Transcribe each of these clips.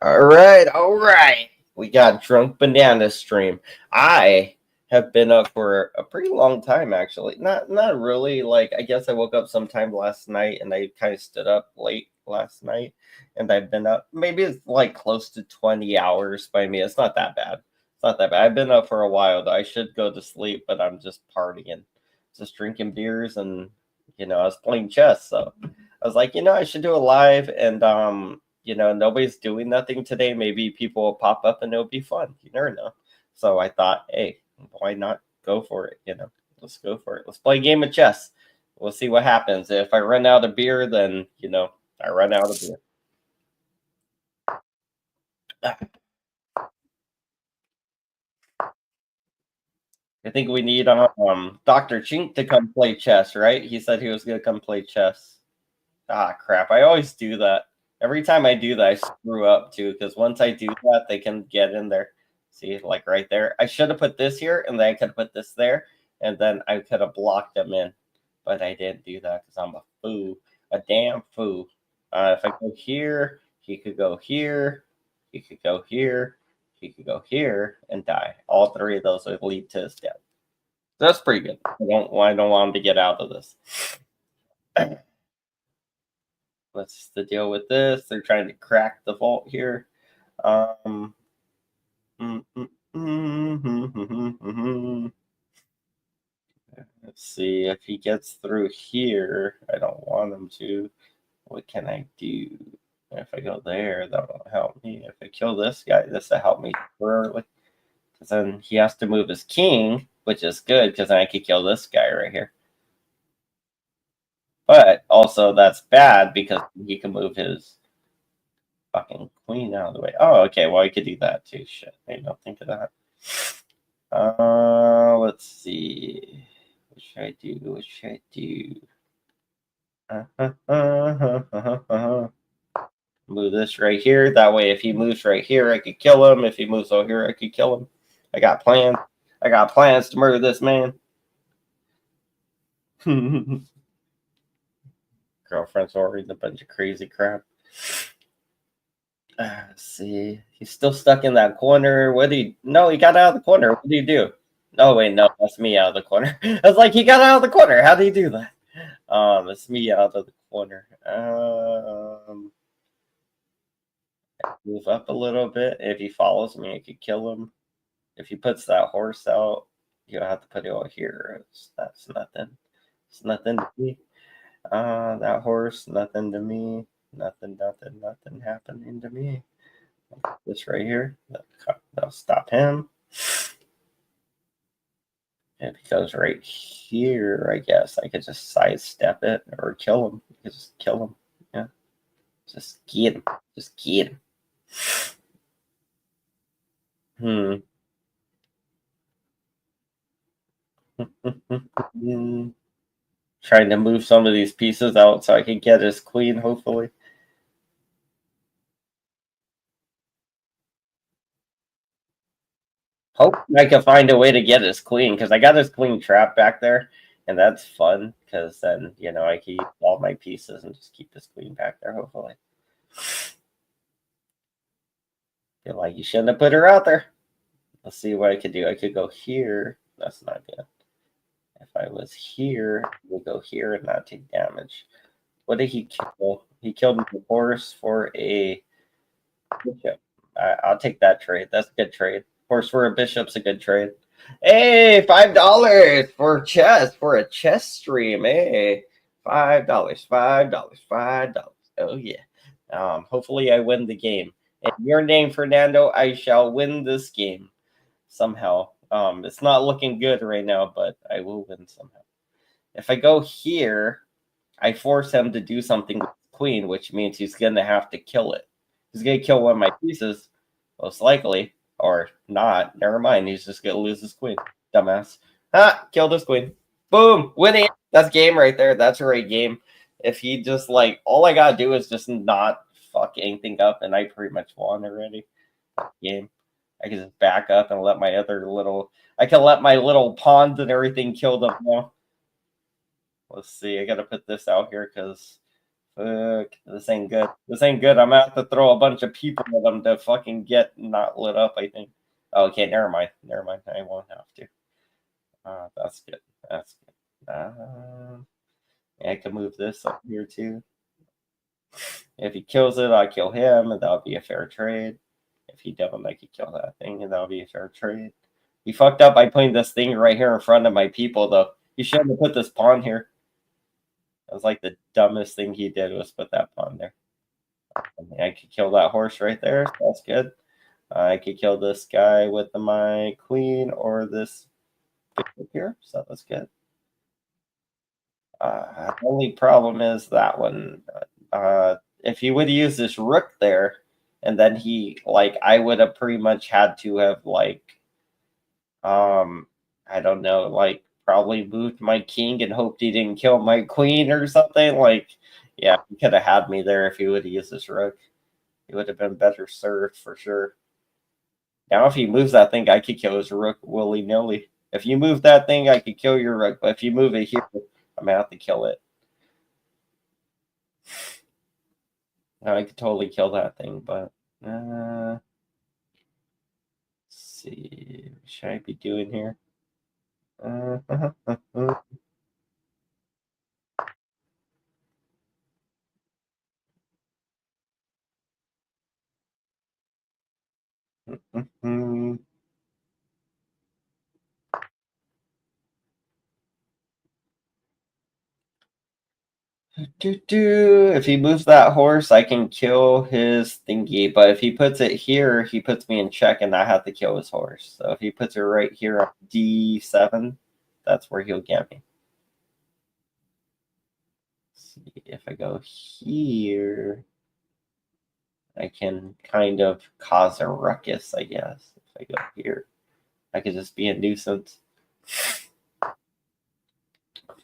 All right, all right. We got Drunk Banana stream. I have been up for a pretty long time, actually. Not really. Like, I guess I woke up sometime last night, and I kind of stood up late last night, and I've been up. Maybe it's like close to 20 hours by me. It's not that bad. It's not that bad. I've been up for a while, though. I should go to sleep, but I'm just partying, just drinking beers, and I was playing chess, so I was like, I should do a live, and nobody's doing nothing today. Maybe people will pop up and it'll be fun. You never know. So I thought, hey, why not go for it? Let's go for it. Let's play a game of chess. We'll see what happens. If I run out of beer, then I run out of beer. I think we need Dr. Chink to come play chess, right? He said he was gonna come play chess. Ah, crap. I always do that. Every time I do that, I screw up too, because once I do that, they can get in there. See, like right there. I should have put this here, and then I could have put this there, and then I could have blocked them in. But I didn't do that because I'm a fool. A damn fool. If I go here, he could go here, he could go here, he could go here, and die. All three of those would lead to his death. So that's pretty good. I don't want him to get out of this. What's the deal with this? They're trying to crack the vault here. Let's see if he gets through here. I don't want him to. What can I do? If I go there, that won't help me. If I kill this guy, this will help me early. Because then he has to move his king, which is good because then I could kill this guy right here. But also that's bad because he can move his fucking queen out of the way. Oh, okay. Well, I could do that too. Shit, maybe don't think of that. Let's see. What should I do? What should I do? Move this right here. That way, if he moves right here, I could kill him. If he moves over here, I could kill him. I got plans. I got plans to murder this man. Girlfriend's ordering a bunch of crazy crap. Let's see. He's still stuck in that corner. No, he got out of the corner. What did he do? Oh, wait, no, that's me out of the corner. I was like, he got out of the corner. How did he do that? It's me out of the corner. Move up a little bit. If he follows me, I could kill him. If he puts that horse out, you'll have to put it over here. That's nothing. It's nothing to me. That horse, nothing to me. Nothing happening to me. This right here, that'll stop him. If he goes right here, I guess I could just sidestep it or kill him. You could just kill him. Yeah. Just get him. Just get him. Trying to move some of these pieces out so I can get his queen, hopefully. Hope I can find a way to get his queen, because I got his queen trapped back there, and that's fun, because then, I can use all my pieces and just keep his queen back there, hopefully. Feel like you shouldn't have put her out there. Let's see what I could do. I could go here. That's not good. If I was here, I would go here and not take damage. What did he kill? He killed the horse for a bishop. I'll take that trade. That's a good trade. Horse for a bishop's a good trade. Hey, $5 for chess, for a chess stream. Hey, $5, $5. Oh yeah. Hopefully I win the game. In your name, Fernando, I shall win this game somehow. It's not looking good right now, but I will win somehow. If I go here, I force him to do something with the queen, which means he's gonna have to kill it. He's gonna kill one of my pieces, most likely, or not. Never mind. He's just gonna lose his queen. Dumbass. Killed his queen. Boom, winning. That's game right there. That's a right game. If he just all I gotta do is just not fuck anything up, and I pretty much won already. Game. I can just back up and let my I can let my little pawns and everything kill them now. Let's see. I got to put this out here because Fuck, this ain't good. This ain't good. I'm gonna have to throw a bunch of people at them to fucking get not lit up, I think. Okay, never mind. Never mind. I won't have to. That's good. That's good. Yeah, I can move this up here too. If he kills it, I kill him, and that'll be a fair trade. If he don't, I could kill that thing, and that'll be a fair trade. He fucked up by putting this thing right here in front of my people, though. He shouldn't have put this pawn here. That was like the dumbest thing he did was put that pawn there. I could kill that horse right there. So that's good. I could kill this guy with my queen or this here. So that's good. The only problem is that one. If he would use this rook there, and then he like I would have pretty much had to have like I don't know, like probably moved my king and hoped he didn't kill my queen or something. Like, yeah, he could have had me there if he would have used this rook. He would have been better served for sure. Now, if he moves that thing, I could kill his rook willy nilly. If you move that thing, I could kill your rook. But if you move it here, I'm gonna have to kill it. I could totally kill that thing, but let's see, what should I be doing here? If he moves that horse, I can kill his thingy. But if he puts it here, he puts me in check, and I have to kill his horse. So if he puts it right here on D7, that's where he'll get me. Let's see if I go here, I can kind of cause a ruckus, I guess. If I go here, I could just be a nuisance.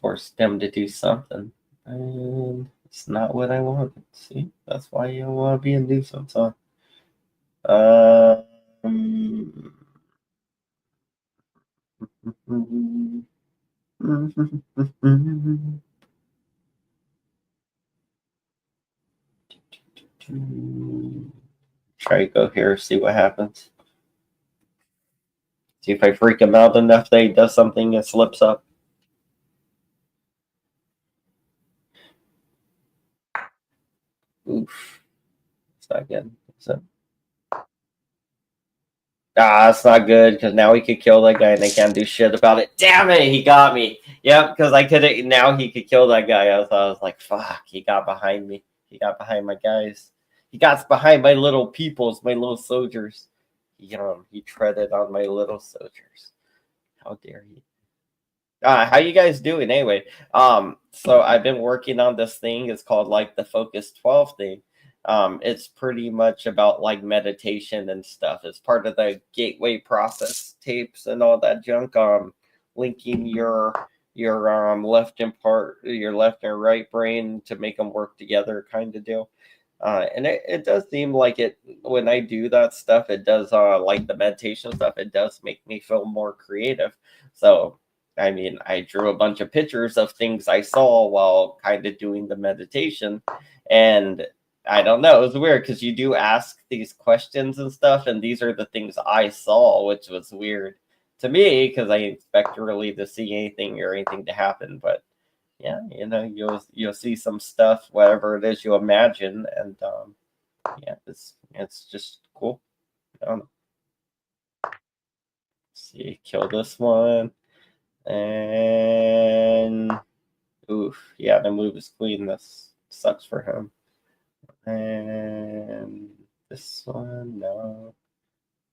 Force them to do something. And it's not what I want. See, that's why you don't want to be a nuisance, huh? Try to go here, see what happens. See if I freak him out enough that he does something and slips up. Oof. It's not good. So. It's not good because now he could kill that guy and they can't do shit about it. Damn it, he got me. Yep, because I couldn't. Now he could kill that guy. I was like, fuck, he got behind me. He got behind my guys. He got behind my little peoples, my little soldiers. He treaded on my little soldiers. How dare he? How you guys doing anyway? So I've been working on this thing. It's called like the Focus 12 thing. It's pretty much about like meditation and stuff. It's part of the gateway process tapes and all that junk. Linking your left and right brain to make them work together, kind of deal. And it does seem like it when I do that stuff. It does like the meditation stuff. It does make me feel more creative. So I mean, I drew a bunch of pictures of things I saw while kind of doing the meditation. And I don't know, it was weird because you do ask these questions and stuff, and these are the things I saw, which was weird to me because I didn't expect really to see anything or anything to happen. But yeah, you'll see some stuff, whatever it is you imagine, and yeah, it's just cool. See, kill this one. And oof, yeah, the move is queen. This sucks for him. And this one, no,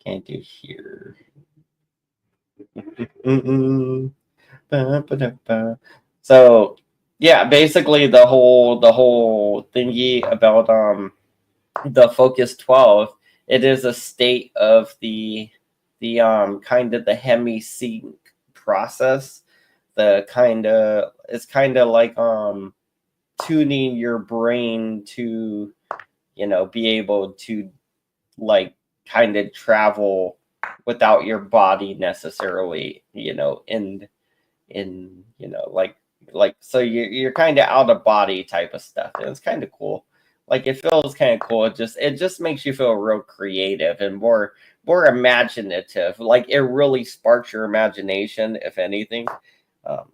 can't do here. So yeah, basically the whole thingy about the Focus 12, it is a state of the kind of the hemi-sync process. It's kind of like tuning your brain to be able to like kind of travel without your body necessarily in like Like, so you're kind of out of body type of stuff, and it's kind of cool. Like, it feels kind of cool. It just makes you feel real creative and more imaginative. Like, it really sparks your imagination, if anything. Um,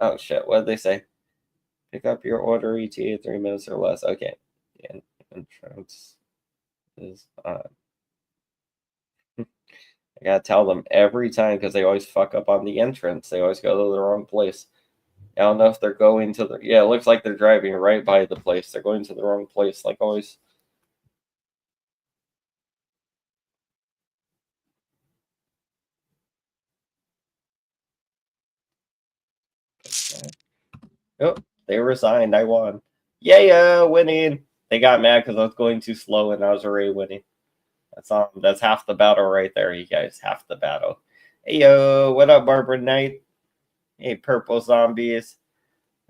oh shit, what did they say? Pick up your order ETA 3 minutes or less. Okay. And entrance is on. I gotta tell them every time because they always fuck up on the entrance. They always go to the wrong place. I don't know if they're going to the. Yeah, it looks like they're driving right by the place. They're going to the wrong place, like always. Okay. Oh, they resigned. I won. Yeah, winning. They got mad because I was going too slow and I was already winning. That's half the battle right there, you guys. Half the battle. Hey yo, what up, Barbara Knight? Hey, purple zombies.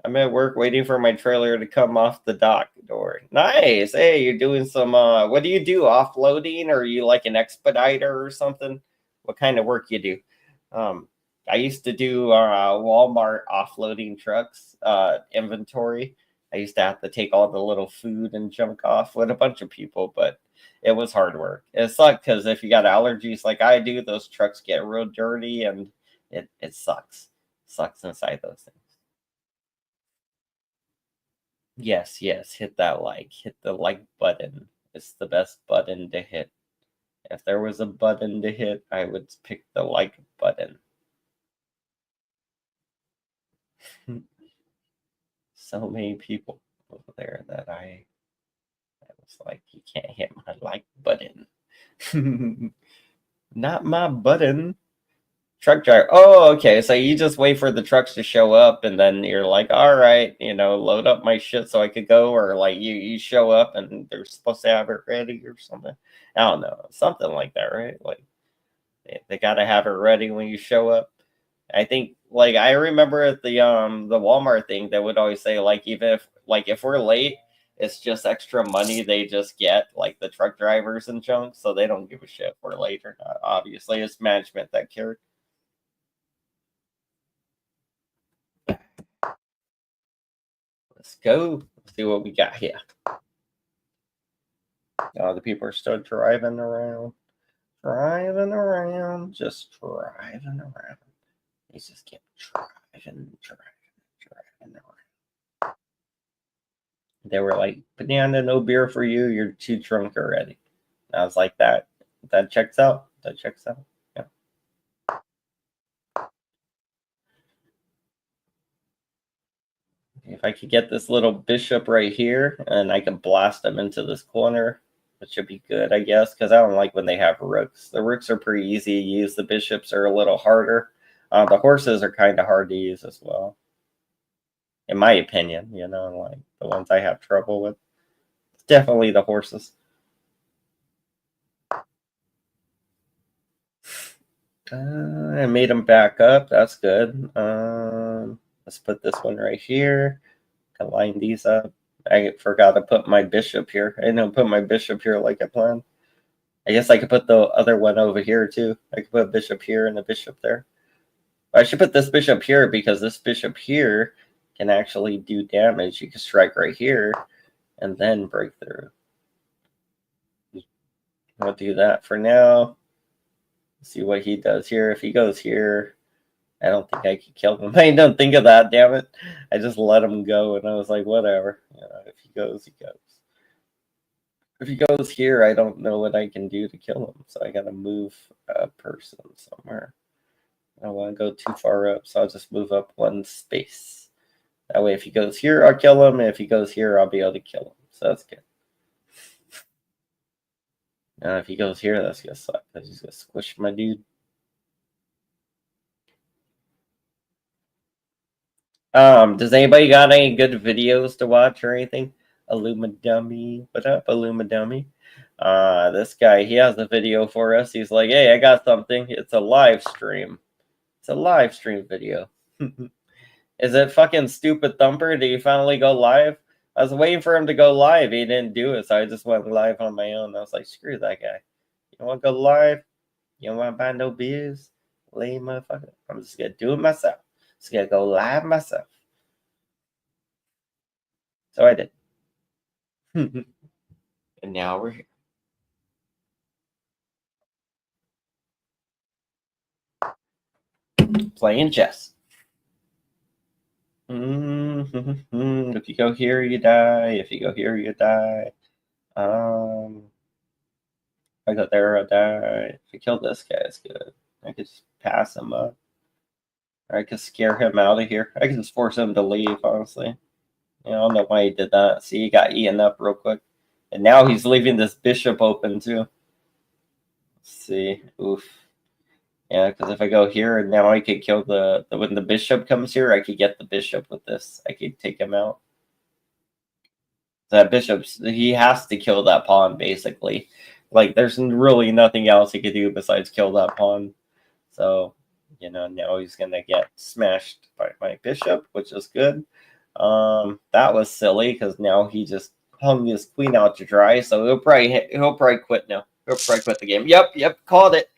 I'm at work waiting for my trailer to come off the dock door. Nice. Hey, you're doing some what do you do? Offloading, or are you like an expediter or something? What kind of work you do? Um I used to do Walmart offloading trucks, inventory. I used to have to take all the little food and junk off with a bunch of people, but it was hard work. It sucked because if you got allergies like I do, those trucks get real dirty and it sucks. Sucks inside those things. Yes, yes, hit that like. Hit the like button. It's the best button to hit. If there was a button to hit, I would pick the like button. So many people over there that I was like, you can't hit my like button. Not my button. Truck driver. Oh, okay. So you just wait for the trucks to show up, and then you're like, all right, load up my shit so I could go, or like you show up and they're supposed to have it ready or something. I don't know, something like that, right? Like they got to have it ready when you show up. I think like I remember at the Walmart thing, they would always say like even if we're late, it's just extra money they just get, like the truck drivers and junk, so they don't give a shit if we're late or not. Obviously, it's management that cares. Let's go. Let's see what we got here. The people are still driving around. Driving around. Just driving around. They just keep driving around. They were like, Banana, no beer for you. You're too drunk already. And I was like, that checks out. That checks out. Yeah. If I could get this little bishop right here and I can blast them into this corner, which should be good, I guess, because I don't like when they have rooks. The rooks are pretty easy to use. The bishops are a little harder. The horses are kind of hard to use as well, in my opinion. Like the ones I have trouble with. Definitely the horses. I made them back up. That's good. Let's put this one right here. Can line these up. I forgot to put my bishop here. I didn't put my bishop here like I planned. I guess I could put the other one over here too. I could put a bishop here and a bishop there. I should put this bishop here because this bishop here can actually do damage. You can strike right here and then break through. I'll do that for now. See what he does here. If he goes here, I don't think I could kill him. I don't think of that, damn it. I just let him go, and I was like, whatever. If he goes, he goes. If he goes here, I don't know what I can do to kill him, so I gotta move a person somewhere. I don't want to go too far up, so I'll just move up one space. That way, if he goes here, I'll kill him, and if he goes here, I'll be able to kill him. So that's good. Now, if he goes here, that's gonna suck, because he's gonna squish my dude. Does anybody got any good videos to watch or anything? Illumidummy. What up, Illumidummy? This guy, he has a video for us. He's like, hey, I got something. It's a live stream. It's a live stream video. Is it fucking stupid Thumper? Did he finally go live? I was waiting for him to go live. He didn't do it, so I just went live on my own. I was like, screw that guy. You want to go live? You don't want to buy no beers? Lame motherfucker. I'm just going to do it myself. Just gonna go live myself. So I did. And now we're here. Playing chess. If you go here, you die. If you go here, you die. If I go there, I die. If I kill this guy, it's good. I could just pass him up. Or I could scare him out of here. I could just force him to leave, honestly. I don't know why he did that. See, he got eaten up real quick. And now he's leaving this bishop open, too. Let's see. Oof. Yeah, because if I go here, and now I could kill when the bishop comes here, I could get the bishop with this. I could take him out. That bishop's, he has to kill that pawn, basically. Like, there's really nothing else he could do besides kill that pawn. So, now he's going to get smashed by my bishop, which is good. That was silly, because now he just hung his queen out to dry, so he'll probably quit now. He'll probably quit the game. Yep, called it.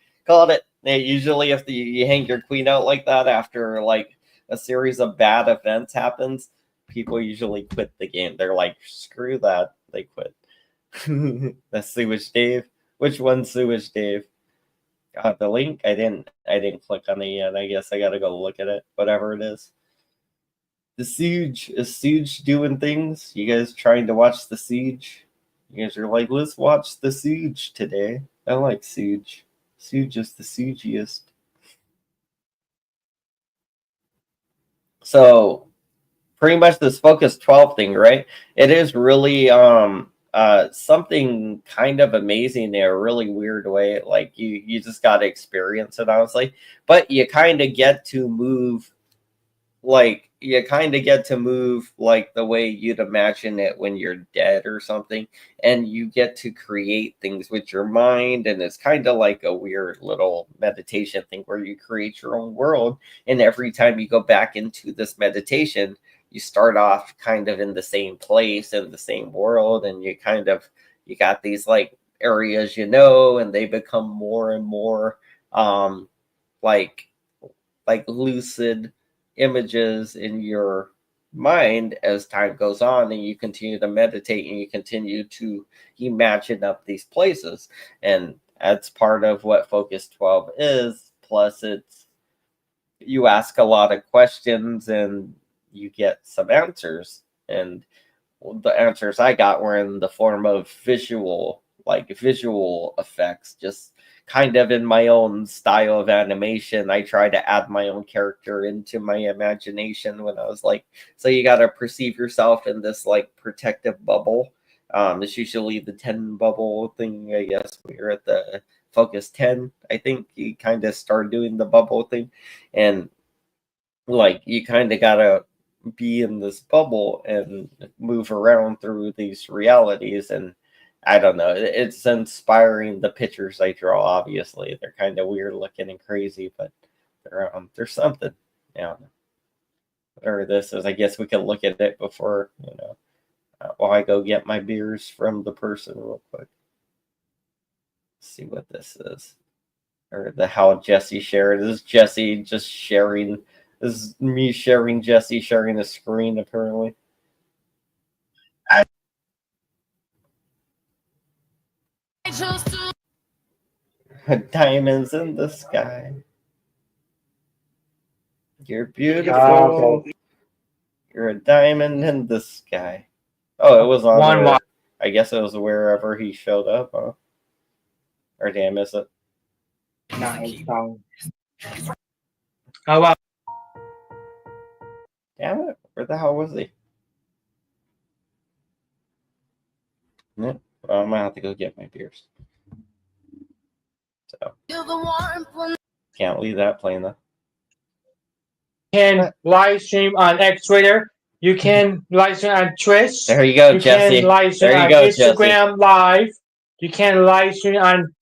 Usually if you hang your queen out like that after, like, a series of bad events happens, people usually quit the game. They're like, screw that. They quit. That's Sewage Dave. Which one's Sewage Dave? The link? I didn't click on it yet. I guess I gotta go look at it. Whatever it is. The Siege. Is Siege doing things? You guys trying to watch the Siege? You guys are like, let's watch the Siege today. I like Siege. Siege is the Siegiest. So pretty much this Focus 12 thing, right? It is really something kind of amazing in a really weird way. Like you just got to experience it, honestly. But you kind of get to move like the way you'd imagine it when you're dead or something, and you get to create things with your mind, and it's kind of like a weird little meditation thing where you create your own world, and every time you go back into this meditation, you start off kind of in the same place in the same world, and you got these like areas, and they become more and more like lucid images in your mind as time goes on, and you continue to meditate and you continue to imagine up these places. And that's part of what Focus 12 is. Plus you ask a lot of questions and you get some answers, and the answers I got were in the form of visual effects, just kind of in my own style of animation. I try to add my own character into my imagination when I was like, so you got to perceive yourself in this like protective bubble. It's usually the 10 bubble thing, I guess. We were at the Focus 10, I think. You kind of start doing the bubble thing, and like you kind of got to be in this bubble and move around through these realities. And I don't know, it's inspiring. The pictures I draw, obviously they're kind of weird looking and crazy, but there's something. Yeah, or this is, I guess we can look at it before while I go get my beers from the person real quick. Let's see what this is, or the how Jesse shared. This is Jesse just sharing. This is me sharing Jesse sharing the screen, apparently. Diamonds in the sky. You're beautiful. Okay. You're a diamond in the sky. Oh, it was on I guess it was wherever he showed up, huh? Or did I miss it? No. How about? Damn it! Where the hell was he? Yeah, well, I'm gonna have to go get my beers. So can't leave that playing though. You can live stream on X Twitter. You can live stream on Twitch. There you go, Jesse. You can live stream on Instagram Live. You can live stream on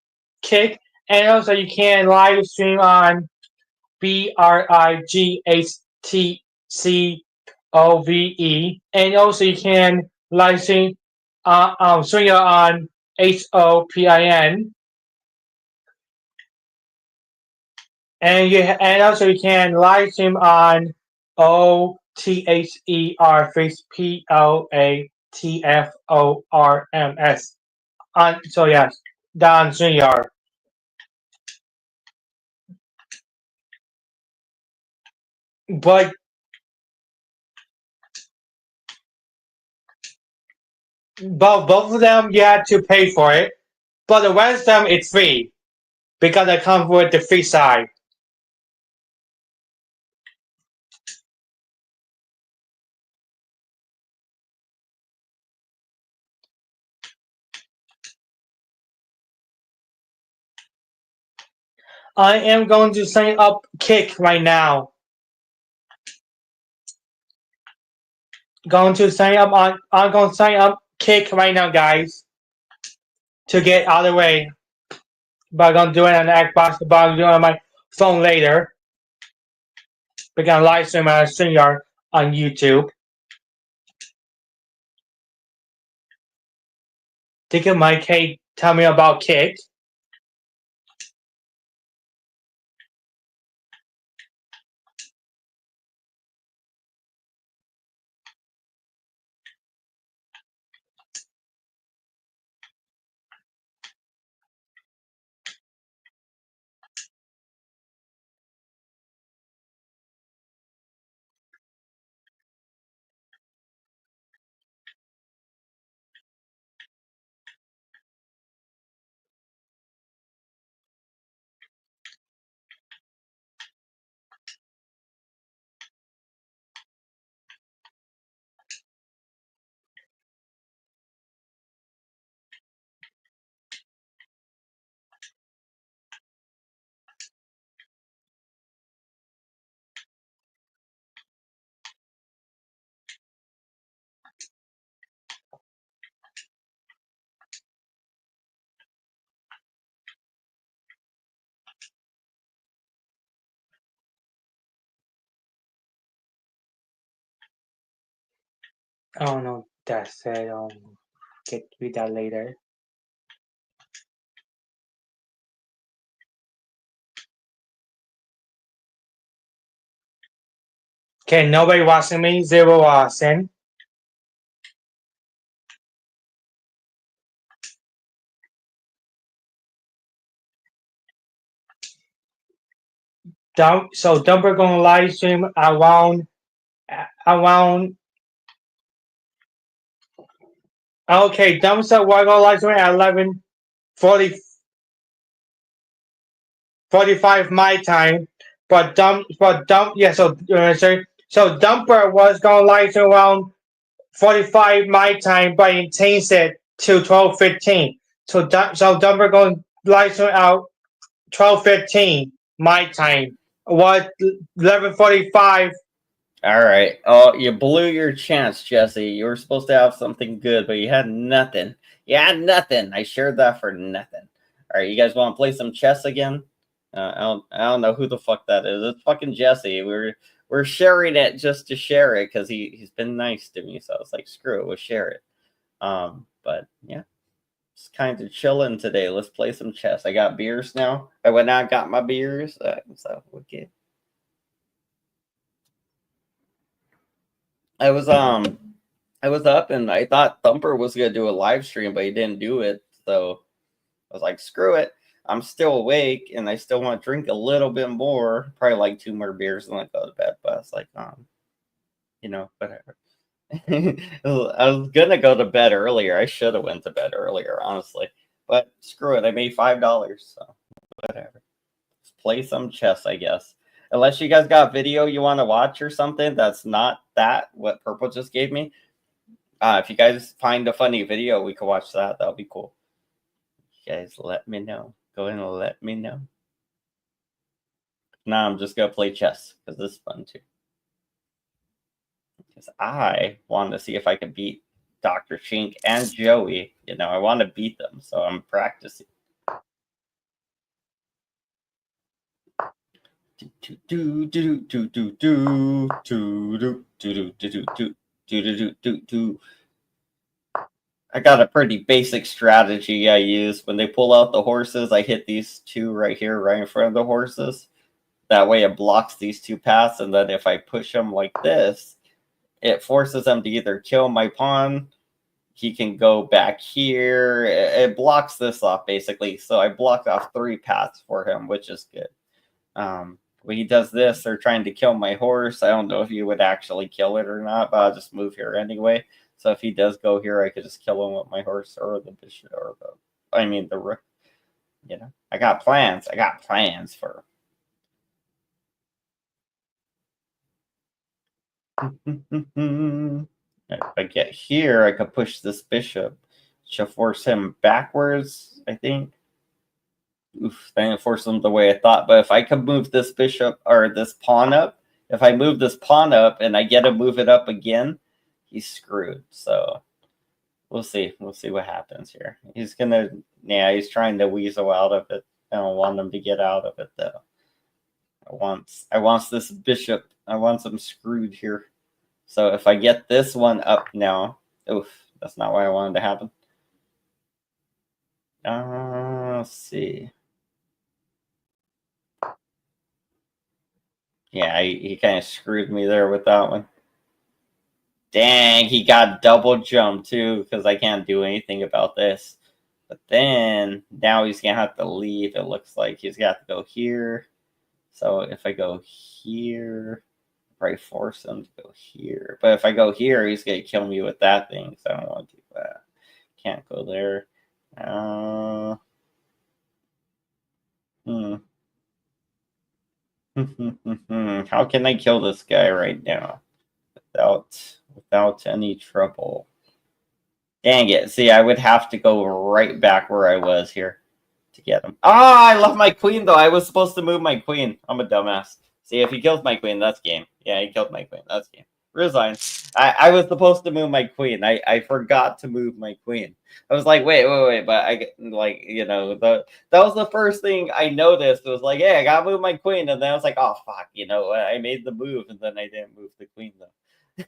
Kick, and also you can live stream on BRIGHTCOVE, and also you can live stream stream on HOPIN. And also you can live stream on O-T-H-E-R face P-L-A-T-F-O-R-M-S. So yes, Dan Jr. But both of them you had to pay for it. But the rest of them it's free because it comes with the free side. I am going to sign up Kick right now. Going to sign up on. I'm going to sign up Kick right now, guys, to get out of the way. But I'm gonna do it on the Xbox. But I'm doing it on my phone later. We're gonna live stream on StreamYard on YouTube. Think of Mike. Hey, tell me about Kick. Oh no, that's it. Get read that later. Okay, nobody watching me. Zero watching. So Dumper gonna live stream around. Okay, Dump said we're gonna live stream at 11:45 my time. But yeah. So Dumper was gonna live stream around 45 my time, but he changed it to 12:15. So Dumper going to live stream out 12:15 my time. What 11:45? All right. Oh, you blew your chance, Jesse. You were supposed to have something good, but you had nothing. You had nothing. I shared that for nothing. All right, you guys want to play some chess again? I don't know who the fuck that is. It's fucking Jesse. We're sharing it just to share it because he's been nice to me. So I was like, screw it, we'll share it. But yeah, it's kind of chilling today. Let's play some chess. I got beers now. I went out and got my beers. So okay. I was up and I thought Thumper was gonna do a live stream, but he didn't do it. So I was like, screw it. I'm still awake and I still want to drink a little bit more, probably like 2 more beers and then go to bed. But I was like, whatever. I was gonna go to bed earlier. I should have went to bed earlier, honestly. But screw it. I made $5, so whatever. Let's play some chess, I guess. Unless you guys got video you want to watch or something that's not what Purple just gave me. If you guys find a funny video, we could watch that. That'll be cool. You guys let me know. Go ahead and let me know. Now I'm just going to play chess because this is fun too. Because I want to see if I can beat Dr. Chink and Joey. I want to beat them, so I'm practicing. I got a pretty basic strategy I use. When they pull out the horses, I hit these 2 right here, right in front of the horses. That way it blocks these two paths, and then if I push him like this, it forces him to either kill my pawn. He can go back here. It blocks this off, basically. So I blocked off 3 paths for him, which is good. When he does this, they're trying to kill my horse. I don't know if you would actually kill it or not, but I'll just move here anyway. So if he does go here, I could just kill him with my horse or the bishop or the rook. You know, I got plans. I got plans for. If I get here, I could push this bishop. Should force him backwards, I think. Oof, I didn't force him the way I thought. But if I could move this bishop or this pawn up, if I move this pawn up and I get to move it up again, he's screwed. So we'll see. We'll see what happens here. He's he's trying to weasel out of it. I don't want him to get out of it though. I want this bishop. I want him screwed here. So if I get this one up now, oof, that's not what I wanted to happen. Let's see. Yeah, he kind of screwed me there with that one. Dang, he got double jumped too because I can't do anything about this. But then now he's gonna have to leave. It looks like he's got to go here. So if I go here, probably force him to go here. But if I go here, he's gonna kill me with that thing. So I don't want to do that. Can't go there. How can I kill this guy right now without any trouble? Dang it. See, I would have to go right back where I was here to get him. I left my queen, though. I was supposed to move my queen. I'm a dumbass. See, if he kills my queen, that's game. Yeah, he killed my queen. That's game. Resign. I was supposed to move my queen. I forgot to move my queen. I was like, wait. But that was the first thing I noticed. It was like, hey, I got to move my queen. And then I was like, oh, fuck. I made the move. And then I didn't move the queen, though.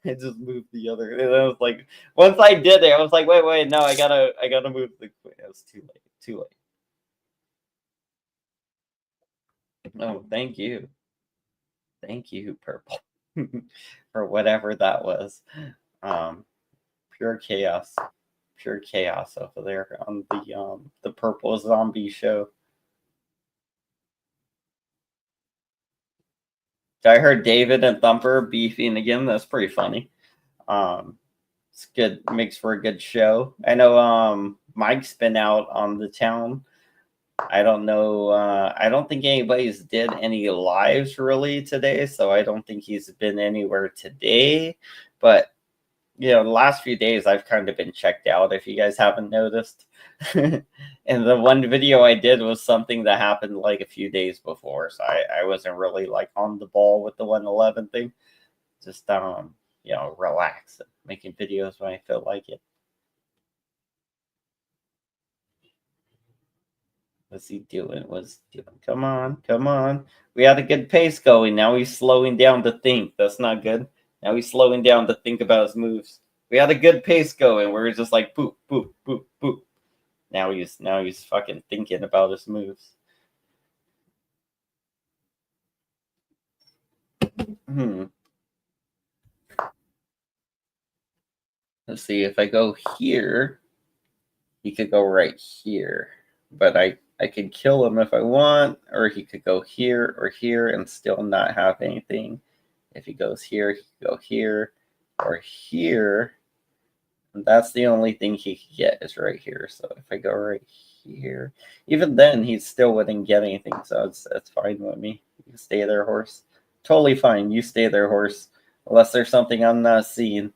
I just moved the other. And I was like, once I did it, I was like, wait, no, I gotta move the queen. It was too late. Oh, thank you, purple, for whatever that was. Pure chaos over there on the purple zombie show. I heard David and Thumper beefing again. That's pretty funny. It's good. Makes for a good show. I know Mike's been out on the town. I don't know. I don't think anybody's did any lives really today, so I don't think he's been anywhere today. But the last few days I've kind of been checked out, if you guys haven't noticed. And the one video I did was something that happened like a few days before, so I wasn't really like on the ball with the 111 thing. Just relax, making videos when I feel like it. What's he doing? Come on. We had a good pace going. Now he's slowing down to think. That's not good. Now he's slowing down to think about his moves. We had a good pace going. Where we're just like boop, boop, boop, boop. Now he's fucking thinking about his moves. Let's see, if I go here, he could go right here. But I could kill him if I want, or he could go here or here and still not have anything. If he goes here, he could go here or here. And that's the only thing he could get is right here. So if I go right here, even then he still wouldn't get anything. So it's fine with me. You stay there, horse. Totally fine. You stay there, horse. Unless there's something I'm not seeing.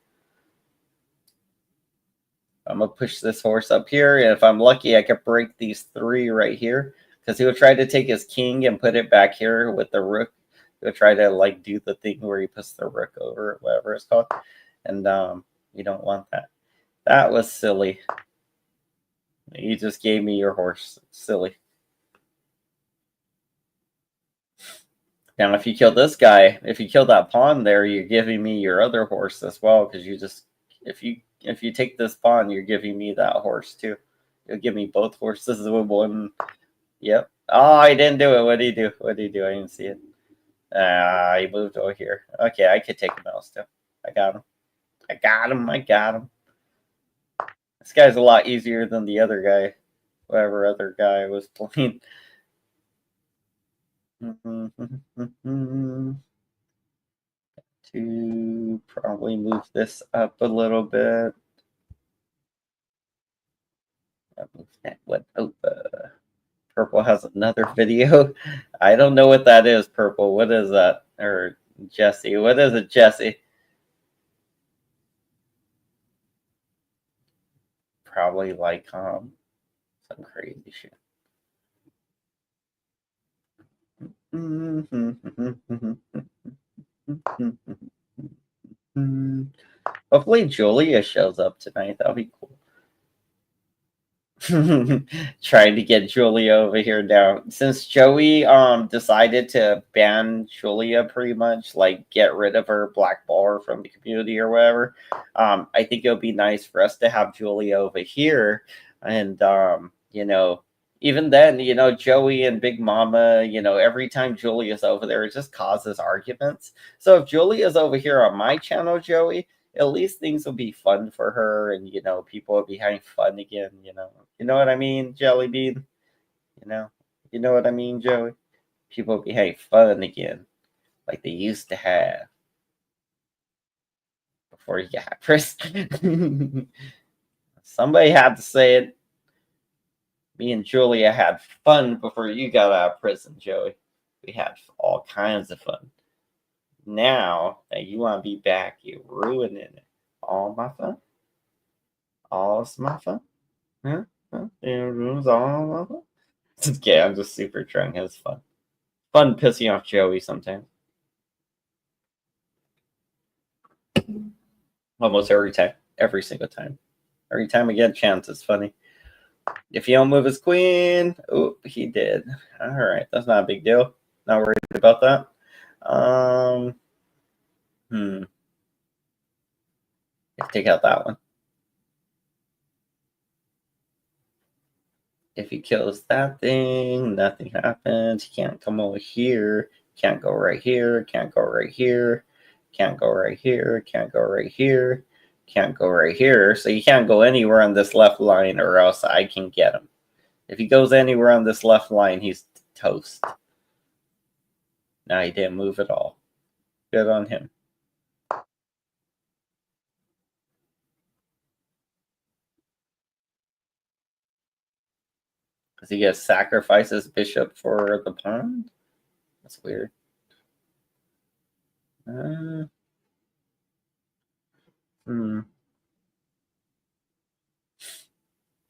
I'm going to push this horse up here. And if I'm lucky, I could break these 3 right here. Because he would try to take his king and put it back here with the rook. He would try to do the thing where he puts the rook over, whatever it's called. And you don't want that. That was silly. You just gave me your horse. Silly. Now, if you kill this guy, if you kill that pawn there, you're giving me your other horse as well. Because if you take this pawn, you're giving me that horse too. You'll give me both horses with one. Yep. Oh, I didn't do it. What did he do? I didn't see it. He moved over here. Okay, I could take him out still. I got him. I got him. I got him. This guy's a lot easier than the other guy. Whatever other guy was playing. To probably move this up a little bit. Move that one over. Purple has another video. I don't know what that is, Purple. What is that? Or Jesse. What is it, Jesse? Probably like some crazy shit. Hopefully Julia shows up tonight. That'll be cool. Trying to get Julia over here now. Since Joey decided to ban Julia pretty much, like get rid of her, blackball her from the community or whatever, I think it would be nice for us to have Julia over here. And you know, even then, you know, Joey and Big Mama, you know, every time Julia's over there, it just causes arguments. So if Julia's over here on my channel, Joey, at least things will be fun for her, and you know, people will be having fun again. You know what I mean, Jelly Bean. You know what I mean, Joey. People will be having fun again, like they used to have before you got prison. Somebody had to say it. Me and Julia had fun before you got out of prison, Joey. We had all kinds of fun. Now that you want to be back, you're ruining it. All my fun. All my fun. Huh? It ruins all my fun. Okay, I'm just super drunk. It's fun. Fun pissing off Joey sometimes. Almost every time. Every single time. Every time I get a chance, it's funny. If you don't move his queen, oh, he did. All right, that's not a big deal. Not worried about that. Take out that one. If he kills that thing, nothing happens. He can't come over here. Can't go right here. Can't go right here. Can't go right here. Can't go right here. Can't go right here. So you can't go anywhere on this left line, or else I can get him. If he goes anywhere on this left line, he's toast. Now he didn't move at all. Good on him. Because he gets sacrifices bishop for the pawn? That's weird.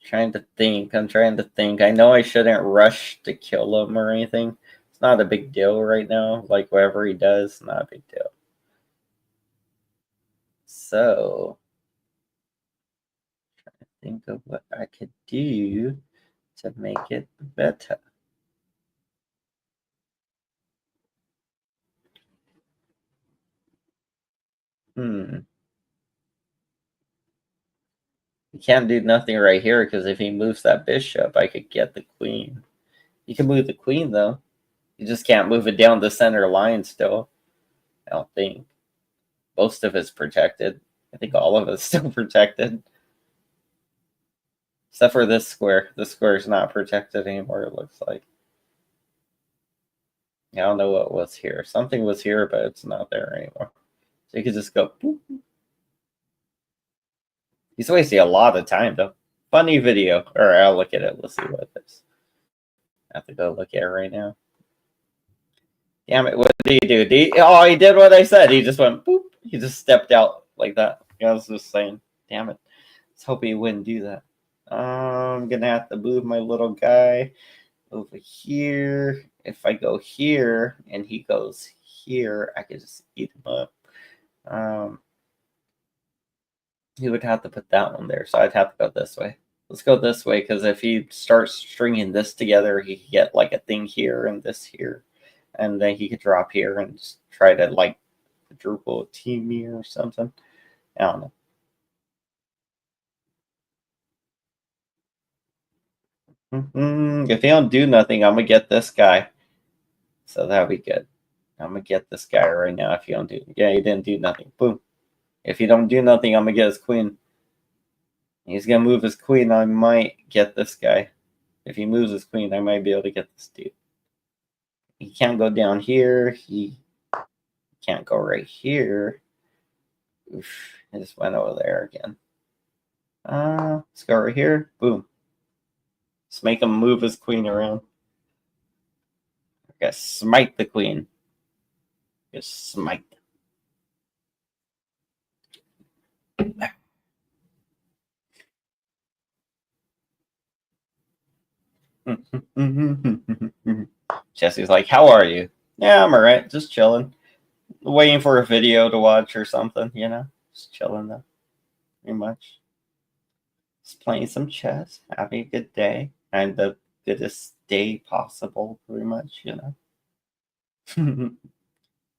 Trying to think. I'm trying to think. I know I shouldn't rush to kill him or anything. It's not a big deal right now. Like, whatever he does, not a big deal. So, trying to think of what I could do to make it better. You can't do nothing right here, because if he moves that bishop, I could get the queen. You can move the queen, though. You just can't move it down the center line still. I don't think. Most of it's protected. I think all of it's still protected. Except for this square. This square is not protected anymore, it looks like. I don't know what was here. Something was here, but it's not there anymore. So you could just go boop. He's wasting a lot of time, though. Funny video. Alright, I'll look at it. Let's see what it is. I have to go look at it right now. Damn it, what did he do? He did what I said. He just went boop. He just stepped out like that. I was just saying, damn it. Let's hope he wouldn't do that. I'm gonna have to move my little guy over here. If I go here and he goes here, I could just eat him up. He would have to put that one there, so I'd have to go this way. Let's go this way, because if he starts stringing this together, he could get like a thing here and this here, and then he could drop here and just try to like quadruple team me or something. I don't know. If he don't do nothing, I'm gonna get this guy. So that'll be good. I'm gonna get this guy right now if you don't do. Yeah, he didn't do nothing. Boom. If you don't do nothing, I'm gonna get his queen. He's gonna move his queen. I might get this guy. If he moves his queen, I might be able to get this dude. He can't go down here. He can't go right here. Oof, I just went over there again. Let's go right here. Boom. Let's make him move his queen around. I gotta smite the queen. Just smite. Jesse's like, how are you? Yeah, I'm alright. Just chilling. Waiting for a video to watch or something, you know? Just chilling though. Pretty much. Just playing some chess, having a good day. And the goodest day possible, pretty much, you know?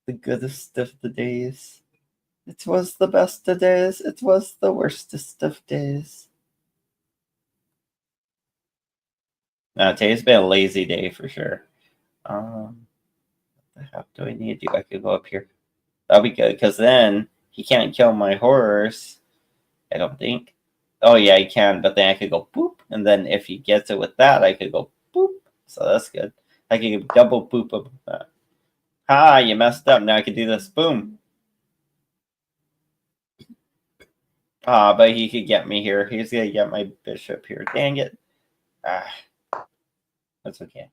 The goodest of the days. It was the best of days. It was the worstest of days. No, today's been a lazy day for sure. What the heck do I need to do? I could go up here. That'll be good, because then he can't kill my horse. I don't think. Oh yeah, he can, but then I could go boop, and then if he gets it with that, I could go boop. So that's good. I could double boop with that. Ah, you messed up. Now I could do this. Boom. Ah, but he could get me here. He's gonna get my bishop here. Dang it. Ah, that's okay.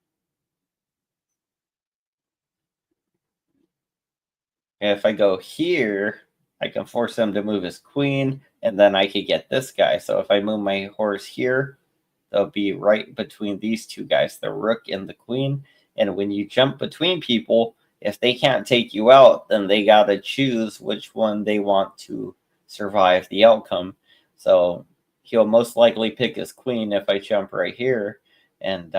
If I go here, I can force him to move his queen, and then I could get this guy. So if I move my horse here, they'll be right between these two guys, the rook and the queen. And when you jump between people, if they can't take you out, then they got to choose which one they want to survive the outcome. So he'll most likely pick his queen if I jump right here. And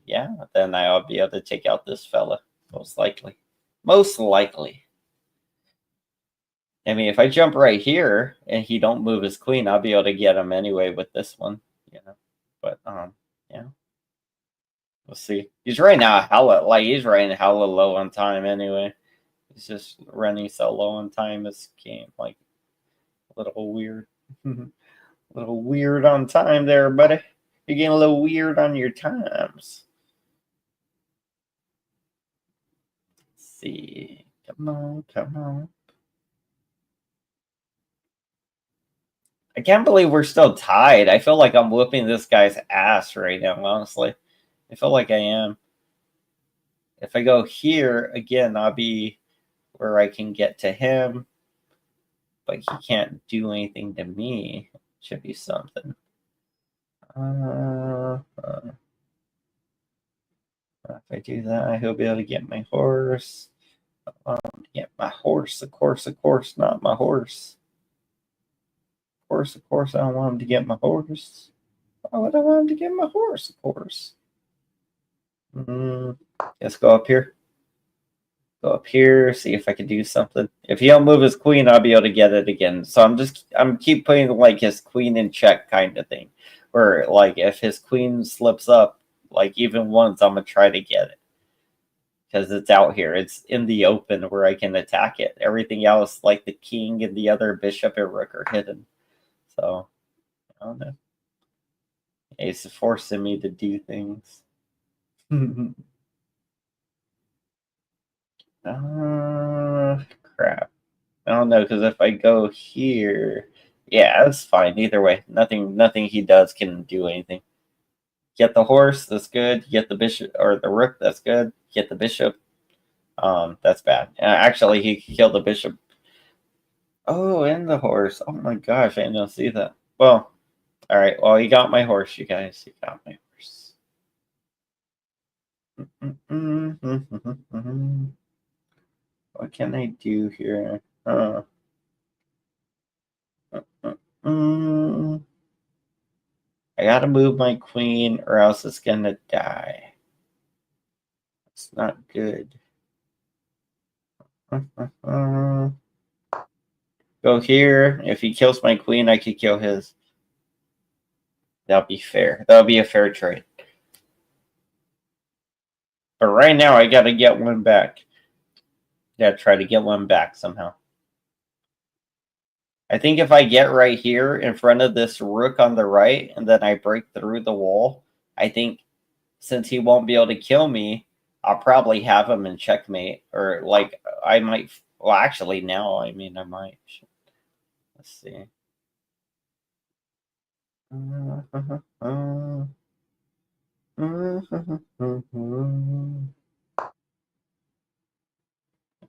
yeah, then I'll be able to take out this fella, most likely. Most likely. I mean, if I jump right here and he don't move his queen, I'll be able to get him anyway with this one, you know. But yeah, we'll see. He's right now he's running hella low on time anyway. He's just running so low on time. This game like a little weird, a little weird on time there, buddy. You're getting a little weird on your times. Let's see, come on, come on. I can't believe we're still tied. I feel like I'm whooping this guy's ass right now, honestly. I feel like I am. If I go here, again, I'll be where I can get to him. But he can't do anything to me. Should be something. If I do that, he'll be able to get my horse. Get my horse, of course, not my horse. Of course, I don't want him to get my horse. Why would I want him to get my horse, of course? Let's go up here. Go up here, see if I can do something. If he don't move his queen, I'll be able to get it again. So I'm keep putting like his queen in check kind of thing. Where like if his queen slips up, like even once, I'm gonna try to get it. Because it's out here. It's in the open where I can attack it. Everything else, like the king and the other bishop and rook, are hidden. So I don't know. He's forcing me to do things. Crap. I don't know, because if I go here, yeah, that's fine. Either way, nothing he does can do anything. Get the horse, that's good. Get the bishop or the rook, that's good. Get the bishop, that's bad. Actually, he killed the bishop. Oh, and the horse. Oh my gosh, I didn't see that. Well, all right. Well, he got my horse, you guys. He got my horse. What can I do here? I gotta move my queen or else it's gonna die. It's not good. Go here. If he kills my queen, I could kill his. That'll be fair. That'll be a fair trade. But right now, I gotta get one back. Yeah, try to get one back somehow. I think if I get right here in front of this rook on the right, and then I break through the wall, I think since he won't be able to kill me, I'll probably have him in checkmate. Or, like, I might... Well, actually, now, I mean, I might. Let's see.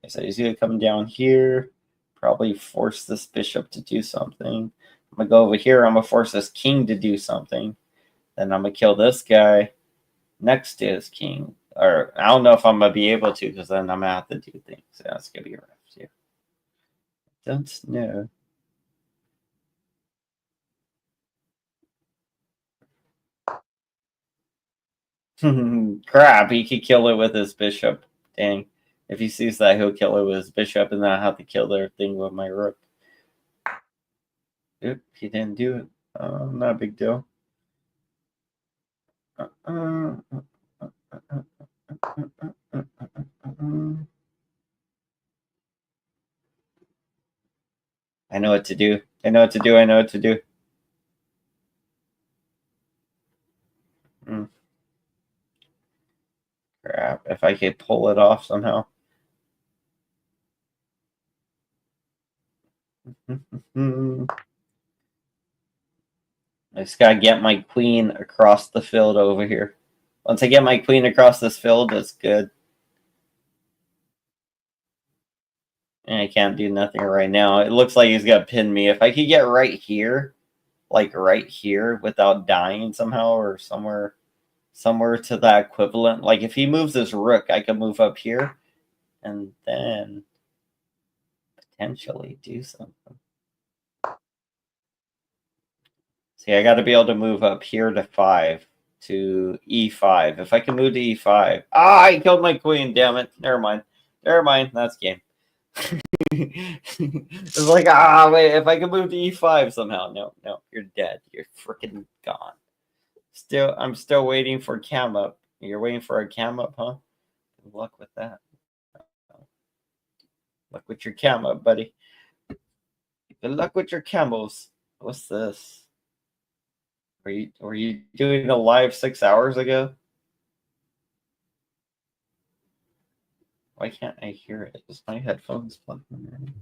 So he's going to come down here, probably force this bishop to do something. I'm going to go over here. I'm going to force this king to do something. Then I'm going to kill this guy next to his king. Or I don't know if I'm going to be able to, because then I'm going to have to do things. So that's going to be rough, too. Don't know. Crap, he could kill it with his bishop. Dang. If he sees that, he'll kill it with his bishop, and then I'll have to kill their thing with my rook. Oop, he didn't do it. Not a big deal. I know what to do. I know what to do. I know what to do. Crap, if I could pull it off somehow. I just gotta get my queen across the field over here. Once I get my queen across this field, that's good. And I can't do nothing right now. It looks like he's gonna pin me. If I could get right here, like right here, without dying somehow, or somewhere to that equivalent. Like if he moves his rook, I could move up here, and then potentially do something. See, I got to be able to move up here to 5, to e5. If I can move to e5. Ah, I killed my queen, damn it. Never mind. Never mind, that's game. It's like, wait, if I can move to e5 somehow. No, you're dead. You're freaking gone. I'm still waiting for cam up. You're waiting for a cam up, huh? Good luck with that. Luck with your cam up, buddy. Good luck with your camos. What's this? Were you doing a live 6 hours ago? Why can't I hear it? Is my headphones plugged in?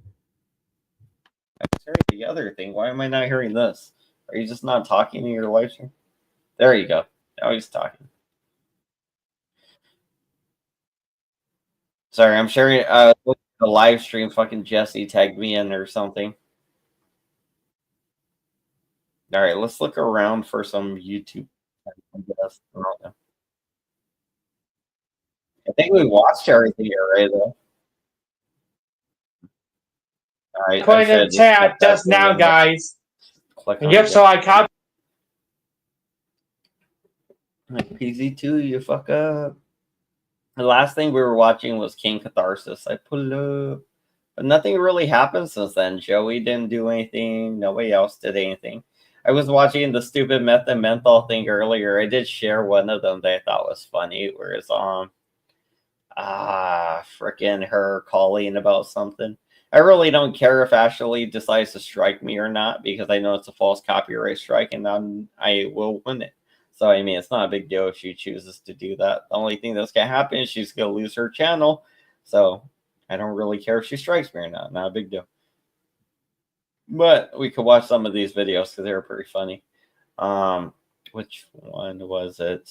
I'm hearing the other thing. Why am I not hearing this? Are you just not talking in your live stream? There you go. Now he's talking. Sorry, I'm sharing the live stream. Fucking Jesse tagged me in or something. All right, let's look around for some YouTube. I think we watched everything already, though. All right, Put in the chat just now, guys. Yep, so I copied. Like PZ2, you fuck up. The last thing we were watching was King Catharsis. I pull up. But nothing really happened since then. Joey didn't do anything. Nobody else did anything. I was watching the stupid meth and menthol thing earlier. I did share one of them that I thought was funny, where it's freaking her calling about something. I really don't care if Ashley decides to strike me or not, because I know it's a false copyright strike, and I will win it. So, I mean, it's not a big deal if she chooses to do that. The only thing that's going to happen is she's going to lose her channel. So, I don't really care if she strikes me or not. Not a big deal. But we could watch some of these videos because they were pretty funny. Which one was it?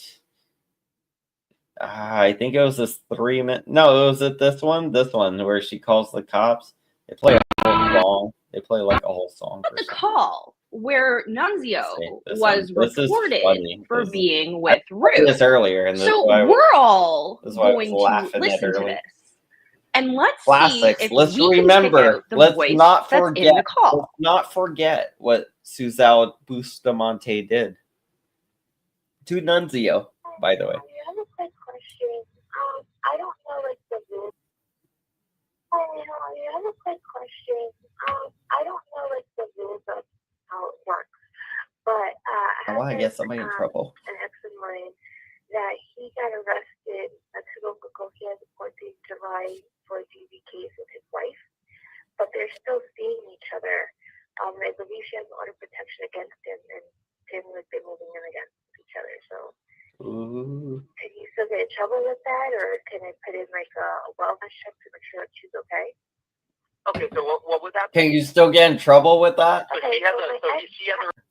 I think it was this 3 minute. No, was it this one? This one where she calls the cops. They play a whole song. They play like a whole song. The call where Nunzio was reported for being with Ruth. This earlier, and so we're all going to listen to this, and let's see if let's we remember. Can let's voice not that's forget. in the call. Let's not forget what Suzal Bustamante did to Nunzio. By the way. I have a quick question. I don't know like the viz. I have a quick question. I don't know like the viz of how it works, but I get somebody in trouble. An ex of mine that he got arrested at Sudoku Kokia Deporte July for GBK case with his wife, but they're still seeing each other. I believe she has an order of protection against him, and Tim has been moving in against each other. So, can you still get in trouble with that, or can I put in like a wellness check to make sure that she's okay? Okay, so what was that? Can you still get in trouble with that? Okay,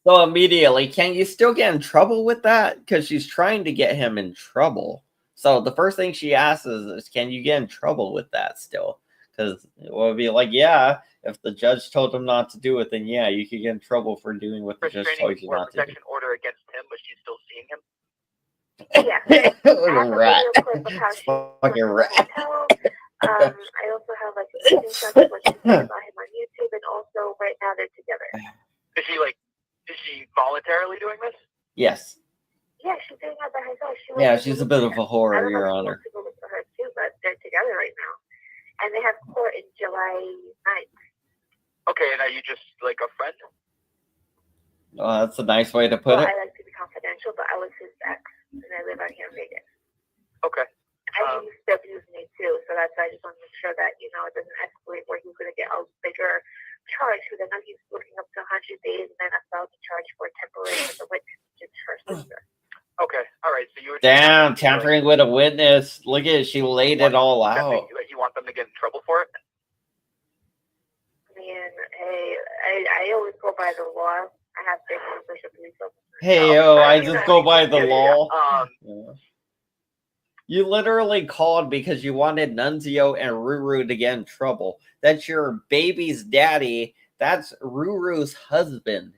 So immediately, can you still get in trouble with that? Because she's trying to get him in trouble. So the first thing she asks is, can you get in trouble with that still? Because it will be like, yeah, if the judge told him not to do it, then yeah, you could get in trouble for doing what the judge told you not to do. Protection order against him, but she's still seeing him? Yeah. Rat. Fucking rat. I also have like a screenshot of what she said about him on YouTube, and also right now they're together. Is she voluntarily doing this? Yes. Yeah, she's doing that by herself. She's a bit of a whore, Your Honor. I don't know if she wants to go for her too, but they're together right now, and they have court in July 9th. Okay, and are you just like a friend? Well, that's a nice way to put it. I like to be confidential, but I was his ex, and I live out here in Vegas. Okay. And he still used me too, so that's why I just want to make sure that, it doesn't escalate where he's going to get a bigger charge, because I know he's looking up to 100 days and then a felony charge for temporary with a witness, just her sister. Okay, all right, so you were... Damn, tampering with a witness. Look at it, she laid it all out. You want them to get in trouble for it? I mean, hey, I always go by the law. I have been a police officer. Hey, I just go by the law. Yeah. You literally called because you wanted Nunzio and Ruru to get in trouble. That's your baby's daddy. That's Ruru's husband,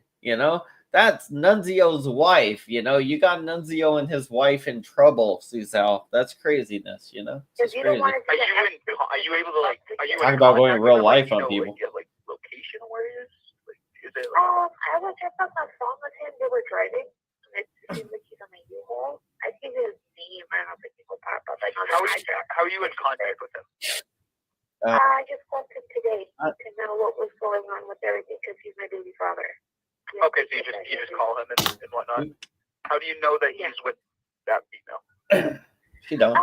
That's Nunzio's wife, You got Nunzio and his wife in trouble, Suzelle. That's craziness, It's crazy. Are you able to, talk about going in real life on people. Location where he is? Is it I was just on the phone with him. They were driving. It seems like he's on a U-Haul. I think his name. I don't think he will pop up. How are you in contact with him? I just called him today to know what was going on with everything, because he's my baby father. Okay, so you just call him and whatnot. How do you know that he's with that female? She don't.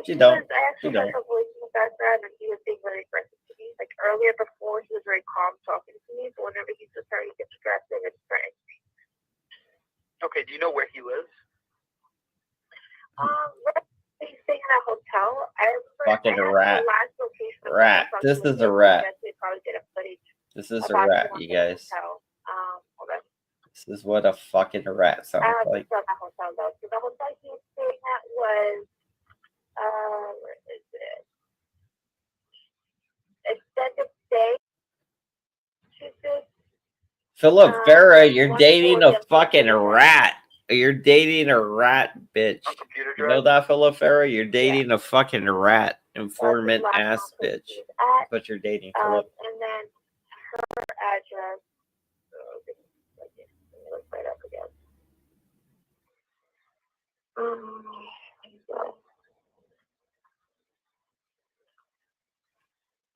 She don't. I actually had her voice in the background, and he was being very aggressive to me. Like earlier before, he was very calm talking to me, but whenever he's with her, he gets aggressive and threatens me. Okay, do you know where he lives? He's staying in a hotel. Fucking rat. Rat. This is a rat. This is a rat, you guys. This is what a fucking rat sounds like. The hotel though. So the hotel he was staying at was where is it? Extended stay. Philip Farah, you're dating a fucking rat. You're dating a rat, bitch. You know that, Philip Farah? You're dating a fucking rat, informant ass bitch. But you're dating Philip. And then her address. Let me look right up again.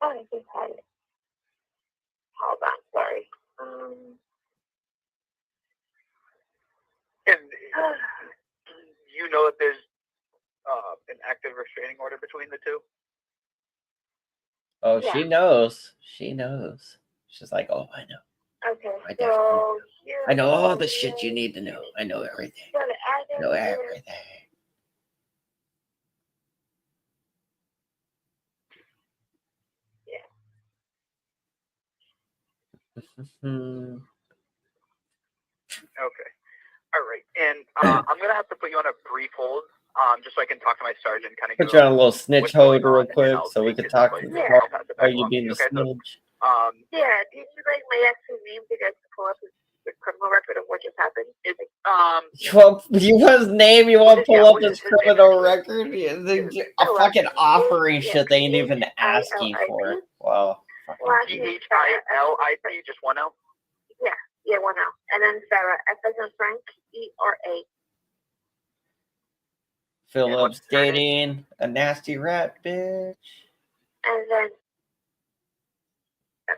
I just had it. Hold on, sorry. And you know that there's an active restraining order between the two? Oh, yeah. She knows. She knows. She's like, oh, I know. Okay, I know all the shit you need to know. I know everything. I know everything. Okay. All right. And I'm going to have to put you on a brief hold just so I can talk to my sergeant. Kind of put you on a little snitch hold real quick so we can talk about how you being a snitch. Yeah. Do you like my ex's name? You guys pull up his criminal record of what just happened? You want his name? You want to pull up his criminal record? A fucking offering shit they ain't even asking for. Wow. T-H-I-L-I-P, just one L? Yeah, one L. And then Farah, F as in Frank, E-R-A. Philip's dating a nasty rat, bitch. And then, I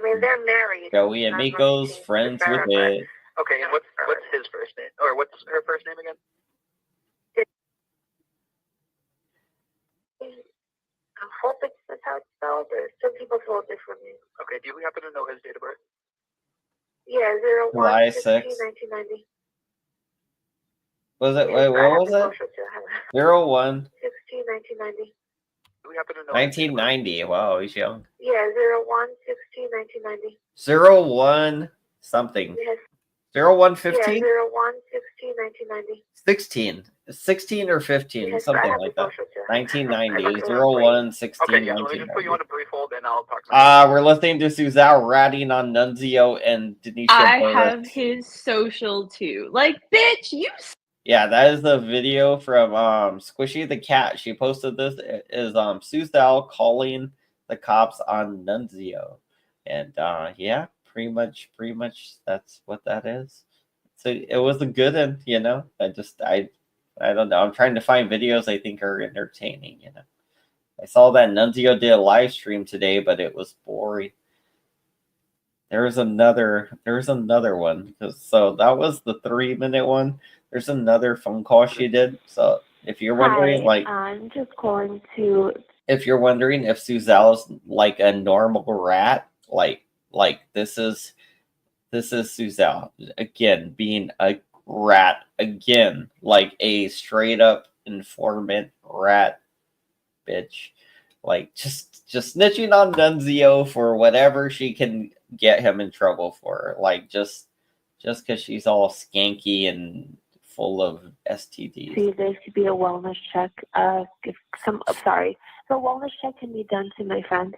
mean, they're married. Joey and Miko's friends with it. Okay, and what's his first name? Or what's her first name again? I hope it's told differently. Okay, do you happen to know his date of birth? Yeah, July 01/16, 6th. 1990. Was it? Yes, Wait, I what have was the it? social too. I have it. 01 16, 1990. Do we happen to know his date of birth? 1990. Wow, he's young. Yeah, 01/16, 1990. 01 something. Yes. 0115? Yeah, 01/16, 1990. 16 or 15, Yes, I something have like the that. social too. 1990, I look 01, 16, Okay, yeah, let me just put you 1990. on a brief hold and I'll talk to my We're listening to Suzal ratting on Nunzio and Denisha I Burris. have his social too. Like, bitch, you. Yeah, that is the video from Squishy the Cat. She posted this. It is Suzal calling the cops on Nunzio. And yeah, pretty much that's what that is. So it was a good one, you know. I don't know. I'm trying to find videos I think are entertaining, you know. I saw that Nunzio did a live stream today, but it was boring. There's another one. So that was the 3-minute one. There's another phone call she did. So if you're wondering, I'm just calling to. if you're wondering if Suzal's like a normal rat, like this is Suzal again being a rat again, like a straight up informant rat bitch, like just snitching on Nunzio for whatever she can get him in trouble for, like just because she's all skanky and full of STDs. See, there should be a wellness check. The wellness check can be done to my friend.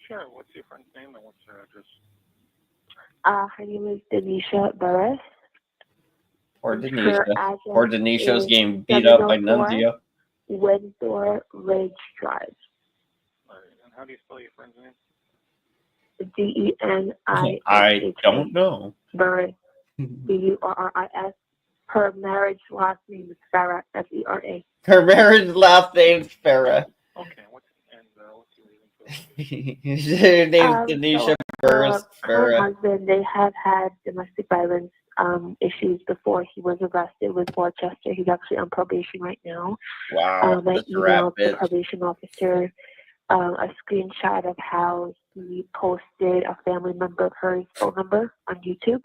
Sure, what's your friend's name and what's her address? Her name is Denisha Burris. Or Denisha's getting beat up by Nunzio. Windsor Ridge Drive. And how do you spell your friend's name? DENISHA. I don't know. Burris. BURRIS. Her marriage last name is Farah. FERA. Her marriage last name's Farah. Okay, what's your reason for Her name's Denisha Burris. Her husband, they have had domestic violence issues before he was arrested with Worcester. He's actually on probation right now. Wow, I emailed the probation officer a screenshot of how he posted a family member of hers phone number on YouTube.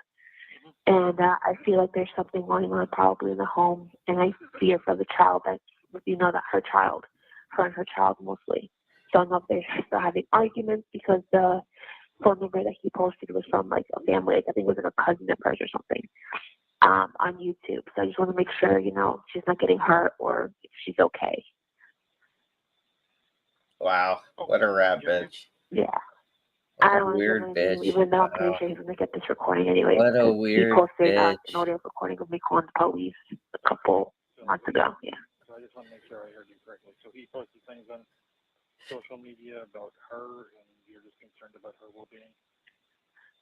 And I feel like there's something going on probably in the home, and I fear for the child that her and her child mostly. Don't know if they're still having arguments because the phone number that he posted was from like a family, like I think it was like a cousin of hers or something, on YouTube. So I just want to make sure, she's not getting hurt or if she's okay. Wow, what a rat bitch. Yeah. What I a don't weird bitch. Even though I'm pretty sure he's going to get this recording anyway. What a weird he posted bitch. an audio recording of me calling the police a couple months ago. Yeah. So I just want to make sure I heard you correctly. So he posted things on social media about her, and you're just concerned about her well-being?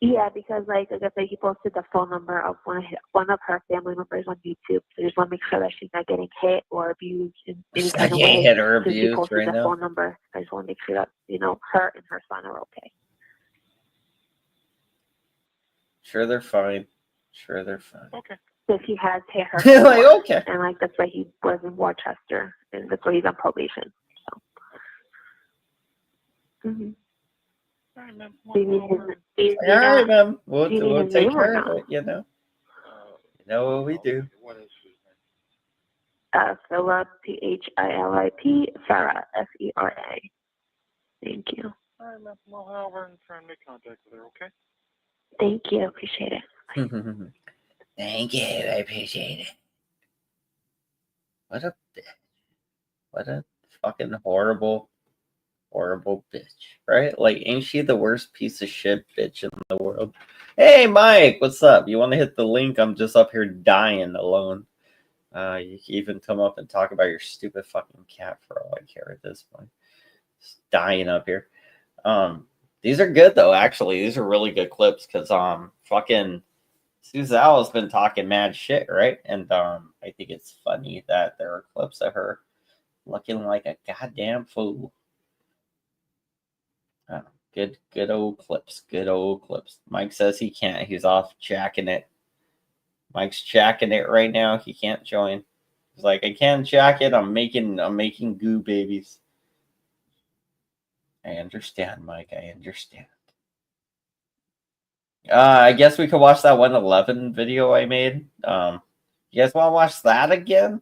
Yeah, because like I said, he posted the phone number of one of her family members on YouTube. So I just want to make sure that she's not getting hit or abused in any kind of way. Hit or abused he posted right the now. phone number. I just want to make sure that her and her son are okay. Sure, they're fine. Okay. So he has hit her. Like, okay. And like that's why he was in Worcester, and that's why he's on probation. So. Mm-hmm. All right, ma'am. All right, ma'am. We'll take care of it, You know what we do. What is his name? Philip, PHILIP, Farah, FERA. Thank you. All right, ma'am. Well, I'll try and make contact with her, okay? Thank you. Appreciate it. Thank you. I appreciate it. What a fucking horrible bitch, right? Like, ain't she the worst piece of shit bitch in the world? Hey, Mike, what's up? You want to hit the link? I'm just up here dying alone. You can even come up and talk about your stupid fucking cat for all I care at this point. Just dying up here. These are good though, actually. These are really good clips because fucking Suzal has been talking mad shit, right? And I think it's funny that there are clips of her looking like a goddamn fool. Good old clips. Mike says he can't. He's off jacking it. Mike's jacking it right now. He can't join. He's like, I can't jack it. I'm making goo babies. I understand, Mike. I understand. I guess we could watch that 111 video I made. You guys want to watch that again?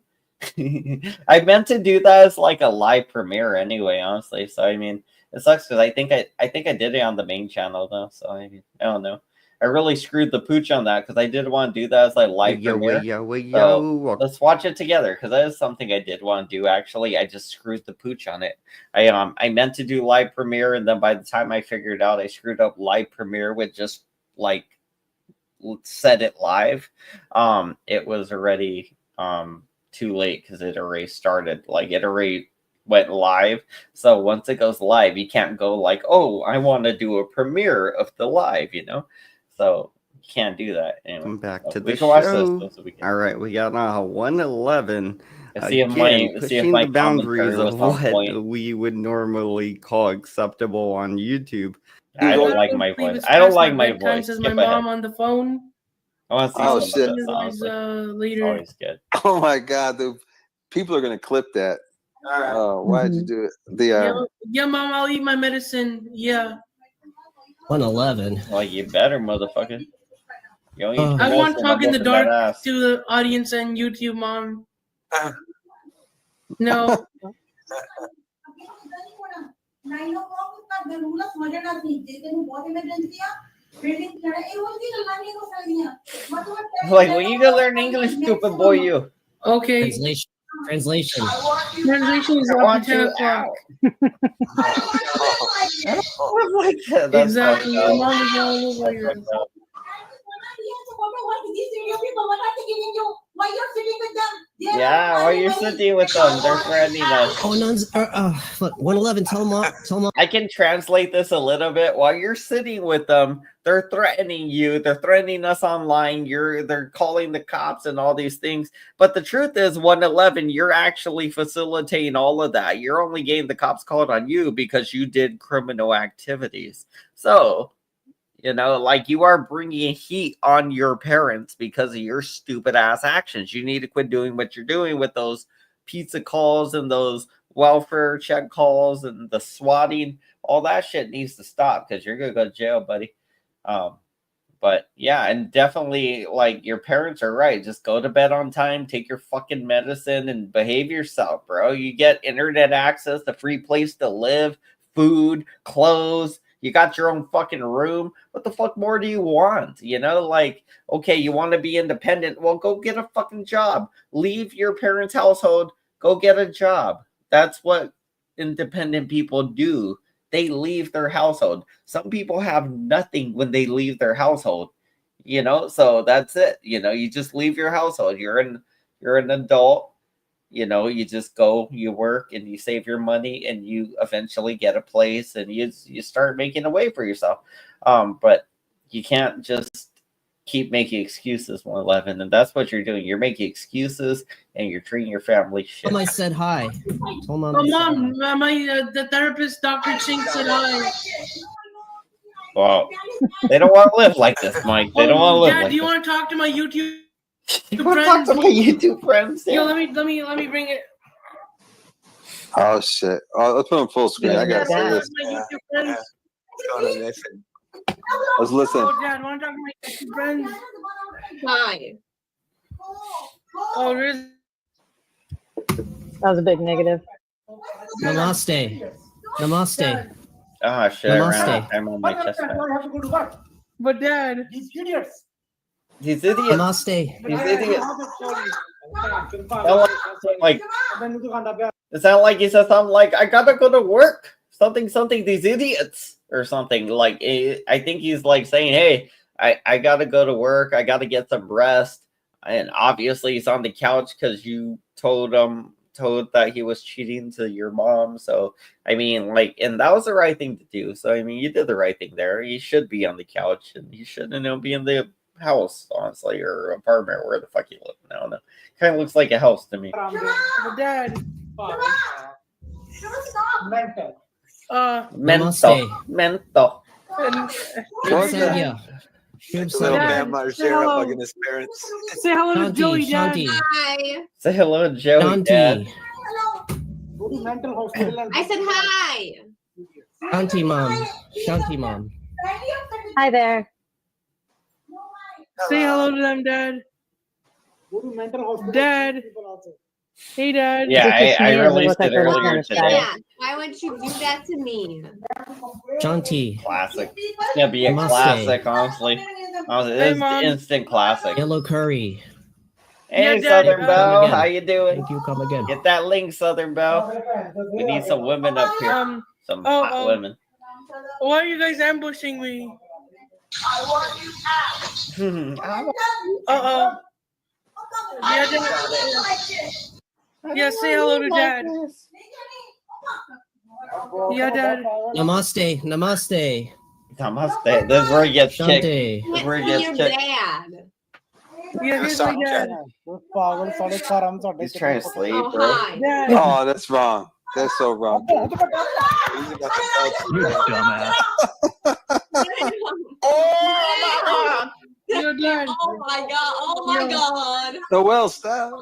I meant to do that as like a live premiere anyway, honestly. So I mean, it sucks because I think I did it on the main channel though. So I mean, I don't know. I really screwed the pooch on that because I did want to do that as like live premiere. So let's watch it together because that is something I did want to do. Actually, I just screwed the pooch on it. I meant to do live premiere, and then by the time I figured out, I screwed up live premiere with just like set it live. It was already too late because it already started. Like it already went live. So once it goes live, you can't go like, oh, I want to do a premiere of the live, you know? So you can't do that. Anyway, come back to we the can watch show. this so we can. All right, we got 111. See if Pushing the boundaries of what point. we would normally call acceptable on YouTube. I don't like my voice. I don't like my voice. Says my mom on the phone. I want to see shit. Later. Always good. Oh my God, dude. People are gonna clip that. Oh, why did you do it? Yeah, mom, I'll eat my medicine. Yeah. 111. Well, you better, motherfucker. I want to talk in the dark to the audience and YouTube, mom. No. Like, when you gonna learn English, stupid boy, you? Okay. Translation. Translation is after 10 o'clock. Exactly. Your mom is all over here. Yeah, why you're sitting with them? They're threatening us. Oh, nuns. Look, 111. Tell them. I can translate this a little bit. While you're sitting with them, they're threatening you. They're threatening us online. They're calling the cops and all these things. But the truth is, 111, you're actually facilitating all of that. You're only getting the cops called on you because you did criminal activities. So, you know, like, you are bringing heat on your parents because of your stupid ass actions. You need to quit doing what you're doing with those pizza calls and those welfare check calls and the swatting. All that shit needs to stop because you're going to go to jail, buddy. But yeah, and definitely, like, your parents are right. Just go to bed on time, take your fucking medicine, and behave yourself, bro. You get internet access, a free place to live, food, clothes. You got your own fucking room. What the fuck more do you want? You know, like, okay, you want to be independent. Well, go get a fucking job. Leave your parents' household. Go get a job. That's what independent people do. They leave their household. Some people have nothing when they leave their household, you know, so that's it. You know, you just leave your household. You're an adult. You know, you just go, you work, and you save your money, and you eventually get a place, and you start making a way for yourself. But you can't just keep making excuses, 111, and that's what you're doing. You're making excuses, and you're treating your family shit. I said hi. Mom, the therapist, Dr. Chink, said hi. Well, they don't want to live like this, Mike. They don't want to live Dad, like do you this. want to talk to my YouTube? You want to talk to my YouTube friends? Yo, let me bring it. Oh shit! Oh, let's put on full screen. I gotta say this. Let's listen. Oh, Dad, want to talk to my YouTube friends? Hi. Oh, really? That was a big negative. Namaste. Namaste. Ah, shit. Namaste. I'm on my chest. But Dad, These idiots. Namaste. These idiots. It sounds like he says something like, I gotta go to work. Something, these idiots. Or something. Like, I think he's like saying, hey, I gotta go to work. I gotta get some rest. And obviously he's on the couch because you told that he was cheating to your mom. So, I mean, like, and that was the right thing to do. So, I mean, you did the right thing there. You should be on the couch, and you shouldn't be in the house, honestly, or apartment, where the fuck you live. I don't know. Kind of looks like a house to me. but Dad. Mental. Little man might share up against his parents. Say hello to Joey, Dad. Hi. Say hello to Joey, Dad. I said hi. Shanti mom. Shanti mom. Hi there. Say hello to them, Dad. Dad. Hey, Dad. Yeah, I released it like earlier today. Yeah, why would you do that to me? Shanti. Classic. It's gonna be a Namaste. classic, honestly. Hey, It's Mom. instant classic. Yellow curry. Hey, Yeah, Dad, Southern Belle, how you doing? Thank you. Come again. Get that link, Southern Belle. We need some women up here. Some hot women. Why are you guys ambushing me? Uh-oh. Yeah, Dad. Yeah, say hello to Dad. Yeah, Dad. Namaste. Namaste. Namaste. This is where he gets kicked. Shanti. This is where he Your gets kicked. dad. Yeah, here's my dad. He's trying to sleep, Oh, bro. hi. Dad. Oh, that's wrong. That's so wrong. Dude. He's about to help you, man. Dumbass. Yo, Dad. Oh my god. Oh my god. Noel, stop.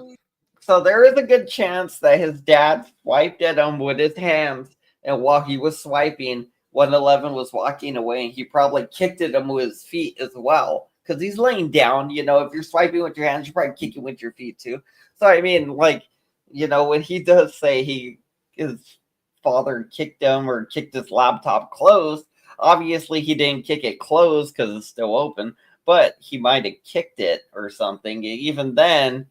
So there is a good chance that his dad swiped at him with his hands, and while he was swiping, 111 was walking away, and he probably kicked at him with his feet as well. Because he's laying down, you know, if you're swiping with your hands, you're probably kicking with your feet too. So, I mean, like, you know, when he does say his father kicked him or kicked his laptop closed, obviously he didn't kick it closed because it's still open, but he might have kicked it or something. Even then,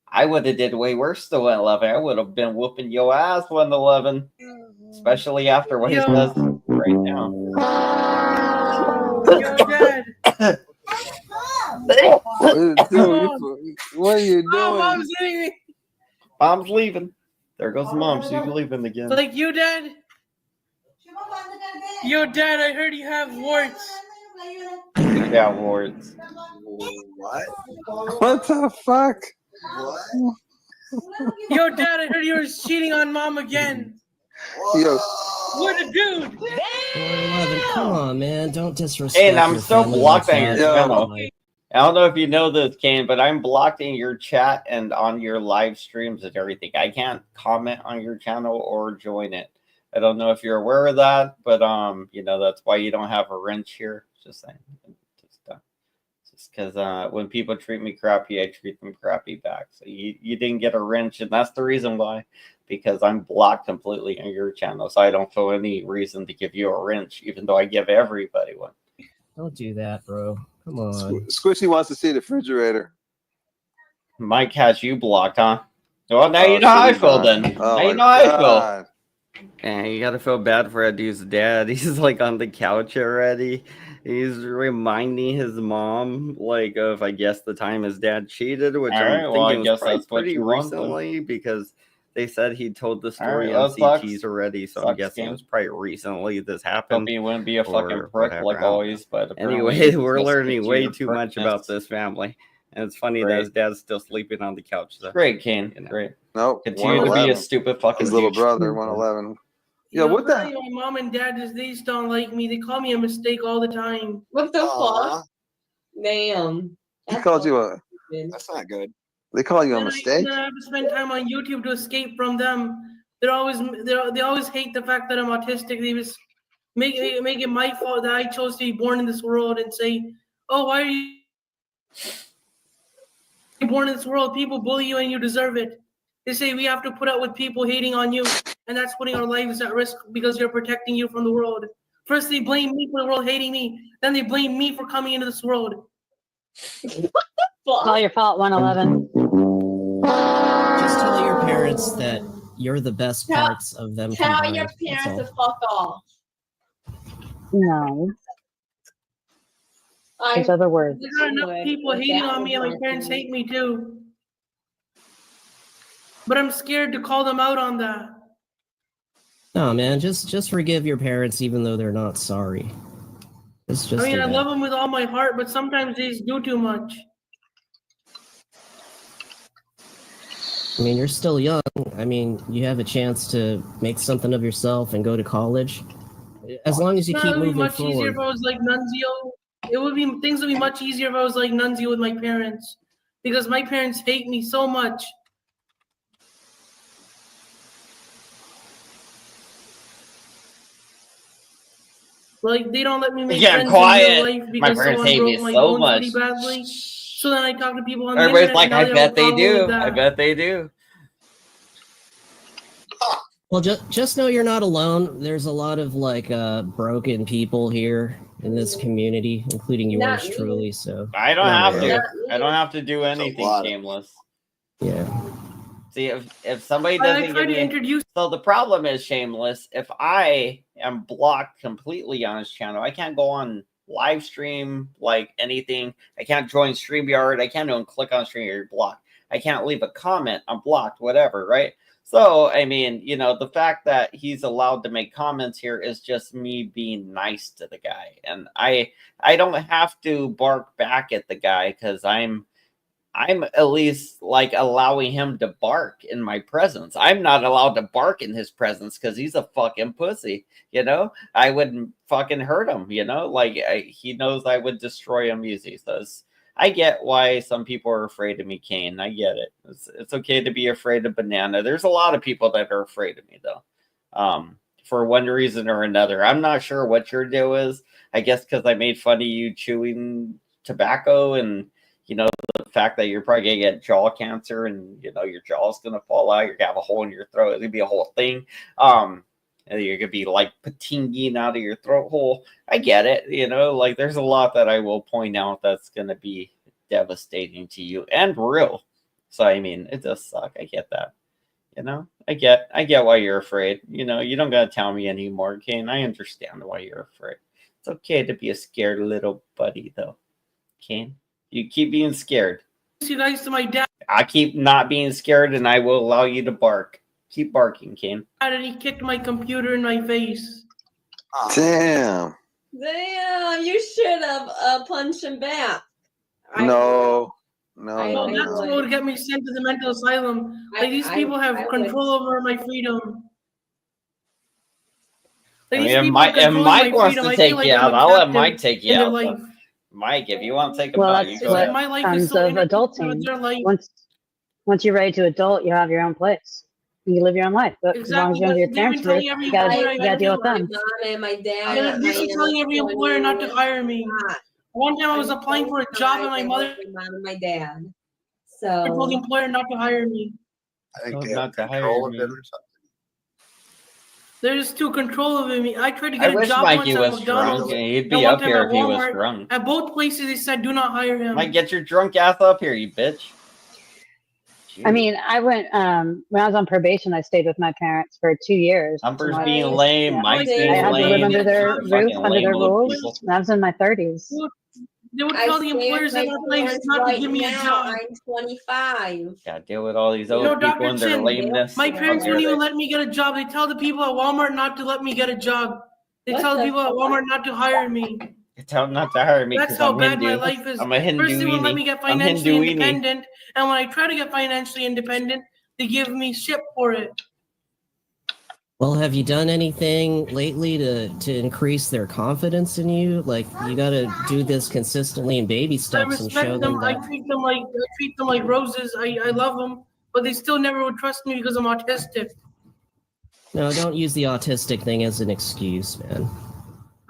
I would have did way worse to 111. I would have been whooping your ass, 111. Especially after what he does right now. Yo, Dad. Dude, what are you doing? Oh, Mom's hitting me. Mom's leaving. There goes Mom. She's leaving again. Like you, Dad? Yo, Dad, I heard you have warts. Yeah, warts. What? What the fuck? What? Yo, Dad, I heard you were cheating on Mom again. Yo. What a dude. 411. Come on, man. Don't disrespect. Hey, and I'm your still family blocked like on your that. channel. I don't know if you know this, Kane, but I'm blocked in your chat and on your live streams and everything. I can't comment on your channel or join it. I don't know if you're aware of that, but you know, that's why you don't have a wrench here. Just saying. Just because when people treat me crappy, I treat them crappy back. So you didn't get a wrench, and that's the reason why. Because I'm blocked completely on your channel, so I don't feel any reason to give you a wrench, even though I give everybody one. Don't do that, bro. Come on. Squishy wants to see the refrigerator. Mike has you blocked, huh? Well, now you know how I feel then. Oh, now you know how I feel. And you gotta feel bad for Edu's dad. He's like on the couch already. He's reminding his mom, like, of, I guess, the time his dad cheated, which I'm thinking was probably pretty recently because they said he told the story on CTs already, so I'm guessing it was probably recently this happened. Hope he wouldn't be a fucking prick like always, but anyway, we're learning way too much about this family. And it's funny that his dad's still sleeping on the couch. So. Great, Kane. You know. Great. Nope. Continue to be a stupid fucking his little douche. brother, 111. Yo, what the? My mom and dad they just don't like me. They call me a mistake all the time. What the fuck? Damn. He called you a. That's not good. They call you a mistake. And I have to spend time on YouTube to escape from them. They always hate the fact that I'm autistic. They just make it my fault that I chose to be born in this world and say, "Oh, why are you born in this world? People bully you and you deserve it." They say we have to put up with people hating on you, and that's putting our lives at risk because you're protecting you from the world. First, they blame me for the world hating me. Then they blame me for coming into this world. What the fuck? It's all your fault, 111. Just tell your parents that you're the best parts of them. Tell combined. your parents to fuck off. No. There's other words. There's not enough people hating on me, and my parents hate me too. But I'm scared to call them out on that. No, man, just forgive your parents, even though they're not sorry. Just I mean, do I that. love them with all my heart, but sometimes they just do too much. I mean, you're still young. I mean, you have a chance to make something of yourself and go to college. As long as you keep It would be moving much easier if forward. I was like Nunzio. Things would be much easier if I was like Nunzio with my parents, because my parents hate me so much. Like they don't let me make Yeah, friends quiet. in real life My because parents someone hate me broke my so bones much. pretty badly. So then I talk to people on the Everybody's internet. like, and now I they have bet a they problem with do. that. I bet they do. Well, just know you're not alone. There's a lot of like broken people here in this community, including yours Not me. truly. So I don't not have worry. to. I don't have to do anything shameless. Yeah. See, if somebody I doesn't try give to me, introduce. so the problem is shameless. If I am blocked completely on his channel, I can't go on live stream like anything. I can't join StreamYard. I can't even click on StreamYard. You're blocked. I can't leave a comment. I'm blocked. Whatever, right? So I mean, you know, the fact that he's allowed to make comments here is just me being nice to the guy, and I don't have to bark back at the guy because I'm at least like allowing him to bark in my presence. I'm not allowed to bark in his presence because he's a fucking pussy. You know, I wouldn't fucking hurt him. You know, like he knows I would destroy him easy. So I get why some people are afraid of me, Kane. I get it. It's okay to be afraid of Banana. There's a lot of people that are afraid of me though, for one reason or another. I'm not sure what your deal is. I guess because I made fun of you chewing tobacco and, you know, the fact that you're probably gonna get jaw cancer and, you know, your jaw's gonna fall out, you're gonna have a hole in your throat, it's gonna be a whole thing. And you're gonna be like patinging out of your throat hole. I get it, you know, like there's a lot that I will point out that's gonna be devastating to you and real. So I mean, it does suck. I get that. You know, I get why you're afraid. You know, you don't gotta tell me anymore, Kane. I understand why you're afraid. It's okay to be a scared little buddy, though. Kane, you keep being scared. You guys to my dad. I keep not being scared, and I will allow you to bark. Keep barking, Kane. And he kicked my computer in my face. Damn. Damn, you should have punched him back. No. Well, that's what would get me sent to the mental asylum. Like these people have control over my freedom. Like, I mean, if Mike wants to take you out, I'll let Mike take you out. Mike, if you want to take him out, you go ahead. My life Comes is so of adulting. Once you're ready to adult, you have your own place. You live your own life. But as long as you're under your parents' roof, you gotta deal with them. My mom and my dad. This is telling every employer not to hire me. One time I was applying for a job and my mother, my mom and my dad. I told the So employer not to hire me. I think they have control of it or something. They're just too control over me. I tried to get I a wish job Mikey once at was McDonald's. drunk. He'd and be one up time here at if he was Walmart. drunk. At both places, they said do not hire him. Mike, get your drunk ass up here, you bitch. I mean, I went when I was on probation. I stayed with my parents for 2 years. Humper's being lame. Mike's being I had to live lame. under their roof, under their rules. People. And I was in my 30s. They would tell the employers in our place not to give me a job. I'm 25. Yeah, deal with all these You old know, people Dr. and their Chin, lameness. my parents How dare wouldn't even they. let me get a job. They tell the people at Walmart not to let me get a job. They What tell the the people at fuck? Walmart not to hire me. Tell them not to hire me That's because how I'm bad Hindu. my life is. I'm a Hindu First, they won't let me get financially Hindu-weenie. independent, and when I try to get financially independent, they give me shit for it. Well, have you done anything lately to increase their confidence in you? Like, you got to do this consistently in baby I steps and show respect them them. I that. treat them like roses. I love them, but they still never would trust me because I'm autistic. No, don't use the autistic thing as an excuse, man.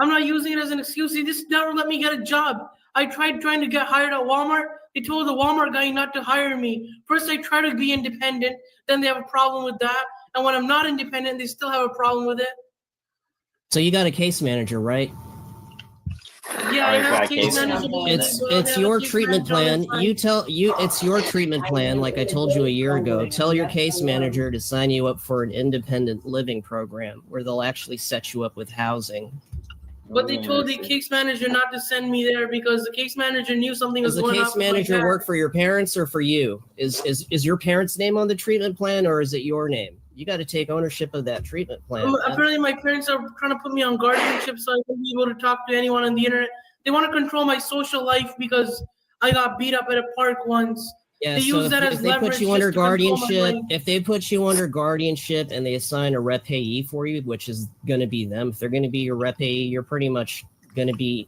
I'm not using it as an excuse. They just never let me get a job. I tried trying to get hired at Walmart. They told the Walmart guy not to hire me. First, I try to be independent. Then they have a problem with that. And when I'm not independent, they still have a problem with it. So you got a case manager, right? Yeah, I have case managers. It's your treatment plan. It's your treatment plan. Like I told you a year ago, tell your case manager to sign you up for an independent living program where they'll actually set you up with housing. But they told the case manager not to send me there because the case manager knew something was Does the going on. case manager work for your parents or for you? Is your parents' name on the treatment plan or is it your name? You got to take ownership of that treatment plan. Apparently, my parents are trying to put me on guardianship so I can be able to talk to anyone on the internet. They want to control my social life because I got beat up at a park once. Yeah, they so use that as if they leverage put you under just to control my guardianship, life. if they put you under guardianship and they assign a repayee for you, which is going to be them, if they're going to be your repayee, you're pretty much going to be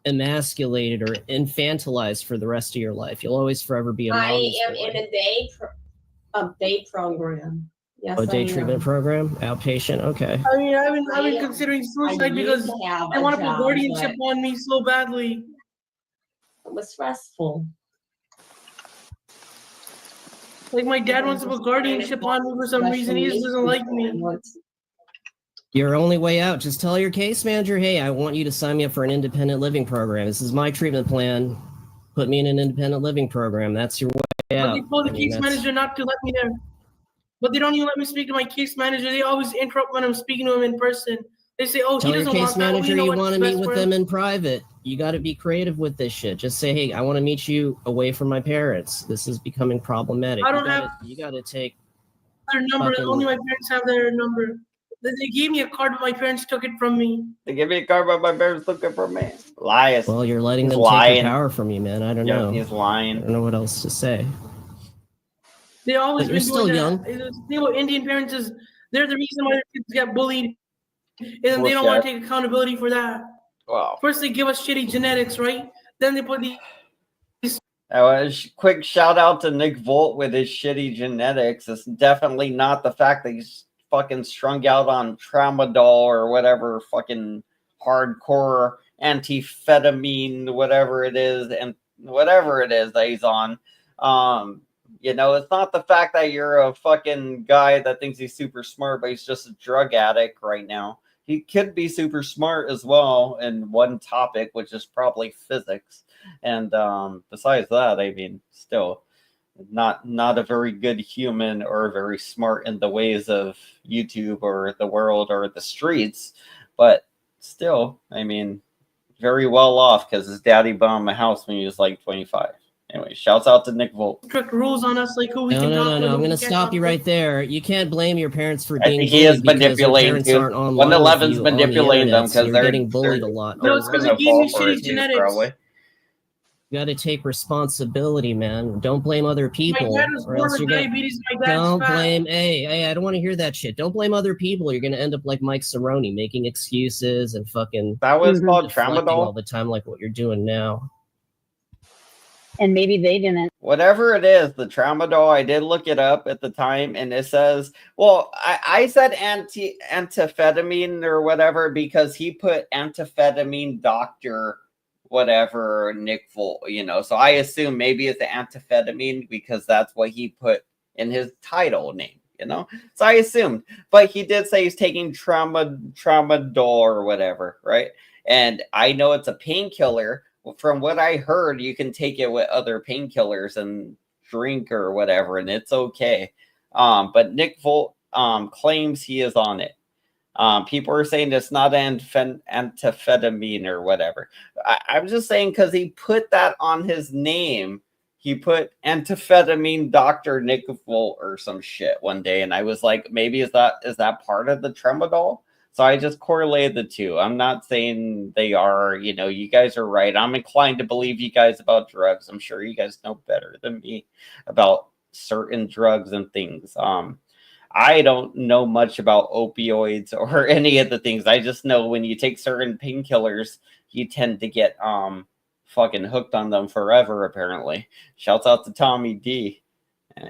emasculated or infantilized for the rest of your life. You'll always forever be a I mommy's am boy. in a day program. Yes, A day treatment program, outpatient. Okay. I mean, I've been considering suicide because they want to put guardianship on me so badly. It was stressful. Like my dad wants to put guardianship on me for some reason. He just doesn't like me. Your only way out, just tell your case manager, hey, I want you to sign me up for an independent living program. This is my treatment plan. Put me in an independent living program. That's your way out. But they told the case manager not to let me there. But they don't even let me speak to my case manager. They always interrupt when I'm speaking to him in person. They say, oh, tell he your doesn't case want that. manager you want to meet with for them in private. You got to be creative with this shit. Just say, hey, I want to meet you away from my parents. This is becoming problematic. I don't have You got to take their number. fucking- Only my parents have their number. They gave me a card, but my parents took it from me. They gave me a card, but my parents took it from me. Lies. Well, you're letting them lying. take your power from you, man. I don't know. He's lying. I don't know what else to say. They always But you're been still doing young. that. The thing about Indian parents is they're the reason why their kids get bullied, and then they don't Bullshit. want to take accountability for that. Wow. First, they give us shitty genetics, right? Then they put these. Quick shout out to Nick Volt with his shitty genetics. It's definitely not the fact that he's fucking strung out on tramadol or whatever fucking hardcore amphetamine, whatever it is, and whatever it is that he's on. You know, it's not the fact that you're a fucking guy that thinks he's super smart, but he's just a drug addict right now. He could be super smart as well in one topic, which is probably physics. And besides that, I mean, still not a very good human or very smart in the ways of YouTube or the world or the streets. But still, I mean, very well off because his daddy bought him a house when he was like 25. Anyway, shouts out to Nick Volt. Strict rules on us, like who we can talk to. No. I'm going to stop you right there. You can't blame your parents for I being think he is bullied because your manipulating parents too. aren't online. 111's manipulating them because they're getting bullied a lot. No, it's because they gave me shitty genetics. Probably. You got to take responsibility, man. Don't blame other people. My dad was born with diabetes. My dad's Don't fat. blame. Hey, I don't want to hear that shit. Don't blame other people. You're going to end up like Mike Cerrone, making excuses and fucking. That was called deflecting tramadol all the time, like what you're doing now. And maybe they didn't. Whatever it is, the tramadol, I did look it up at the time, and it says, well, I said amphetamine or whatever because he put amphetamine doctor whatever Nick Volt, you know. So I assume maybe it's the amphetamine because that's what he put in his title name, you know. So I assumed, but he did say he's taking tramadol or whatever, right? And I know it's a painkiller. From what I heard, you can take it with other painkillers and drink or whatever, and it's okay. But Nick Volt claims he is on it. People are saying it's not amphetamine or whatever. I'm just saying because he put that on his name. He put amphetamine Dr. Nick Volt or some shit one day, and I was like, maybe is that part of the tramadol? So I just correlated the two. I'm not saying they are, you know, you guys are right. I'm inclined to believe you guys about drugs. I'm sure you guys know better than me about certain drugs and things. I don't know much about opioids or any of the things. I just know when you take certain painkillers, you tend to get fucking hooked on them forever, apparently. Shouts out to Tommy D.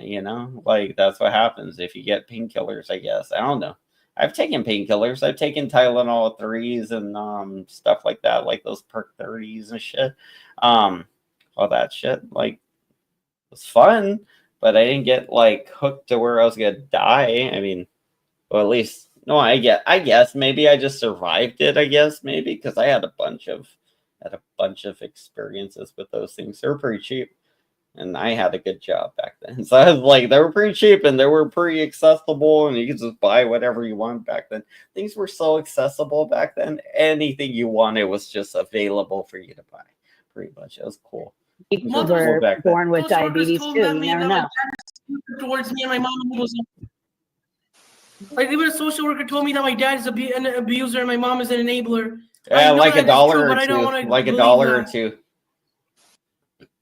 You know, like that's what happens if you get painkillers, I guess. I don't know. I've taken painkillers. I've taken Tylenol 3s and stuff like that, like those Perk 30s and shit. All that shit. Like, it was fun, but I didn't get like hooked to where I was gonna die. I mean, well, at least no, I guess maybe I just survived it. I guess maybe because I had a bunch of experiences with those things. They're pretty cheap. And I had a good job back then. So I was like, they were pretty cheap and they were pretty accessible and you could just buy whatever you want back then. Things were so accessible back then. Anything you wanted was just available for you to buy. Pretty much. It was cool. People were born with diabetes too. You never know. Towards me and my mom was like, even a social worker told me that my dad is an abuser and my mom is an enabler. Yeah, like $1 true, or two. Like $1 or two.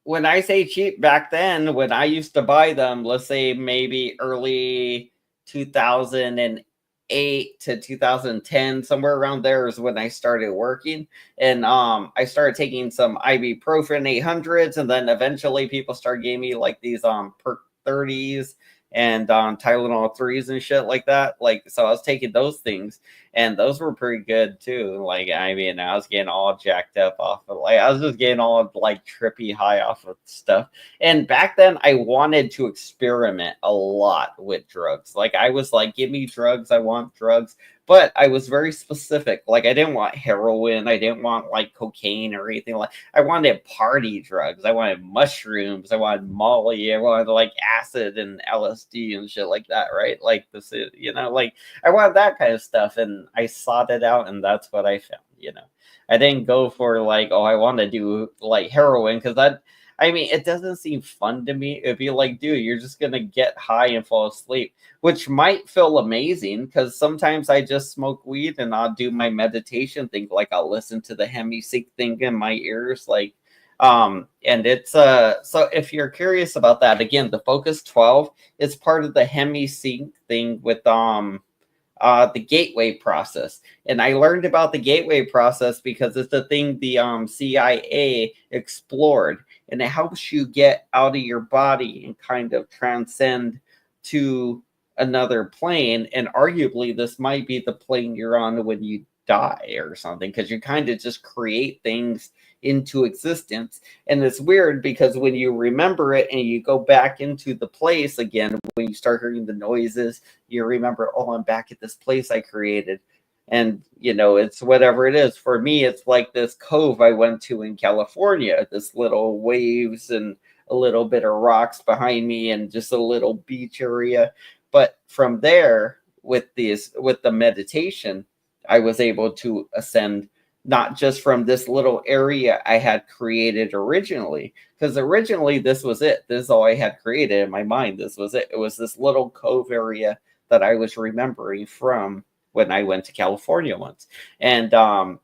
When I say cheap back then, when I used to buy them, let's say maybe early 2008 to 2010, somewhere around there is when I started working. And I started taking some ibuprofen 800s, and then eventually people started giving me like these Perk 30s and Tylenol 3s and shit like that. Like, so I was taking those things, and those were pretty good too. Like, I mean, I was getting all jacked up off of, like, I was just getting all like trippy high off of stuff. And back then, I wanted to experiment a lot with drugs. Like, I was like, give me drugs, I want drugs. But I was very specific. Like, I didn't want heroin. I didn't want like cocaine or anything. Like, I wanted party drugs. I wanted mushrooms. I wanted Molly. I wanted like acid and LSD and shit like that, right? Like this, you know, like I wanted that kind of stuff, and I sought it out, and that's what I found. You know, I didn't go for like, oh, I want to do like heroin, because that, I mean, it doesn't seem fun to me. It'd be like, dude, you're just gonna get high and fall asleep, which might feel amazing, because sometimes I just smoke weed and I'll do my meditation thing, like I'll listen to the hemi-sync thing in my ears, like, and it's so if you're curious about that, again, the Focus 12 is part of the hemi-sync thing with the gateway process. And I learned about the gateway process because it's the thing the CIA explored, and it helps you get out of your body and kind of transcend to another plane. And arguably this might be the plane you're on when you die or something, because you kind of just create things into existence. And it's weird because when you remember it and you go back into the place again, when you start hearing the noises, you remember, oh, I'm back at this place I created. And, you know, it's whatever it is. For me, it's like this cove I went to in California, this little waves and a little bit of rocks behind me and just a little beach area. But from there, with the meditation, I was able to ascend not just from this little area I had created originally, because originally this was it. This is all I had created in my mind. This was it. It was this little cove area that I was remembering from when I went to California once. And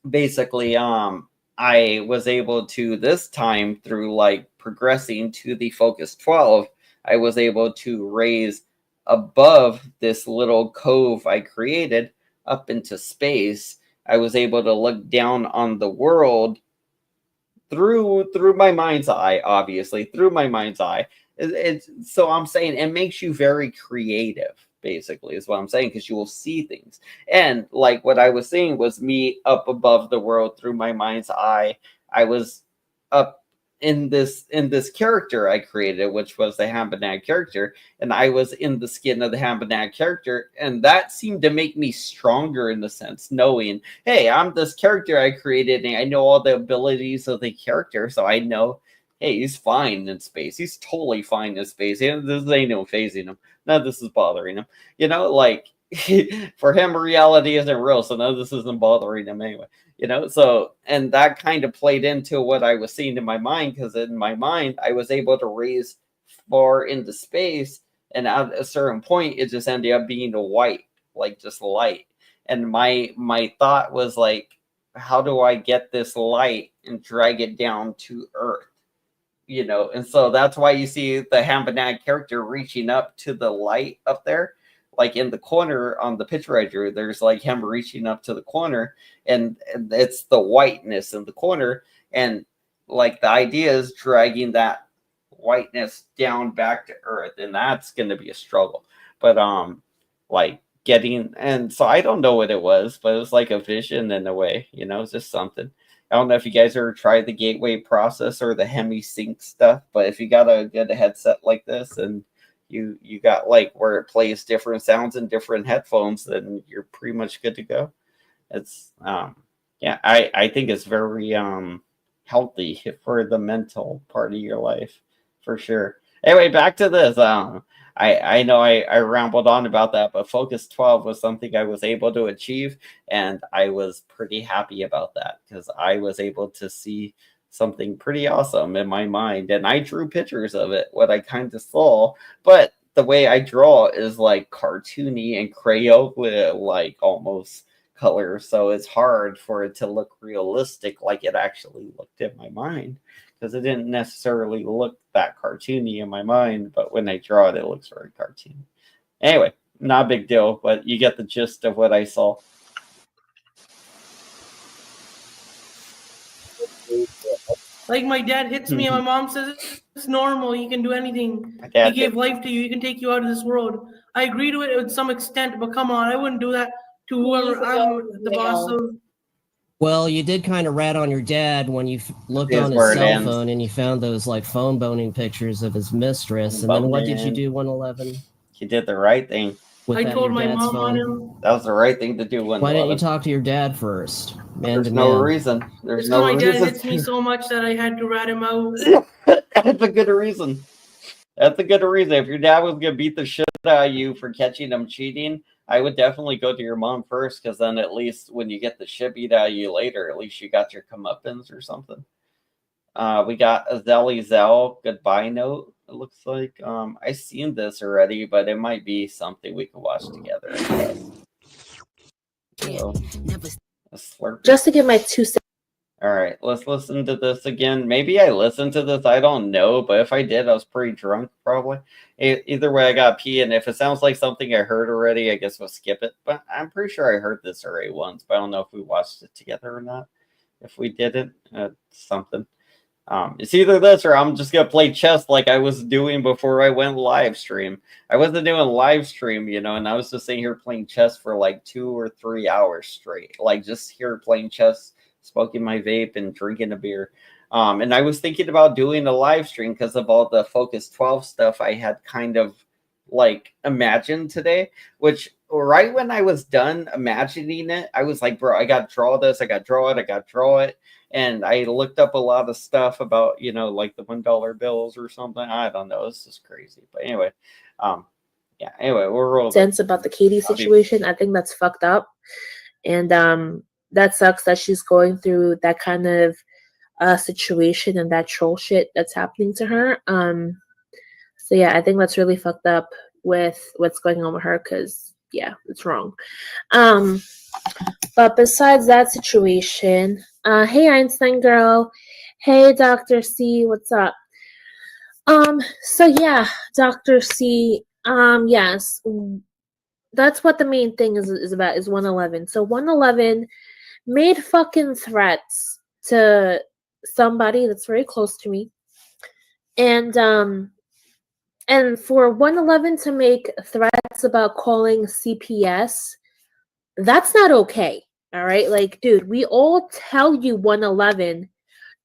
basically, I was able to, this time, through like progressing to the Focus 12, I was able to raise above this little cove I created up into space. I was able to look down on the world through my mind's eye, obviously, through my mind's eye. So I'm saying it makes you very creative, basically, is what I'm saying, because you will see things. And like what I was saying was me up above the world through my mind's eye. I was up in this character I created, which was the Hambinag character, and I was in the skin of the Hambinag character, and that seemed to make me stronger in the sense, knowing, hey, I'm this character I created, and I know all the abilities of the character, so I know, hey, he's fine in space. He's totally fine in space. This ain't no phasing him. None of this is bothering him. You know, like, for him, reality isn't real, so none of this isn't bothering him anyway. You know, so, and that kind of played into what I was seeing in my mind, because in my mind, I was able to raise far into space, and at a certain point, it just ended up being a white, like just light. And my thought was like, how do I get this light and drag it down to Earth? You know, and so that's why you see the Hambinag character reaching up to the light up there. Like in the corner on the picture I drew, there's like him reaching up to the corner, and it's the whiteness in the corner. And like the idea is dragging that whiteness down back to Earth, and that's going to be a struggle. But like getting, and so I don't know what it was, but it was like a vision in a way, you know, it's just something. I don't know if you guys ever tried the gateway process or the hemi-sync stuff, but if you got a good headset like this and you got like where it plays different sounds in different headphones, then you're pretty much good to go. It's yeah, I think it's very healthy for the mental part of your life, for sure. Anyway, back to this. I know I rambled on about that, but Focus 12 was something I was able to achieve, and I was pretty happy about that, because I was able to see something pretty awesome in my mind, and I drew pictures of it, what I kind of saw, but the way I draw is like cartoony and Crayola, like almost color, so it's hard for it to look realistic like it actually looked in my mind, because it didn't necessarily look that cartoony in my mind, but when I draw it, it looks very cartoony. Anyway, not a big deal, but you get the gist of what I saw. Like my dad hits me and my mom says it's normal. He can do anything. He gave life to you. He can take you out of this world. I agree to it to some extent, but come on, I wouldn't do that to whoever I'm the boss of. Well, you did kind of rat on your dad when you looked on his cell phone and you found those like phone boning pictures of his mistress. And then what did you do, 111? You did the right thing. I told my mom on him. That was the right thing to do. Why didn't you talk to your dad first? There's no reason. There's no reason. My dad hits me so much that I had to rat him out. That's a good reason. That's a good reason. If your dad was gonna beat the shit out of you for catching him cheating, I would definitely go to your mom first, because then at least when you get the shit beat out of you later, at least you got your comeuppance or something. We got a Zelly Zell goodbye note. It looks like I've seen this already, but it might be something we can watch together. So, just to give my 2 cents. All right, let's listen to this again. Maybe I listened to this. I don't know, but if I did, I was pretty drunk probably. Either way, I got pee, and if it sounds like something I heard already, I guess we'll skip it. But I'm pretty sure I heard this already once, but I don't know if we watched it together or not. If we didn't, something. It's either this or I'm just gonna play chess like I was doing before I went live stream. I wasn't doing live stream, you know, and I was just sitting here playing chess for like 2 or 3 hours straight, like just here playing chess, smoking my vape and drinking a beer. And I was thinking about doing a live stream because of all the Focus 12 stuff I had kind of like imagined today, which right when I was done imagining it, I was like, bro, I got to draw this. I got to draw it. I got to draw it. And I looked up a lot of stuff about, you know, like the $1 bills or something. I don't know. This is crazy. But anyway, yeah, anyway, we're rolling. Sense about the Katie situation. I think that's fucked up. And that sucks that she's going through that kind of situation and that troll shit that's happening to her. So yeah, I think that's really fucked up with what's going on with her, because yeah, it's wrong. But besides that situation, hey Einstein girl, hey Dr. C, what's up? So yeah, Dr. C, yes, that's what the main thing is about, is 111. So 111 made fucking threats to somebody that's very close to me, and for 111 to make threats about calling CPS, that's not okay. All right, like, dude, we all tell you 111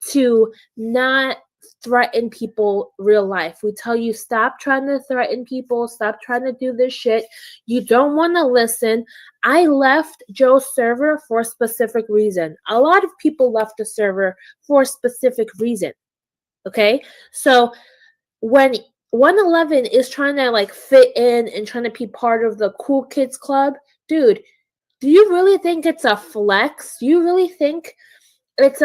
to not threaten people real life. We tell you, stop trying to threaten people, stop trying to do this shit. You don't want to listen. I left Joe's server for a specific reason. A lot of people left the server for a specific reason. Okay, so when 111 is trying to like fit in and trying to be part of the cool kids club, dude, do you really think it's a flex? Do you really think it's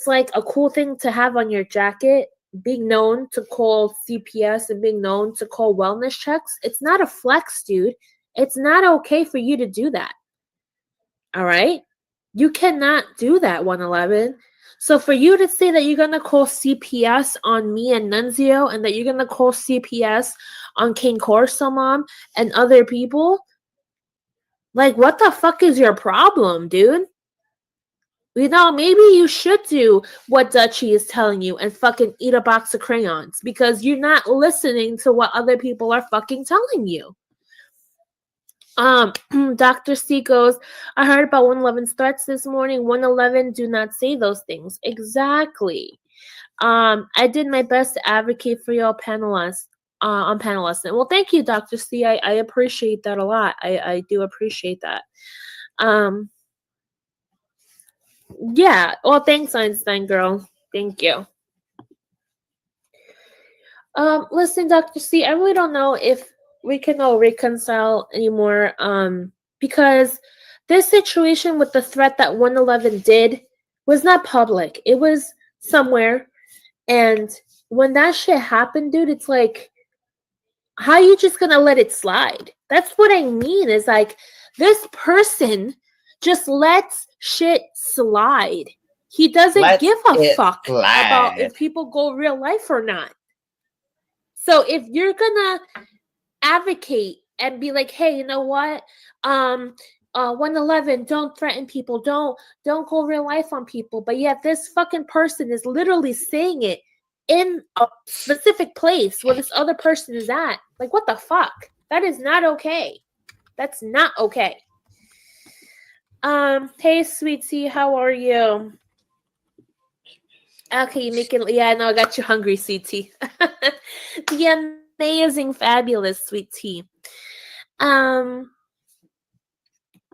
like a cool thing to have on your jacket, being known to call CPS and being known to call wellness checks? It's not a flex, dude. It's not okay for you to do that. All right? You cannot do that, 111. So for you to say that you're going to call CPS on me and Nunzio, and that you're going to call CPS on King Corso Mom and other people, like, what the fuck is your problem, dude? You know, maybe you should do what Dutchie is telling you and fucking eat a box of crayons, because you're not listening to what other people are fucking telling you. Dr. C goes, I heard about 111's threats this morning. 111 do not say those things. Exactly. I did my best to advocate for y'all panelists. On panelists. Well, thank you, Dr. C. I appreciate that a lot. I do appreciate that. Yeah. Well, thanks, Einstein girl. Thank you. Listen, Dr. C, I really don't know if we can all reconcile anymore. Because this situation with the threat that 111 did was not public. It was somewhere. And when that shit happened, dude, it's like, how are you just gonna let it slide? That's what I mean, is like, this person just lets shit slide. He doesn't give a fuck about if people go real life or not. So if you're gonna advocate and be like, hey, you know what? 111, don't threaten people, don't go real life on people. But yet this fucking person is literally saying it in a specific place where this other person is at. Like, what the fuck? That is not okay. That's not okay. Hey, sweet tea, how are you? Okay, you make it. Yeah, no, I got you hungry, sweet tea. The amazing, fabulous sweet tea.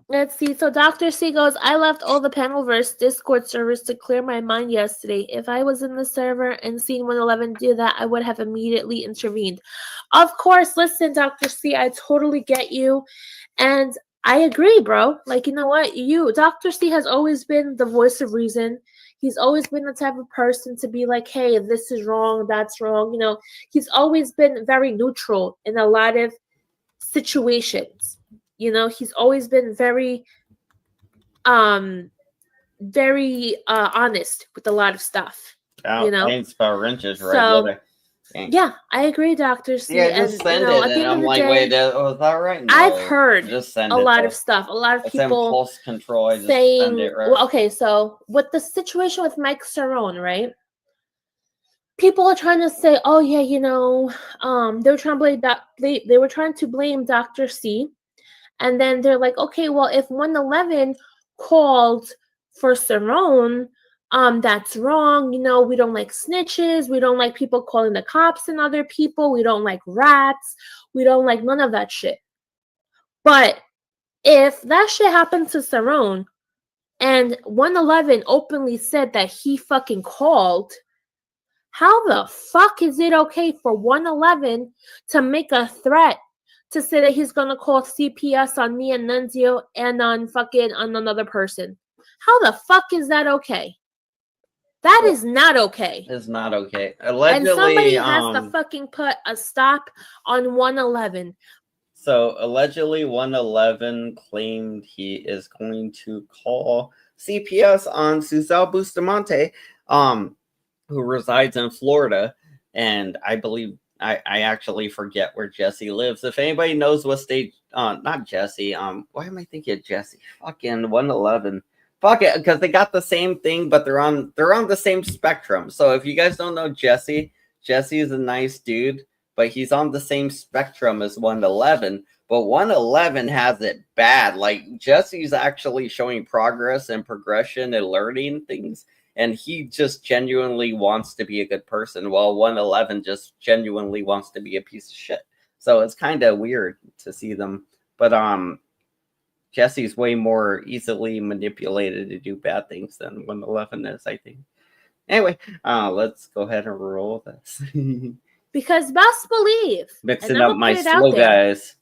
Let's see. So Dr. C goes, I left all the Panelverse Discord servers to clear my mind yesterday. If I was in the server and seen 111 do that, I would have immediately intervened. Of course, listen, Dr. C, I totally get you. And I agree, bro. Like, you know what? Dr. C has always been the voice of reason. He's always been the type of person to be like, hey, this is wrong, that's wrong. You know, he's always been very neutral in a lot of situations. You know, he's always been very honest with a lot of stuff. You know, thanks about wrenches, right? So, yeah, I agree, Dr. C. Yeah, just send it, and I'm like, wait, was that right? No, I've heard just send a lot of stuff. A lot of it's people impulse control. I just saying, send it, right? well, okay, so with the situation with Mike Cerrone, right? People are trying to say, oh yeah, you know, they were trying to blame they were trying to blame Dr. C. And then they're like, okay, well, if 111 called for Cerrone, that's wrong. You know, we don't like snitches. We don't like people calling the cops on other people. We don't like rats. We don't like none of that shit. But if that shit happened to Cerrone and 111 openly said that he fucking called, how the fuck is it okay for 111 to make a threat to say that he's gonna call CPS on me and Nunzio and on another person? How the fuck is that okay? That is not okay. It's not okay. Allegedly, and somebody has to fucking put a stop on 111. So allegedly, 111 claimed he is going to call CPS on Suzelle Bustamante, who resides in Florida, and I believe I actually forget where Jesse lives. If anybody knows what state, not Jesse. Why am I thinking of Jesse? Fucking 111. Fuck it, because they got the same thing, but they're on the same spectrum. So if you guys don't know Jesse is a nice dude, but he's on the same spectrum as 111. But 111 has it bad. Like, Jesse's actually showing progress and progression and learning things, and he just genuinely wants to be a good person, while 111 just genuinely wants to be a piece of shit. So it's kind of weird to see them. But Jesse's way more easily manipulated to do bad things than 111 is, I think. Anyway, let's go ahead and roll this. Because best believe, mixing up my slow guys.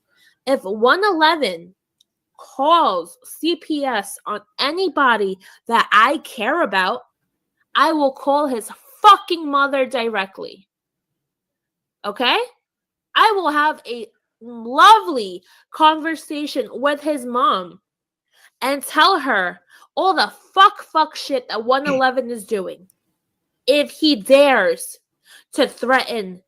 If 111 calls CPS on anybody that I care about, I will call his fucking mother directly. Okay? I will have a lovely conversation with his mom and tell her all the fuck shit that 111 is doing. If he dares to threaten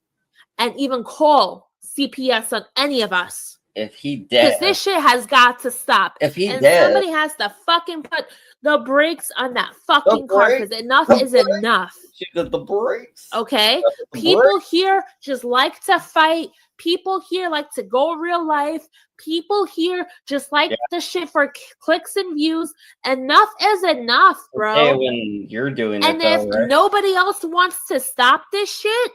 and even call CPS on any of us. If he dares. Because this shit has got to stop. If he and dares. Somebody has to fucking put the brakes on that fucking car, because enough is enough. She got the brakes. Okay? People here just like to fight. People here like to go real life. People here just like the shit for clicks and views. Enough is enough, bro. Okay, when you're doing and it, though, if right? nobody else wants to stop this shit,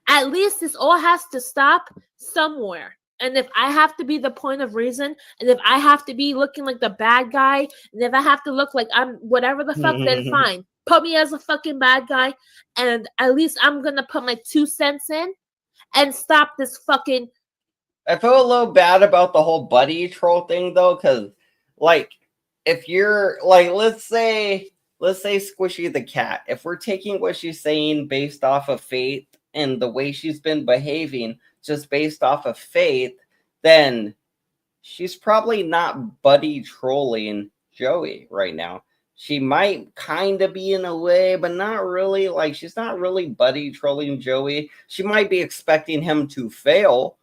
at least this all has to stop somewhere. And if I have to be the point of reason, and if I have to be looking like the bad guy, and if I have to look like I'm whatever the fuck, then fine. Put me as a fucking bad guy, and at least I'm gonna put my 2 cents in and stop this fucking. I feel a little bad about the whole buddy troll thing, though, because, like, if you're, like, let's say Squishy the cat, if we're taking what she's saying based off of faith and the way she's been behaving just based off of faith, then she's probably not buddy trolling Joey right now. She might kind of be in a way, but not really. Like, she's not really buddy trolling Joey. She might be expecting him to fail,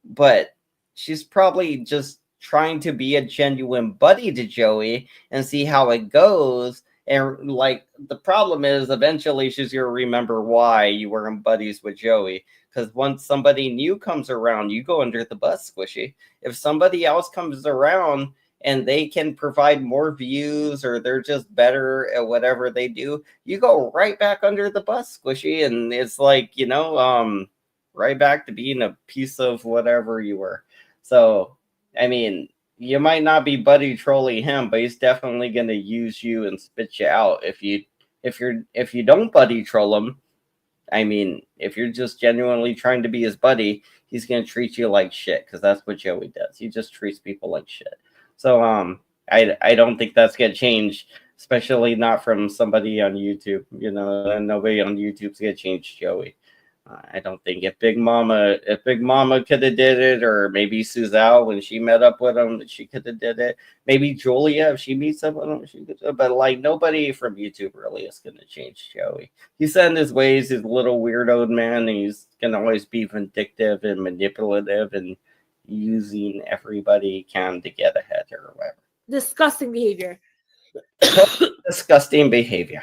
but she's probably just trying to be a genuine buddy to Joey and see how it goes. And like the problem is eventually she's gonna remember why you weren't buddies with Joey. Because once somebody new comes around, you go under the bus, Squishy. If somebody else comes around and they can provide more views or they're just better at whatever they do, you go right back under the bus, Squishy. And it's like, you know, right back to being a piece of whatever you were. So, I mean, you might not be buddy trolling him, but he's definitely going to use you and spit you out if you don't buddy troll him. I mean, if you're just genuinely trying to be his buddy, he's going to treat you like shit because that's what Joey does. He just treats people like shit. So I don't think that's going to change, especially not from somebody on YouTube. You know, and nobody on YouTube's going to change Joey. I don't think if Big Mama could have did it, or maybe Suzelle when she met up with him, she could have did it. Maybe Julia, if she meets up with him, she could. But like nobody from YouTube really is going to change Joey. He's set in his ways. He's a little weirdo man. He's going to always be vindictive and manipulative and using everybody he can to get ahead or whatever. Disgusting behavior. Disgusting behavior.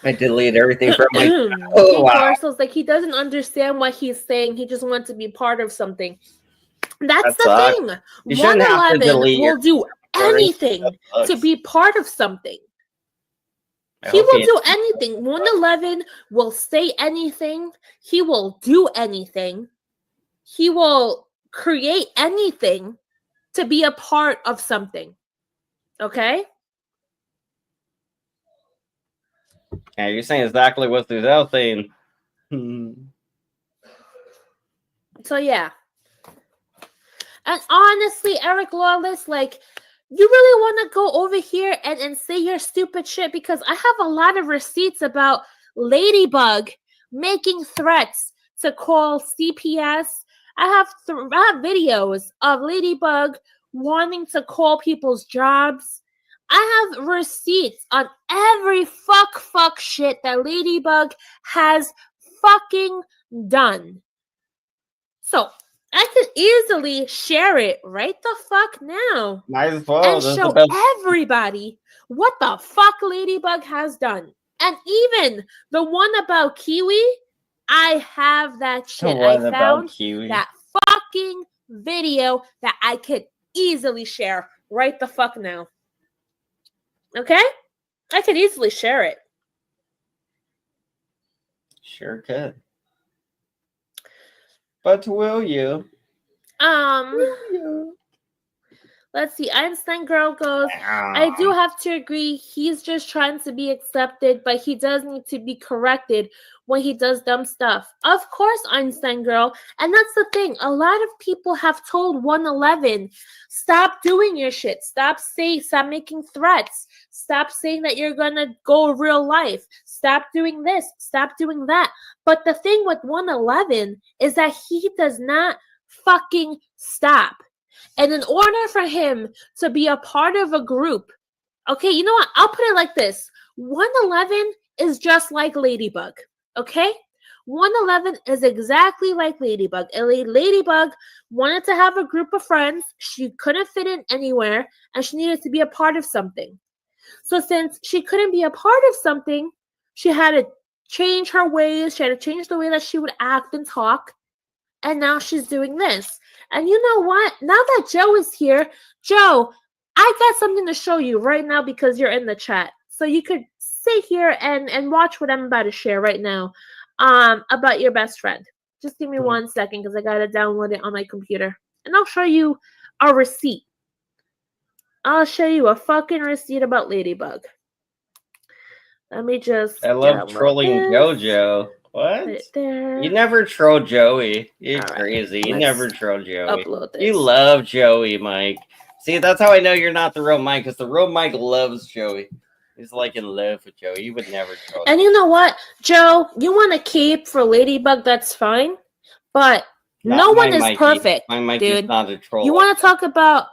I delete everything from my. Oh, wow. So it's like he doesn't understand what he's saying. He just wants to be part of something. That's the thing. 111 will do anything to be part of something. He will do anything. 111 will say anything. He will do anything. He will create anything to be a part of something. Okay? Yeah, you're saying exactly what Suzelle saying. So yeah. And honestly, Eric Lawless, like, you really want to go over here and say your stupid shit, because I have a lot of receipts about Ladybug making threats to call CPS. I have videos of Ladybug wanting to call people's jobs. I have receipts on every fuck shit that Ladybug has fucking done. So I could easily share it right the fuck now. Might as well. And show everybody what the fuck Ladybug has done. And even the one about Kiwi, I have that shit. I found that fucking video that I could easily share right the fuck now. Okay? I could easily share it. Sure could. But will you? Let's see. Einstein Girl goes, I do have to agree. He's just trying to be accepted, but he does need to be corrected when he does dumb stuff. Of course, Einstein Girl. And that's the thing. A lot of people have told 111, stop doing your shit. Stop making threats. Stop saying that you're going to go real life. Stop doing this. Stop doing that. But the thing with 111 is that he does not fucking stop. And in order for him to be a part of a group, okay, you know what? I'll put it like this. 111 is just like Ladybug, okay? 111 is exactly like Ladybug. Ladybug wanted to have a group of friends. She couldn't fit in anywhere, and she needed to be a part of something. So since she couldn't be a part of something, she had to change her ways. She had to change the way that she would act and talk. And now she's doing this. And you know what? Now that Joe is here, Joe, I got something to show you right now because you're in the chat. So you could sit here and watch what I'm about to share right now about your best friend. Just give me 1 second because I got to download it on my computer. And I'll show you a receipt. I'll show you a fucking receipt about Ladybug. Let me just... I love trolling JoJo. What? You never troll Joey. You're crazy. You never troll Joey. You love Joey, Mike. See, that's how I know you're not the real Mike, because the real Mike loves Joey. He's like in love with Joey. You would never troll. And you know what, Joe? You want to keep for Ladybug, that's fine. But no one is perfect, my Mikey's dude. Not a troll. You want to talk about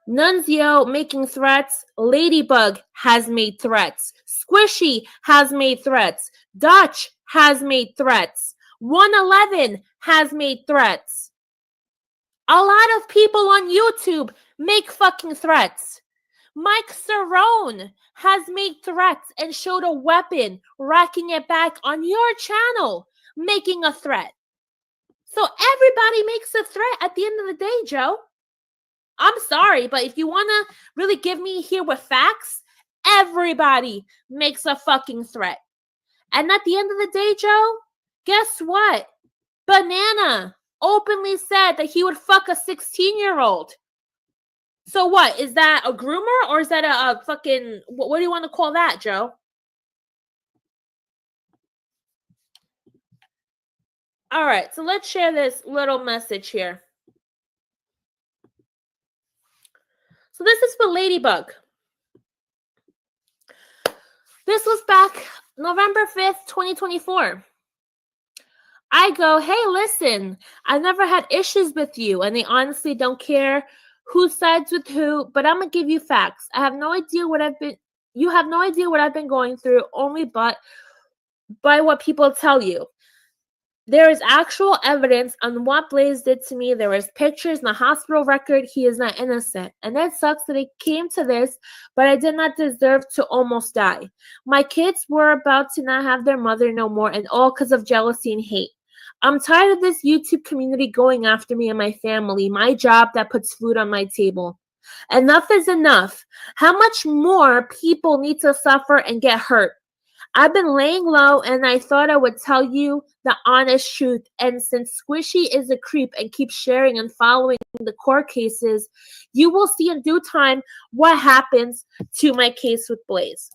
Nunzio making threats? Ladybug has made threats. Squishy has made threats. Dutch has made threats. 111 has made threats. A lot of people on YouTube make fucking threats. Mike Cerrone has made threats and showed a weapon, racking it back on your channel, making a threat. So everybody makes a threat at the end of the day, Joe. I'm sorry, but if you want to really give me here with facts, everybody makes a fucking threat. And at the end of the day, Joe, guess what? Banana openly said that he would fuck a 16-year-old. So what? Is that a groomer or is that a fucking... What do you want to call that, Joe? All right, so let's share this little message here. So this is for Ladybug. This was back November 5th, 2024. I go, hey, listen, I've never had issues with you, and they honestly don't care who sides with who, but I'm going to give you facts. I have no idea what you have no idea what I've been going through, only but by what people tell you. There is actual evidence on what Blaze did to me. There is pictures in the hospital record. He is not innocent. And it sucks that it came to this, but I did not deserve to almost die. My kids were about to not have their mother no more, and all because of jealousy and hate. I'm tired of this YouTube community going after me and my family, my job that puts food on my table. Enough is enough. How much more people need to suffer and get hurt? I've been laying low, and I thought I would tell you the honest truth. And since Squishy is a creep and keeps sharing and following the court cases, you will see in due time what happens to my case with Blaze.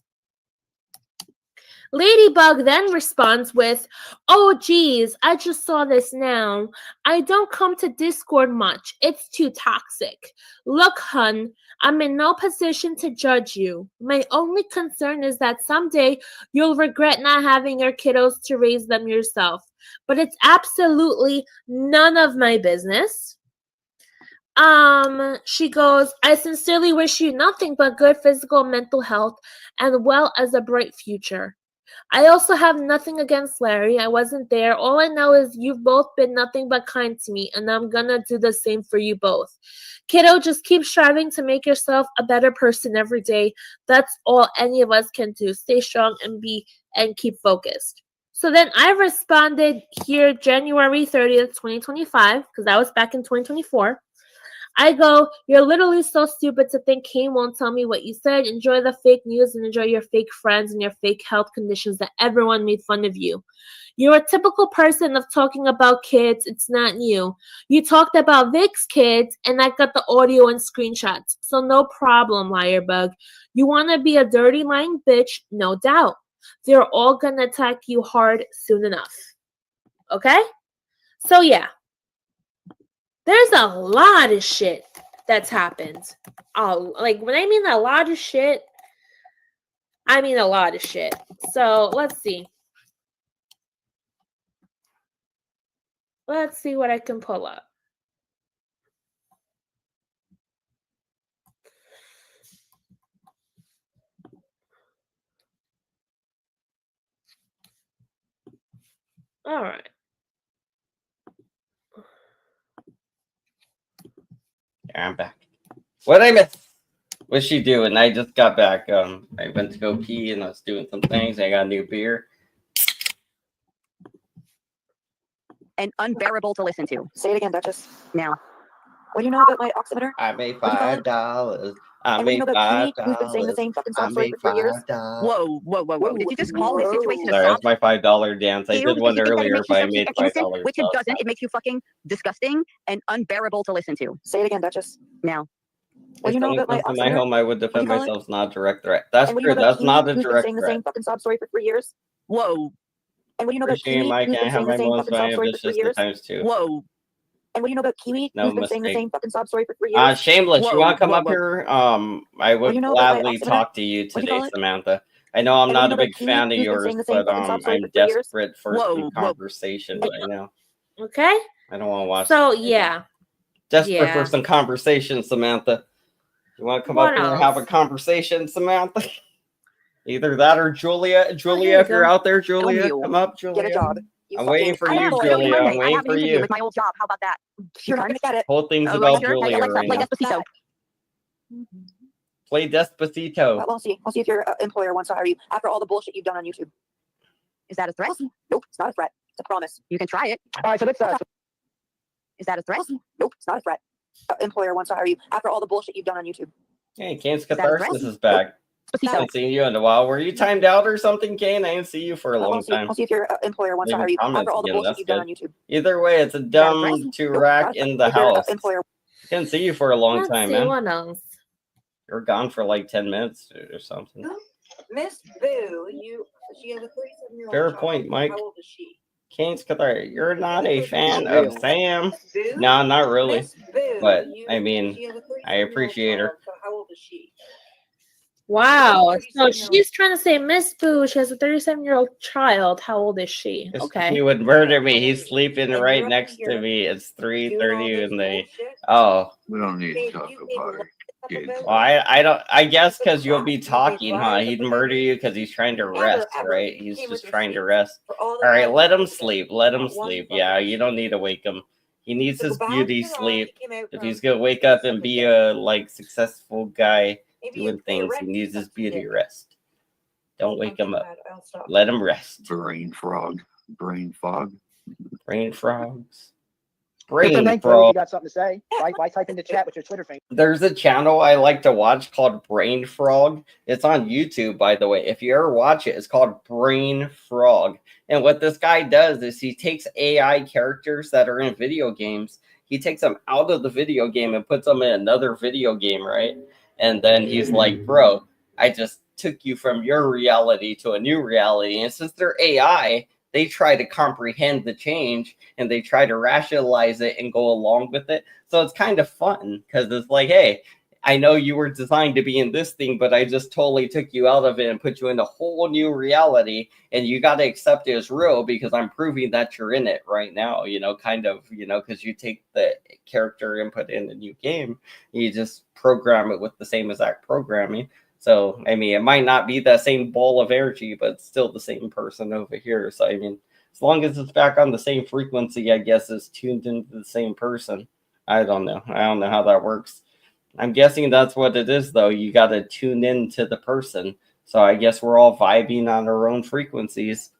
Ladybug then responds with, oh geez, I just saw this now. I don't come to Discord much. It's too toxic. Look, hun, I'm in no position to judge you. My only concern is that someday you'll regret not having your kiddos to raise them yourself. But it's absolutely none of my business. She goes, I sincerely wish you nothing but good physical and mental health, and well as a bright future. I also have nothing against Larry. I wasn't there. All I know is you've both been nothing but kind to me, and I'm gonna do the same for you both. Kiddo, just keep striving to make yourself a better person every day. That's all any of us can do. Stay strong and keep focused. So then I responded here January 30th, 2025, because that was back in 2024. I go, you're literally so stupid to think Kane won't tell me what you said. Enjoy the fake news and enjoy your fake friends and your fake health conditions that everyone made fun of you. You're a typical person of talking about kids. It's not new. You talked about Vic's kids, and I got the audio and screenshots. So no problem, liar bug. You want to be a dirty, lying bitch? No doubt. They're all going to attack you hard soon enough. Okay? So yeah. There's a lot of shit that's happened. Like, when I mean a lot of shit, I mean a lot of shit. So, let's see. Let's see what I can pull up. All right. I'm back. What I missed? What's she doing? I just got back. I went to go pee and I was doing some things. I got a new beer. And unbearable to listen to. Say it again, Duchess. Now. What do you know about my oximeter? I made $5. I made $5. Who's been saying the same fucking sob story for 3 years? Whoa. Did you just call this situation a Sorry, sob? that's my $5 dance. I did one earlier, but I made $5. Which it doesn't. It makes you fucking disgusting and unbearable to listen to. Say it again, Duchess. Now. What do you know about my oximeter? In my home, I would defend myself. It's not a direct threat. That's true. That's not a direct threat. Who's been saying the same fucking sob story for 3 years? Whoa. And what do you know about Kiwi? Mike, I have my moments, but I have this just times 2. Whoa. And what do you know about Kiwi? No who's been saying the mistake. same fucking sob story for 3 years? Shameless, you want to come up here? I would you know about my gladly oximeter? talk to you What do you call today, it? Samantha. I know I'm And what do not you a know big about Kiwi? fan of Who's been yours, saying the same but fucking sob story I'm for 3 years? desperate for some conversation right now. Okay? I don't want to watch. So, yeah. Desperate for some conversation, Samantha. You want to come up here and have a conversation, Samantha? Either that or Julia. Julia, if you're out there, Julia, come up, Julia. Get a job. I'm waiting for you, Julia. I'm waiting for you. With my old job. How about that? You're trying to get it. Whole thing's about Julia Alexa, right play now. Despacito. Play Despacito. Well, I'll see. I'll see if your employer wants to hire you after all the bullshit you've done on YouTube. Is that a threat? Nope, it's not a threat. It's a promise. You can try it. All right, so let's. Is that a threat? Nope, it's not a threat. Employer wants to hire you after all the bullshit you've done on YouTube. Hey, Kane's Catharsis is back. I haven't seen you in a while. Were you timed out or something, Kane? I didn't see you for a long time. I'll see if your employer wants to hire you after all the bullshit you've done on YouTube. Either way, it's a dumb to rack in the house. Didn't see you for a long time, man. What else? You're gone for like 10 minutes or something. Miss Boo, she has a 37-year-old Fair child. point, Mike. How old is she? Kane's Catharsis. You're not a fan of Sam? No, not really. But I mean, I appreciate her. How old is she? Wow. So she's trying to say Miss Boo, she has a 37-year-old child. How old is she? Okay. He would murder me. He's sleeping right next to me. It's 3:30 and we don't need to talk about it. Well, I guess because you'll be talking, huh? He'd murder you because he's trying to rest, right? He's just trying to rest. All right, let him sleep. Let him sleep. Yeah, you don't need to wake him. He needs his beauty sleep. If he's gonna wake up and be a successful guy doing things, he needs his beauty rest. Don't wake him up. Let him rest. Brain frog. Brain fog. Brain frogs. Brain Brain frog. You frog. got something to say? Why type in the chat with your Twitter finger? There's a channel I like to watch called Brain Frog. It's on YouTube, by the way. If you ever watch it, it's called Brain Frog. And what this guy does is he takes AI characters that are in video games. He takes them out of the video game and puts them in another video game, right? And then he's like, bro, I just took you from your reality to a new reality. And since they're AI, they try to comprehend the change and they try to rationalize it and go along with it. So it's kind of fun because it's like, hey, I know you were designed to be in this thing, but I just totally took you out of it and put you in a whole new reality. And you got to accept it as real because I'm proving that you're in it right now, because you take the character and put in a new game. You just program it with the same exact programming. So, I mean, it might not be that same ball of energy, but it's still the same person over here. So, I mean, as long as it's back on the same frequency, I guess it's tuned into the same person. I don't know. I don't know how that works. I'm guessing that's what it is, though. You got to tune in to the person. So I guess we're all vibing on our own frequencies.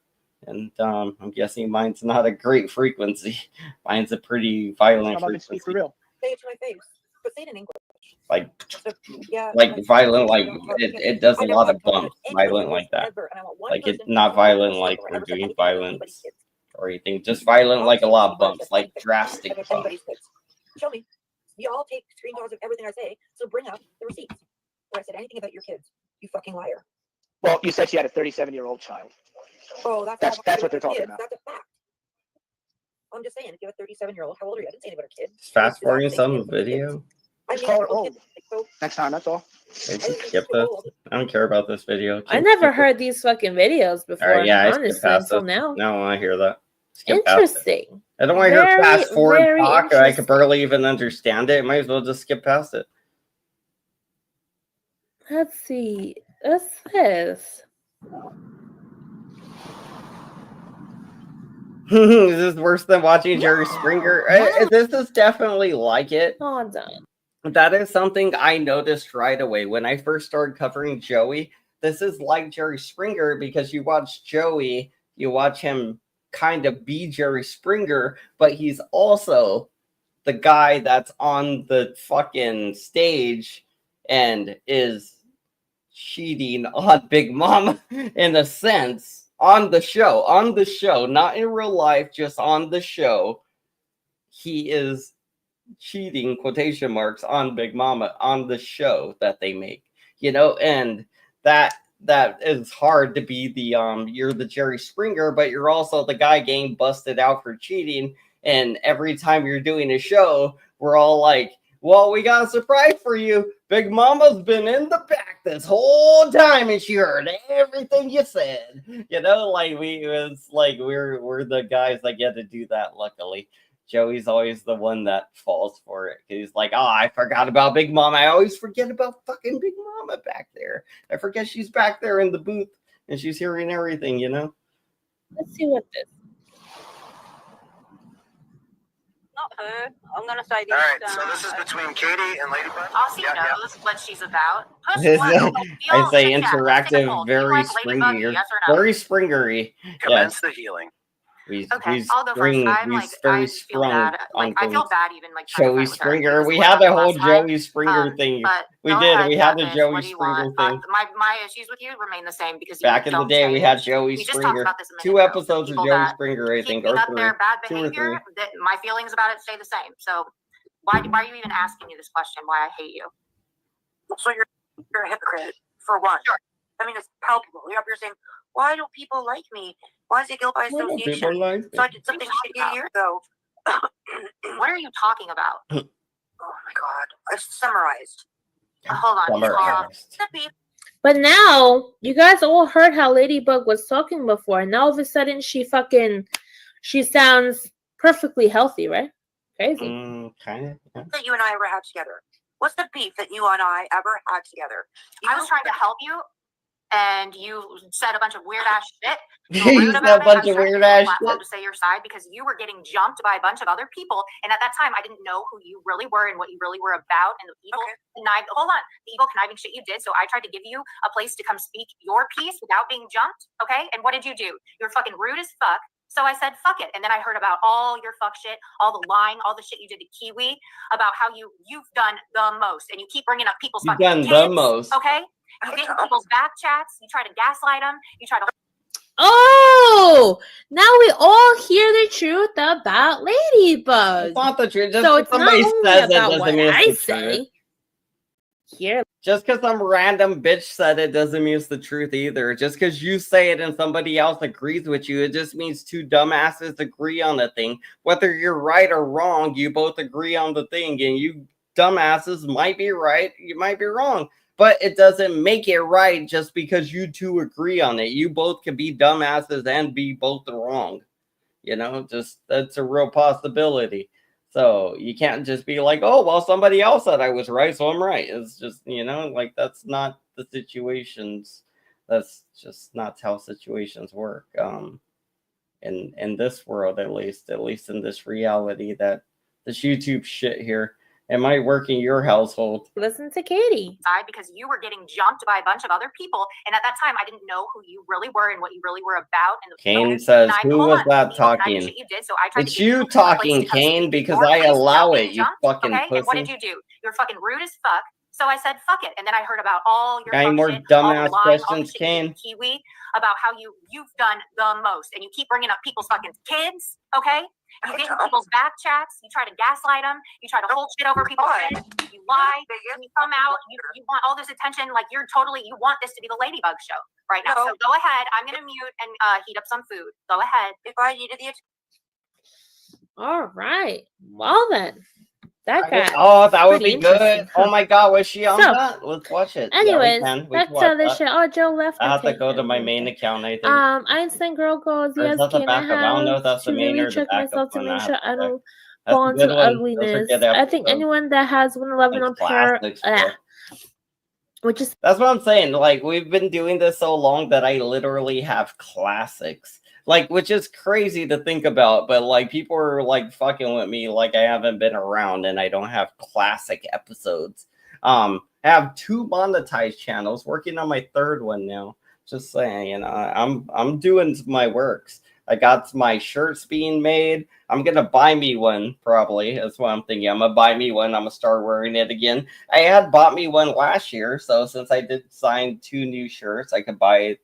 And I'm guessing mine's not a great frequency. Mine's a pretty violent frequency. For real. Say it to my face, but say it in English. Like Yeah, violent, it does a lot of bumps, violent like that. Like it's not violent like we're doing violence or anything, just violent like a lot of bumps, like drastic bumps. Show me. You all take screenshots of everything I say, so bring up the receipts. Where I said anything about your kids, you fucking liar. Well, you said she had a 37-year-old child. Oh, that's what they're talking about. That's a fact. I'm just saying, if you have a 37-year-old, how old are you? I didn't say anything about a kid. Fast forwarding some video. Just call her old. Next time, that's all. Skip this. I don't care about this video. I never heard these fucking videos before. Right, yeah, honestly, until now. Now I want to hear that. Interesting. I don't want to hear fast forward talk. I could barely even understand it. Might as well just skip past it. Let's see. What's this? Is this worse than watching Jerry Springer? This is definitely like it. Hold on. That is something I noticed right away when I first started covering Joey. This is like Jerry Springer because you watch Joey, you watch him kind of be Jerry Springer, but he's also the guy that's on the fucking stage and is cheating on Big Mama in a sense on the show, not in real life, just on the show. He is cheating, quotation marks, on Big Mama on the show that they make, and that is hard to be the you're the Jerry Springer, but you're also the guy getting busted out for cheating. And every time you're doing a show, we're all like, well, we got a surprise for you. Big Mama's been in the back this whole time and she heard everything you said. We're the guys that get to do that, luckily. Joey's always the one that falls for it. He's like, oh, I forgot about Big Mama. I always forget about fucking Big Mama back there. I forget she's back there in the booth and she's hearing everything, Let's see what this. her. I'm gonna say this. All right, so this is between Katie and Ladybug. Aussie knows what she's about. I say interactive, very springy, very springery. Commence the healing. Okay, I'll go first. I'm like, I feel bad. Like, I feel bad even like Joey Springer. We had the whole Joey Springer thing. We did. We had the Joey Springer thing. My issues with you remain the same because back in the day we had Joey Springer. 2 episodes of Joey Springer, I think, or 3. Their bad 2 or 3. behavior. That my feelings about it stay the same. So why are you even asking me this question? Why I hate you? So you're a hypocrite for one. Sure. I mean, it's palpable. You're up here saying, "Why don't people like me? Why is it guilt by association?" Like so I did something shitty a year ago. What are you talking about? Oh my god! I summarized. Hold on. But now you guys all heard how Ladybug was talking before. Now all of a sudden she sounds perfectly healthy, right? Crazy. Kind of. Yeah. That you and I ever had together. What's the beef that you and I ever had together? I was trying to help you, and you said a bunch of weird ass shit. You said a bunch of weird ass shit to say your side because you were getting jumped by a bunch of other people, and at that time I didn't know who you really were and what you really were about, and the evil the evil conniving shit you did. So I tried to give you a place to come speak your piece without being jumped. Okay, and what did you do? You were fucking rude as fuck. So I said, fuck it. And then I heard about all your fuck shit, all the lying, all the shit you did to Kiwi, about how you've done the most. And you keep bringing up people's You've fucking done kids, the most. Okay? You get in people's back chats. You try to gaslight them. You try to... Oh! Now we all hear the truth about Ladybug. It's not the truth. Just so it's not somebody only says it about doesn't what mean I it's the say. truth. Here. Just because some random bitch said it doesn't mean it's the truth either. Just because you say it and somebody else agrees with you, it just means 2 dumbasses agree on the thing. Whether you're right or wrong, you both agree on the thing. And you dumbasses might be right, you might be wrong. But it doesn't make it right just because you 2 agree on it. You both can be dumbasses and be both wrong. You know, just that's a real possibility. So you can't just be like, oh, well, somebody else said I was right, so I'm right. It's just, you know, like that's not the situations. That's just not how situations work. In this world, at least in this reality, that this YouTube shit here, it might work in your household. Listen to Katie. Because you were getting jumped by a bunch of other people. And at that time, I didn't know who you really were and what you really were about. And Kane says, who was that talking? It's you talking, Kane, because I allow it, you fucking pussy. And what did you do? You were fucking rude as fuck. So I said, fuck it. And then I heard about all your any more shit, dumbass all the lying, questions, Kane? Kiwi, about how you've done the most. And you keep bringing up people's fucking kids, okay? You get in people's back chats. You try to gaslight them. You try to hold shit over people's heads. You lie. And you come out. You want all this attention. Like you want this to be the Ladybug show right now. So go ahead. I'm going to mute and heat up some food. Go ahead. If I needed the All right. Well then. That guy. Oh, that would be good. Oh my god, was she on that? Let's watch it. Anyways, let's tell this shit. Oh, Joe left. I have to go to my main account, I think. Einstein Girl goes, yes, Kim, I have to really check myself to make sure I don't fall into ugliness. I think anyone that has 111 on pair, which is... That's what I'm saying. Like, we've been doing this so long that I literally have classics. Like, which is crazy to think about, but like people are like fucking with me like I haven't been around and I don't have classic episodes. I have 2 monetized channels, working on my 3rd one now. Just saying, you know, I'm doing my works. I got my shirts being made. I'm gonna buy me one, probably. That's what I'm thinking. I'm gonna buy me one. I'm gonna start wearing it again. I had bought me one last year, so since I did sign 2 new shirts, I could probably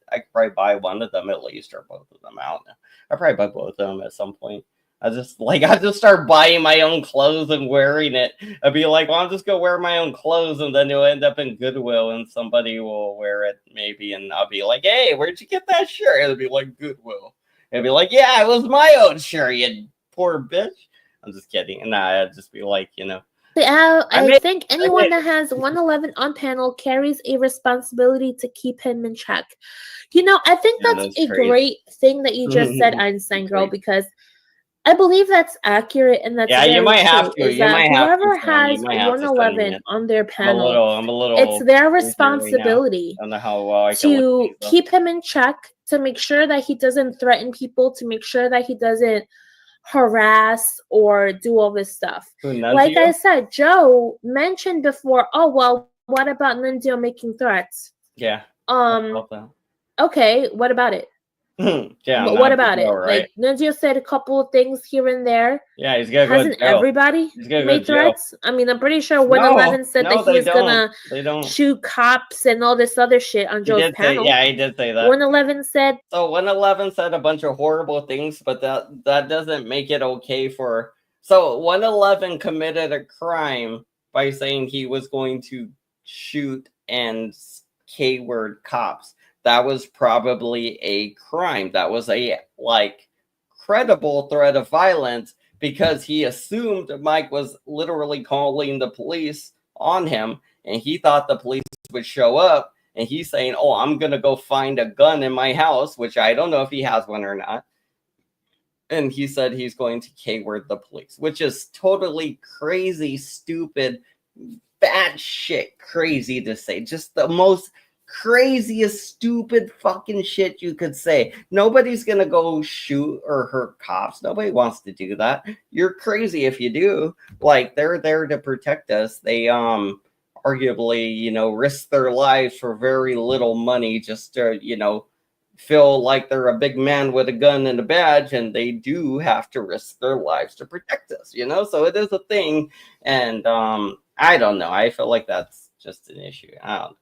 buy one of them at least, or both of them. I don't know. I'll probably buy both of them at some point. I just start buying my own clothes and wearing it. I'd be like, well, I'm just gonna wear my own clothes, and then it'll end up in Goodwill, and somebody will wear it maybe, and I'll be like, hey, where'd you get that shirt? It'll be like Goodwill. It'd be like, yeah, it was my own shirt, you poor bitch. I'm just kidding. Nah, I'd just be like, you know. I think anyone that has 111 on panel carries a responsibility to keep him in check. You know, I think that's a great thing that you just said, Einstein Girl, because I believe that's accurate and that's you might have to. You might have to. Whoever has 111 on their panel, I'm a little it's their responsibility to keep him in check, to make sure that he doesn't threaten people, to make sure that he doesn't harass or do all this stuff. Like Nunzio? I said, Joe mentioned before, oh, well, what about Nunzio making threats? Yeah. Okay, what about it? Yeah. What about Joe, it? right? Like Nunzio said a couple of things here and there. Yeah, he's gonna Hasn't go to jail. everybody He's gonna go made to jail. threats? I mean, I'm pretty sure 111 said that he was gonna They don't shoot cops and all this other shit on He Joe's did say, panel. yeah, he did say that. 111 said. So 111 said a bunch of horrible things, but that doesn't make it okay for. So 111 committed a crime by saying he was going to shoot and K-word cops. That was probably a crime. That was a credible threat of violence because he assumed Mike was literally calling the police on him, and he thought the police would show up. And he's saying, oh, I'm going to go find a gun in my house, which I don't know if he has one or not. And he said he's going to K-word the police, which is totally crazy, stupid, bad shit, crazy to say. Just the most craziest, stupid fucking shit you could say. Nobody's going to go shoot or hurt cops. Nobody wants to do that. You're crazy if you do. Like, they're there to protect us. They, arguably, risk their lives for very little money just to, feel like they're a big man with a gun and a badge, and they do have to risk their lives to protect us, so it is a thing. And I don't know. I feel like that's just an issue. I don't know.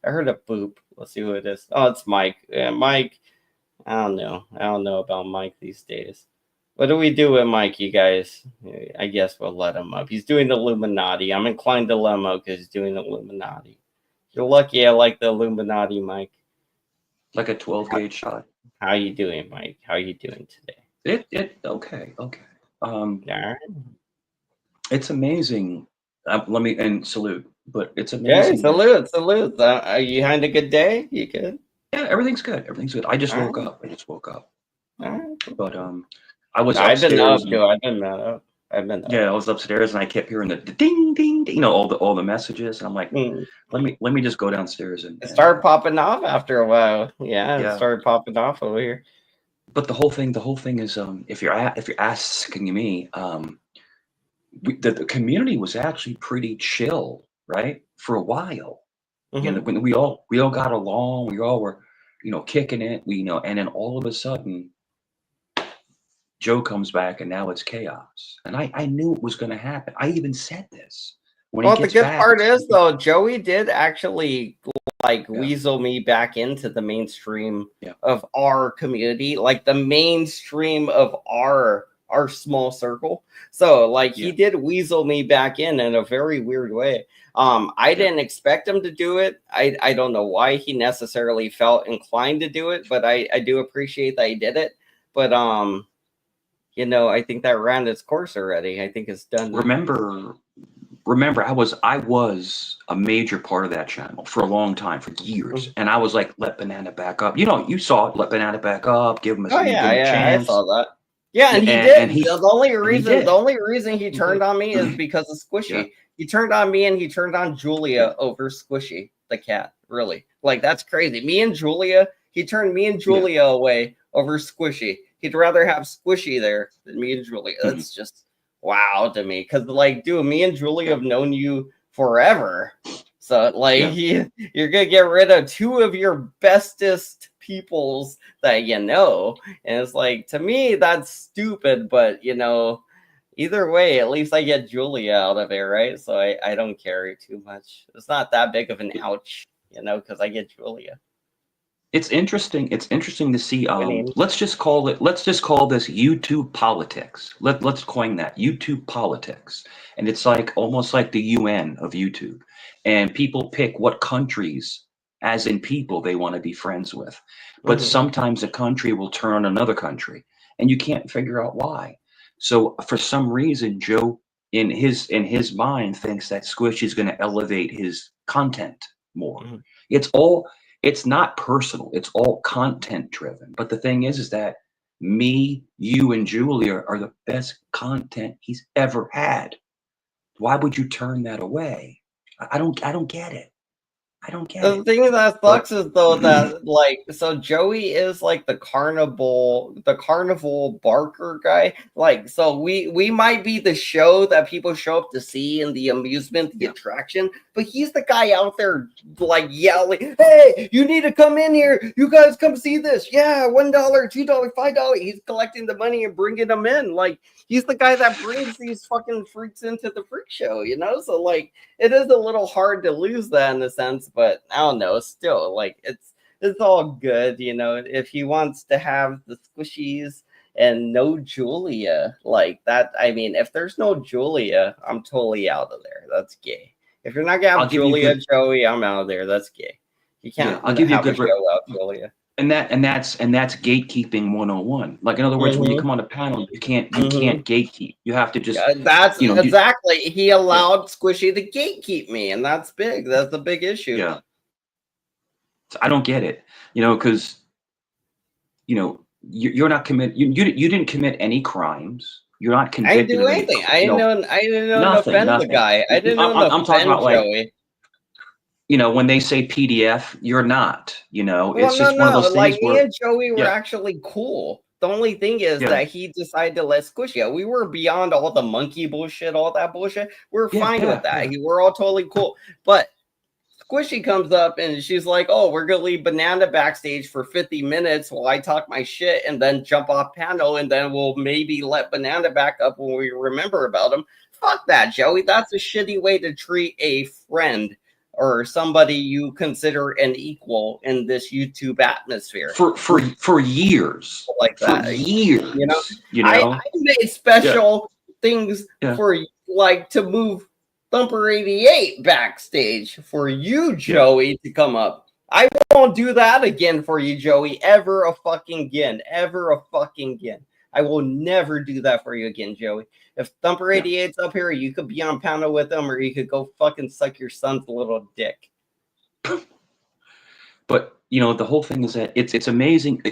I heard a boop. Let's see who it is. Oh, it's Mike. Yeah, Mike. I don't know. I don't know about Mike these days. What do we do with Mike, you guys? I guess we'll let him up. He's doing the Illuminati. I'm inclined to let him up because he's doing the Illuminati. You're lucky I like the Illuminati, Mike. Like a 12 gauge shot. How you doing, Mike? How you doing today? Okay. All right. It's amazing. And salute, but it's amazing. Yeah, salute. Are you having a good day? You good? Yeah, everything's good. Everything's good. I just woke up. All right. But I was I've upstairs. been up too. I've been up. Yeah, I was upstairs and I kept hearing the ding ding, ding, all the messages. And I'm like, let me just go downstairs and it started popping off after a while. Yeah, it started popping off over here. But the whole thing is, if you're asking me, the community was actually pretty chill, right, for a while. When we all got along, we all were, kicking it. And then all of a sudden, Joe comes back, and now it's chaos. And I knew it was going to happen. I even said this. Well, the good part is, though, Joey did actually weasel me back into the mainstream of our community, like the mainstream of our small circle. So he did weasel me back in a very weird way. I didn't expect him to do it. I don't know why he necessarily felt inclined to do it, but I do appreciate that he did it. But I think that ran its course already. I think it's done. Remember, I was a major part of that channel for a long time, for years, and I was like, let Banana back up. You saw it, let Banana back up, give him a chance. I saw that. Yeah, and he did. The only reason he turned on me is because of Squishy. Yeah. He turned on me and he turned on Julia over Squishy, the cat. Really, that's crazy. He turned me and Julia away over Squishy. He'd rather have Squishy there than me and Julia. That's just wow to me. Because dude, me and Julia have known you forever. So you're gonna get rid of two of your bestest peoples that and it's to me that's stupid, but either way, at least I get Julia out of it, right? So I don't care too much. It's not that big of an ouch, because I get Julia. It's interesting to see. Let's just call this YouTube politics. Let's coin that YouTube politics, and it's almost like the UN of YouTube, and people pick what countries, as in people, they want to be friends with. But sometimes a country will turn on another country, and you can't figure out why. So for some reason, Joe, in his mind, thinks that Squishy is going to elevate his content more. It's not personal. It's all content driven. But the thing is that me, you, and Julia are the best content he's ever had. Why would you turn that away? I don't get it. I don't get The it. thing that sucks is though that like so Joey is like the carnival barker guy. Like so we might be the show that people show up to see in the amusement, the attraction, but he's the guy out there like yelling, "Hey, you need to come in here! You guys come see this! Yeah, $1, $2, $5." He's collecting the money and bringing them in. Like he's the guy that brings these fucking freaks into the freak show, you know? So like it is a little hard to lose that in a sense, but I don't know. Still, like it's all good, you know. If he wants to have the squishies and no Julia, like that, I mean, if there's no Julia, I'm totally out of there. That's gay. If you're not gonna have Julia, Joey, I'm out of there. That's gay. You can't. I'll give you a have good show without Julia. And that's gatekeeping 101. Like in other words, when you come on a panel, you can't gatekeep. You have to just that's exactly. He allowed Squishy to gatekeep me, and that's big. That's a big issue. Yeah. So I don't get it, you know, because you're not commit. You didn't commit any crimes. You're not convicted. I didn't do anything. I didn't know to offend the guy. I didn't know to I'm talking offend about Joey. like, you know, when they say PDF, you're not. You know, Well, it's just one of those things like where me and Joey were actually cool. The only thing is that he decided to let Squishy out. We were beyond all the monkey bullshit, all that bullshit. We're fine with that. We're all totally cool. But Squishy comes up and she's like, "Oh, we're gonna leave Banana backstage for 50 minutes while I talk my shit and then jump off panel, and then we'll maybe let Banana back up when we remember about him." Fuck that, Joey. That's a shitty way to treat a friend or somebody you consider an equal in this YouTube atmosphere. For years. Like that. For years. You know? I made special things for like to move Thumper 88 backstage for you, Joey, to come up. I won't do that again for you, Joey, ever a fucking again. Ever a fucking again. I will never do that for you again, Joey. If Thumper 88's up here, you could be on panel with him, or you could go fucking suck your son's little dick. But you know, the whole thing is that it's amazing.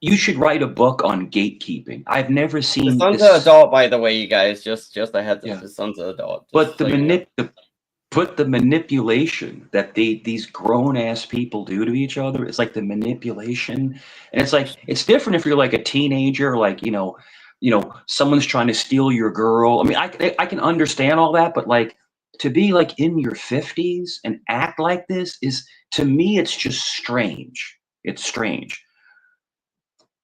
You should write a book on gatekeeping. I've never seen. His son's an adult, by the way, you guys. Just a heads up. His son's an adult. But the manipulation that these grown ass people do to each other, it's like the manipulation, and it's like it's different if you're like a teenager, like you know, someone's trying to steal your girl. I mean, I can understand all that, but like to be like in your 50s and act like this is, to me, it's just strange. It's strange.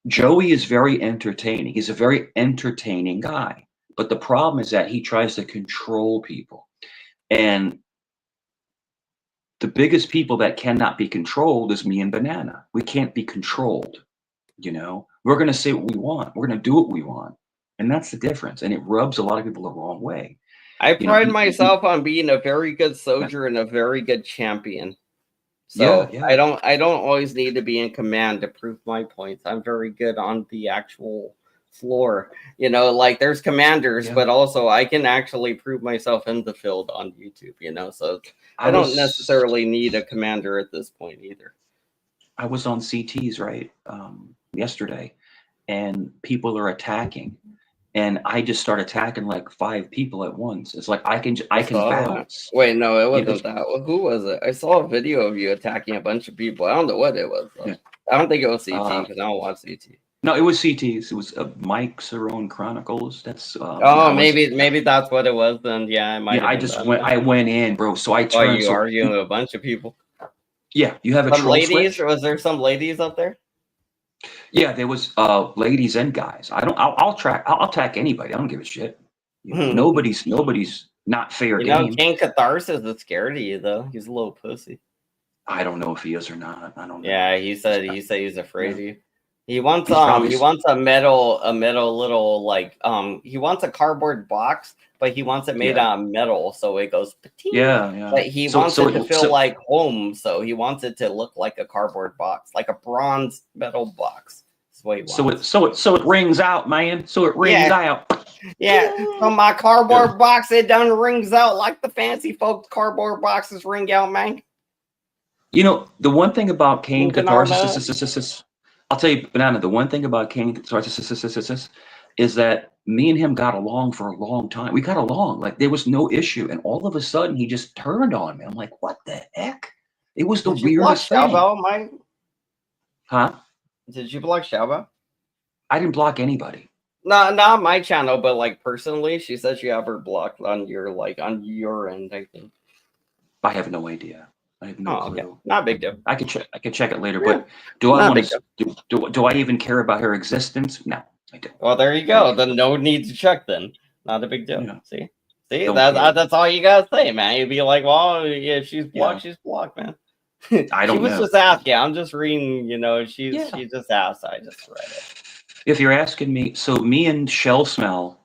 Joey is very entertaining. He's a very entertaining guy, but the problem is that he tries to control people, and the biggest people that cannot be controlled is me and Banana. We can't be controlled. You know, we're going to say what we want. We're going to do what we want. And that's the difference. And it rubs a lot of people the wrong way. I pride myself on being a very good soldier and a very good champion. So I don't always need to be in command to prove my points. I'm very good on the actual floor. You know, like there's commanders, but also I can actually prove myself in the field on YouTube, you know. So I don't necessarily need a commander at this point either. I was on CTs, right, yesterday, and people are attacking, and I just start attacking like 5 people at once. It's like I can bounce. Wait, no, it wasn't that. Who was it? I saw a video of you attacking a bunch of people. I don't know what it was. I don't think it was CT because I don't watch CT. No, it was CTs. It was Mike's Own Chronicles. That's maybe that's what it was then. Yeah, it might. Yeah, I went in, bro. So I turned. You arguing with a bunch of people. Yeah, you have a some ladies. Switch? Was there some ladies up there? Yeah, there was ladies and guys. I'll attack anybody. I don't give a shit. You know, nobody's not fair game. You know, King Catharsis is scared of you though. He's a little pussy. I don't know if he is or not. I don't know. Yeah, he said he's afraid of you. He wants a metal little like he wants a cardboard box, but he wants it made out of metal, so it goes petite. Yeah. But he wants it to feel like home, so he wants it to look like a cardboard box, like a bronze metal box. That's what he wants. So it rings out, man. So it rings out. Yeah, from my cardboard box, it done rings out like the fancy folks' cardboard boxes ring out, man. You know, the one thing about Kane Catharsis, I'll tell you, Banana, the one thing about Kane Catharsis is that me and him got along for a long time. We got along, like there was no issue, and all of a sudden he just turned on me. I'm like, what the heck? It was the Did you block weirdest thing. Xiaobo, Mike? Huh? Did you block Xiaobo? I didn't block anybody. No, not my channel, but like personally, she says you have her blocked on your end, I think. I have no idea. I have no clue. Okay. Not a big deal. I can check. I can check it later. Yeah. But do I Not a want to? Do I even care about her existence? No, I don't. Well, there you go. Then no need to check. Then not a big deal. Yeah. See, Don't care. that's all you gotta say, man. You'd be like, well, yeah, if she's blocked, she's blocked, man. I don't She was know. just asking. I'm just reading. She just asked. I just read it. If you're asking me, so me and Shell Smell,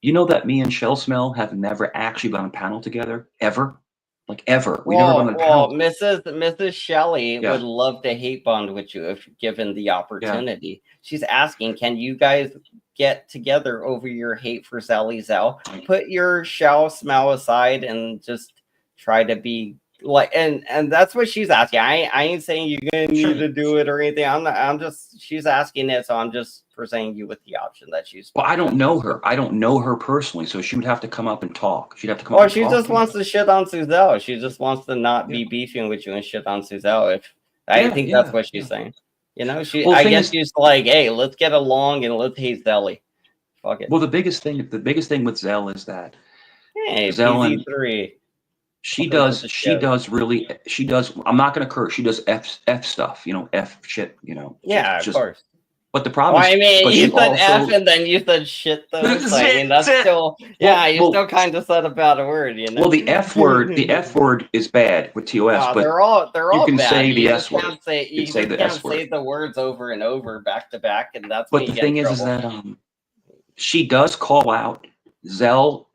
you know that me and Shell Smell have never actually been on a panel together ever, like ever. We never been on a panel. Mrs. Shelley Yeah. would love to hate bond with you if given the opportunity. She's asking, can you guys get together over your hate for Sally Zell? Put your Shell Smell aside and just try to be like, and that's what she's asking. I ain't saying you're gonna need to do it or anything. I'm just, she's asking it, so I'm just presenting you with the option that she's. Well, I don't know her. I don't know her personally, so she would have to come up and talk. She'd have to come up. Well, she just wants to shit on Suzelle. She just wants to not be beefing with you and shit on Suzelle. If I think that's what she's saying. I guess she's like, hey, let's get along and let's hate Zelly. Fuck it. Well, the biggest thing with Zell is that Zell and PZ3. She does I'm not gonna curse, she does F stuff, F shit, Yeah, of course. But the problem is, you said also, F and then you said shit though. That's still you still kind of said a bad word, Well, the F word is bad with TOS, but they're all you can bad. say the You S just word. can't say You can say the S word. say the words over and over back to back, and that's But the thing is that she does call out, Zell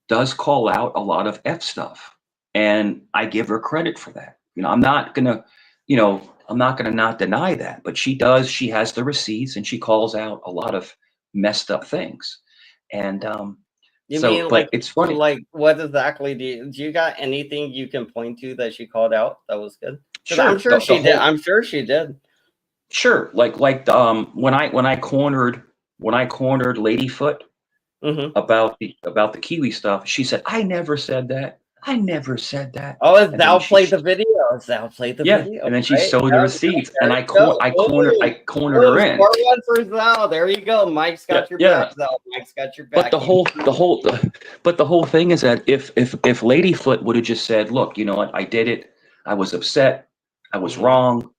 does call out a lot of F stuff, and I give her credit for that. I'm not gonna not deny that, but she does. She has the receipts, and she calls out a lot of messed up things. And it's funny. Like, what exactly do you got anything you can point to that she called out that was good? Sure, I'm sure she did. I'm sure she did. Sure, like when I cornered Ladyfoot about the Kiwi stuff, she said, I never said that. I never said that. Oh, Thou played the video. Thou played the video. And then she showed the receipts, and I cornered her in. 4-1 for Zell. There you go. Mike's got your back, Zell. Mike's got your back. But the whole thing is that if Ladyfoot would have just said, look, you know what, I did it. I was upset. I was wrong.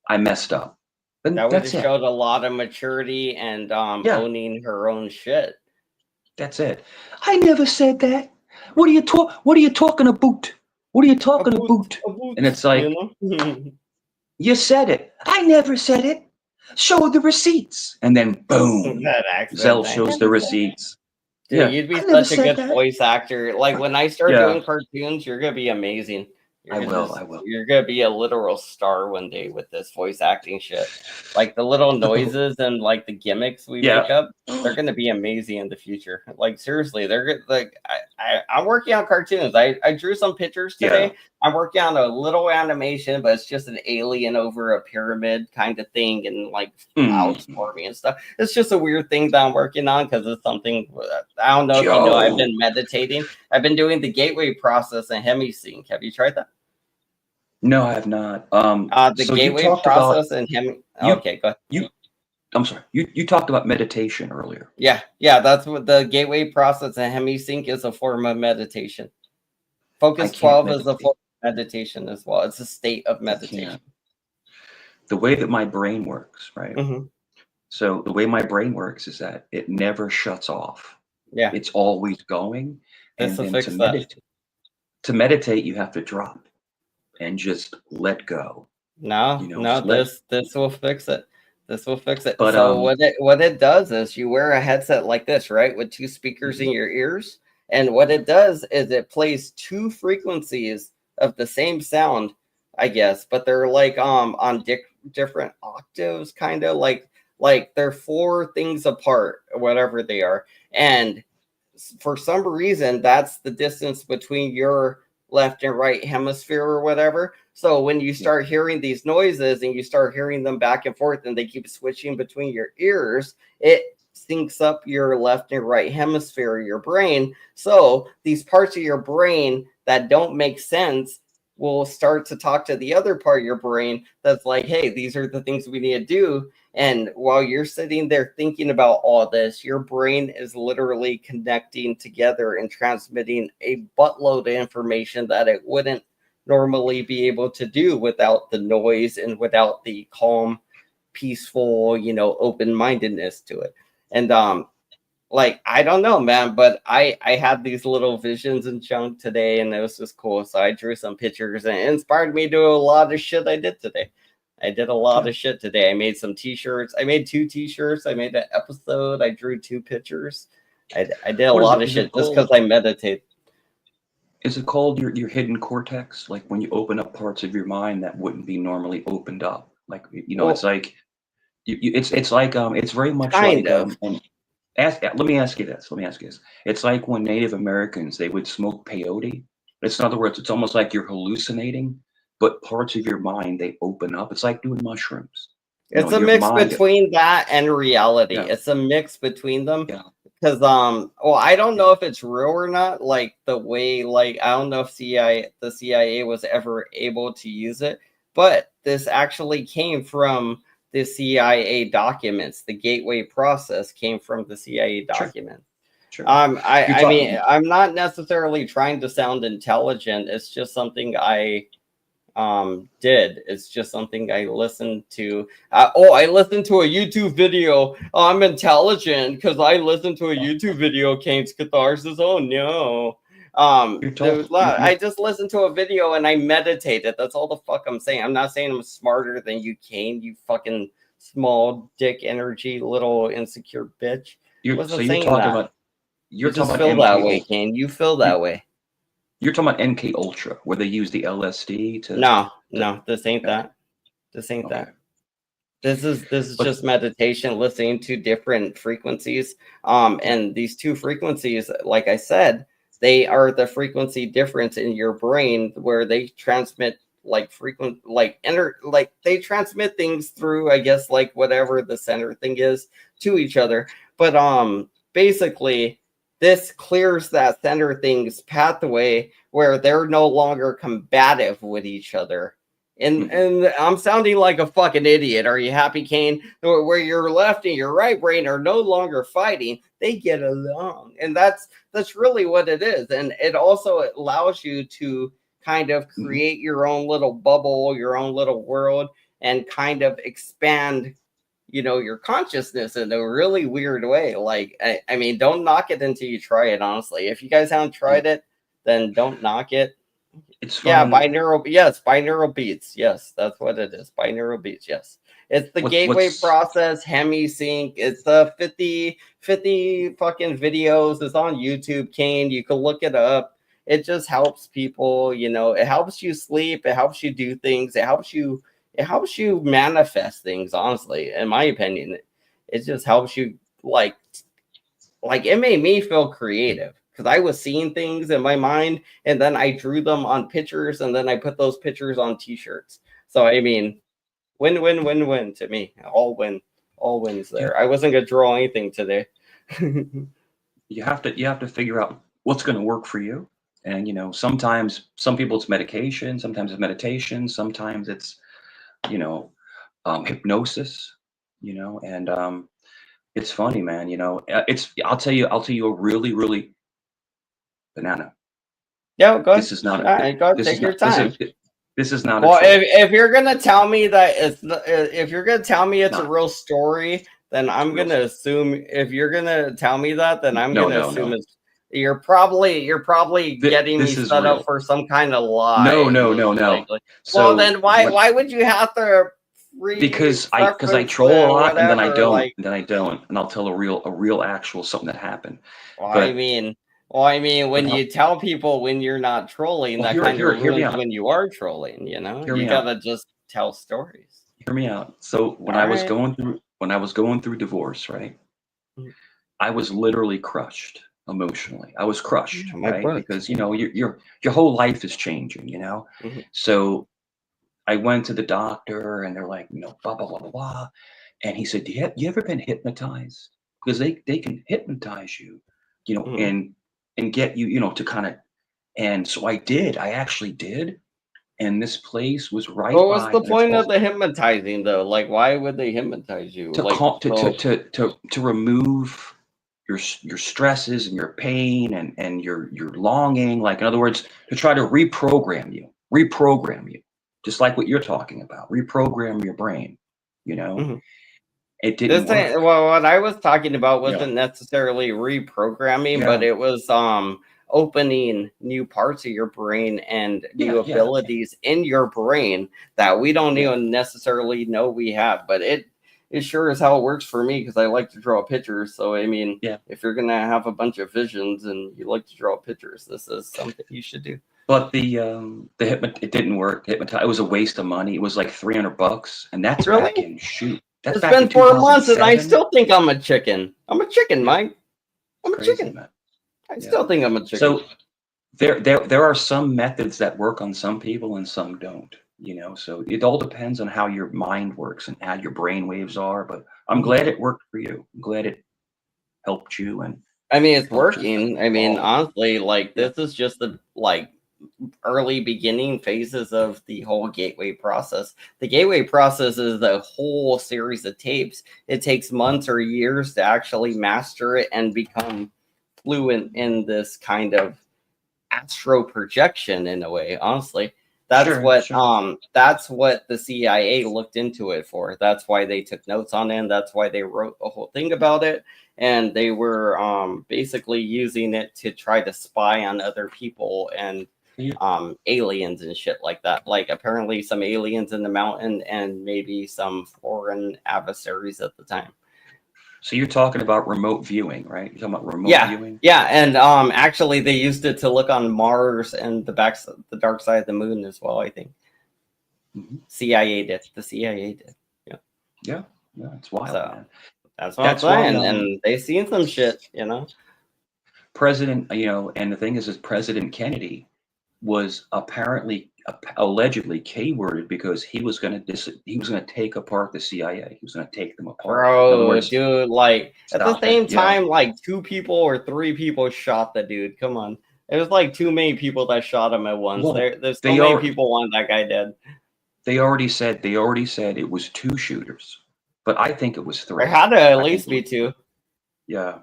I messed up. Then that would have that's showed a lot of maturity and owning her own shit. That's it. I never said that. What are you talking about? What are you talking about? And it's like, you said it. I never said it. Show the receipts. And then boom, Zell shows the receipts. Dude, you'd be such a good voice actor. Like when I start doing cartoons, you're gonna be amazing. I will. You're gonna be a literal star one day with this voice acting shit. Like the little noises and like the gimmicks we make up, they're gonna be amazing in the future. Like seriously, they're like I'm working on cartoons. I drew some pictures today. Yeah. I'm working on a little animation, but it's just an alien over a pyramid kind of thing and like clouds forming and stuff. It's just a weird thing that I'm working on because it's something I don't know if you know. I've been meditating. I've been doing the gateway process and hemisync. Have you tried that? No, I have not. The gateway process and okay, go ahead. I'm sorry. You talked about meditation earlier. Yeah, that's what the gateway process and hemisync is, a form of meditation. Focus 12 is a form of meditation as well. It's a state of meditation. The way that my brain works, right? So the way my brain works is that it never shuts off. Yeah, it's always going. And then to meditate, you have to drop and just let go. This will fix it. This will fix it. But, so what it does is you wear a headset like this, right, with two speakers in your ears, and what it does is it plays two frequencies of the same sound, I guess, but they're like on different octaves, kind of like they're 4 things apart, whatever they are, and for some reason that's the distance between your left and right hemisphere or whatever. So when you start hearing these noises and you start hearing them back and forth and they keep switching between your ears, it syncs up your left and right hemisphere of your brain. So these parts of your brain that don't make sense will start to talk to the other part of your brain that's like, hey, these are the things we need to do. And while you're sitting there thinking about all this, your brain is literally connecting together and transmitting a buttload of information that it wouldn't normally be able to do without the noise and without the calm, peaceful, open-mindedness to it. And like, I don't know, man, but I had these little visions and junk today, and it was just cool. So I drew some pictures, and it inspired me to do a lot of shit I did today. I did a lot of shit today. I made some t-shirts. I made 2 t-shirts. I made an episode. I drew 2 pictures. I did a lot of shit just because I meditate. Is it called your hidden cortex? Like when you open up parts of your mind that wouldn't be normally opened up. Like, it's like it's like it's very much kind like of. let me ask you this. It's like when Native Americans, they would smoke peyote. In other words, it's almost like you're hallucinating, but parts of your mind, they open up. It's like doing mushrooms. It's a mix between that and reality. Yeah. It's a mix between them. Yeah. Because well, I don't know if it's real or not. Like the way, like, I don't know if the CIA was ever able to use it, but this actually came from the CIA documents. The gateway process came from the CIA documents. Sure. I mean, I'm not necessarily trying to sound intelligent. It's just something I did. It's just something I listened to. I listened to a YouTube video. Oh, I'm intelligent because I listened to a YouTube video. Kane's catharsis. Oh no. I just listened to a video and I meditated. That's all the fuck I'm saying. I'm not saying I'm smarter than you, Kane. You fucking small dick energy, little insecure bitch. You're talking about that way, Kane. You feel that way. You're talking about NK Ultra, where they use the LSD to. No, this ain't that. This ain't that. This is just meditation, listening to different frequencies. And these 2 frequencies, like I said, they are the frequency difference in your brain where they transmit they transmit things through, I guess, like whatever the center thing is to each other. But basically, this clears that center thing's pathway where they're no longer combative with each other. And I'm sounding like a fucking idiot. Are you happy, Kane? Where your left and your right brain are no longer fighting. They get along. And that's really what it is. And it also allows you to kind of create your own little bubble, your own little world, and kind of expand your consciousness in a really weird way. Like, I mean, don't knock it until you try it, honestly. If you guys haven't tried it, then don't knock it. It's fun. Yeah, binaural beats. Yes, that's what it is. Binaural beats, yes. It's the gateway process, hemi-sync. It's the 50 fucking videos. It's on YouTube, Kane. You can look it up. It just helps people, it helps you sleep. It helps you do things. It helps you manifest things, honestly. In my opinion, it just helps you like it made me feel creative because I was seeing things in my mind and then I drew them on pictures and then I put those pictures on t-shirts. So I mean, win to me. All wins there. I wasn't gonna draw anything today. You have to figure out what's going to work for you. And sometimes some people it's medication, sometimes it's meditation, sometimes it's hypnosis, and it's funny, man. I'll tell you a really banana. Yeah, go ahead. This is not. Take your time. This is not. Well, if you're gonna tell me that if you're gonna tell me it's a real story, then I'm gonna assume. If you're gonna tell me that, then I'm gonna assume it's. You're probably getting me set up for some kind of lie. No. So well, then why would you have to? Because I troll a lot and then I don't, and I'll tell a real actual something that happened. Well, I mean, when you tell people when you're not trolling, that kind of ruins when you are trolling. You gotta just tell stories. Hear me out. So when I was going through divorce, right, I was literally crushed emotionally. I was crushed, right? Because your whole life is changing. So I went to the doctor and they're like, blah blah blah blah blah, and he said, "You ever been hypnotized?" because they can hypnotize you, and get you, to kind of. And so I actually did. And this place was right What was by. the point of the hypnotizing though? Like, why would they hypnotize you? To remove your stresses and your pain and your longing. Like, in other words, to try to reprogram you, just like what you're talking about. Reprogram your brain. It didn't work. Well, what I was talking about wasn't necessarily reprogramming, but it was opening new parts of your brain and new abilities in your brain that we don't even necessarily know we have. But it sure is how it works for me, because I like to draw pictures. So I mean, if you're gonna have a bunch of visions and you like to draw pictures, this is something you should do. But it didn't work. It was a waste of money. It was like $300, and that's really? back in That's it's back been in 4 months, and I 2007. still think I'm a chicken. I'm a chicken, Mike. I'm a chicken. Man. I still think I'm a chicken. So there are some methods that work on some people and some don't. So it all depends on how your mind works and how your brain waves are. But I'm glad it worked for you. I'm glad it helped you. And I mean, it's working. I mean, honestly, like this is just the early beginning phases of the whole gateway process. The gateway process is the whole series of tapes. It takes months or years to actually master it and become fluent in this kind of astro projection in a way. Honestly, that's that's what the CIA looked into it for. That's why they took notes on it, and that's why they wrote the whole thing about it. And they were basically using it to try to spy on other people and aliens and shit like that. Like apparently some aliens in the mountain and maybe some foreign adversaries at the time. So you're talking about remote viewing, right? You're talking about remote viewing? Yeah, and actually they used it to look on Mars and the dark side of the moon as well, I think. CIA did. The CIA did. Yeah, it's wild, man. That's what I'm saying, and they seen some shit, President, and the thing is President Kennedy was allegedly K-worded because he was going to take apart the CIA. He was going to take them apart. Bro, dude, like at the same time, like 2 people or 3 people shot the dude. Come on, there's like too many people that shot him at once. Well, there's so many people want that guy dead. They already said it was 2 shooters, but I think it was 3. There had to at least be 2. Yeah,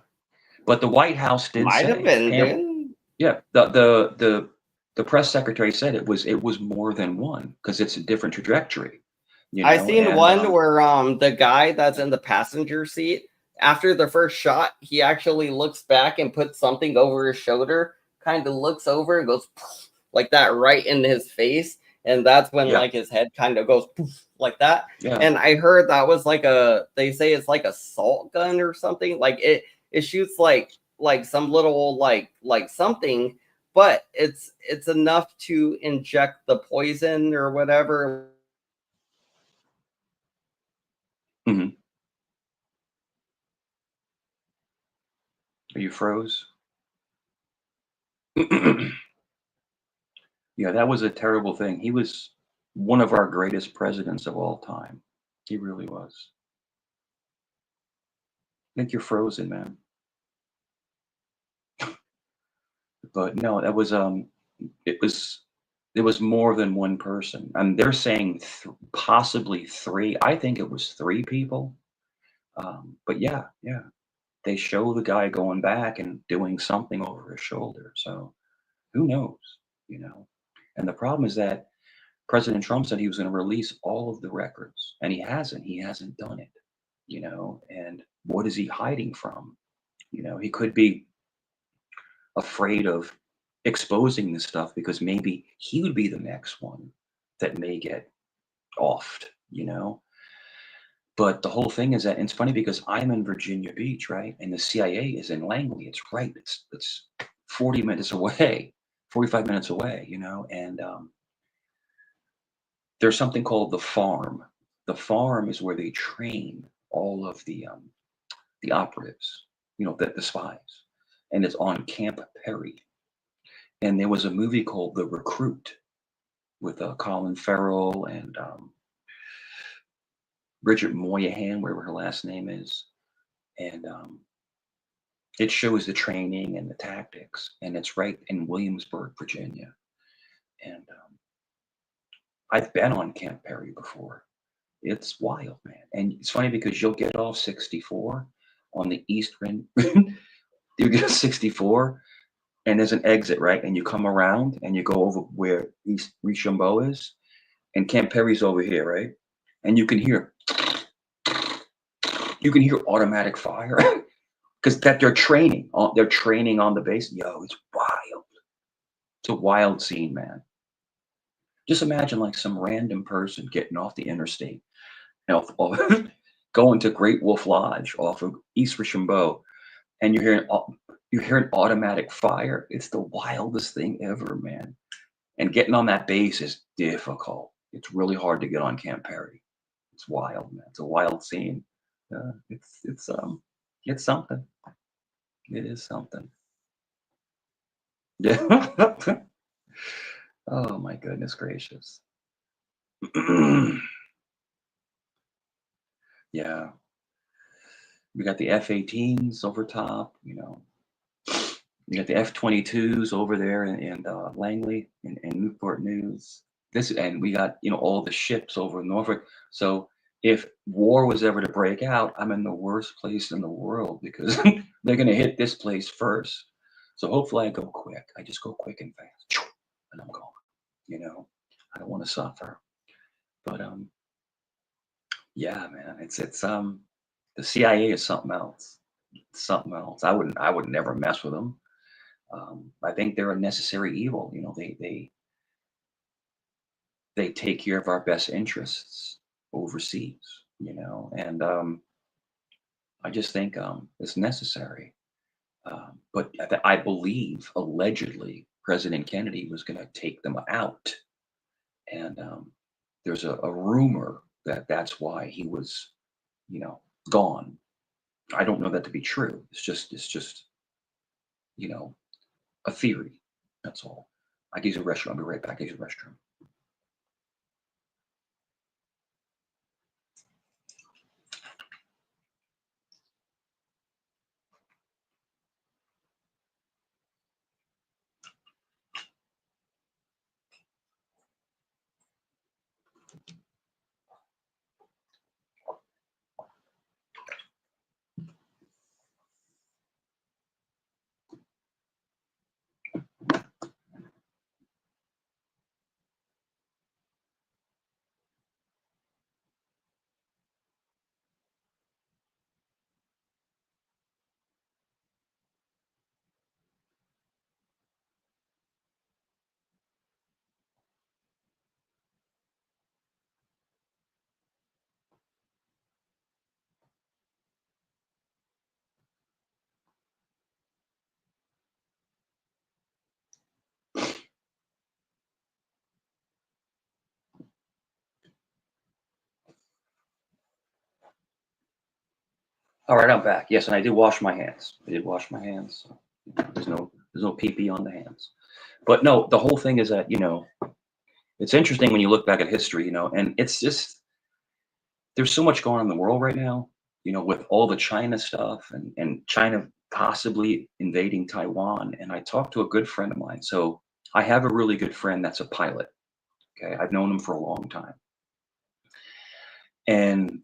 but the White House did Might say, have been, dude. Yeah, the press secretary said it was more than 1 because it's a different trajectory. I seen one where the guy that's in the passenger seat, after the first shot, he actually looks back and puts something over his shoulder, kind of looks over and goes like that right in his face. And that's when like his head kind of goes poof, like that. Yeah. And I heard that was like they say it's like a salt gun or something. Like it shoots like some little like something, but it's enough to inject the poison or whatever. Mm-hmm. Are you froze? Yeah, that was a terrible thing. He was one of our greatest presidents of all time. He really was. I think you're frozen, man. But no, that was it was more than 1 person. And they're saying possibly 3. I think it was 3 people. But yeah, they show the guy going back and doing something over his shoulder. So who knows, And the problem is that President Trump said he was going to release all of the records, and he hasn't. He hasn't done it, And what is he hiding from? He could be afraid of exposing this stuff because maybe he would be the next one that may get offed, But the whole thing is that, and it's funny because I'm in Virginia Beach, right? And the CIA is in Langley. It's right. It's 40 minutes away, 45 minutes away, And there's something called the farm. The farm is where they train all of the operatives, the spies, and it's on Camp Perry. And there was a movie called The Recruit with Colin Farrell and Bridget Moynihan, whatever her last name is. And It shows the training and the tactics, and it's right in Williamsburg, Virginia. And I've been on Camp Perry before. It's wild, man. And it's funny because you'll get off 64 on the eastern. You get 64, and there's an exit, right? And you come around and you go over where East Rochambeau is, and Camp Perry's over here, right? And you can hear automatic fire because that they're training on the base. Yo, it's wild. It's a wild scene, man. Just imagine like some random person getting off the interstate, going to Great Wolf Lodge off of East Rochambeau, and you're hearing automatic fire. It's the wildest thing ever, man. And getting on that base is difficult. It's really hard to get on Camp Perry. It's wild, man. It's a wild scene. It's something. It is something. Yeah. Oh my goodness gracious. Yeah. We got the F-18s over top, you know. You got the F-22s over there in Langley and Newport News. And we got, you know, all the ships over in Norfolk. So if war was ever to break out, I'm in the worst place in the world because they're going to hit this place first. So hopefully I go quick. I just go quick and fast, and I'm gone. You know, I don't want to suffer. But yeah, man, it's the CIA is something else. It's something else. I would never mess with them. I think they're a necessary evil. You know, they take care of our best interests overseas. You know, and I just think it's necessary. But I believe allegedly President Kennedy was going to take them out, and there's a rumor that that's why he was, you know, gone. I don't know that to be true. It's just, you know, a theory. That's all. I can use a restroom. I'll be right back. I use a restroom. All right, I'm back. Yes, and I did wash my hands. I did wash my hands. So, you know, there's no pee-pee on the hands. But no, the whole thing is that, you know, it's interesting when you look back at history, you know, and it's just there's so much going on in the world right now, you know, with all the China stuff and China possibly invading Taiwan. And I talked to a good friend of mine. So I have a really good friend that's a pilot. Okay, I've known him for a long time. And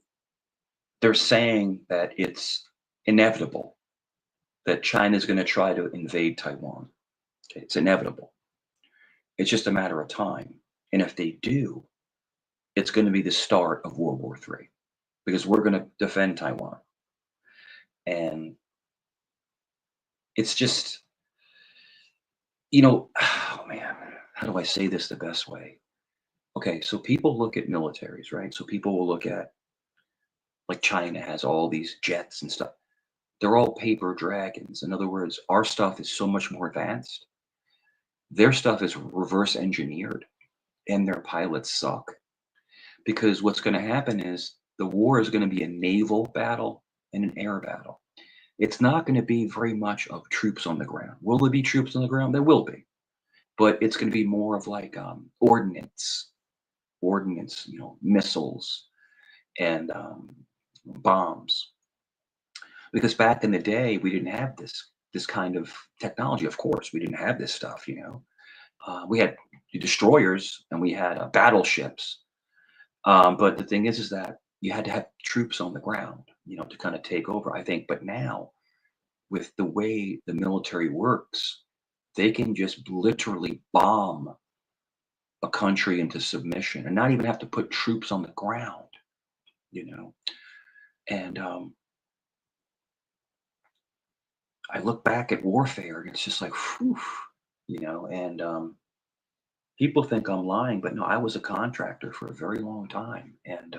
they're saying that it's inevitable that China is going to try to invade Taiwan. Okay, it's inevitable. It's just a matter of time. And if they do, it's going to be the start of World War III because we're going to defend Taiwan. And it's just, you know, oh man, how do I say this the best way? Okay, so people look at militaries, right? So people will look at, like China has all these jets and stuff. They're all paper dragons. In other words, our stuff is so much more advanced. Their stuff is reverse engineered and their pilots suck. Because what's going to happen is the war is going to be a naval battle and an air battle. It's not going to be very much of troops on the ground. Will there be troops on the ground? There will be. But it's going to be more of like ordnance, you know, missiles and bombs. Because back in the day, we didn't have this kind of technology. Of course, we didn't have this stuff. We had destroyers and we had battleships. But the thing is that you had to have troops on the ground, to kind of take over, I think. But now, with the way the military works, they can just literally bomb a country into submission and not even have to put troops on the ground, And I look back at warfare and it's just like, whew, and people think I'm lying, but no, I was a contractor for a very long time. And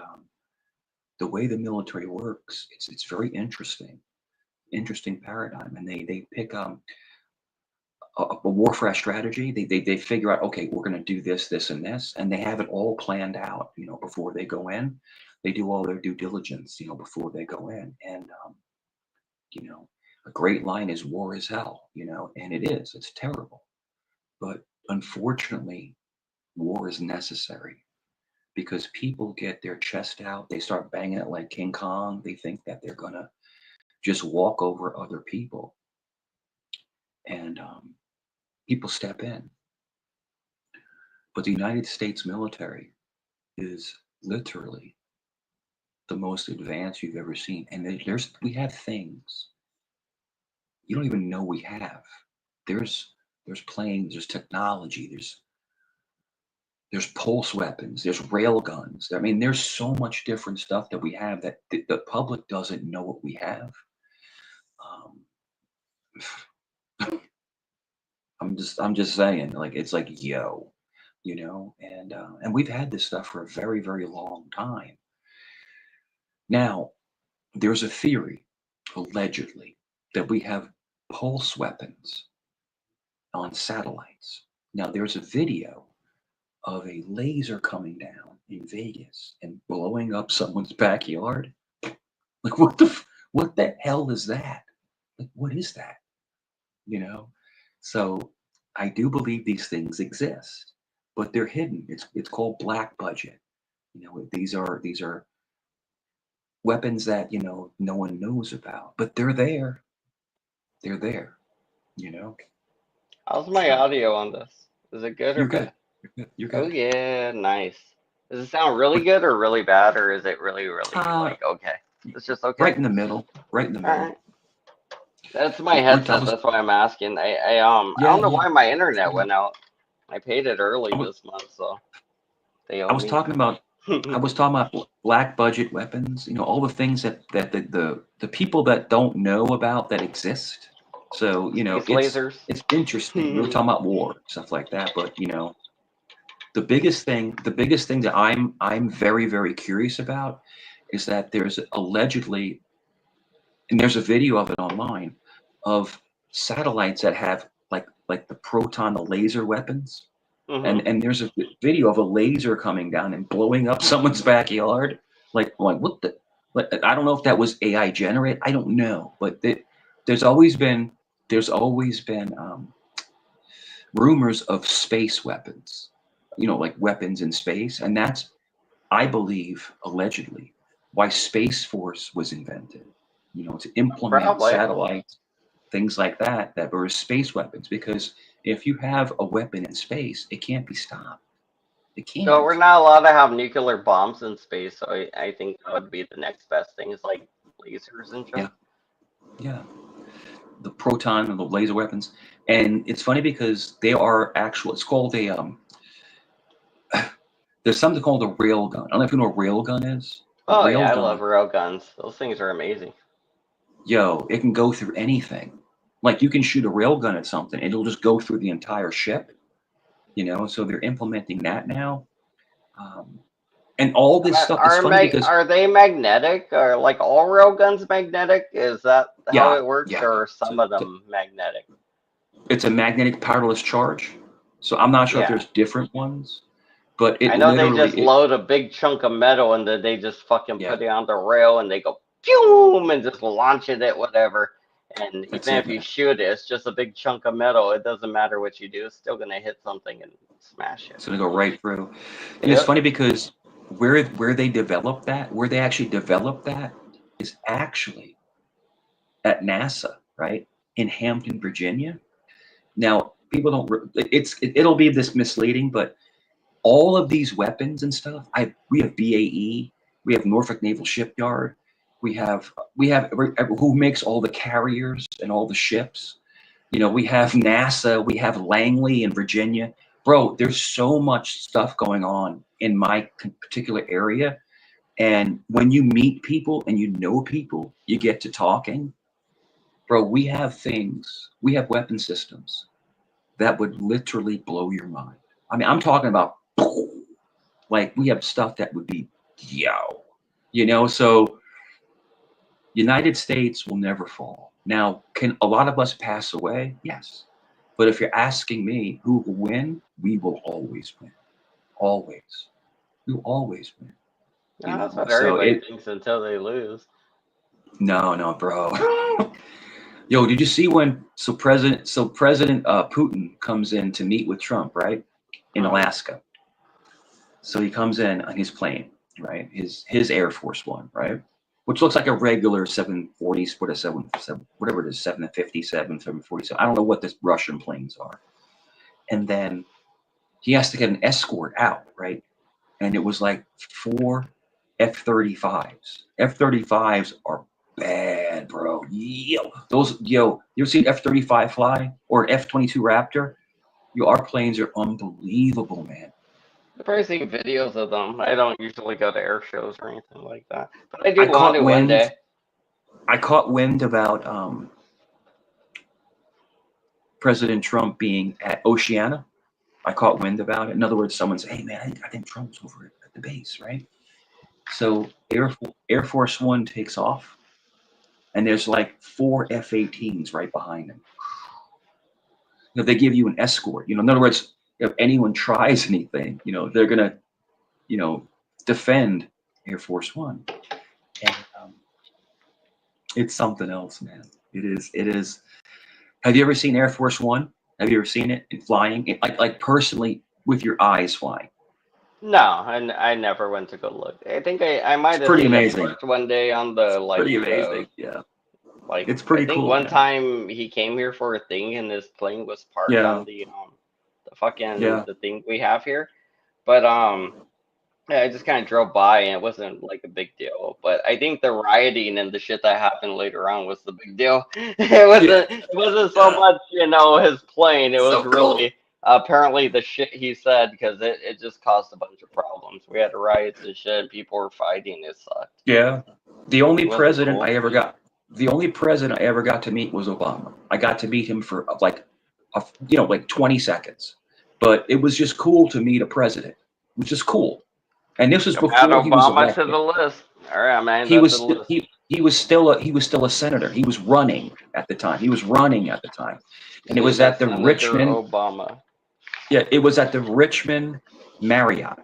the way the military works, it's very interesting paradigm. And they pick a warfare strategy. They figure out, okay, we're going to do this, this, and this, and they have it all planned out, before they go in. They do all their due diligence, before they go in. And a great line is war is hell, and it is. It's terrible. But unfortunately, war is necessary because people get their chest out. They start banging it like King Kong. They think that they're going to just walk over other people. And people step in. But the United States military is literally the most advanced you've ever seen. And we have things you don't even know we have. There's planes, there's technology, there's pulse weapons, there's rail guns. I mean, there's so much different stuff that we have that the public doesn't know what we have. I'm just saying, like, it's like, yo, and we've had this stuff for a very, very long time. Now, there's a theory, allegedly, that we have pulse weapons on satellites. Now, there's a video of a laser coming down in Vegas and blowing up someone's backyard. Like, what the hell is that? Like, what is that? So I do believe these things exist, but they're hidden. It's called black budget. These are weapons that no one knows about, but they're there. They're there. How's my audio on this? Is it good or You're bad? good. You're good. Oh yeah, nice. Does it sound really good or really bad, or is it really, really like okay? It's just okay. Right in the middle. Right in the middle. Right. That's my headset. That's why I'm asking. I don't know why my internet went out. I paid it early this month, so they owe I was me. talking about black budget weapons. All the things that the people that don't know about that exist. So lasers. It's interesting. We were talking about war, stuff like that, but the biggest thing that I'm very, very curious about is that there's allegedly, and there's a video of it online, of satellites that have like the proton, the laser weapons. Mm-hmm. And there's a video of a laser coming down and blowing up someone's backyard. Like what the? I don't know if that was AI generated. I don't know, but there's always been rumors of space weapons. Like weapons in space, and that's, I believe, allegedly, why Space Force was invented. To implement satellites, things like that were space weapons. Because if you have a weapon in space, it can't be stopped. It can't. So we're not allowed to have nuclear bombs in space. So I think that would be the next best thing, is like lasers and stuff. Yeah. The proton and the laser weapons. And it's funny because they are actual. It's called a there's something called a rail gun. I don't know if you know what a rail gun is. Oh yeah, I love rail guns. Those things are amazing. Yo, it can go through anything. Like, you can shoot a rail gun at something, and it'll just go through the entire ship. So they're implementing that now. And all this stuff is funny because are they magnetic? Or like all rail guns magnetic? Is that how it works, or some of them magnetic? It's a magnetic powerless charge. So I'm not sure if there's different ones, but I know they just load a big chunk of metal and then they just fucking put it on the rail and they go boom and just launch it at whatever. And even if you shoot it, it's just a big chunk of metal. It doesn't matter what you do; it's still gonna hit something and smash it. It's gonna go right through. And it's funny because where they actually developed that is actually at NASA, right, in Hampton, Virginia. Now, people don't. It'll be this misleading, but all of these weapons and stuff. We have BAE, we have Norfolk Naval Shipyard, we have who makes all the carriers and all the ships. You know, we have NASA, we have Langley in Virginia. Bro, there's so much stuff going on in my particular area. And when you meet people and you know people, you get to talking. Bro, we have things, we have weapon systems that would literally blow your mind. I mean, I'm talking about, like, we have stuff that would be, you know, so United States will never fall. Now, can a lot of us pass away? Yes. But if you're asking me who will win, we will always win. Always. We'll always win. No, that's what everybody thinks until they lose. No, bro. Yo, did you see when President Putin comes in to meet with Trump, right? In Alaska. So he comes in on his plane, right? His Air Force One, right? Which looks like a regular 740, whatever it is, 757, 747. I don't know what this Russian planes are. And then he has to get an escort out, right? And it was like 4 F-35s. F-35s are bad, bro. You ever seen F-35 fly or an F-22 Raptor? Our planes are unbelievable, man. I've probably seen videos of them. I don't usually go to air shows or anything like that, but I do want to one day. I caught wind about President Trump being at Oceana. I caught wind about it. In other words, someone said, "Hey, man, I think Trump's over at the base, right?" So Air Force One takes off, and there's like 4 F-18s right behind him. You know, they give you an escort. You know, in other words, if anyone tries anything, you know, they're gonna, you know, defend Air Force One. And it's something else, man. It is. Have you ever seen Air Force One? Have you ever seen it in flying? Like personally, with your eyes flying? No, I never went to go look. I think I might have seen it first one day on the like. Pretty amazing, yeah. Like it's pretty I think cool. One time he came here for a thing, and his plane was parked on the fucking the thing we have here. But yeah, I just kind of drove by, and it wasn't like a big deal. But I think the rioting and the shit that happened later on was the big deal. It wasn't so much, you know, his plane. It was really apparently the shit he said, because it just caused a bunch of problems. We had riots and shit, and people were fighting. It sucked. Yeah, the only president I ever got to meet was Obama. I got to meet him for like 20 seconds, but it was just cool to meet a president. It was just cool. And this was before Obama he was elected. to the list. All right, man. He was still a senator. He was running at the time. And it was at the Richmond Obama. Yeah, it was at the Richmond Marriott,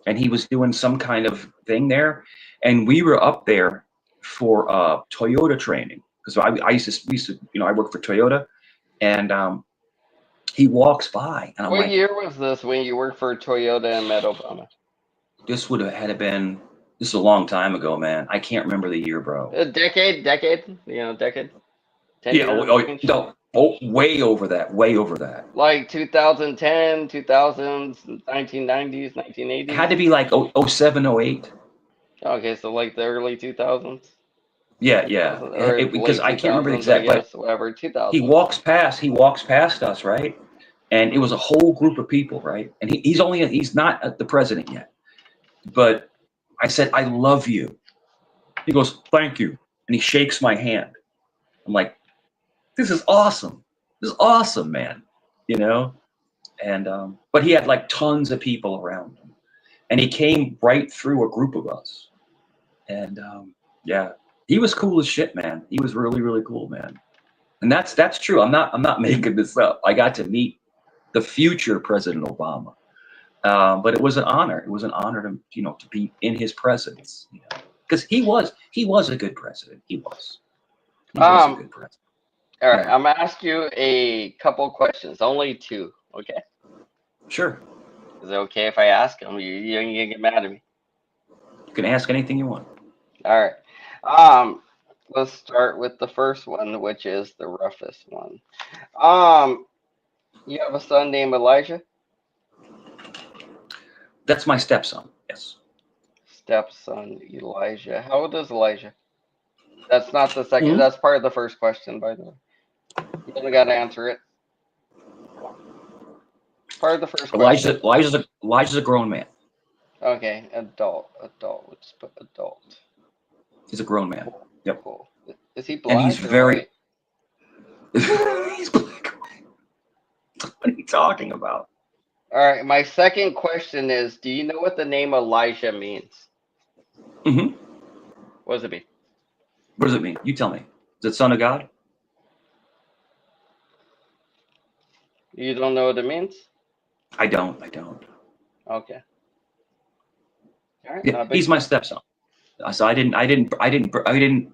and he was doing some kind of thing there. And we were up there for Toyota training, because I used to I worked for Toyota, and he walks by, and I'm what like, year was this when you worked for Toyota and met Obama? This would have had been. This is a long time ago, man. I can't remember the year, bro. A decade. 10 years? No, way over that. Like 2010, 2000s, 1990s, 1980s. It had to be like 07, 08. Okay, so like the early 2000s. Yeah. Because I can't remember the exact. But whatever, 2000. He walks past us, right? And it was a whole group of people, right? And he's not the president yet. But I said, "I love you." He goes, "Thank you." And he shakes my hand. I'm like, this is awesome. This is awesome, man. You know? And, but he had like tons of people around him. And he came right through a group of us. And, yeah, he was cool as shit, man. He was really, really cool, man. And that's true. I'm not making this up. I got to meet the future President Obama. But it was an honor. It was an honor to be in his presence, because he was a good president. He was a good president. All right, I'm gonna ask you a couple questions, only 2. Okay. Sure. Is it okay if I ask them? You ain't gonna get mad at me. You can ask anything you want. All right. let's start with the first one, which is the roughest one. You have a son named Elijah? That's my stepson, yes. Stepson, Elijah. How old is Elijah? That's not the second. That's part of the first question, by the way. You only got to answer it. Part of the first question. Elijah's a grown man. Okay, adult. We'll just put adult. He's a grown man. Cool. Yep. Cool. Is he black? And he's very. He's black. What are you talking about? All right. My second question is: do you know what the name Elijah means? Mm-hmm. What does it mean? What does it mean? You tell me. Is it son of God? You don't know what it means? I don't. Okay. All right. Yeah, he's my stepson. So I didn't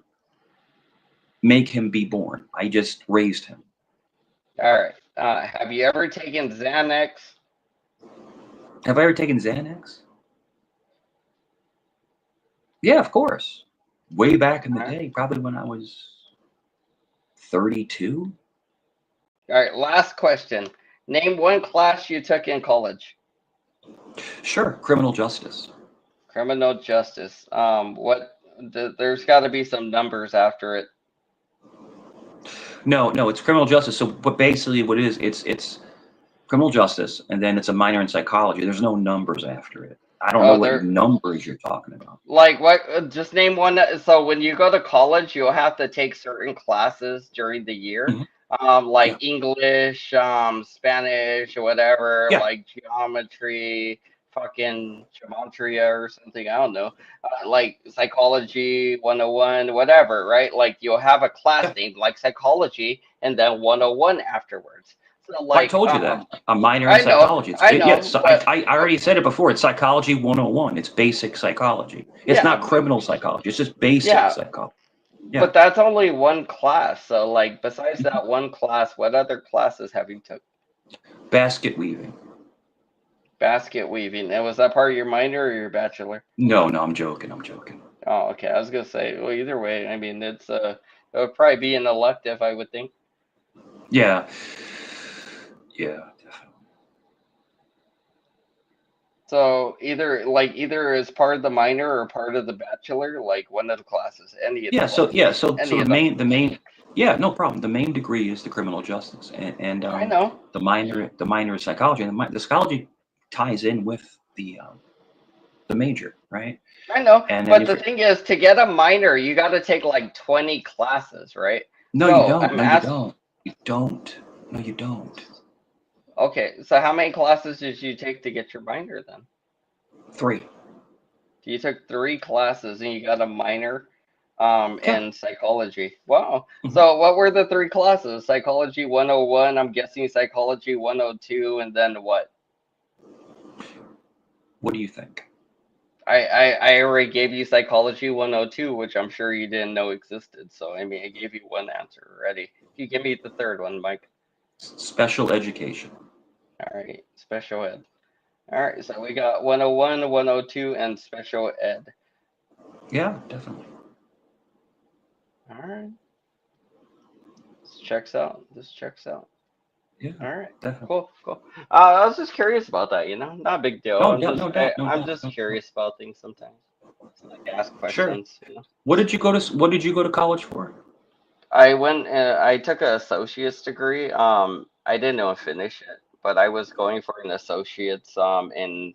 make him be born. I just raised him. All right. Have you ever taken Xanax? Have I ever taken Xanax? Yeah, of course. Way back in the day, probably when I was 32. All right. Last question. Name one class you took in college. Sure. Criminal justice. Criminal justice. There's got to be some numbers after it. No, it's criminal justice. So, but basically, what it is, it's criminal justice, and then it's a minor in psychology. There's no numbers after it. I don't know what numbers you're talking about. Like what? Just name one. So when you go to college, you'll have to take certain classes during the year, like English, Spanish, or whatever, like geometry, fucking gematria or something. I don't know, like psychology 101, whatever, right? Like you'll have a class named like psychology, and then 101 afterwards. So like, I told you that. A minor in psychology. I already said it before. It's psychology 101. It's basic psychology. It's not criminal psychology. It's just basic psychology. Yeah. But that's only one class. So like, besides that one class, what other classes have you took? Basket weaving. Basket weaving. And was that part of your minor or your bachelor? No, I'm joking. Oh, okay. I was gonna say, well, either way, I mean, it would probably be an elective, I would think. Yeah. Yeah, definitely. So either as part of the minor or part of the bachelor, like one of the classes, any of the So the main no problem. The main degree is the criminal justice, and I know the minor is psychology, and the psychology ties in with the major, right? I know, but the thing is, to get a minor, you got to take like 20 classes, right? No, you don't. You don't. No, you don't. Okay, so how many classes did you take to get your minor then? 3. You took 3 classes and you got a minor in psychology. Wow. So what were the 3 classes? Psychology 101, I'm guessing psychology 102, and then what? What do you think? I already gave you psychology 102, which I'm sure you didn't know existed. So I mean, I gave you one answer already. You give me the third one, Mike. Special education. All right, special ed. All right, so we got 101, 102, and special ed. Yeah, definitely. All right. This checks out. Yeah. All right. Definitely. Cool. I was just curious about that. Not a big deal. I'm just curious about things sometimes. So like ask questions. Sure. What did you go to college for? I went. I took an associate's degree. I didn't know finish it, but I was going for an associate in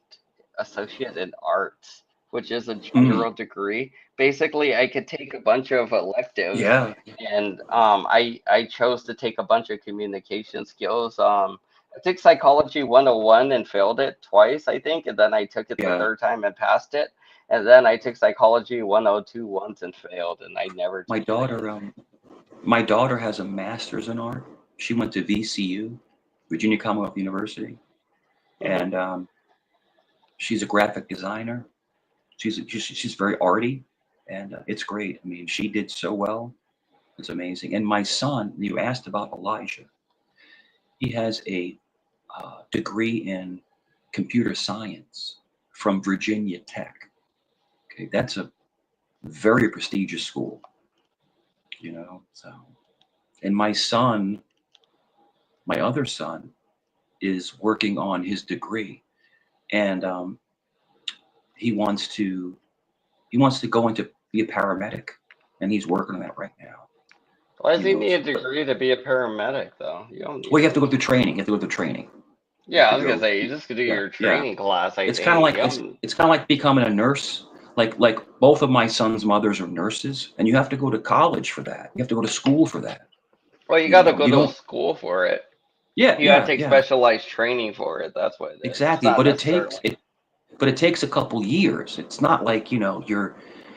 arts, which is a general degree. Basically, I could take a bunch of electives. Yeah. And I chose to take a bunch of communication skills. I took psychology 101 and failed it twice, I think, and then I took it the third time and passed it. And then I took psychology 102 once and failed, and I never. My daughter has a master's in art. She went to VCU, Virginia Commonwealth University, and she's a graphic designer. She's very arty, and it's great. I mean, she did so well. It's amazing. And my son, you asked about Elijah. He has a degree in computer science from Virginia Tech. Okay, that's a very prestigious school. you know. So, and my son, my other son, is working on his degree, and he wants to go into be a paramedic, and he's working on that right now. Why does he need a degree to be a paramedic, though? Well, you have to go through training. You have to go through training. Yeah, I was gonna say you just could do your training class. It's kind of like it's kind of like becoming a nurse. Like both of my son's mothers are nurses, and you have to go to college for that. You have to go to school for that. Well, you got to go to school for it. Yeah, you got to take specialized training for it. That's what it is. Exactly, but it takes a couple years. It's not like, you know,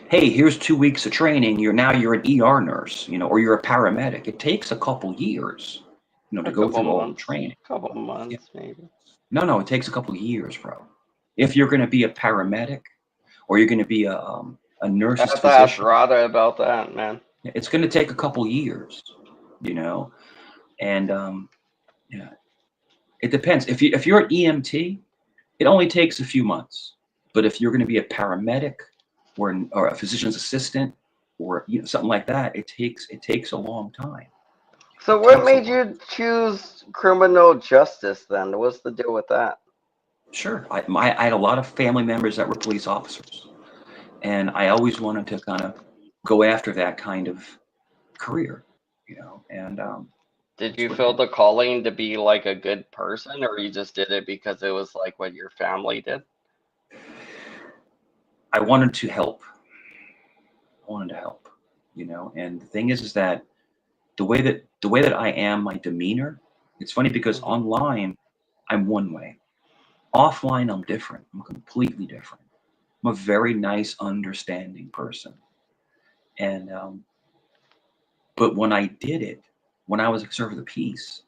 hey, here's 2 weeks of training. You're an ER nurse, you know, or you're a paramedic. It takes a couple years, you know, to go through all the training. A couple months, maybe. No, it takes a couple years, bro. If you're going to be a paramedic, or you're going to be a nurse's physician, I have to ask Rada about that, man. It's going to take a couple years, you know, and yeah, it depends. If you're an EMT, it only takes a few months. But if you're going to be a paramedic or a physician's assistant or something like that, it takes a long time. So what made you choose criminal justice then? What's the deal with that? Sure. I had a lot of family members that were police officers, and I always wanted to kind of go after that kind of career, you know. And did you feel the calling to be like a good person, or you just did it because it was like what your family did? I wanted to help. You know. And the thing is that the way that I am, my demeanor, it's funny because online I'm one way. Offline I'm different. I'm completely different. I'm a very nice, understanding person. And but when I did it, when I was a server of the peace,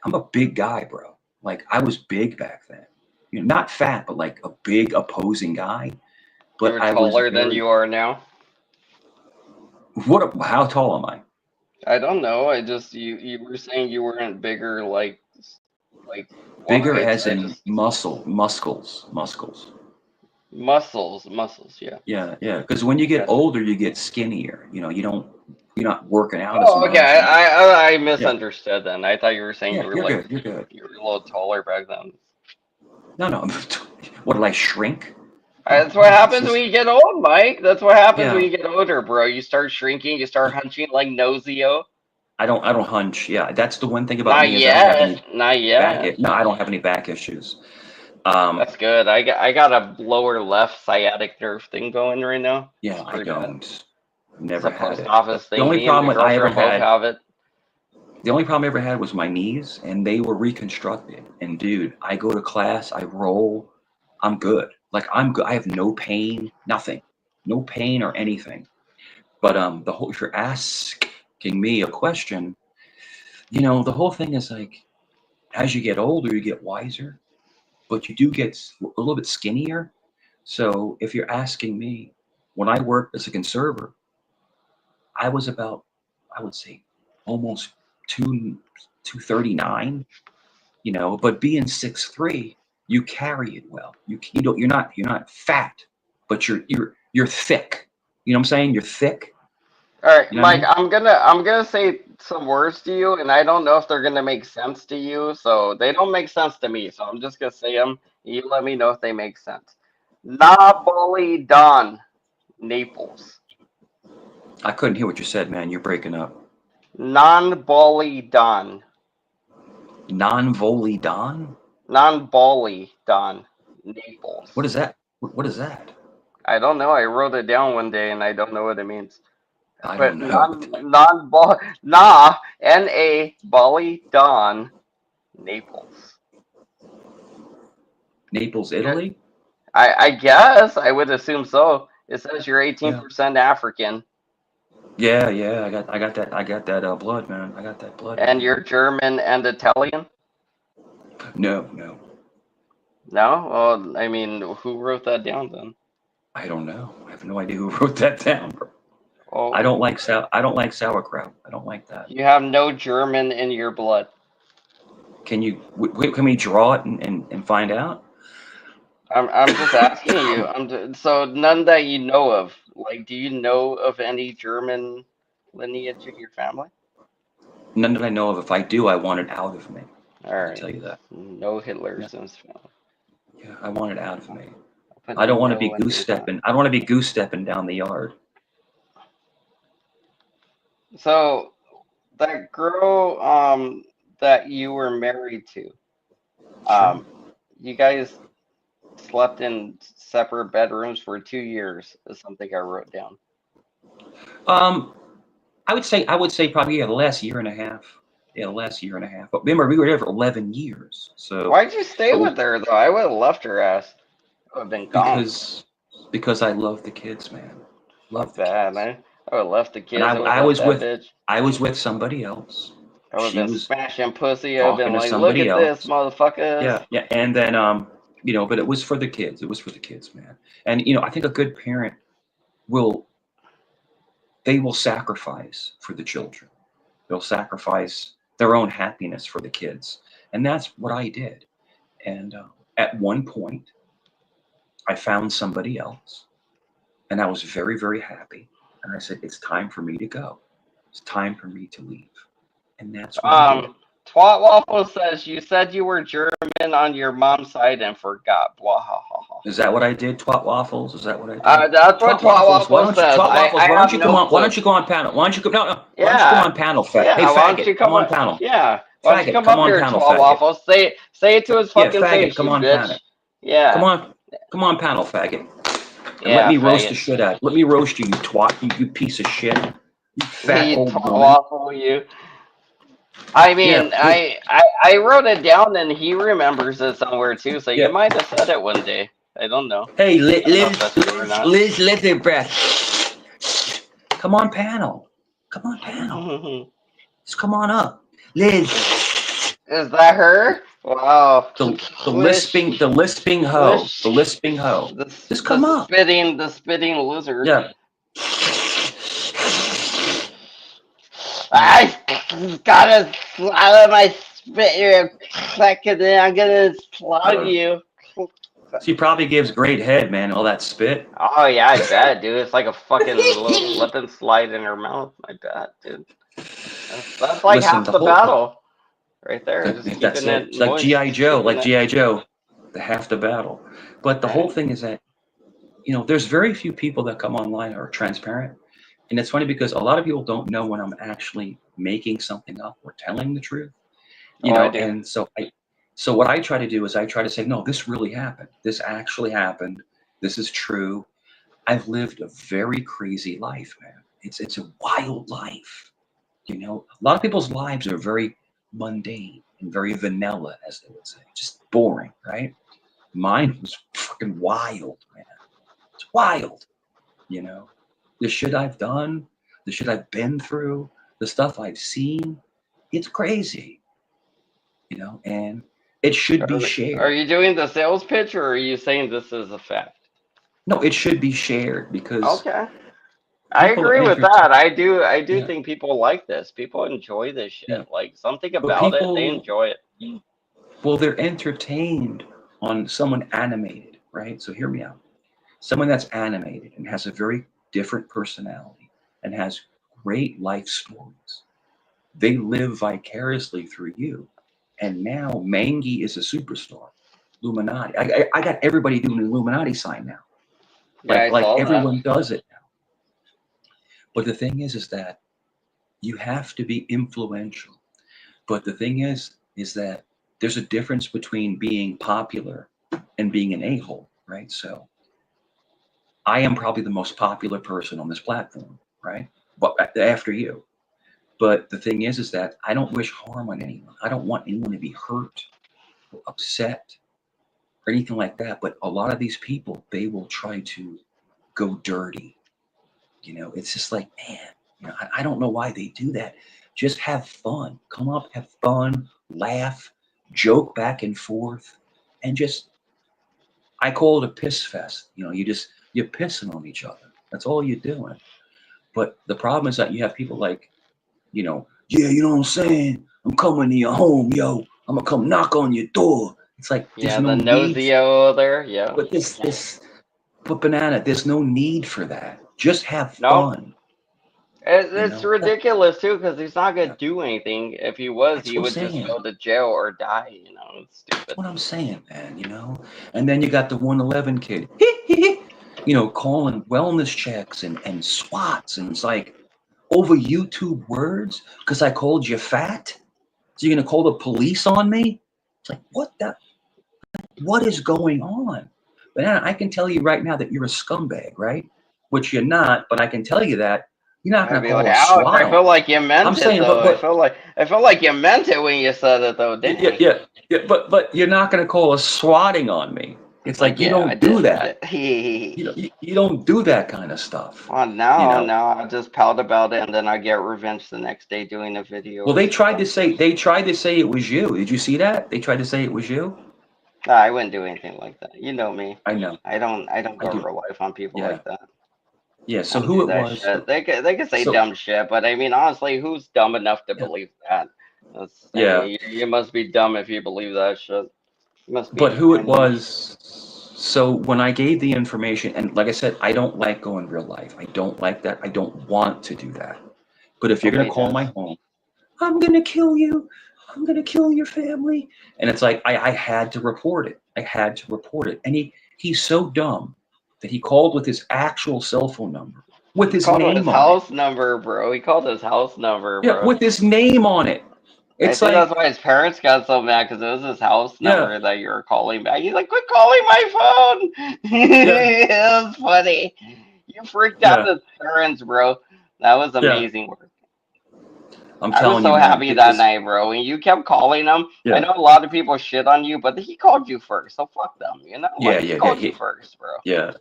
I'm a big guy, bro. Like, I was big back then. You know, not fat, but like a big opposing guy. But you were taller than you are now? How tall am I? I don't know. I just you were saying you weren't bigger, like bigger wide, as in muscles. Yeah. Yeah. Because when you get older, you get skinnier. You know, you're not working out as much. Okay. I misunderstood then. I thought you were saying you were you're good. You were a little taller back then. No. What, did I shrink? That's what happens when you get old, Mike. That's what happens when you get older, bro. You start shrinking. You start hunching like Nosio. I don't hunch. Yeah, that's the one thing about me. Not yet. No, I don't have any back issues. That's good. I got a lower left sciatic nerve thing going right now. Yeah, I don't. Bad. Never had post it. office thing. The only problem I ever had. Have it. The only problem I ever had was my knees, and they were reconstructed. And dude, I go to class, I roll, I'm good. Like, I'm good. I have no pain, nothing, no pain or anything. But if you're asking me a question, you know, the whole thing is like, as you get older, you get wiser, but you do get a little bit skinnier. So if you're asking me, when I worked as a conservator, I was about, I would say, almost 239, you know, but being 6'3", you carry it well. You're not fat, but you're thick. You know what I'm saying? You're thick. All right, you know Mike, I mean? I'm gonna say some words to you, and I don't know if they're gonna make sense to you. So they don't make sense to me. So I'm just gonna say them. You let me know if they make sense. Nabali Don, Naples. I couldn't hear what you said, man. You're breaking up. Non-Bali Don. Non-Voli Don? Non-Bali Don, Naples. What is that? What is that? I don't know. I wrote it down one day, and I don't know what it means. I don't know. N-A Bali Don, Naples. Naples, Italy? I guess. I would assume so. It says you're 18% African. Yeah. I got that blood, man. I got that blood. And you're German and Italian? No. No? Well, I mean, who wrote that down then? I don't know. I have no idea who wrote that down, bro. Oh. I don't like sauerkraut. I don't like that. You have no German in your blood. Can we draw it and find out? I'm just asking you. So none that you know of. Like, do you know of any German lineage of your family? None that I know of. If I do, I want it out of me. All right. I'll tell you that. No Hitlers in his family. Yeah, I want it out of me. I don't want to be goose stepping. I don't want to be goose stepping down the yard. So that girl that you were married to, you guys slept in separate bedrooms for 2 years is something I wrote down. I would say probably the last year and a half. Yeah, the last year and a half. But remember, we were there for 11 years. So why'd you stay with her though? I would have left her ass. I would have been gone. Because I love the kids, man. Love the kids. Man. I would have left the kids. And I was with somebody else. I would have been smashing pussy. I I've been like, look at this, motherfucker. Yeah. And then but it was for the kids. It was for the kids, man. And I think a good parent will sacrifice for the children. They'll sacrifice their own happiness for the kids. And that's what I did. And at one point, I found somebody else. And I was very, very happy. And I said, it's time for me to go. It's time for me to leave. And that's what I did. Twat Waffle says, you said you were German on your mom's side and forgot. Blah, ha, ha, ha. Is that what I did, Twat Waffles? Is that what I did? That's what Twat Waffle says. Twat Waffles, why don't you come on? Why don't you go on panel? Why don't you go? No. Why don't you come on panel, faggot? Yeah, hey, why don't you faggot, come on panel. Yeah. Why don't you come up here, Twat Waffles? Say it to his fucking face, come on, bitch. panel. Yeah. Come on, panel, faggot. And Yeah, let me roast faggot. the shit out. Let me roast you, you twat, you piece of shit. You fat old Twat woman. Waffle, you. I mean, I wrote it down and he remembers it somewhere too, so you might have said it one day. I don't know. Hey, Liz, let their breath. Come on, panel. Come on, panel. Just come on up. Liz. Is that her? Wow. The lisping hoe. The lisping hoe. Just come up. The spitting lizard. Yeah. I gotta swallow my spit here and then I'm gonna plug you. She probably gives great head, man, all that spit. Oh yeah, I bet, dude. It's like a fucking little slip and slide in her mouth. I bet, dude. That's like half the battle. Right there. Just That's keeping it. It's like G.I. Joe, the half the battle. But the whole thing is that, there's very few people that come online are transparent. And it's funny because a lot of people don't know when I'm actually making something up or telling the truth. And so what I try to do is I try to say, no, this really happened. This actually happened. This is true. I've lived a very crazy life, man. It's a wild life. A lot of people's lives are very mundane and very vanilla, as they would say, just boring, right? Mine was fucking wild, man. It's wild, The shit I've done, the shit I've been through, the stuff I've seen, it's crazy, and it should be shared. Are you doing the sales pitch or are you saying this is a fact? No, it should be shared because. Okay. I agree with that. I do think people like this. People enjoy this shit. Yeah. Like something about it, they enjoy it. Well, they're entertained on someone animated, right? So hear me out. Someone that's animated and has a very different personality and has great life stories. They live vicariously through you. And now Mangy is a superstar. Illuminati. I got everybody doing an Illuminati sign now. Like everyone does it now. But the thing is that you have to be influential. But the thing is that there's a difference between being popular and being an a-hole, right? So I am probably the most popular person on this platform, right? But after you. But the thing is that I don't wish harm on anyone. I don't want anyone to be hurt or upset or anything like that. But a lot of these people, they will try to go dirty. It's just like, man, I don't know why they do that. Just have fun. Come up, have fun, laugh, joke back and forth, and just, I call it a piss fest. You're pissing on each other. That's all you're doing. But the problem is that you have people like, you know what I'm saying? I'm coming to your home, yo. I'm gonna come knock on your door. It's like, yeah, the nosio there, yeah. But banana, there's no need for that. Just have fun. It's ridiculous too, because he's not gonna do anything. If he was, he would just go to jail or die. You know, it's stupid. That's what I'm saying, man. You know, and then you got the 111 kid, you know, calling wellness checks and SWATs, and it's like over YouTube words because I called you fat. So you're gonna call the police on me? It's like what is going on? But I can tell you right now that you're a scumbag, right? Which you're not, but I can tell you that you're not gonna call a SWAT. I feel like you meant I'm it saying, though. but I feel like you meant it when you said it though. Dang. yeah, but you're not gonna call a swatting on me. It's like you don't do that. You don't do that kind of stuff. Well, no, I just pout about it and then I get revenge the next day doing a video. Well, they tried to say it was you. Did you see that? They tried to say it was you. No, I wouldn't do anything like that. You know me. I know. I don't go real life on people like that. Yeah. So who it was? Shit. They could say dumb shit, but I mean, honestly, who's dumb enough to believe that? I mean, you must be dumb if you believe that shit. You must be. But who it was? So when I gave the information, and like I said, I don't like going real life. I don't like that. I don't want to do that. But if you're gonna call my home, I'm gonna kill you. I'm gonna kill your family. And it's like I had to report it. I had to report it. And he's so dumb that he called with his actual cell phone number, with his name on it. His house number, bro. He called his house number, bro. Yeah, with his name on it. It's like that's why his parents got so mad because it was his house number that you were calling back. He's like, "Quit calling my phone." It was funny. You freaked out his parents, bro. That was amazing work. I'm I telling was so you, happy that night, bro. When you kept calling him, I know a lot of people shit on you, but he called you first, so fuck them. You know? He called you first, bro. Yeah.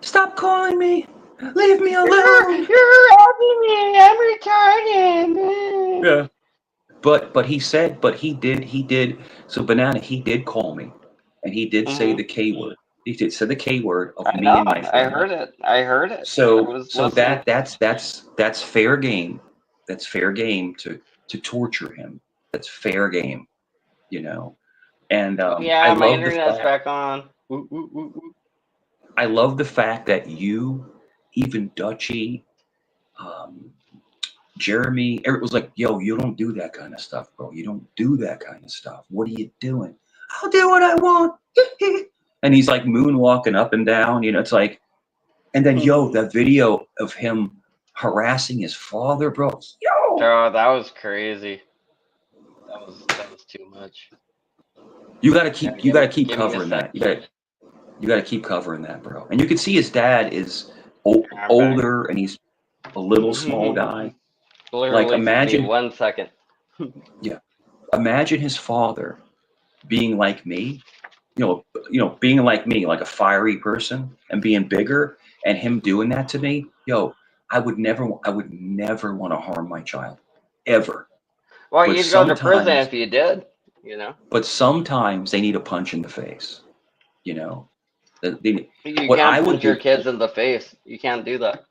Stop calling me. Leave me alone. You're helping me. I'm retarded. Yeah. But he said, he did. So Banana, he did call me, and he did say the K word. He did say the K word of me and my family. I heard it. So that's fair game. That's fair game to torture him. That's fair game, you know. And yeah, my internet's back on. I love the fact that you, even Dutchy, Jeremy, Eric was like, yo, you don't do that kind of stuff, bro. You don't do that kind of stuff. What are you doing? I'll do what I want. And he's like moonwalking up and down, you know, it's like, and then, yo, that video of him harassing his father, bro. Yo! Oh, that was crazy. That was too much. You gotta keep covering that. You gotta keep covering that, bro. And you can see his dad is older and he's a little small guy. Literally, like imagine 1 second. Yeah, imagine his father being like me, you know, being like me, like a fiery person, and being bigger, and him doing that to me. Yo, I would never want to harm my child, ever. Well, you'd go to prison if you did, you know. But sometimes they need a punch in the face, you know. You can't punch your kids in the face. You can't do that.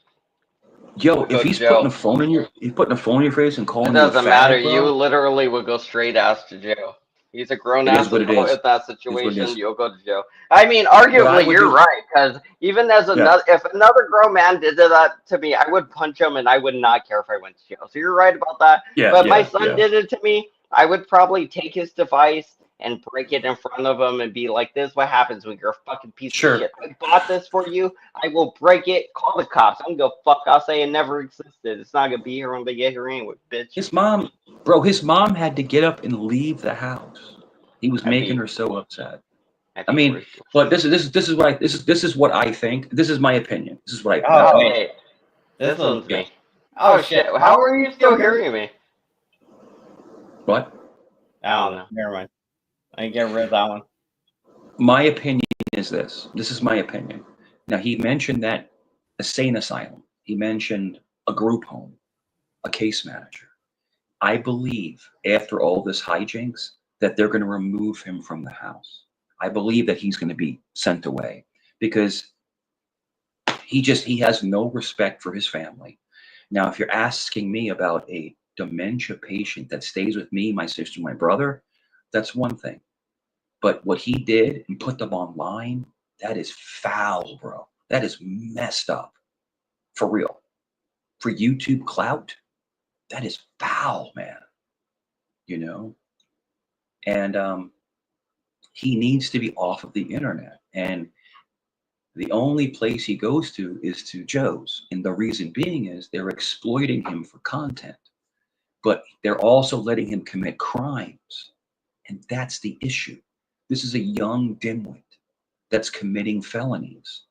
Yo, if he's putting a phone in your face and calling it doesn't matter. Bro, you literally would go straight ass to jail. He's a grown ass adult. If that situation, you'll go to jail. I mean, arguably, you're right, because even as if another grown man did that to me, I would punch him, and I would not care if I went to jail. So you're right about that. But my son did it to me. I would probably take his device and break it in front of him and be like, "This is what happens when you're a fucking piece of shit. I bought this for you. I will break it. Call the cops. I'm gonna go fuck. I'll say it never existed. It's not gonna be here when they get here anyway, bitch." His mom had to get up and leave the house. He was making her so upset. I mean, but this is what I think. This is my opinion. This is what I think. Oh, wait. This one's me. Oh shit! How are you still hearing me? What? I don't know. Never mind. I get rid of that one. My opinion is this. This is my opinion. Now, he mentioned that a sane asylum. He mentioned a group home, a case manager. I believe after all this hijinks that they're going to remove him from the house. I believe that he's going to be sent away because he has no respect for his family. Now, if you're asking me about a dementia patient that stays with me, my sister, my brother, that's one thing. But what he did and put them online, that is foul, bro. That is messed up. For real. for YouTube clout, that is foul, man. You know? And he needs to be off of the internet. And the only place he goes to is to Joe's. And the reason being is they're exploiting him for content, but they're also letting him commit crimes. And that's the issue. This is a young dimwit that's committing felonies.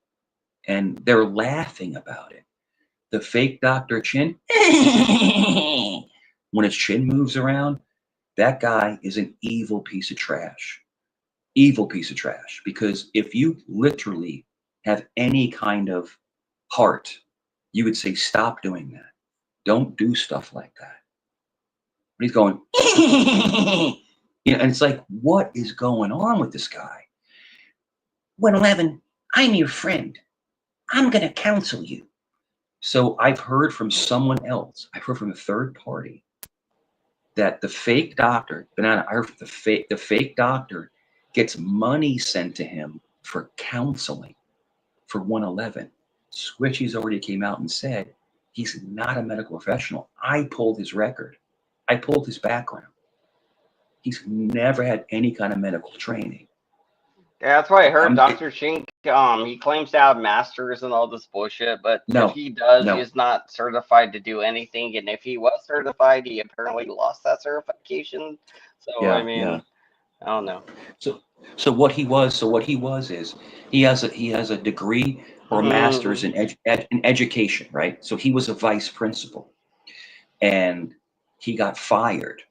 And they're laughing about it. The fake Dr. Chin, when his chin moves around, that guy is an evil piece of trash. Evil piece of trash. Because if you literally have any kind of heart, you would say, stop doing that. Don't do stuff like that. But he's going, you know, and it's like, what is going on with this guy? 111, I'm your friend. I'm going to counsel you. So I've heard from someone else. I've heard from a third party that the fake doctor, Banana, I heard the fake doctor gets money sent to him for counseling for 111. Squishy's already came out and said he's not a medical professional. I pulled his record. I pulled his background. He's never had any kind of medical training. Yeah, that's why I heard Dr. Shink, he claims to have masters and all this bullshit, but if he does, he's not certified to do anything. And if he was certified, he apparently lost that certification. So I mean, I don't know. So what he was is he has a degree or a master's in education, right? So he was a vice principal, and he got fired.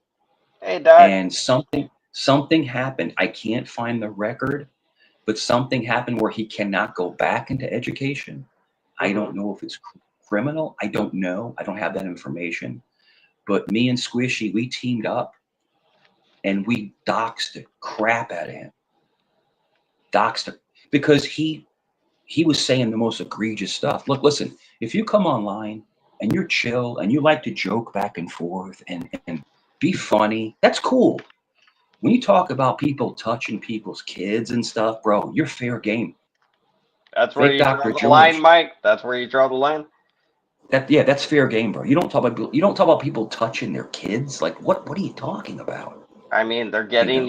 Hey, Doc. And something happened. I can't find the record, but something happened where he cannot go back into education. I don't know if it's criminal. I don't know. I don't have that information. But me and Squishy, we teamed up and we doxed the crap out of him. Doxed him because he was saying the most egregious stuff. Look, listen, if you come online and you're chill and you like to joke back and forth and be funny, that's cool. When you talk about people touching people's kids and stuff, bro, you're fair game. That's where you draw the line, Mike. That's where you draw the line. That's fair game, bro. You don't talk about people touching their kids. Like, what are you talking about? I mean, they're getting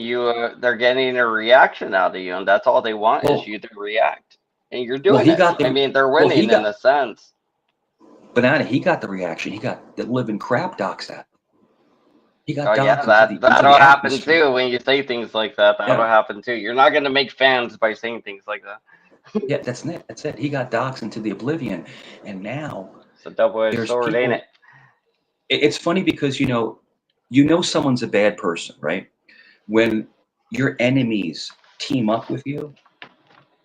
they're getting a reaction out of you, and that's all they want is you to react. And you're doing it. I mean, they're winning in a sense. Banana, he got the reaction. He got the living crap docs at. He got that'll happen too when you say things like that. That'll happen too. You're not going to make fans by saying things like that. Yeah, that's it. That's it. He got docs into the oblivion, and now it's a double-edged sword, ain't it? It's funny because you know someone's a bad person, right? When your enemies team up with you,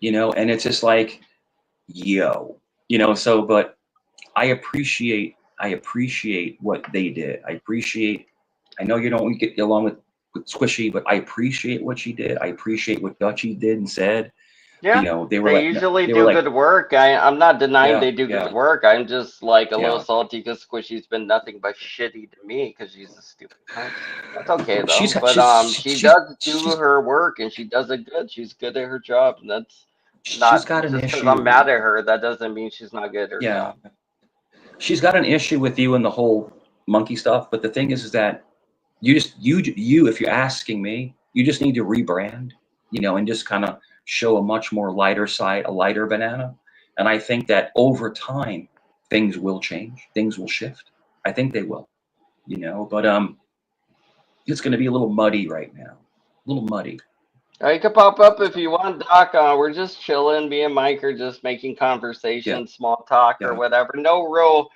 and it's just like, so. But I appreciate what they did. I know you don't get along with Squishy, but I appreciate what she did. I appreciate what Dutchy did and said. Yeah, they usually do good work. I'm not denying they do good work. I'm just like a little salty because Squishy's been nothing but shitty to me because she's a stupid cunt. That's okay though. She does do her work and she does it good. She's good at her job, and that's not she's got an just because issue. I'm mad at her. That doesn't mean she's not good at her job. She's got an issue with you and the whole monkey stuff. But the thing is that you if you're asking me, you just need to rebrand, and just kind of show a much more lighter side, a lighter Banana. And I think that over time, things will change. Things will shift. I think they will, but it's going to be a little muddy right now. A little muddy. You can pop up if you want, Doc. We're just chilling. Me and Mike are just making conversation, small talk or whatever. No real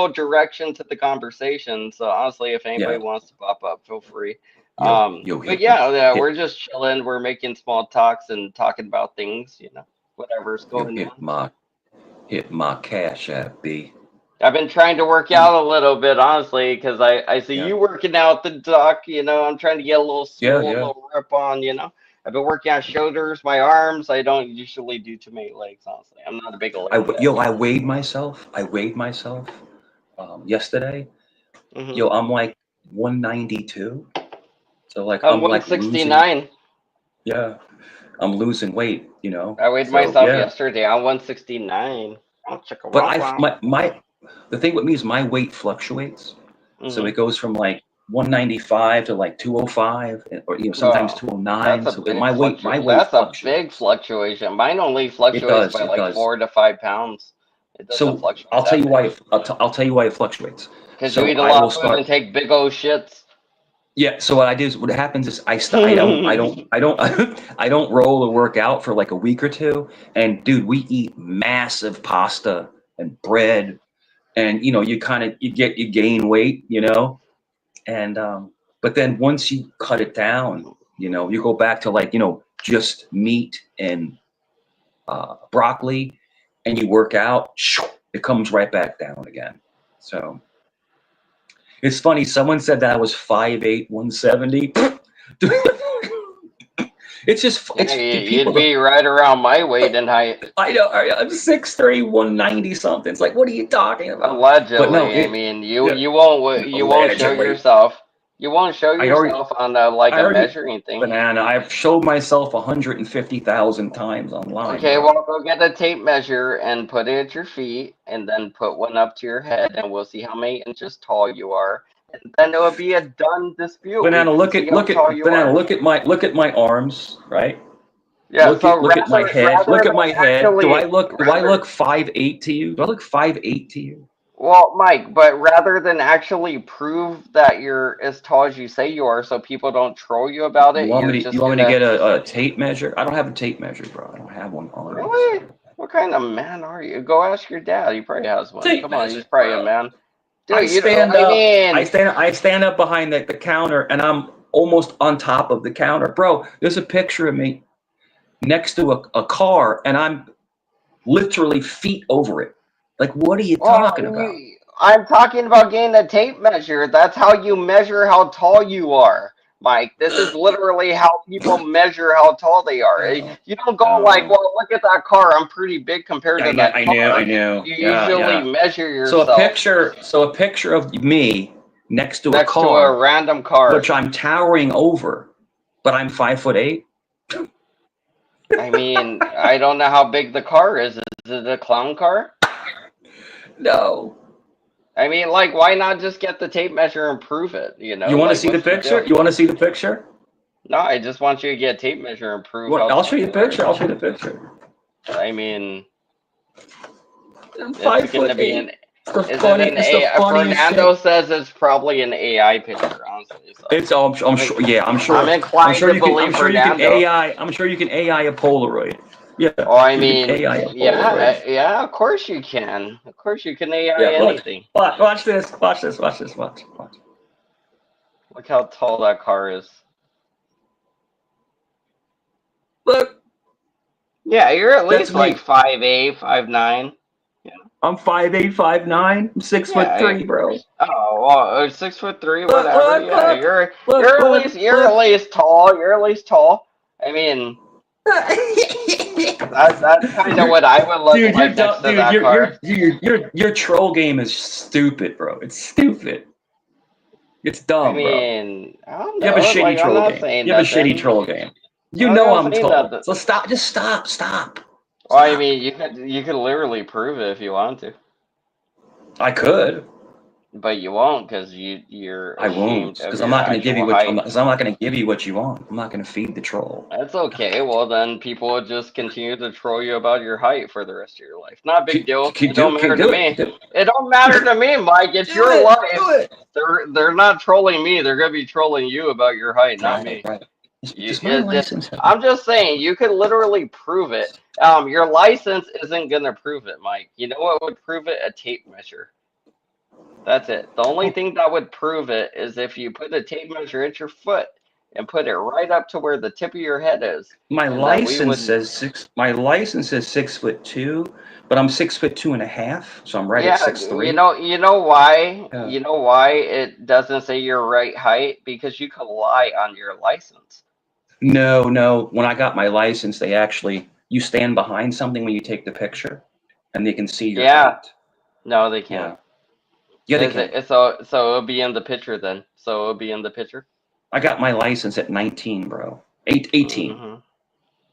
direction to the conversation. So honestly, if anybody wants to pop up, feel free. We're just chilling. We're making small talks and talking about things, whatever's going on. Hit my cash app, B. I've been trying to work out a little bit, honestly, because I see you working out, the Doc. I'm trying to get a little swole, a little rip on, I've been working on shoulders, my arms. I don't usually do too many legs, honestly. I'm not a big leg guy. I weighed myself. Yesterday. I'm like 192. So like I'm 169. I'm losing weight. I weighed myself yesterday. I'm 169. But the thing with me is my weight fluctuates. So Mhm. it goes from like 195 to like 205, or sometimes 209. That's a So big my weight That's a fluctuates. big fluctuation. Mine only fluctuates by like 4 to 5 pounds. It doesn't So fluctuate. I'll tell you why. I'll tell you why it fluctuates. Because So you eat a I lot will of food start. and take big old shits. Yeah. So what I do is, what happens is I don't roll or work out for like a week or two. And dude, we eat massive pasta and bread, and you gain weight, and but then once you cut it down, you go back to like just meat and broccoli, and you work out, it comes right back down again. So it's funny. Someone said that I was 5'8", 170. It's just You'd be right around my weight and height. I know. I'm 6'3", 190 something. It's like, what are you talking about? Allegedly, But no, I mean, you won't show yourself. You won't show yourself on a measuring thing. Banana. I've showed myself 150,000 times online. Okay, bro. well, go get a tape measure and put it at your feet, and then put one up to your head, and we'll see how many inches tall you are. And then it will be a done dispute. Banana, Look at my arms, right? Yeah, Look so at my head. Look at my head. Do I look 5'8" to you? Do I look 5'8" to you? Well, Mike, but rather than actually prove that you're as tall as you say you are, so people don't troll you about it, You want you're me just to get a tape measure? I don't have a tape measure, bro. I don't have one on me. Really? What kind of man are you? Go ask your dad. He probably has one. Come on, he's probably a man. Dude, I stand up. I mean, I stand up behind the counter, and I'm almost on top of the counter, bro. There's a picture of me next to a car, and I'm literally feet over it. Like, what are you talking about? I'm talking about getting a tape measure. That's how you measure how tall you are, Mike. This is literally how people measure how tall they are. You don't go like, well, look at that car. I'm pretty big compared to that car. I know. You usually measure yourself. So a picture of me next to Next a car, to a random car, which I'm towering over, but I'm 5'8". I mean, I don't know how big the car is. Is it a clown car? No. I mean, like, why not just get the tape measure and prove it? You know. You want to like, see the what's picture? deal? You want to see the picture? No, I just want you to get a tape measure and prove. I'll show you the picture. I'll show you the picture. I mean, I'm 5'8". Fernando says it's probably an AI picture, honestly. So. I'm sure. Yeah, I'm sure. I'm inclined to believe I'm sure Fernando. I'm sure you can AI a Polaroid. Yeah. Oh, I mean, AI a Polaroid. yeah. Of course you can. Of course you can AI anything. Watch this. Watch. Look how tall that car is. Look. Yeah, you're at least like 5'8", 5'9". Yeah. I'm 5'8", 5'9". I'm 6'3", bro. Oh, well, 6'3", whatever. Yeah, you're at least tall. You're at least tall. I mean, that's kind of what I would look like next to that car. Your troll game is stupid, bro. It's stupid. It's dumb, I mean, I don't bro. know. You have a shitty troll game. You have a shitty troll game. You know I'm tall. So stop. Just stop. Well, I mean, you could literally prove it if you want to. I could, but you won't because you're. I won't because I'm not going to give you what I'm not going to give you what you want. I'm not going to feed the troll. That's okay. Well, then people will just continue to troll you about your height for the rest of your life. Not a big deal. It don't matter to me. It don't matter to me, Mike. It's your life. They're not trolling me. They're going to be trolling you about your height, not me. Right. I'm just saying, you could literally prove it. Your license isn't gonna prove it, Mike. You know what would prove it? A tape measure. That's it. The only thing that would prove it is if you put a tape measure at your foot and put it right up to where the tip of your head is. My license says 6'2", but I'm 6'2.5", so I'm right at 6'3". You know why? Yeah. You know why it doesn't say your right height? Because you could lie on your license. No. When I got my license, you stand behind something when you take the picture, and they can see your height. No, they can't. Yeah, they can. So it'll be in the picture then. So it'll be in the picture. I got my license at 19, bro. 18. Mm-hmm.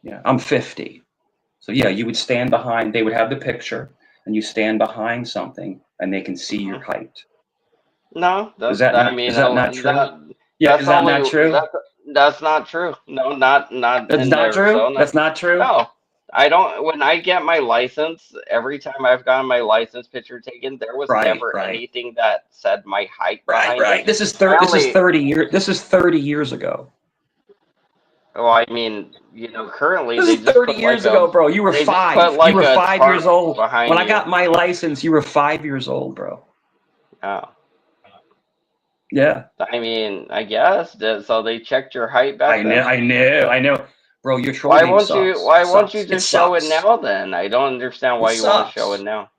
Yeah, I'm 50. So yeah, you would stand behind. They would have the picture, and you stand behind something, and they can see your height. No, Is that not true? Yeah, That's is that only not true? that's not true. No, not That's in not true. Arizona. That's not true. No, I don't. When I get my license, every time I've gotten my license picture taken, there was never anything that said my height behind it. This is 30 years. This is 30 years ago. Well, I mean, currently This they is just 30 put years like ago, a, bro. You were they just 5. put like You were a 5 years tarp old. behind When I you. got my license, you were 5 years old, bro. Oh. Yeah. I mean, I guess so. They checked your height back then. I know, bro. Your troll game sucks. Why won't you just show it sucks. now? Then I don't understand why you want to show it now.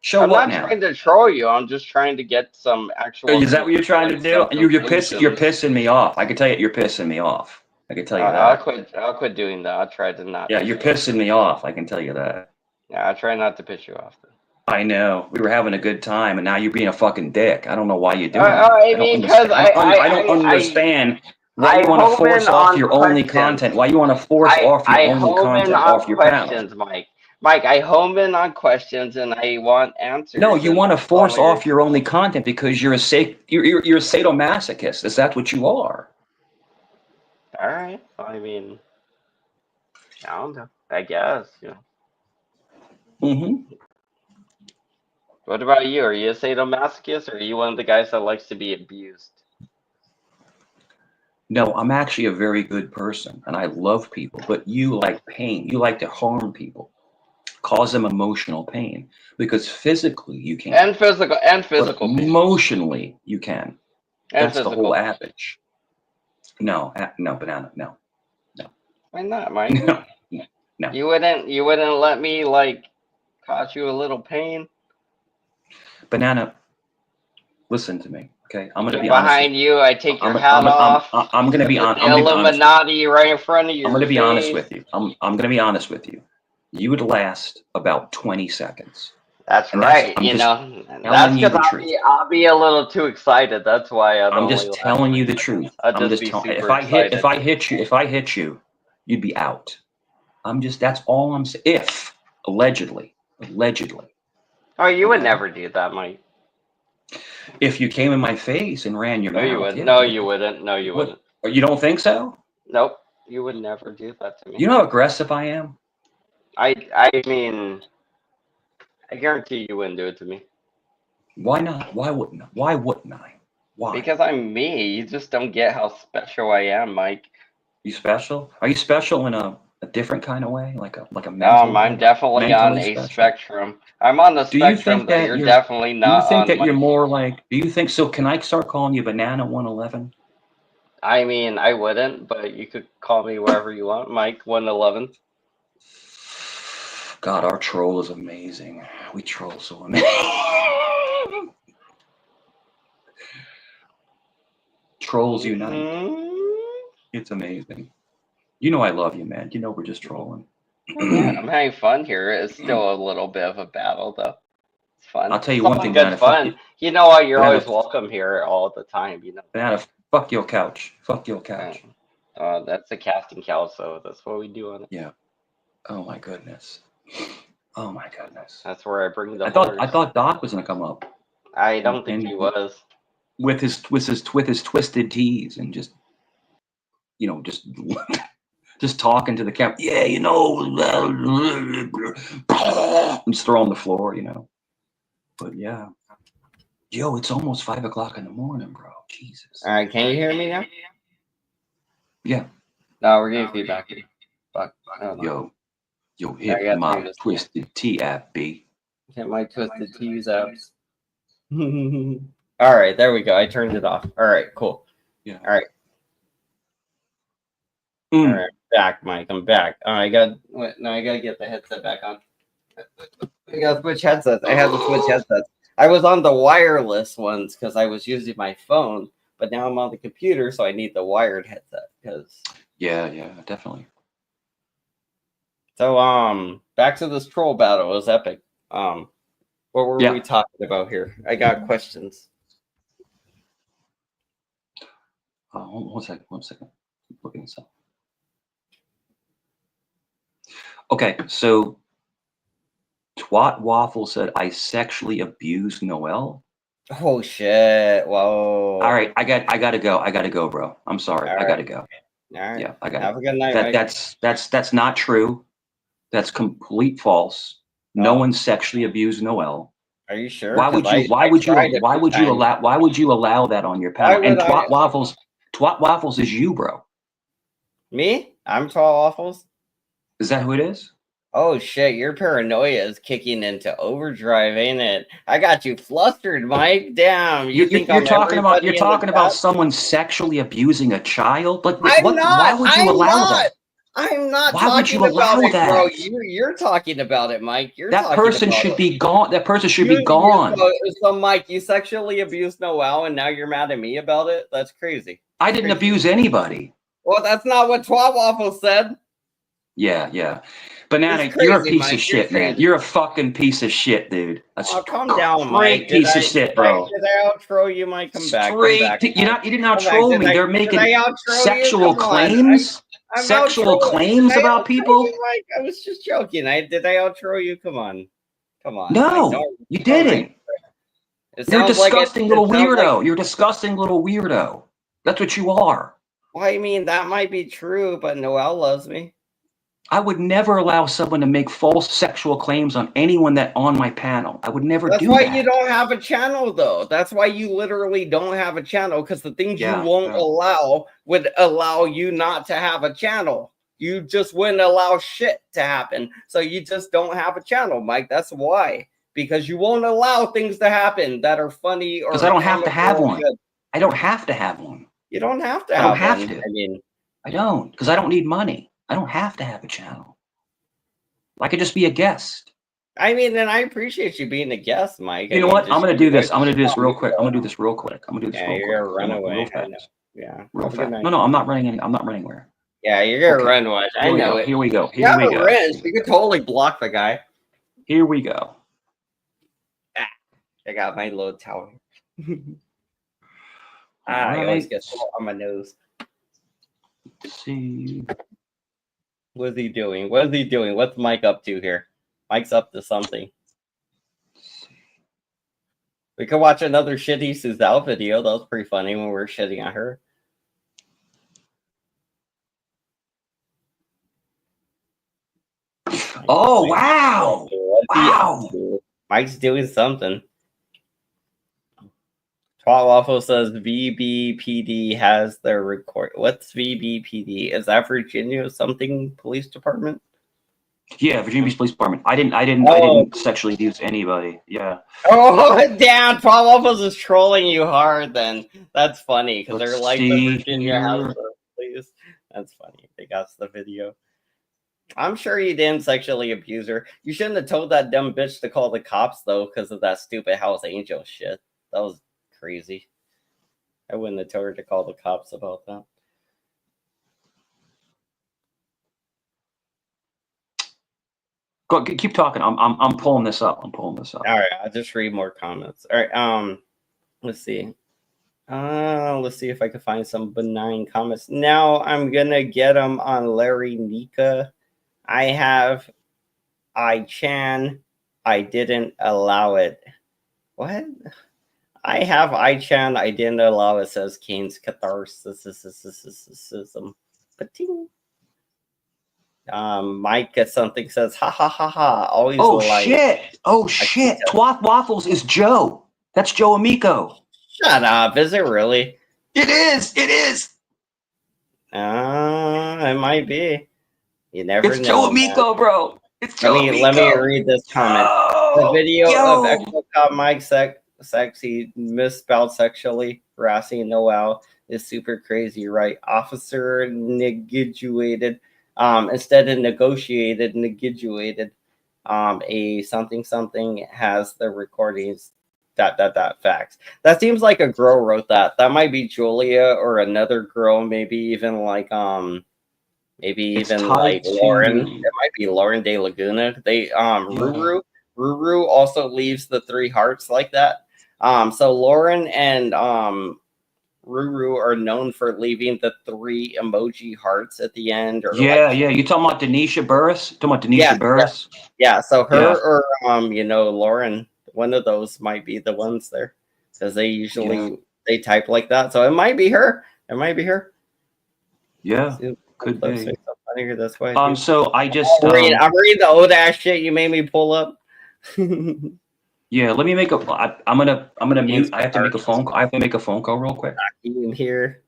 Show I'm what not now? trying to troll you. I'm just trying to get some actual. Is that what you're trying to do? You're conclusions. pissing me off. I can tell you, you're pissing me off. I can tell you that. I'll quit doing that. I'll try to not. Yeah, you're pissing me off. I can tell you that. Yeah, I'll try not to piss you off. Then. I know. We were having a good time, and now you're being a fucking dick. I don't know why you're doing that. I don't understand why you want to force off your only content. Why you want to force off your only content off your questions, panel. Mike, I home in on questions and I want answers. No, you want to force off your only content because you're a sadomasochist. Is that what you are? All right. I mean, I don't know. I guess, Mm-hmm. What about you? Are you a sadomasochist or are you one of the guys that likes to be abused? No, I'm actually a very good person and I love people, but you like pain. You like to harm people, cause them emotional pain because physically you can. And physical pain. Emotionally you can. And that's the whole adage. No, banana, no. Why not, Mike? No. You wouldn't let me cause you a little pain? Banana, listen to me, okay? I'm gonna be behind you. I take your hat off. I'm gonna be on. The Illuminati right in front of you. I'm gonna be honest with you. I'm gonna be honest with you. You would last about 20 seconds. That's right. That's because I'll be a little too excited. That's why I'm just telling you the truth. I'm just telling. If I hit you, you'd be out. That's all I'm saying. If allegedly. Oh, you would never do that, Mike. If you came in my face and ran your mouth. You wouldn't. Yeah, no, you wouldn't. No, you wouldn't. You don't think so? Nope. You would never do that to me. You know how aggressive I am? I mean, I guarantee you wouldn't do it to me. Why not? Why wouldn't I? Why? Because I'm me. You just don't get how special I am, Mike. You special? Are you special in a different kind of way? Like a mental? I'm definitely on a spectrum. I'm on the spectrum that you're definitely not on. Do you think that you're more like, do you think so? Can I start calling you Banana 111? I mean, I wouldn't, but you could call me wherever you want, Mike 111. God, our troll is amazing. We troll so amazing. Trolls unite. It's amazing. You know I love you, man. You know we're just trolling. Yeah, I'm having fun here. It's still a little bit of a battle, though. It's fun. I'll tell you one thing, Banana. Fun. You know what? You're always welcome here all the time. Banana, fuck your couch. Fuck your couch. That's a casting couch, so that's what we do on it. Yeah. Oh my goodness. Oh my goodness. That's where I bring the. I thought Doc was gonna come up. I don't think he was. With his twisted tees and just talking to the camera. Yeah, and just throw on the floor, But yeah. Yo, it's almost 5 o'clock in the morning, bro. Jesus. All right, can you hear me now? Yeah. No, we're getting feedback. Fuck. Yo, hit my twisted T app, B. Hit my twisted T's apps. All right, there we go. I turned it off. All right, cool. Yeah. All right. All right, back, Mike. I'm back. I gotta get the headset back on. I gotta switch headsets. I had to switch headsets. I was on the wireless ones because I was using my phone, but now I'm on the computer, so I need the wired headset. Yeah, definitely. So back to this troll battle. It was epic. What were we talking about here? I got questions. One second. Looking this up. Okay, so Twat Waffle said I sexually abused Noel. Oh shit! Whoa! All right, I gotta go, bro. I'm sorry, I gotta go. All right. Yeah, I gotta. Have a good night, Mike. That's not true. That's complete false. No one sexually abused Noel. Are you sure? Why would you allow that on your panel? And Twat Waffles is you, bro. Me? I'm Twat Waffles. Is that who it is? Oh shit, your paranoia is kicking into overdrive, ain't it? I got you flustered, Mike. Damn, you're talking about someone sexually abusing a child? Like I'm not. Why would you allow that? I'm not Why would talking you allow about it, that? bro. You're talking about it, Mike. That person should be gone. That person should be gone. So, Mike, you sexually abused Noel, and now you're mad at me about it? That's crazy. I didn't abuse anybody. Well, that's not what Twat Waffle said. Yeah. Banana, you're a piece of shit, man. You're a fucking piece of shit, dude. Calm down, Mike. Piece of shit, bro. Did I outro you, Mike? Come back. You didn't outro me. They're making sexual claims. Sexual claims about people. Mike, I was just joking. Did I outro you? Come on. No, you didn't. You're a disgusting little weirdo. You're a disgusting little weirdo. That's what you are. Well, I mean, that might be true, but Noel loves me. I would never allow someone to make false sexual claims on anyone that on my panel. I would never do that. That's why you don't have a channel, though. That's why you literally don't have a channel, because the things you won't allow would allow you not to have a channel. You just wouldn't allow shit to happen. So you just don't have a channel, Mike. That's why. Because you won't allow things to happen that are funny or... Because I don't have to have one. I don't have to have one. You don't have to have one. I don't have to. I mean, I don't, because I don't need money. I don't have to have a channel. I could just be a guest. I mean, and I appreciate you being a guest, Mike. You know what? I'm going to do this. I'm going to do this real quick. I'm going to do this real quick. You're going to run away. Yeah. Real fast. No, I'm not running I'm not running anywhere. Yeah, you're going to run away. I know it. Here we go. You could totally block the guy. Here we go. I got my little towel. I always get salt on my nose. Let's see. What is he doing? What's Mike up to here? Mike's up to something. We could watch another shitty Suzelle video. That was pretty funny when we were shitting at her. Oh, wow. Wow. Mike's doing something. Twat Waffle says VBPD has their record. What's VBPD? Is that Virginia something police department? Yeah, Virginia Beach Police Department. I didn't sexually abuse anybody. Yeah. Oh damn! Twat Waffles is trolling you hard. Then that's funny because they're like the Virginia House of Police. That's funny. They got the video. I'm sure you didn't sexually abuse her. You shouldn't have told that dumb bitch to call the cops though, because of that stupid House Angel shit. That was crazy. I wouldn't have told her to call the cops about that. Go, keep talking. I'm pulling this up. All right, I'll just read more comments. All right, let's see. Let's see if I can find some benign comments. Now I'm gonna get them on Larry Nika. I have I-Chan. I didn't allow it. What? I have I-Chan. I didn't allow it, says Kane's catharsis. Mike gets something, says ha ha ha ha. Always. Oh shit. Twat Waffles is Joe. That's Joe Amico. Shut up. Is it really? It is. It might be. You never know. It's Joe Amico, bro. It's Joe Amico. Let me read this comment. The video of Exocop Mike sexy misspelled sexually harassing Noel is super crazy, right? Officer negotiated instead of negotiated a something has the recordings facts. That seems like a girl wrote that. That might be Julia or another girl, maybe even like Lauren. It might be Lauren De Laguna. Ruru also leaves the 3 hearts like that. So Lauren and Ruru are known for leaving the 3 emoji hearts at the end. Or Yeah, like, yeah. You talking about Denisha Burris? Talking about Denisha yeah, Burris? yeah. So her Yeah. or you know, Lauren, one of those might be the ones there, because they usually they type like that. So it might be her. It might be her. Yeah, See, could be. so funnier this way. So I just I'm reading the old ass shit you made me pull up. Yeah, let me make a. I'm gonna mute. I have to make a phone call. I have to make a phone call real quick. Naheem here.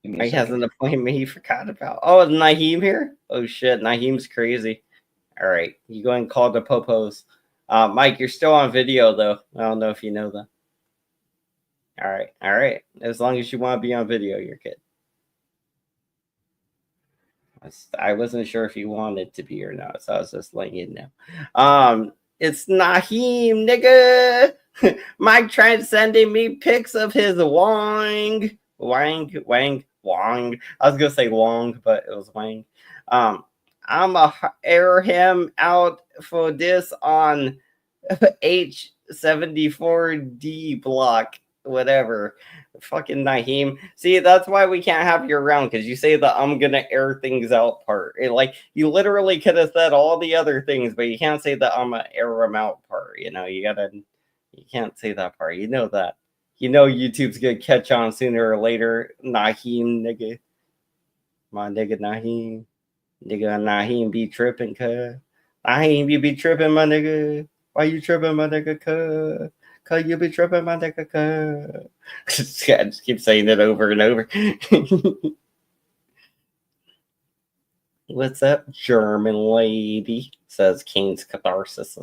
Give me a He has second. an appointment he forgot about. Oh, is Naheem here? Oh shit, Naheem's crazy. All right, you go and call the popos. Mike, you're still on video though. I don't know if you know that. All right. As long as you want to be on video, you're good. I wasn't sure if you wanted to be or not, so I was just letting you know. It's Naheem, nigga. Mike tried sending me pics of his wang. I was gonna say Wong, but it was Wang. I'ma air him out for this on H74D block, whatever. Fucking Naheem. See, that's why we can't have you around, because you say the I'm gonna air things out part. Like, you literally could have said all the other things, but you can't say the I'm gonna air them out part. You know, you can't say that part. You know that. You know YouTube's gonna catch on sooner or later. Naheem, nigga. My nigga Naheem. Nigga Naheem be tripping, cuz. Naheem, you be tripping, my nigga. Why you tripping, my nigga, cuz? Cuz you be tripping, my nigga, cuz. I just keep saying it over and over. What's up, German lady? Says King's Catharsis.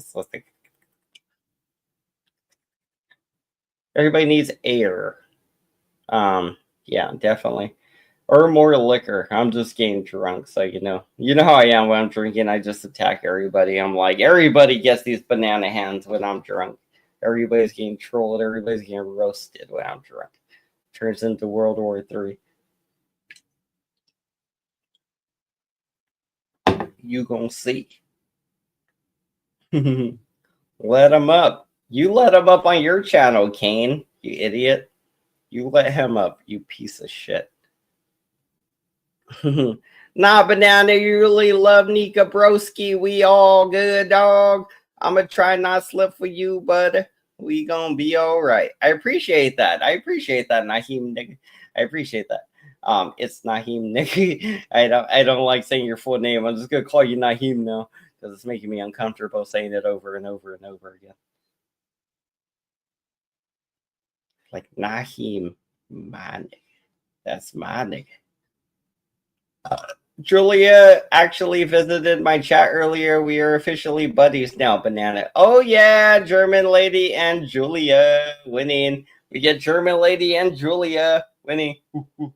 Everybody needs air. Yeah, definitely. Or more liquor. I'm just getting drunk, so you know how I am when I'm drinking. I just attack everybody. I'm like, everybody gets these banana hands when I'm drunk. Everybody's getting trolled. Everybody's getting roasted when I'm drunk. Turns into World War III. You gonna see. Let him up. You let him up on your channel, Kane. You idiot. You let him up, you piece of shit. Nah, Banana, you really love Nika Broski. We all good, dog. I'm gonna try not slip for you, but we gonna be all right. I appreciate that. Naheem, nigga. I appreciate that. It's Naheem, nigga. I don't like saying your full name. I'm just gonna call you Naheem now, because it's making me uncomfortable saying it over and over and over again. Like Naheem, my nigga. That's my nigga. Julia actually visited my chat earlier. We are officially buddies now, Banana. Oh yeah, German lady and Julia winning. We get German lady and Julia winning. Look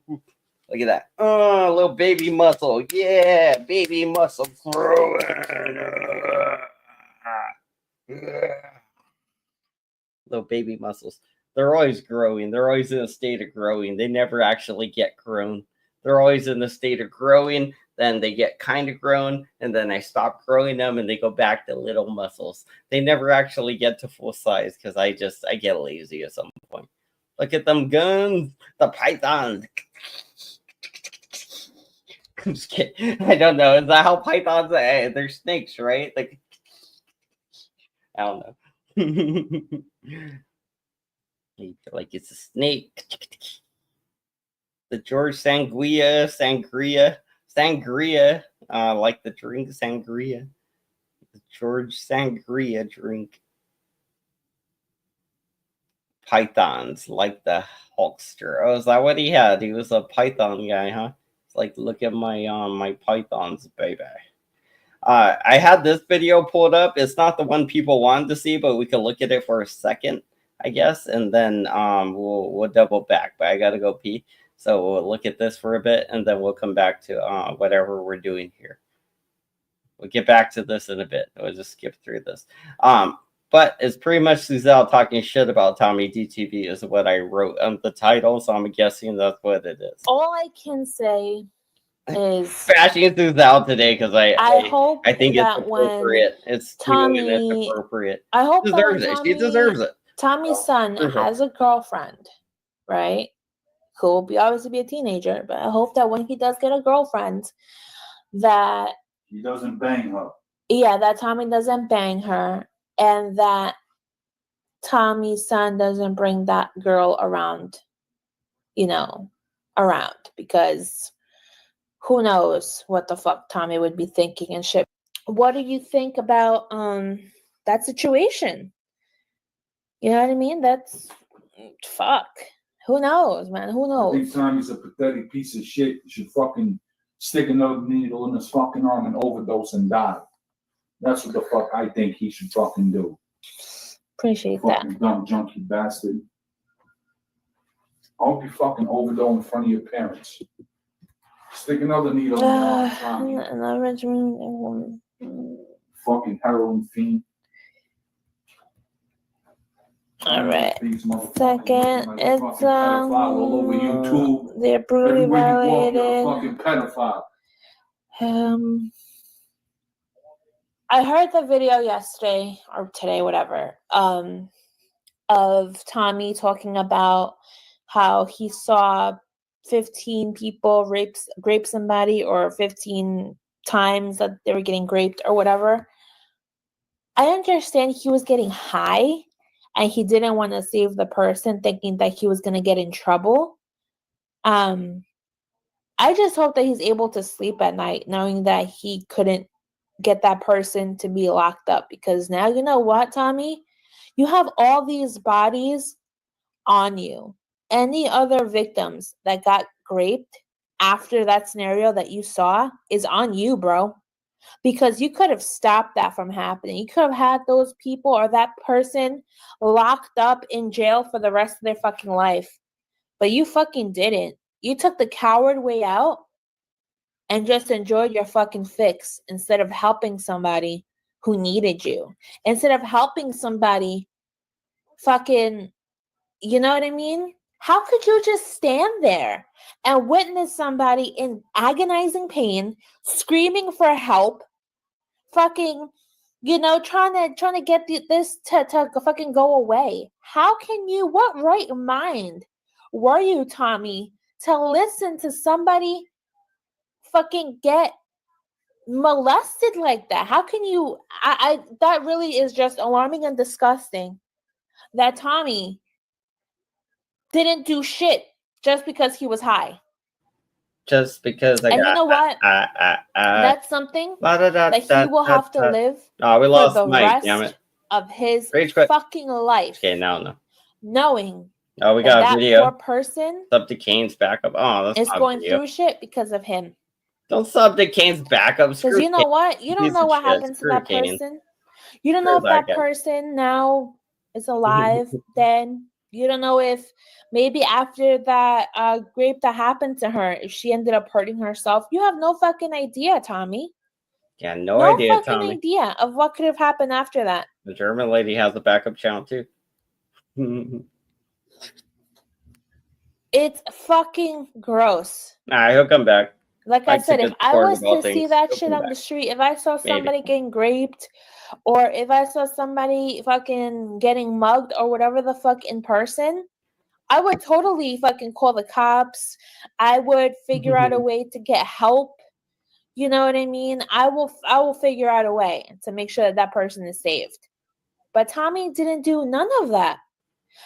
at that. Oh, little baby muscle. Yeah, baby muscle growing. Little baby muscles. They're always growing. They're always in a state of growing. They never actually get grown. They're always in the state of growing, then they get kind of grown, and then I stop growing them and they go back to little muscles. They never actually get to full size because I get lazy at some point. Look at them guns, the pythons. I'm just kidding. I don't know. Is that how pythons they're snakes, right? Like, I don't know. Like it's a snake. The George Sangria, like the drink sangria. The George Sangria drink. Pythons, like the Hulkster. Oh, is that what he had? He was a python guy, huh? It's like, look at my my pythons, baby. I had this video pulled up. It's not the one people wanted to see, but we could look at it for a second, I guess, and then we'll double back. But I gotta go pee. So we'll look at this for a bit, and then we'll come back to whatever we're doing here. We'll get back to this in a bit. We'll just skip through this. But it's pretty much Suzelle talking shit about Tommy DTV is what I wrote on the title, so I'm guessing that's what it is. All I can say is bashing Suzelle today because I think it's that appropriate. It's appropriate. I hope she deserves it. She deserves it. Tommy's son has a girlfriend, right? who will be obviously be a teenager, but I hope that when he does get a girlfriend, that he doesn't bang her. Yeah, that Tommy doesn't bang her, and that Tommy's son doesn't bring that girl around, around, because who knows what the fuck Tommy would be thinking and shit. What do you think about that situation? You know what I mean? That's fuck. Who knows, man? Who knows? I think Tommy's a pathetic piece of shit. He should fucking stick another needle in his fucking arm and overdose and die. That's what the fuck I think he should fucking do. Appreciate fucking that. Dumb junkie bastard. I hope you fucking overdose in front of your parents. Stick another needle in your arm, Tommy. Fucking heroin fiend. All right. Second, it's they're brutally violated. Fucking pedophile. I heard the video yesterday or today, whatever, of Tommy talking about how he saw 15 people grape somebody, or 15 times that they were getting raped or whatever. I understand he was getting high and he didn't want to save the person, thinking that he was going to get in trouble. I just hope that he's able to sleep at night knowing that he couldn't get that person to be locked up, because now, you know what, Tommy? You have all these bodies on you. Any other victims that got raped after that scenario that you saw is on you, bro. Because you could have stopped that from happening. You could have had those people or that person locked up in jail for the rest of their fucking life. But you fucking didn't. You took the coward way out and just enjoyed your fucking fix instead of helping somebody who needed you. Instead of helping somebody fucking, you know what I mean? How could you just stand there and witness somebody in agonizing pain, screaming for help, fucking, trying to get this to fucking go away? How can you, what right mind were you, Tommy, to listen to somebody fucking get molested like that? How can you, that really is just alarming and disgusting that Tommy didn't do shit just because he was high. Just because you know what? That's something that he will have to live we lost for the Mike, damn rest it. of his fucking life. Okay, no. Knowing we got that a video. Poor person Sub to Kane's backup. Oh, that's is not going video. through shit because of him. Don't sub to Kane's backup. Because you know what? You don't know what happens to that person. You don't know if that person now is alive, then. You don't know if maybe after that rape that happened to her, if she ended up hurting herself. You have no fucking idea, Tommy. Yeah, no idea, fucking Tommy. idea of what could have happened after that. The German lady has a backup channel too. It's fucking gross. He'll come back. Like I said, if I was to see that shit on the street, if I saw somebody getting raped, or if I saw somebody fucking getting mugged or whatever the fuck in person, I would totally fucking call the cops. I would figure out a way to get help. You know what I mean? I will figure out a way to make sure that person is saved. But Tommy didn't do none of that.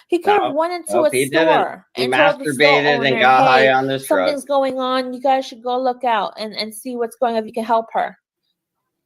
He could have went into a store and told the store owner, and got high on this something's going on. You guys should go look out and see what's going on, if you can help her.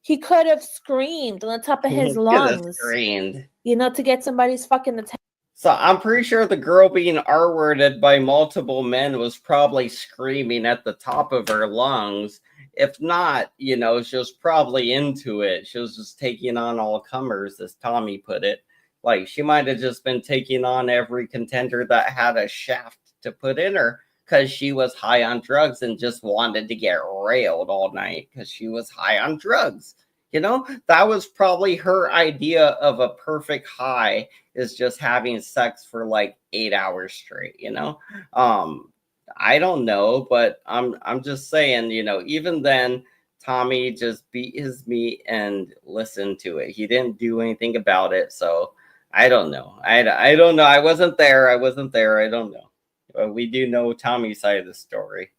He could have screamed on the top of his lungs. To get somebody's fucking attention. So I'm pretty sure the girl being R-worded by multiple men was probably screaming at the top of her lungs. If not, she was probably into it. She was just taking on all comers, as Tommy put it. Like, she might have just been taking on every contender that had a shaft to put in her, because she was high on drugs and just wanted to get railed all night because she was high on drugs. That was probably her idea of a perfect high, is just having sex for like 8 hours straight. I don't know, but I'm just saying, even then, Tommy just beat his meat and listened to it. He didn't do anything about it. So I don't know. I don't know. I wasn't there. I don't know. But we do know Tommy's side of the story.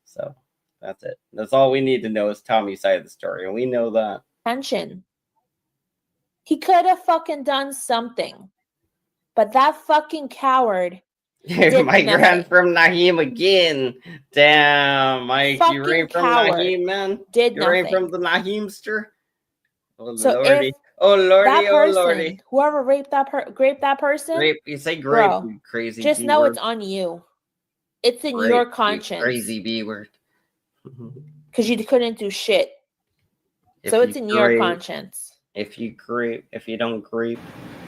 So that's it. That's all we need to know is Tommy's side of the story. And we know that. Attention. He could have fucking done something. But that fucking coward. My grand from Naheem again. Damn, Mike, you ran from Naheem, man. You ran from the Naheemster. Oh, so lordy. If oh lordy, that person, oh lordy. Whoever raped that person, Grape, you say grape, bro, you crazy. just know it's on you. It's in your conscience. Crazy B word. Because you couldn't do shit. So it's in your conscience. If you don't grape.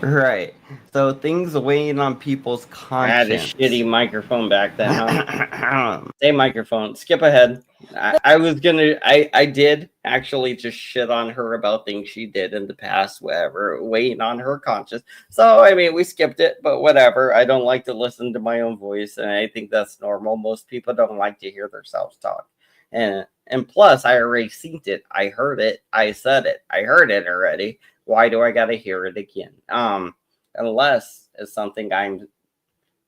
Right. So things weighing on people's conscience. I had a shitty microphone back then, huh? Say microphone. Skip ahead. I did actually just shit on her about things she did in the past, whatever, weighing on her conscience. So, I mean, we skipped it, but whatever. I don't like to listen to my own voice, and I think that's normal. Most people don't like to hear themselves talk. And plus, I already seen it. I heard it. I said it. I heard it already. Why do I gotta hear it again? Unless it's something I'm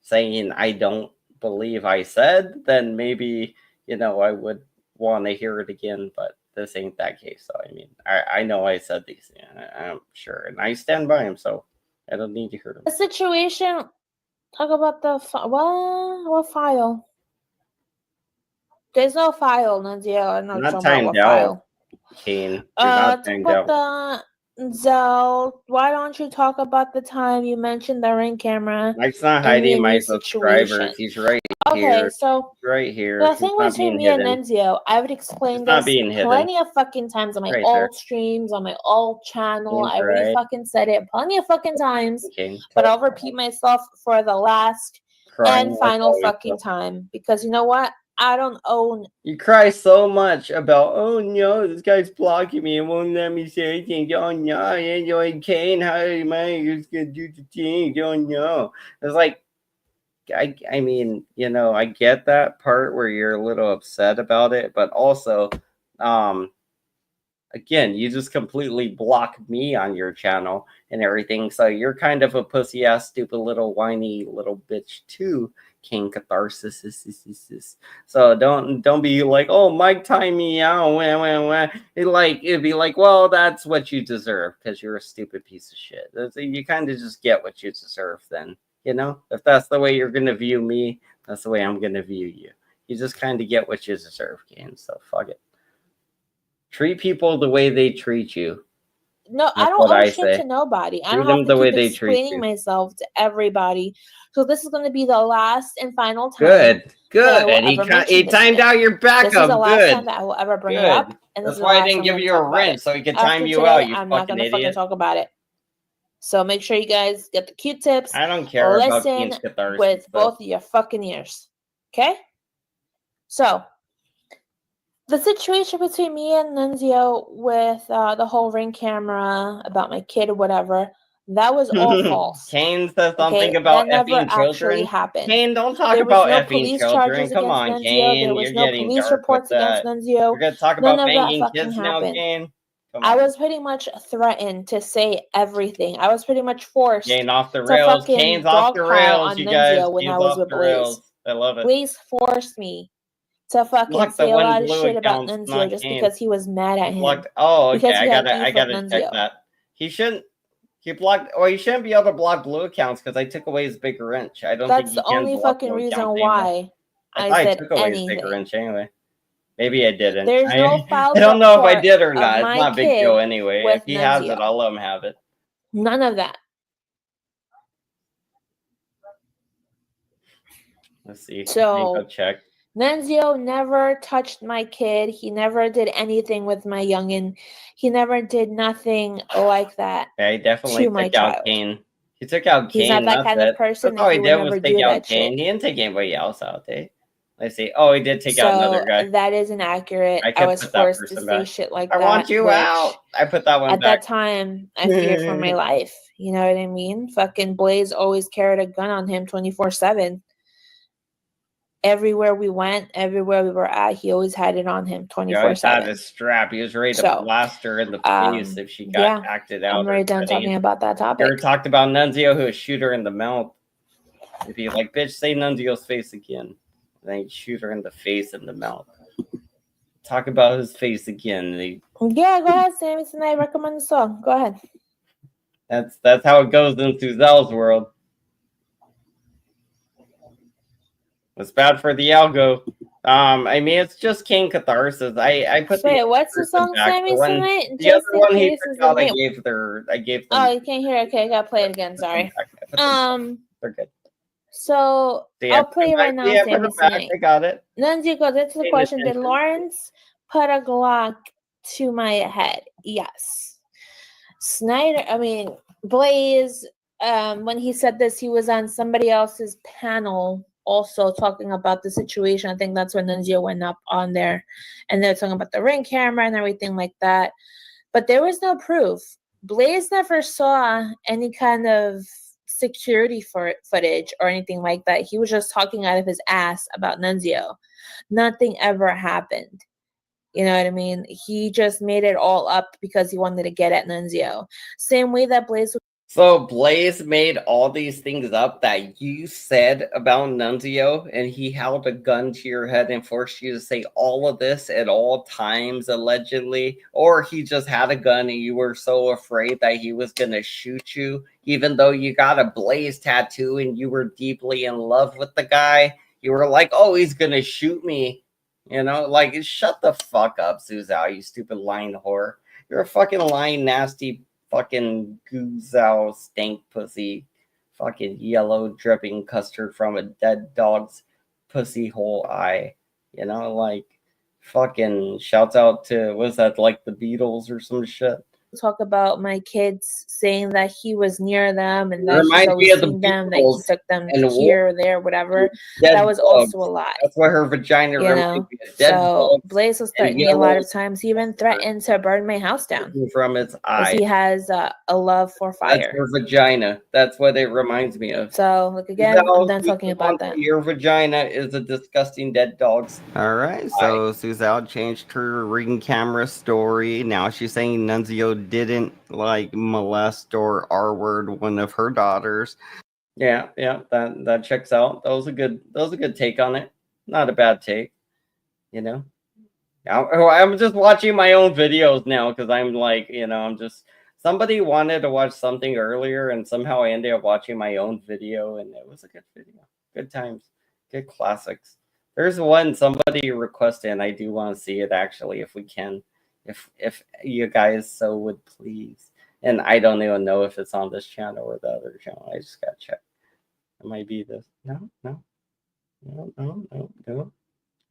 saying I don't believe I said, then maybe, I would want to hear it again, but this ain't that case. So, I mean, I know I said these, I'm sure, and I stand by them, so I don't need to hear them. The situation, talk about the, what file? There's no file, Nunzio. I'm not talking about what file. Kane, not timed out. Zell, why don't you talk about the time you mentioned the Ring camera? Mike's not hiding my subscribers. He's right here. Okay, so right here. The thing between me and Nunzio, I would explain this plenty of fucking times on my old streams, on my old channel. I already fucking said it plenty of fucking times. But I'll repeat myself for the last and final fucking time. Because you know what? I don't own. You cry so much about, oh no, this guy's blocking me and won't let me say anything. Oh no, I can't. How am I gonna do the thing? Oh no. It's like, I mean, I get that part where you're a little upset about it, but also, again, you just completely block me on your channel and everything. So you're kind of a pussy ass, stupid little whiny little bitch too. King Catharsis. So don't be like, oh, Mike, time me out. It'd be like, well, that's what you deserve because you're a stupid piece of shit. You kind of just get what you deserve then. If that's the way you're gonna view me, that's the way I'm gonna view you. You just kind of get what you deserve, Kane. So fuck it. Treat people the way they treat you. No, I don't owe shit to nobody. I don't have to keep explaining myself to everybody. So this is going to be the last and final time. Good. And he timed out your backup. This is the last time that I will ever bring it up. And that's why I didn't give you a wrench so he could time you out. You I'm not going to fucking talk about it. So make sure you guys get the Q-tips. I don't care about listen with both of your fucking ears. Okay? So the situation between me and Nunzio with the whole Ring camera about my kid or whatever, that was all false. Kane says something about effing children. Happened. Kane, don't talk about effing children. Come on, Kane. There was no police reports against Nunzio. We're gonna talk about banging kids now, Kane. I was pretty much threatened to say everything. I was pretty much forced. Kane off the rails. Kane's off the rails, you guys. When I was with Blaze. I love it. Blaze forced me to fucking say a lot of shit about Nunzio just because he was mad at him. Oh, okay. I gotta check that. He shouldn't. He blocked. Or he shouldn't be able to block blue accounts because I took away his big wrench. I don't. That's think the only fucking reason why I said took away his big wrench anyway. Maybe I didn't. There's no file. I don't know if I did or not. It's not a big deal anyway. If he has it, I'll let him have it. None of that. Let's see. So go check. Nunzio never touched my kid. He never did anything with my youngin. He never did nothing like that. Yeah, he definitely took out Kane. He took out Kane. He's not that kind of person. That's all he did was take out Kane. He didn't take anybody else out, eh? Let's see. Oh, he did take out another guy. That is inaccurate. I was forced to say shit like that. I want you out. I put that one back. At that time, I feared for my life. You know what I mean? Fucking Blaze always carried a gun on him 24/7. Everywhere we went, everywhere we were at, he always had it on him 24/7. He had his strap. He was ready to blast her in the face if she got acted out. I'm already done talking about that topic. You ever talked about Nunzio who would shoot her in the mouth? It'd be like, bitch, say Nunzio's face again. And then he'd shoot her in the face and the mouth. Talk about his face again. Yeah, go ahead, Sammy. Tonight, recommend the song. Go ahead. That's how it goes in Suzel's world. It's bad for the algo. I mean, it's just King Catharsis. I put. Wait, what's the song, Sammy, tonight? The Just other one in he case took is out, the I name. gave them. Oh, you can't hear. Okay, I gotta play it again. Sorry. They're good. So See, I'll play it right now, I put Sammy. them back. I got it. Nunzio goes into the Paying question: did attention. Lawrence put a Glock to my head? Yes. Blaze. When he said this, he was on somebody else's panel also talking about the situation. I think that's when Nunzio went up on there, and they're talking about the ring camera and everything like that. But there was no proof. Blaze never saw any kind of security footage or anything like that. He was just talking out of his ass about Nunzio. Nothing ever happened. You know what I mean? He just made it all up because he wanted to get at Nunzio. Same way that Blaze. So Blaze made all these things up that you said about Nunzio, and he held a gun to your head and forced you to say all of this at all times, allegedly, or he just had a gun and you were so afraid that he was gonna shoot you, even though you got a Blaze tattoo and you were deeply in love with the guy. You were like, "Oh, he's gonna shoot me," you know? Like, shut the fuck up, Suzal, you stupid lying whore. You're a fucking lying, nasty. Fucking goozao stank pussy, fucking yellow dripping custard from a dead dog's pussy hole eye. You know, like fucking shouts out to was that like the Beatles or some shit. Talk about my kids saying that he was near them and that Reminds he's me always of the seen them, that Beatles he took them and here or there, whatever. Dead That was bugs. also a lie. That's what her vagina You reminds know, me of. Dead so bugs Blaze was and threatening me a lot yellow of times. He even threatened to burn my house down from its because eye. he has a love for That's fire. her vagina. That's what it reminds me of. So, look again, I'm done talking about that. Your vagina is a disgusting dead dog's. All right, so Suzal changed her ring camera story. Now she's saying Nunzio didn't like molest or R-word one of her daughters. Yeah, that checks out. That was a good take on it. Not a bad take, you know. I'm just watching my own videos now because I'm like, you know, I'm just somebody wanted to watch something earlier and somehow I ended up watching my own video and it was a good video. Good times, good classics. There's one somebody requested and I do want to see it actually if we can, if you guys so would please. And I don't even know if it's on this channel or the other channel. I just gotta check. It might be this. No.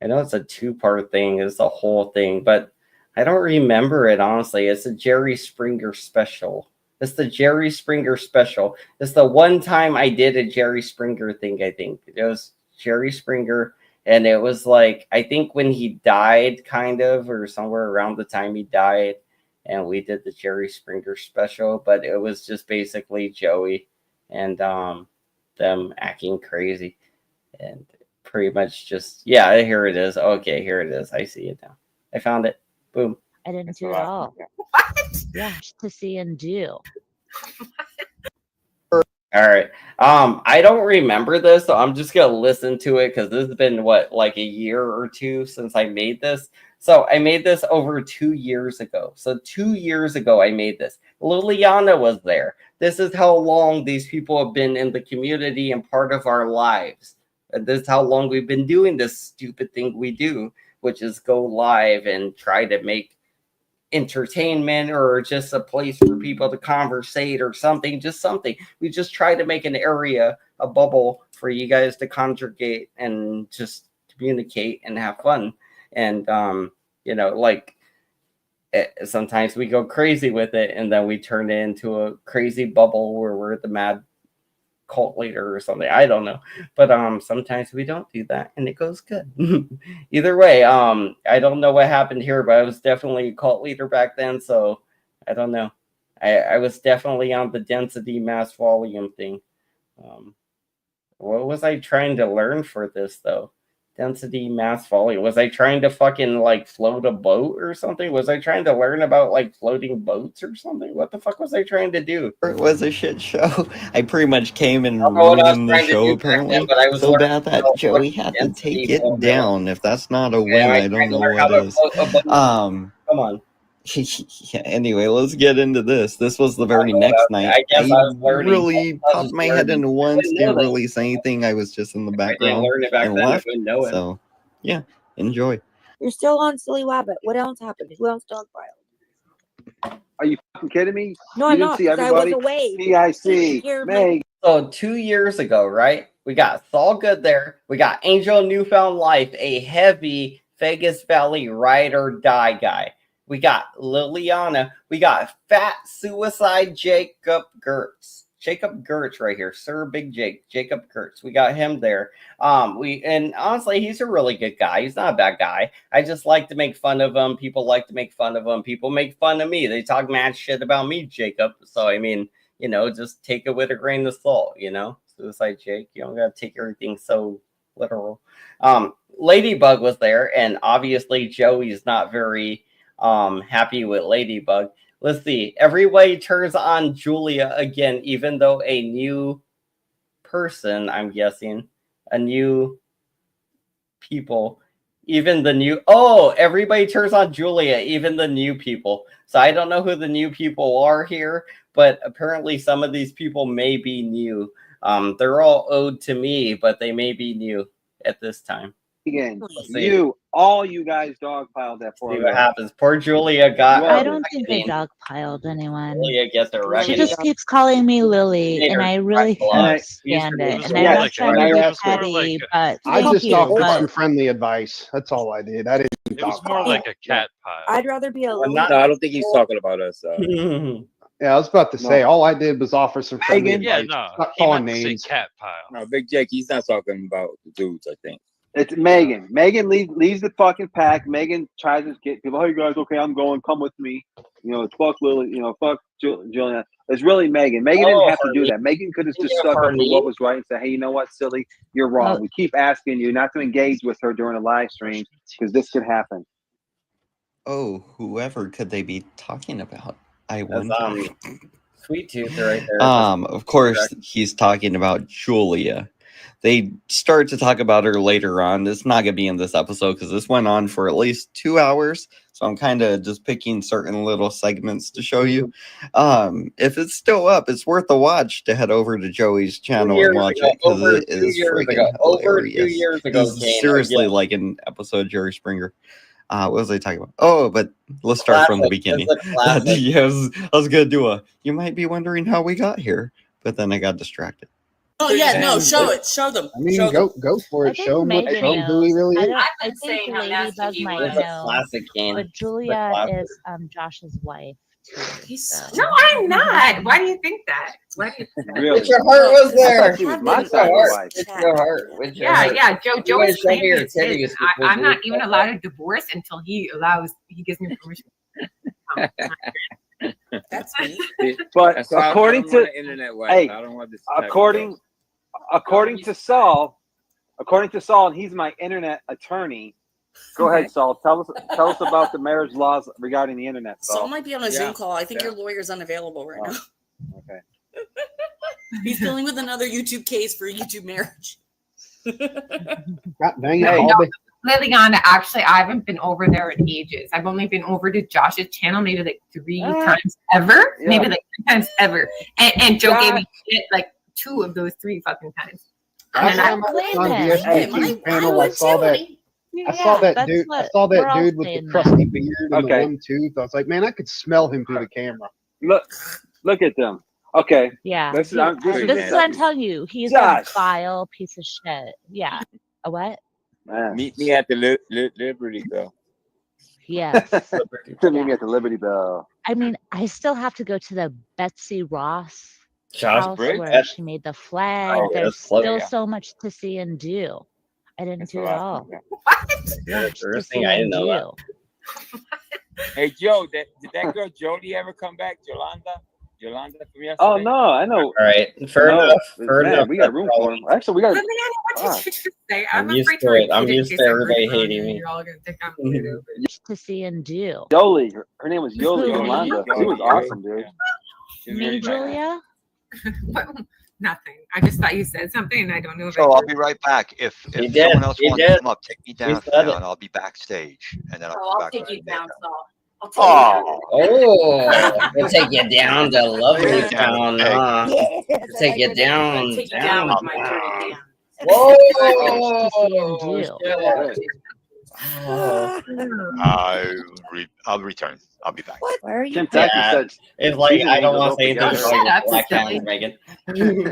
I know it's a two-part thing. It's the whole thing, but I don't remember it honestly. It's a Jerry Springer special. It's the Jerry Springer special. It's the one time I did a Jerry Springer thing. I think it was Jerry Springer, and it was like I think when he died, kind of, or somewhere around the time he died. And we did the Jerry Springer special, but it was just basically Joey and them acting crazy and pretty much just, yeah, here it is. Okay, here it is. I see it now. I found it. Boom. I didn't do it all. What? Yeah, to see and do. All right. I don't remember this, so I'm just gonna listen to it because this has been what, like a year or two since I made this. So I made this over 2 years ago. So 2 years ago I made this. Liliana was there. This is how long these people have been in the community and part of our lives. And this is how long we've been doing this stupid thing we do, which is go live and try to make entertainment or just a place for people to conversate or something, just something. We just try to make an area, a bubble for you guys to congregate and just communicate and have fun. And, you know, like sometimes we go crazy with it and then we turn it into a crazy bubble where we're the mad cult leader or something. I don't know. But sometimes we don't do that and it goes good. Either way, I don't know what happened here, but I was definitely a cult leader back then, so I don't know. I was definitely on the density mass volume thing. What was I trying to learn for this though? Density mass volume. Was I trying to fucking like float a boat or something? Was I trying to learn about like floating boats or something? What the fuck was I trying to do? It was a shit show. I pretty much came and ruined the show apparently so bad that Joey had to take it down. If that's not a win, I don't know what is. Come on. Yeah, anyway, let's get into this. This was the very next night. I guess I was learning. Really popped my head into once, didn't really say anything. I was just in the background and left. So, yeah, enjoy. You're still on Silly Wabbit. What else happened? Who else dogpiled? Are you fucking kidding me? No, You I'm didn't not. see 'Cause I was everybody? away. PIC, Meg. So 2 years ago, right? We got Saul Good there. We got Angel Newfound Life, a heavy Vegas Valley ride or die guy. We got Liliana. We got Fat Suicide Jacob Gertz. Jacob Gertz right here. Sir Big Jake. Jacob Gertz. We got him there. And honestly, he's a really good guy. He's not a bad guy. I just like to make fun of him. People like to make fun of him. People make fun of me. They talk mad shit about me, Jacob. So, I mean, you know, just take it with a grain of salt, you know? Suicide Jake. You don't got to take everything so literal. Ladybug was there, and obviously Joey's not very happy with Ladybug. Let's see. Everybody turns on Julia again, even though a new person, I'm guessing, a new people, even the new, everybody turns on Julia, even the new people. So I don't know who the new people are here, but apparently some of these people may be new. They're all owed to me, but they may be new at this time. Again, all you guys dogpiled that for. See what happens. Poor Julia got. I don't think I dogpiled anyone. Julia gets her She just keeps calling me Lily, and I really can't stand it. And I'm not trying to be petty, but I just you, offered but some friendly advice. That's all I did. I didn't. It was more like a cat pile. I'd rather be a Lily. No, I don't think he's talking about us. Yeah, I was about to say, all I did was offer some friendly advice. Yeah, Not calling names. Cat pile. No, Big Jake, he's not talking about the dudes, I think. It's Megan. Megan leaves the fucking pack. Megan tries to get people, hey guys, okay, I'm going, come with me. You know, it's fuck Lily, you know, fuck Juliana. It's really Megan. Megan didn't have to do that. Megan could have just stuck up for what was right and said, hey, you know what, silly, you're wrong. We keep asking you not to engage with her during a live stream because this could happen. Oh, whoever could they be talking about? I wonder. Sweet Tooth right there. Of course, he's talking about Julia. They start to talk about her later on. It's not going to be in this episode because this went on for at least 2 hours. So I'm kind of just picking certain little segments to show you. If it's still up, it's worth a watch to head over to Joey's channel and watch it because it is freaking hilarious. Over 2 years ago, It's seriously like an episode of Jerry Springer. What was I talking about? Oh, but let's start from the beginning. Yes, I was going to do you might be wondering how we got here, but then I got distracted. Oh yeah, no, show it. Show them. I mean, go for it. Show them who he really is. I think Ladybug might know, but Julia is Josh's wife. No, I'm not. Why do you think that? Why do you think that? Really? Your heart was there. Your heart. Yeah. Joe is claiming it's his. I'm not even allowed to divorce until he gives me permission. That's me. But according to internet hey, I don't want this according to Saul, and he's my internet attorney. Go ahead, Saul. Tell us about the marriage laws regarding the internet. Saul might be on a Zoom call. I think your lawyer's unavailable right now. Okay. He's dealing with another YouTube case for YouTube marriage. Liliana, actually, I haven't been over there in ages. I've only been over to Josh's channel maybe like 3 times ever. Yeah. Maybe like 3 times ever. And Joe gave me shit like 2 of those 3 fucking times. And then I saw that dude. I saw that dude with the crusty beard and the one tooth. I was like, man, I could smell him through the camera. Look at them. Okay. Yeah. This is what I'm telling you. He's a vile piece of shit. Yeah. A what? Meet me at the Liberty Bell. Yes. Meet me at the Liberty Bell. I mean, I still have to go to the Betsy Ross house where she made the flag. There's still so much to see and do. I didn't do it all. What? Yeah, first thing I didn't know that. Hey Joe, did that girl Jody ever come back? Yolanda from yesterday. Oh no, I know. All right, fair enough. Fair Man, enough. we got room for him. Actually, we got. What did you just say? I'm I'm used afraid to to it. repeat I'm it in used case to I'm everybody wrong hating and me. you're all gonna think I'm weirdo. To see and do. Yoli. Her name was Yoli Who, Yolanda. me? She was awesome, dude. Me, Julia? Nothing. I just thought you said something, and I don't know if So I I'll be right back. If He did. someone else He wants to did. come up, take me He down said now, it. and I'll be backstage, and then I'll Oh, come I'll back. take with you the down, makeup. Saul. I'll take you down. Oh, we'll take you down to lovely Yeah. town, Hey. huh? Yes, We'll take you down. I'll take you down with my dirty hands. Whoa! To see and do. Shit. Oh. I'll return. I'll be back. Where are you? Kentucky Yeah, said it's like season I don't angels want to don't say anything forget about her. your up, black silly. hands, Megan.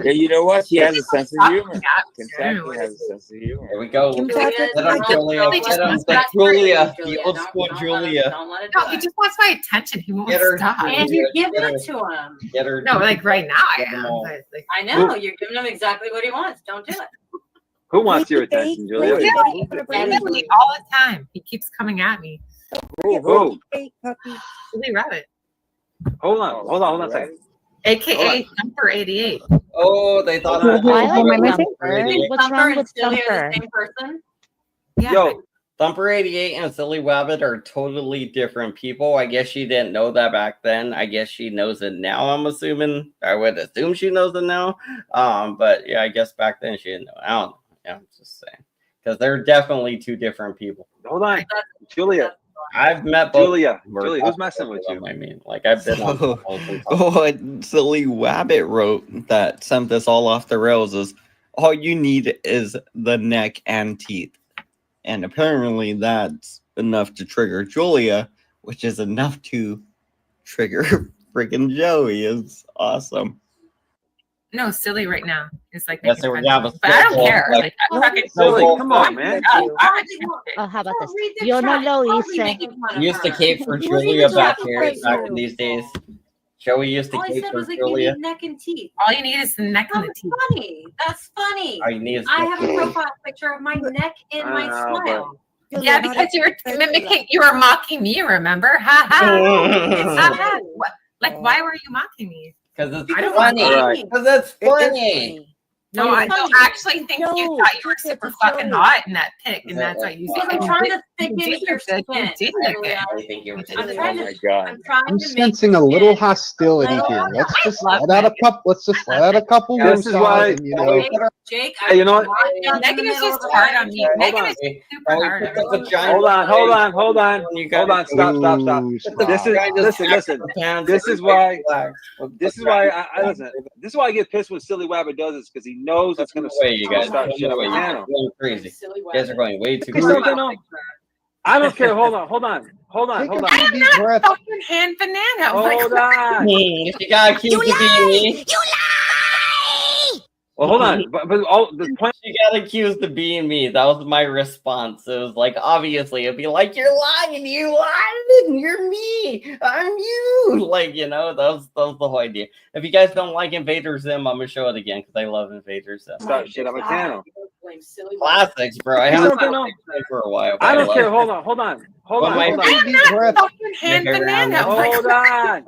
Yeah, you know what? She has a sense of humor. Yeah, Kentucky has a sense of humor. There we go. Kim Patrick, Get him, Julia. Get him. Get Julia. The old school Julia. Don't let it No, do he it. just wants my attention. He won't Get her. stop. And you're giving Get her. it to him. Get her. No, like right now I Get them am. all. But like, I know. You're giving him exactly what he wants. Don't do it. Who wants your attention, Julia? really, really, all the time. He keeps coming at me. Who? Silly Rabbit, Hold on a second. aka Thumper 88. Oh, they thought I like Thumper. Thumper. What's Thumper wrong and with Silly are Thumper? the same person. Yeah. Yo, Thumper 88 and Silly Rabbit are totally different people. I guess she didn't know that back then. I guess she knows it now, I'm assuming. I would assume she knows it now. But yeah, I guess back then she didn't know. I don't know. Yeah, I'm just saying. Because they're definitely two different people. hold on, Julia. I've met both. Julia, who's messing with you? I mean, like I've been on So, both and talked. what Silly Wabbit wrote that sent this all off the rails is all you need is the neck and teeth. And apparently that's enough to trigger Julia, which is enough to trigger freaking Joey. Is awesome. No, Silly right now. It's like Yes, making there we fun go. of me. But I don't care. Like, I fucking Silly, come on, man. Oh, how about this? Yo no lo hice. We used to cape for Julia back here back in these days. Joey used to All I cape said for was like you Julia. need neck and teeth. All you need is the neck and the teeth. Funny. That's funny. All you need is I the- have a profile picture of my neck and my smile. Yeah, because you were mimicking, you were mocking me, remember? Ha ha. What? Like, why were you mocking me? Because it's I don't funny. Right. Because it's funny. No, I don't actually think you thought you were super fucking hot in that pic, and that's why you said I'm trying to thicken you did your look good. skin. You did look good. I think you were I'm Oh trying to. my God. I'm trying I'm to make sensing a little hostility here. Let's just let out a couple. Let's just let out a couple This is why- and, you know. Jake, Hey, you know what? Megan is just hard on me. Megan is super hard on me. Hold on. Stop. Ooh, This is listen. This is why I listen. This is why I get pissed when Silly Wabbit does this because he knows it's gonna way you guys start shit on my You're channel. going crazy. You guys are going way too Because crazy. something else. I don't care. Hold on. Take a I few am deep not breaths. fucking hand banana. Hold on. If you got accused of being me, Well, hold on. But all the point. you got accused of being me. That was my response. It was like, obviously, it'd be like, you're lying, you're me, I'm you. Like, you know, that was the whole idea. If you guys don't like Invader Zim, I'm gonna show it again because I love Invader Zim. Start shit on my channel. Classics, bro. I haven't seen for a while. but I don't love care. it. Hold on. my- I am not fucking hand Your favorite banana. animal? Hold on.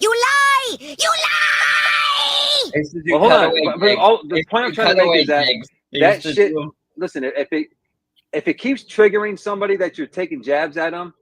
You lie! You lie! I used to do Well, hold on. cutaway But gigs. all, I the used point to I'm do trying to make cutaway is that gigs. I that used to shit. do- Listen, if it keeps triggering somebody that you're taking jabs at them,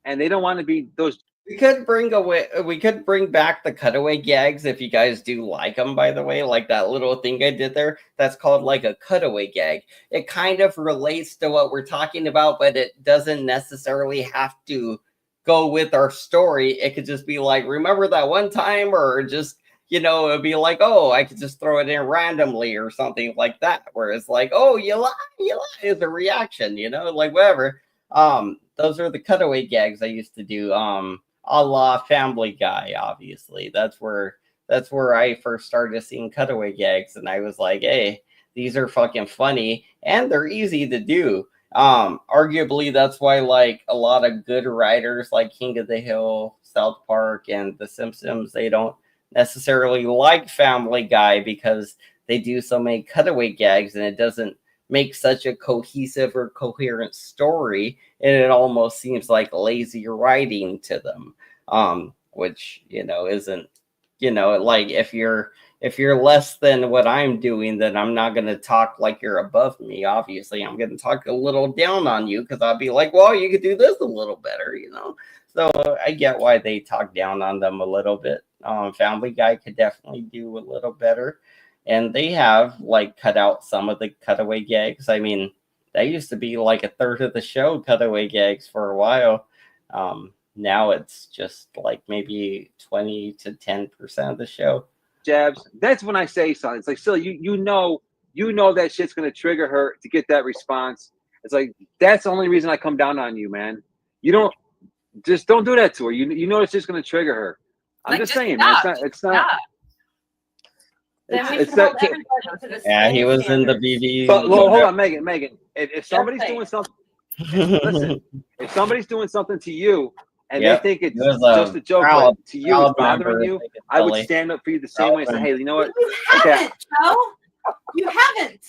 and they don't want to be those. We could bring back the cutaway gags if you guys do like them, by the way, like that little thing I did there. That's called like a cutaway gag. It kind of relates to what we're talking about, but it doesn't necessarily have to go with our story. It could just be like, remember that one time, or just, you know, it'd be like, oh, I could just throw it in randomly or something like that, where it's like, oh, you lie, is a reaction, you know, like whatever. Those are the cutaway gags I used to do. A la Family Guy, obviously. That's where I first started seeing cutaway gags, and I was like, hey, these are fucking funny and they're easy to do. Arguably that's why like a lot of good writers like King of the Hill, South Park, and The Simpsons, they don't necessarily like Family Guy because they do so many cutaway gags and it doesn't make such a cohesive or coherent story, and it almost seems like lazy writing to them, which, you know, isn't you know, like if you're less than what I'm doing, then I'm not going to talk like you're above me. Obviously, I'm going to talk a little down on you because I'll be like, well, you could do this a little better, you know? So I get why they talk down on them a little bit. Family Guy could definitely do a little better. And they have like cut out some of the cutaway gags. I mean, that used to be like a third of the show, cutaway gags for a while. Now it's just like maybe 20 to 10% of the show. Jabs. That's when I say something. It's like, still, you know that shit's gonna trigger her to get that response. It's like that's the only reason I come down on you, man. You don't do that to her. You know it's just gonna trigger her. I'm Like, just just saying, stop. man. It's not. Then we It's should that. hold everybody to the Yeah, he same was in the standards. BB. But well, hold on, Megan. If somebody's saying. doing something, listen. If somebody's doing something to you and Yep. they think it's He was just a joke, proud- but to you it's proud member bothering of you, Megan I would Kelly. stand up for you the same way and say, hey, you know what? You Okay. haven't, Joe. You haven't.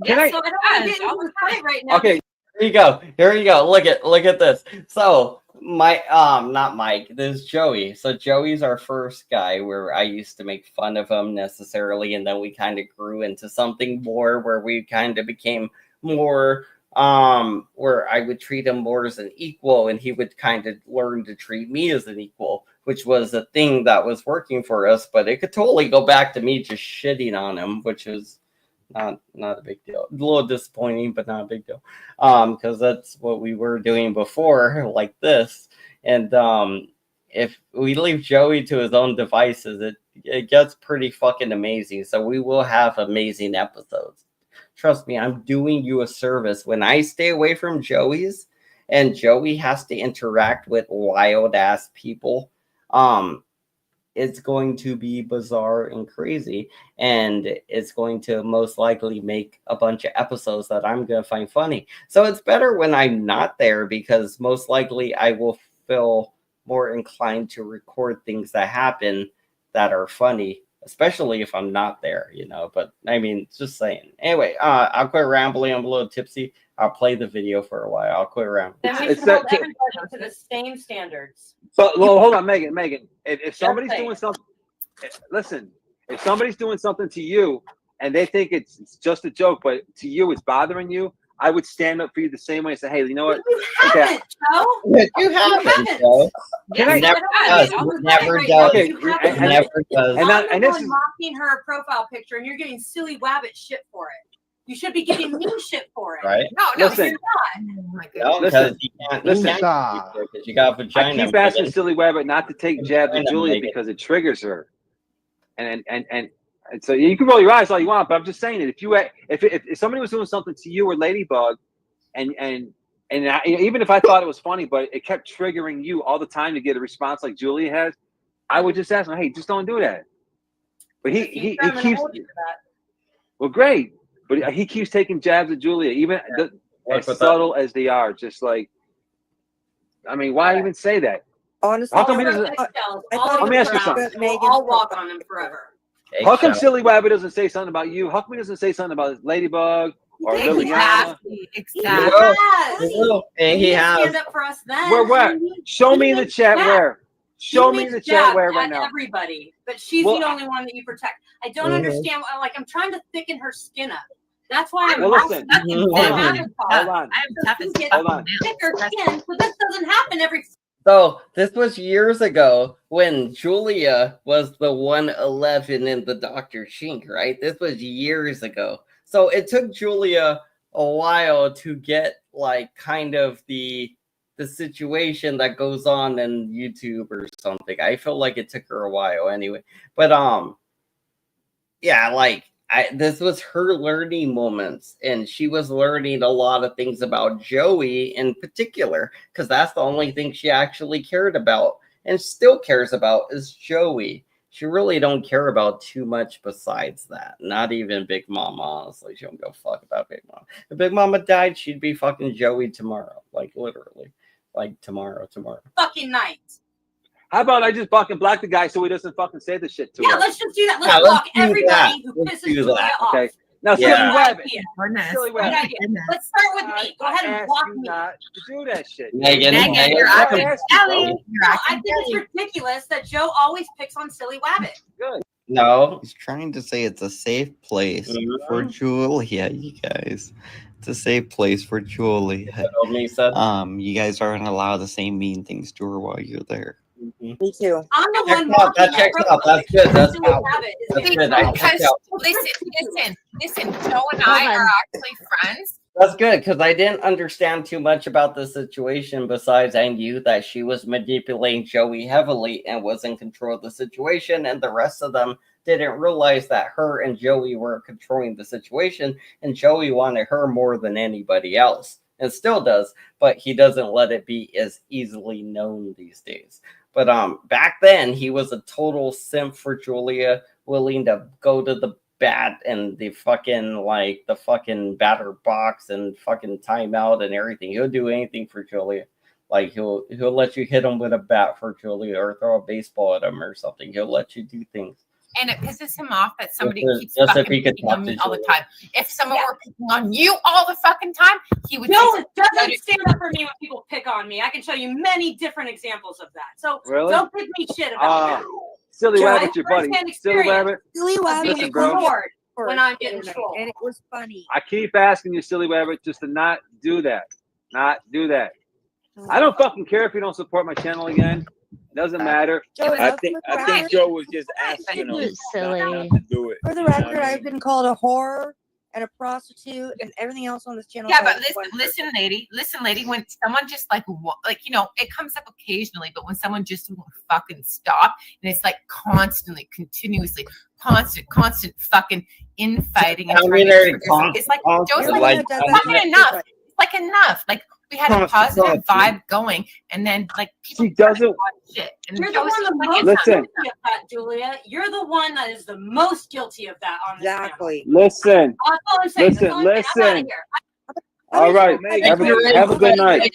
Can I- So I don't want to get into the fight right now. Okay. Here you go. Here you go. Look at this. So not Mike. This is Joey. So Joey's our first guy where I used to make fun of him necessarily, and then we kind of grew into something more where we kind of became more where I would treat him more as an equal, and he would kind of learn to treat me as an equal, which was a thing that was working for us. But it could totally go back to me just shitting on him, which is not a big deal. A little disappointing, but not a big deal. Because that's what we were doing before, like this. And if we leave Joey to his own devices, it gets pretty fucking amazing. So we will have amazing episodes. Trust me, I'm doing you a service. When I stay away from Joey's and Joey has to interact with wild ass people, it's going to be bizarre and crazy, and it's going to most likely make a bunch of episodes that I'm going to find funny. So it's better when I'm not there, because most likely I will feel more inclined to record things that happen that are funny, especially if I'm not there, you know. But I mean, just saying. Anyway, I'll quit rambling. I'm a little tipsy. I'll play the video for a while. I'll quit rambling. Then we should hold everybody to the same standards. But well, hold on, Megan. If somebody's doing something, listen. If somebody's doing something to you and they think it's just a joke, but to you it's bothering you, I would stand up for you the same way and say, "Hey, you know what? You haven't, Joe. You haven't, Joe. Can Never does. Never does. Never does. And this is mocking her profile picture, and you're getting silly wabbit shit for it. You should be giving me shit for it. Right. No, Listen. you're not. No, Listen. because you can't. Listen. Because you got a vagina. I keep asking Megan. Silly Wabbit not to take jabs at Vagina, Julia Megan. because it triggers her. And so you can roll your eyes all you want, but I'm just saying that if somebody was doing something to you or Ladybug, and even if I thought it was funny, but it kept triggering you all the time to get a response like Julia has, I would just ask him, "Hey, just don't do that." But he keeps. Well, great, but he keeps taking jabs at Julia, even as subtle as they are. Just like, I mean, why even say that? Honestly, How come he doesn't? Let me ask you something. I'll walk on them forever. How come Silly Wabbit doesn't say something about you? How come he doesn't say something about Ladybug or Liliana? Exactly. And he has. Stand up for us then. Where? Show me in the chat where. Show me in the chat where right now. Everybody, but she's Well, the only one that you protect. I don't Mhm. understand. Like, I'm trying to thicken her skin up. That's why I'm Well, listen. Hold on. Hold on. Thick her skin, but this doesn't happen every. So this was years ago when Julia was the 111 in the Dr. Chink, right? This was years ago. So it took Julia a while to get like kind of the situation that goes on in YouTube or something. I feel like it took her a while anyway. But yeah, like this was her learning moments, and she was learning a lot of things about Joey in particular, because that's the only thing she actually cared about and still cares about is Joey. She really don't care about too much besides that. Not even Big Mama, honestly. She don't go fuck about Big Mama. If Big Mama died, she'd be fucking Joey tomorrow. Like literally. Like tomorrow. Fucking night. How about I just fucking block the guy so he doesn't fucking say the shit to Yeah, her? let's just do that. Let's Yeah, block do everybody that. who Let's pisses do Julia that. off. Okay. Now, Yeah. Silly Rabbit. Silly Good Rabbit. idea. Let's start with me. Go ahead and asked block you me. not to do that shit. Megan, you're I acting asked you, bro. No, I think it's ridiculous that Joe always picks on Silly Wabbit. Good. No. He's trying to say it's a safe place Mhm. for Julia, you guys. It's a safe place for Julia. What me said. You guys aren't allowed to say mean things to her while you're there. Me too. I'm the Checks one out, that blocking checks her out. That's good. That's Silly power. Wabbit is That's getting good. I blocked. checked out. Listen, Joe and I are actually friends. That's good because I didn't understand too much about the situation. Besides, I knew that she was manipulating Joey heavily and was in control of the situation, and the rest of them didn't realize that her and Joey were controlling the situation, and Joey wanted her more than anybody else, and still does, but he doesn't let it be as easily known these days. But back then he was a total simp for Julia, willing to go to the bat and the fucking batter box and fucking timeout and everything. He'll do anything for Julia. Like he'll let you hit him with a bat for Julia or throw a baseball at him or something. He'll let you do things. And it pisses him off that somebody keeps Just if fucking he could picking on talk me to all the Julia. time. If someone were picking on you all the fucking time, he would Joe say doesn't stand up for me when people pick on me. I can show you many different examples of that. So Really? don't give me shit about that. Silly Joe, Rabbit, your buddy. firsthand Silly experience Rabbit. Silly of Wabbit. being Listen, bro. ignored when I'm getting trolled. And it was funny. I keep asking you, Silly Rabbit, just to not do that. Not do that. I don't fucking care if you don't support my channel again. Doesn't matter. I think Joe was just asking him Silly. not to do it. For the You know what record, I mean? I've been called a whore and a prostitute and everything else on this channel. Yeah, by but one listen, lady. When someone just like it comes up occasionally, but when someone just won't fucking stop, and it's like constantly, continuously, constant fucking infighting. And I mean, it's like Joe's like fucking enough. It's like enough. Like we had a positive vibe going, and then like people She doesn't. shit. And You're the Joe's one just the like, most it's not- guilty of that, Julia. You're the one that is the most guilty of that on this Exactly. Listen. That's all I'm saying. That's all I'm saying. I'm out of Listen. here. All right. Have a good night.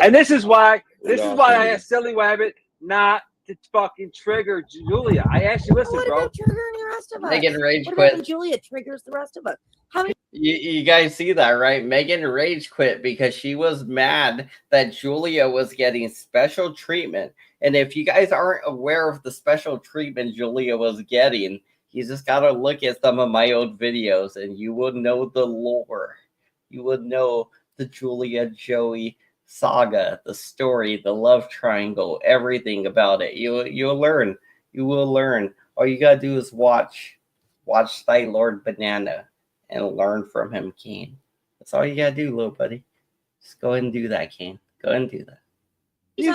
And this is why I asked Silly Rabbit not to fucking trigger Julia. I asked you, listen, What bro. about triggering the rest of us? Megan rage What about when quit. Julia triggers the rest of us? How many? You guys see that, right? Megan rage quit because she was mad that Julia was getting special treatment. And if you guys aren't aware of the special treatment Julia was getting, you just got to look at some of my old videos and you will know the lore. You would know the Julia Joey saga, the story, the love triangle, everything about it. You'll learn. You will learn. All you got to do is watch Thy Lord Banana and learn from him, Kane. That's all you gotta do, little buddy. Just go ahead and do that, Kane. Go ahead and do that.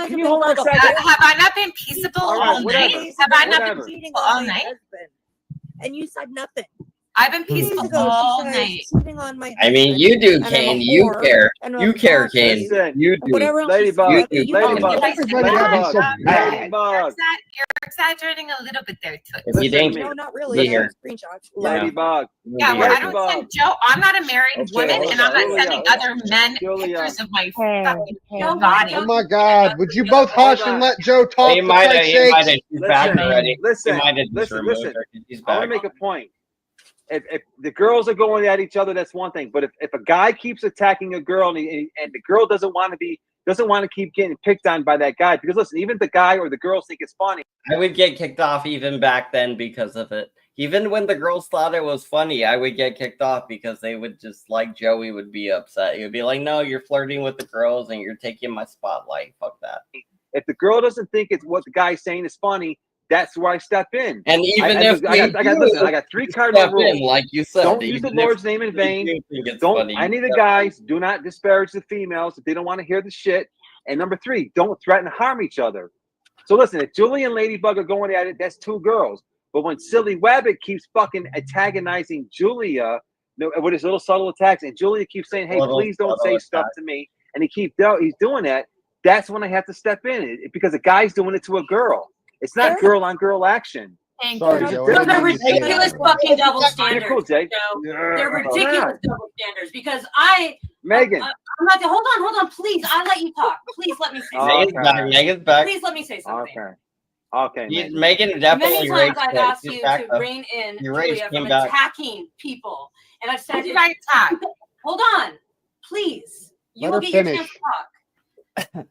Can you hold on a second? Have I not been peaceable All right, all whatever. night? Have I not been Whatever. peaceable all night? And you said nothing. I've been 2 days peaceful ago, all she night. said cheating on my I mean, you do, and I'm a Kane. You whore, care. and I'm You a care, prostitute, Kane. Listen. You and do. whatever else Ladybug. you said. Ladybug. Everybody having so bad. Ladybug. You're exaggerating a little bit there, Toots. If you think, No, not really. be I here. have screenshots. Ladybug. Yeah, well, I don't send Joe. I'm not a married Okay, woman, hold and I'm on. not sending other men Julia. pictures of my Hey, fucking hey, body. Oh my God! Would you both hush and let Joe talk? He For might have. Christ's He might sake? have. She's back Listen, already. He listen, might have just listen, removed listen. her. She's I want to back. make a point. If the girls are going at each other, that's one thing. But if a guy keeps attacking a girl and the girl doesn't want to keep getting picked on by that guy, because listen, even the guy or the girls think it's funny. I would get kicked off even back then because of it. Even when the girls thought it was funny, I would get kicked off because they would just like Joey would be upset. He would be like, "No, you're flirting with the girls and you're taking my spotlight. Fuck that." If the girl doesn't think it's what the guy's saying is funny, that's where I step in. And even I if got 3 cardinal step in, rules. like you said, Don't use the even if Lord's name in vain. you think it's Don't funny, any of the step guys do not disparage the females if they don't want to hear the shit. And number 3, don't threaten to harm each other. So listen, if Julie and Ladybug are going at it, that's 2 girls. But when Silly Wabbit keeps fucking antagonizing Julia with his little subtle attacks, and Julia keeps saying, "Hey, please don't say stuff to me," and he's doing that, that's when I have to step in because the guy's doing it to a girl. It's not girl on girl action. Sorry, Those Joe. are ridiculous fucking double standards. You're cool, Jake. Joe. They're ridiculous double standards because Megan. I'm not. Hold on, please. I let you talk. Please let me say something. Megan's back. Please let me say something. Okay. Okay, Megan. Megan definitely Many times raged I've quit. asked She's you back to up. rein in You raged, Julia came from back. attacking people, and I've said, Who did I attack? Hold on, please. You Let will her get your finish. chance to talk.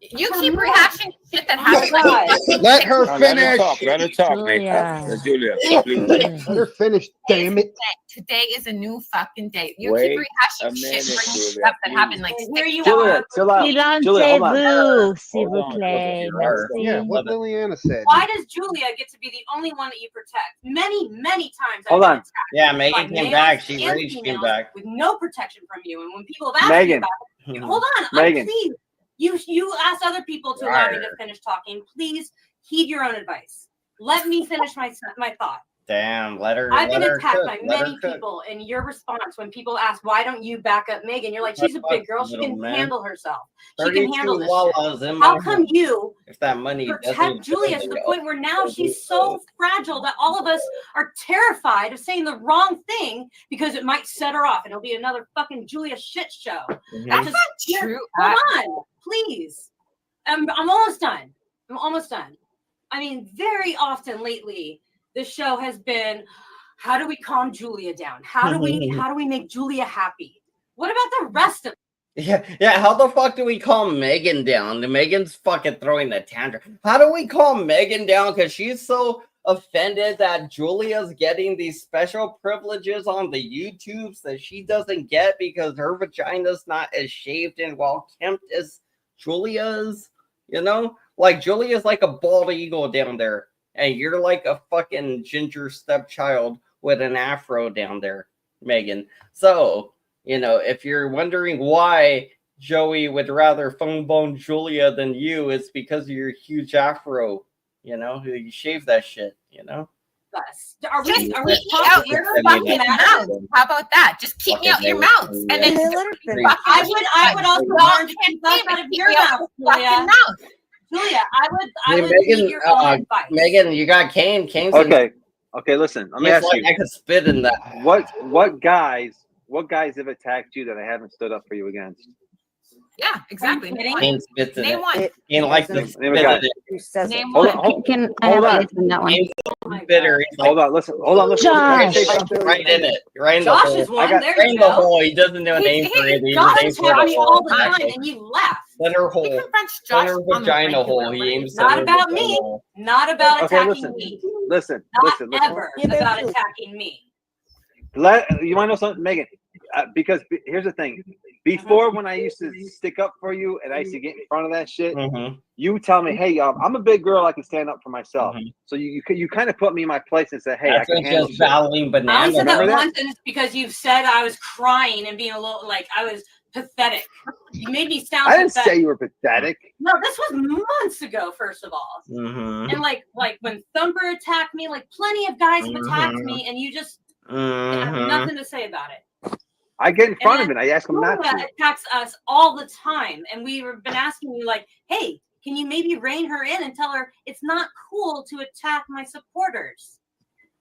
You keep rehashing shit that Oh my happened. God. Let her Let her finish. talk. Let her talk, man. Julia, please. Let her finish. Damn it. Today is a new fucking day. You Wait keep a rehashing shit, minute, bringing Julia, stuff that please. happened like Here you Julia, are. chill out. Julia, hold on. Silencez-vous, s'il Hold vous on, plaît. Yeah, Merci. what Liliana said. Why does Julia get to be the only one that you protect? Many times Hold I've on. been attacked Yeah, by Megan came males back. She and raged, came females back. with no protection from you. And when people have asked you Megan. about it, hold on, Megan. please. You asked other people to allow me to finish talking. Please heed your own advice. Let me finish my thought. Damn, let her. I've been let her attacked cook, by let her many cook. people, and your response when people ask, why don't you back up Megan? You're like, she's a big girl. She Little can man. handle herself. She 32 can handle this lalas shit. in How my come hand. you If that money protect doesn't Julia to the point where now she's so fragile that all of us are terrified of saying the wrong thing because it might set her off and it'll be another fucking Julia shit show. That's not true. Hold on, please. I'm almost done. I'm almost done. I mean, very often lately, the show has been, how do we calm Julia down? How do we make Julia happy? What about the rest of Yeah, how the fuck do we calm Megan down? Megan's fucking throwing the tantrum. How do we calm Megan down? Because she's so offended that Julia's getting these special privileges on the YouTubes that she doesn't get because her vagina's not as shaved and well kempt as Julia's. You know? Like, Julia's like a bald eagle down there. And you're like a fucking ginger stepchild with an afro down there, Megan. So, you know, if you're wondering why Joey would rather phone bone Julia than you, it's because of your huge afro. You know, you shave that shit, you know? us? Are we Keep talking out your fucking mouth. How about that? Just keep me out your mouth. And then I would also warn to keep us out of your mouth, Julia. Julia, I would Megan, need your own advice. Megan, you got Kane. Kane's Okay. Okay, listen. Let me ask you. I could spit in that. What guys have attacked you that I haven't stood up for you against? Yeah, exactly. Kane spits in Name one. it. Kane likes to spit in it. Name Hold one. on. Can I Hold have on. faith in that one? Kane's so bitter. He's like, Hold on. Listen. Hold on. Listen. Josh. Listen. Right in it. Right in Josh the hole. is one. There Right you in the go. hole. He doesn't know a name for it. He Josh just is aims for for the me hole. all the time, and you laugh. Let her hole. You can French Let Josh her on the vagina regular, hole. He right? aims Not at about her me. vagina hole. Not about Okay, attacking listen. me. Listen. Not Listen. ever about attacking me. You want to know something, Megan? Because here's the thing. Before, when I used to stick up for you and I used to get in front of that shit, you tell me, "Hey, I'm a big girl. I can stand up for myself." So you kind of put me in my place and said, "Hey, That's I can handle just shit." battling I bananas. only said that Remember that? once, and it's because you said I was crying and being a little like I was pathetic. You made me sound I didn't pathetic. say you were pathetic. No, this was months ago, first of all. And like when Thumper attacked me, like plenty of guys have attacked me, and you just have nothing to say about it. I get in front of it. I ask them not Julia to. attacks us all the time, and we've been asking you like, hey, can you maybe rein her in and tell her it's not cool to attack my supporters?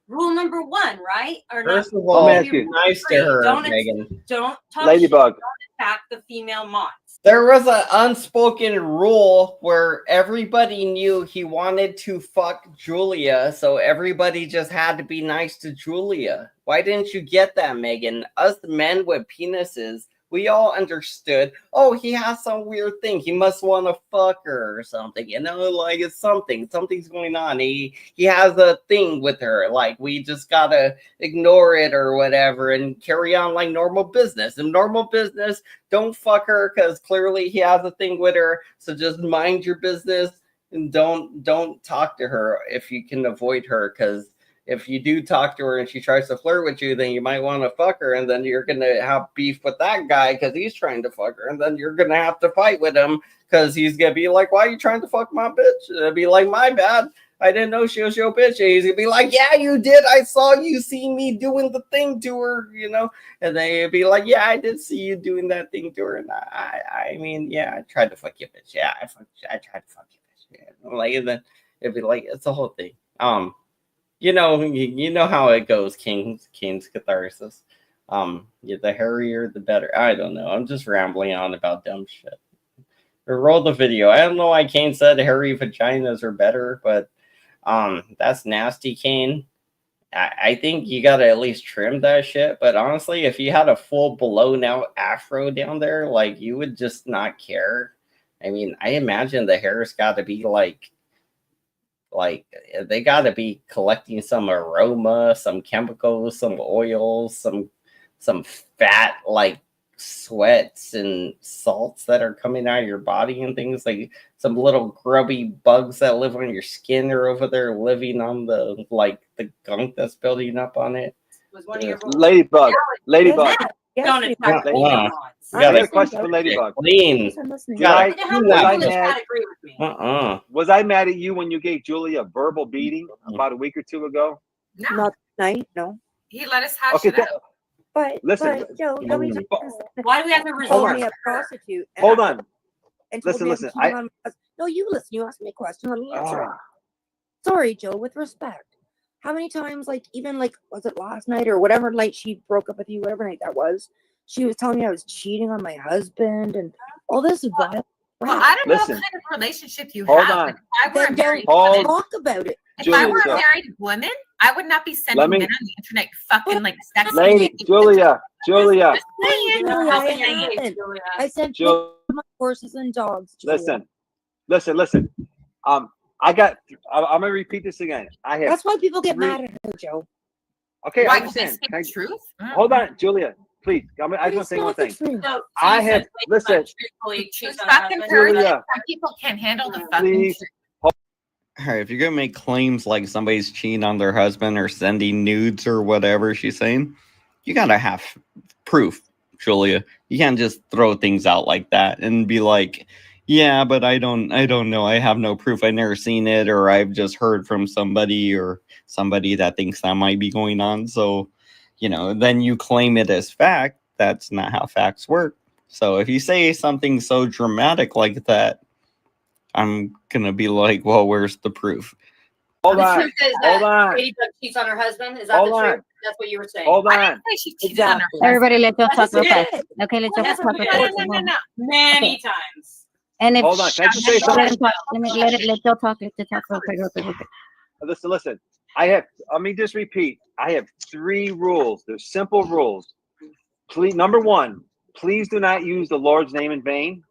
Rule number 1, right? Or First not, of all, Let me ask be you. nice to her, don't Megan. don't talk Ladybug. shit. Don't attack the female mods. There was an unspoken rule where everybody knew he wanted to fuck Julia, so everybody just had to be nice to Julia. Why didn't you get that, Megan? Us men with penises, we all understood, oh, he has some weird thing. He must want to fuck her or something. You know, like it's something. Something's going on. He has a thing with her. Like, we just got to ignore it or whatever and carry on like normal business. In normal business, don't fuck her because clearly he has a thing with her. So just mind your business and don't talk to her if you can avoid her, because if you do talk to her and she tries to flirt with you, then you might want to fuck her, and then you're going to have beef with that guy because he's trying to fuck her, and then you're going to have to fight with him because he's going to be like, why are you trying to fuck my bitch? It'll be like, my bad. I didn't know she was your bitch. And he's going to be like, yeah, you did. I saw you see me doing the thing to her, you know? And then he'll be like, yeah, I did see you doing that thing to her. And I mean, yeah, I tried to fuck your bitch. Yeah, I tried to fuck your bitch. Yeah. Like, and then it'd be like, it's a whole thing. You know how it goes, King's catharsis. The hairier, the better. I don't know. I'm just rambling on about dumb shit. Or roll the video. I don't know why Kane said hairy vaginas are better, but That's nasty, Kane. I think you gotta at least trim that shit. But honestly, if you had a full blown out afro down there, like you would just not care. I mean, I imagine the hair's got to be like they got to be collecting some aroma, some chemicals, some oils, some fat like sweats and salts that are coming out of your body and things like some little grubby bugs that live on your skin are over there living on the gunk that's building up on it. Was one of your Ladybug. Ladybug. Don't attack me. I got a question for Ladybug. Clean. Was I mad at you when you gave Julia a verbal beating about a week or two ago? No. Not tonight, no. He let us hash it out. But listen, Joe, nobody just why do we have to resolve me a prostitute? Hold on. And Listen. No, you listen. You asked me a question. Let me answer it. Sorry, Joe. With respect, how many times, even was it last night or whatever night she broke up with you, whatever night that was? She was telling me I was cheating on my husband and all this vile. Well, I don't know what kind of relationship you have. On. If I were a married Hold woman, talk about it. If I were a married woman, I would not be sending men on the internet fucking sex. Julia. I sent my horses and dogs. Julia. Listen. I'm gonna repeat this again. That's why people get mad at her, Joe. Okay, why I understand. the truth? Hold on, Julia. Please, I just want to say one thing. I have listen. Julia, some people can't handle the fucking truth. All right, if you're gonna make claims like somebody's cheating on their husband or sending nudes or whatever she's saying, you gotta have proof, Julia. You can't just throw things out like that and be like, "Yeah, but I don't know. I have no proof. I've never seen it, or I've just heard from somebody or somebody that thinks that might be going on." So, then you claim it as fact. That's not how facts work. So if you say something so dramatic like that, I'm gonna be like, well, where's the proof? Hold on. Ladybug cheats on her husband. Is that the truth? That's what you were saying. Hold on. I didn't say she cheated on her husband. Everybody, let Joe talk real fast. Okay, let Joe talk real fast. No. Many times. And if hold on, can I just say something? Let Joe talk. Let Joe talk real quick. Listen. Let me just repeat. I have 3 rules. They're simple rules. Please, number 1, please do not use the Lord's name in vain.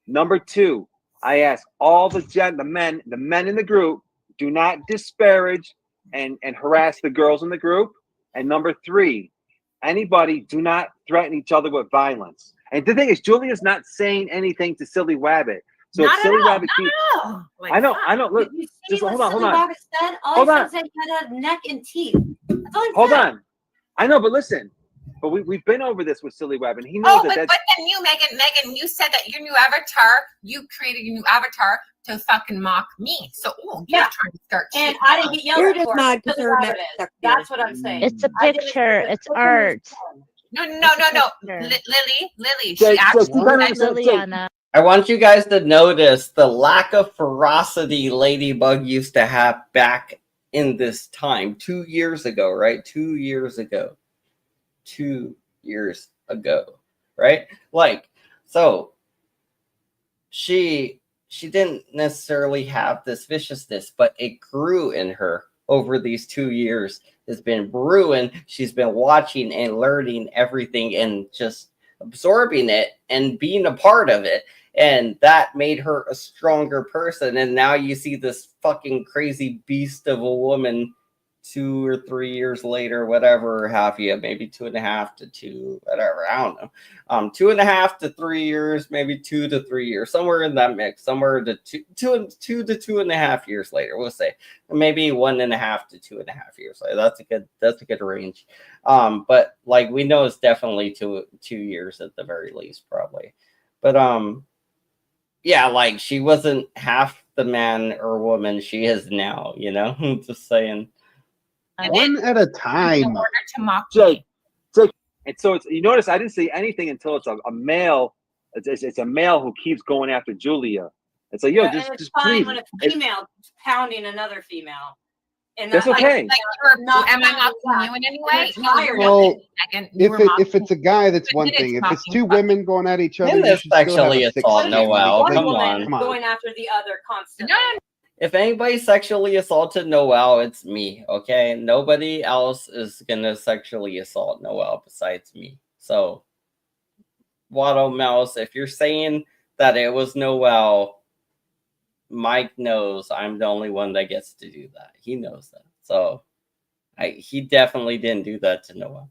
Number 2, I ask all the men in the group, do not disparage and harass the girls in the group. And number 3, anybody do not threaten each other with violence. And the thing is, Julia's not saying anything to Silly Wabbit. So not Silly at Wabbit all. I know. Look, just hold on. All he said he had neck and teeth. Hold on. I know, but listen. But we've been over this with Silly Web, and he knows but then you, Megan, you said that your new avatar, you created your new avatar to fucking mock me. So, you're trying to start. And I didn't get yelled at for it. That's what I'm saying. It's a picture. It's art. No. Lily. She actually Liliana. I want you guys to notice the lack of ferocity Ladybug used to have back in this time 2 years ago, right? 2 years ago. 2 years ago, right? So she didn't necessarily have this viciousness, but it grew in her over these 2 years. It's been brewing. She's been watching and learning everything and just absorbing it and being a part of it. And that made her a stronger person. And now you see this fucking crazy beast of a woman 2 or 3 years later, whatever have you, maybe 2.5 to 2, whatever, I don't know. 2.5 to 3 years, maybe 2 to 3 years, somewhere in that mix, somewhere to 2 to 2.5 years later, we'll say. Maybe 1.5 to 2.5 years later. That's a good range. But we know it's definitely 2 years at the very least, probably. But she wasn't half the man or woman she is now, just saying. One at a time. In order to mock Jake. And so you notice I didn't say anything until it's a male. It's a male who keeps going after Julia. It's like, just fine please. when a female pounding another female. And that's okay. Am I mocking you in any way? Well, if it's a guy, that's one thing. If it's 2 women going at each other, it's actually assault. Noel, come on. Going after the other constantly. if anybody sexually assaulted Noel, it's me. Okay, nobody else is gonna sexually assault Noel besides me. So, Waddle Mouse, if you're saying that it was Noel, Mike knows I'm the only one that gets to do that. He knows that. So, he definitely didn't do that to Noel.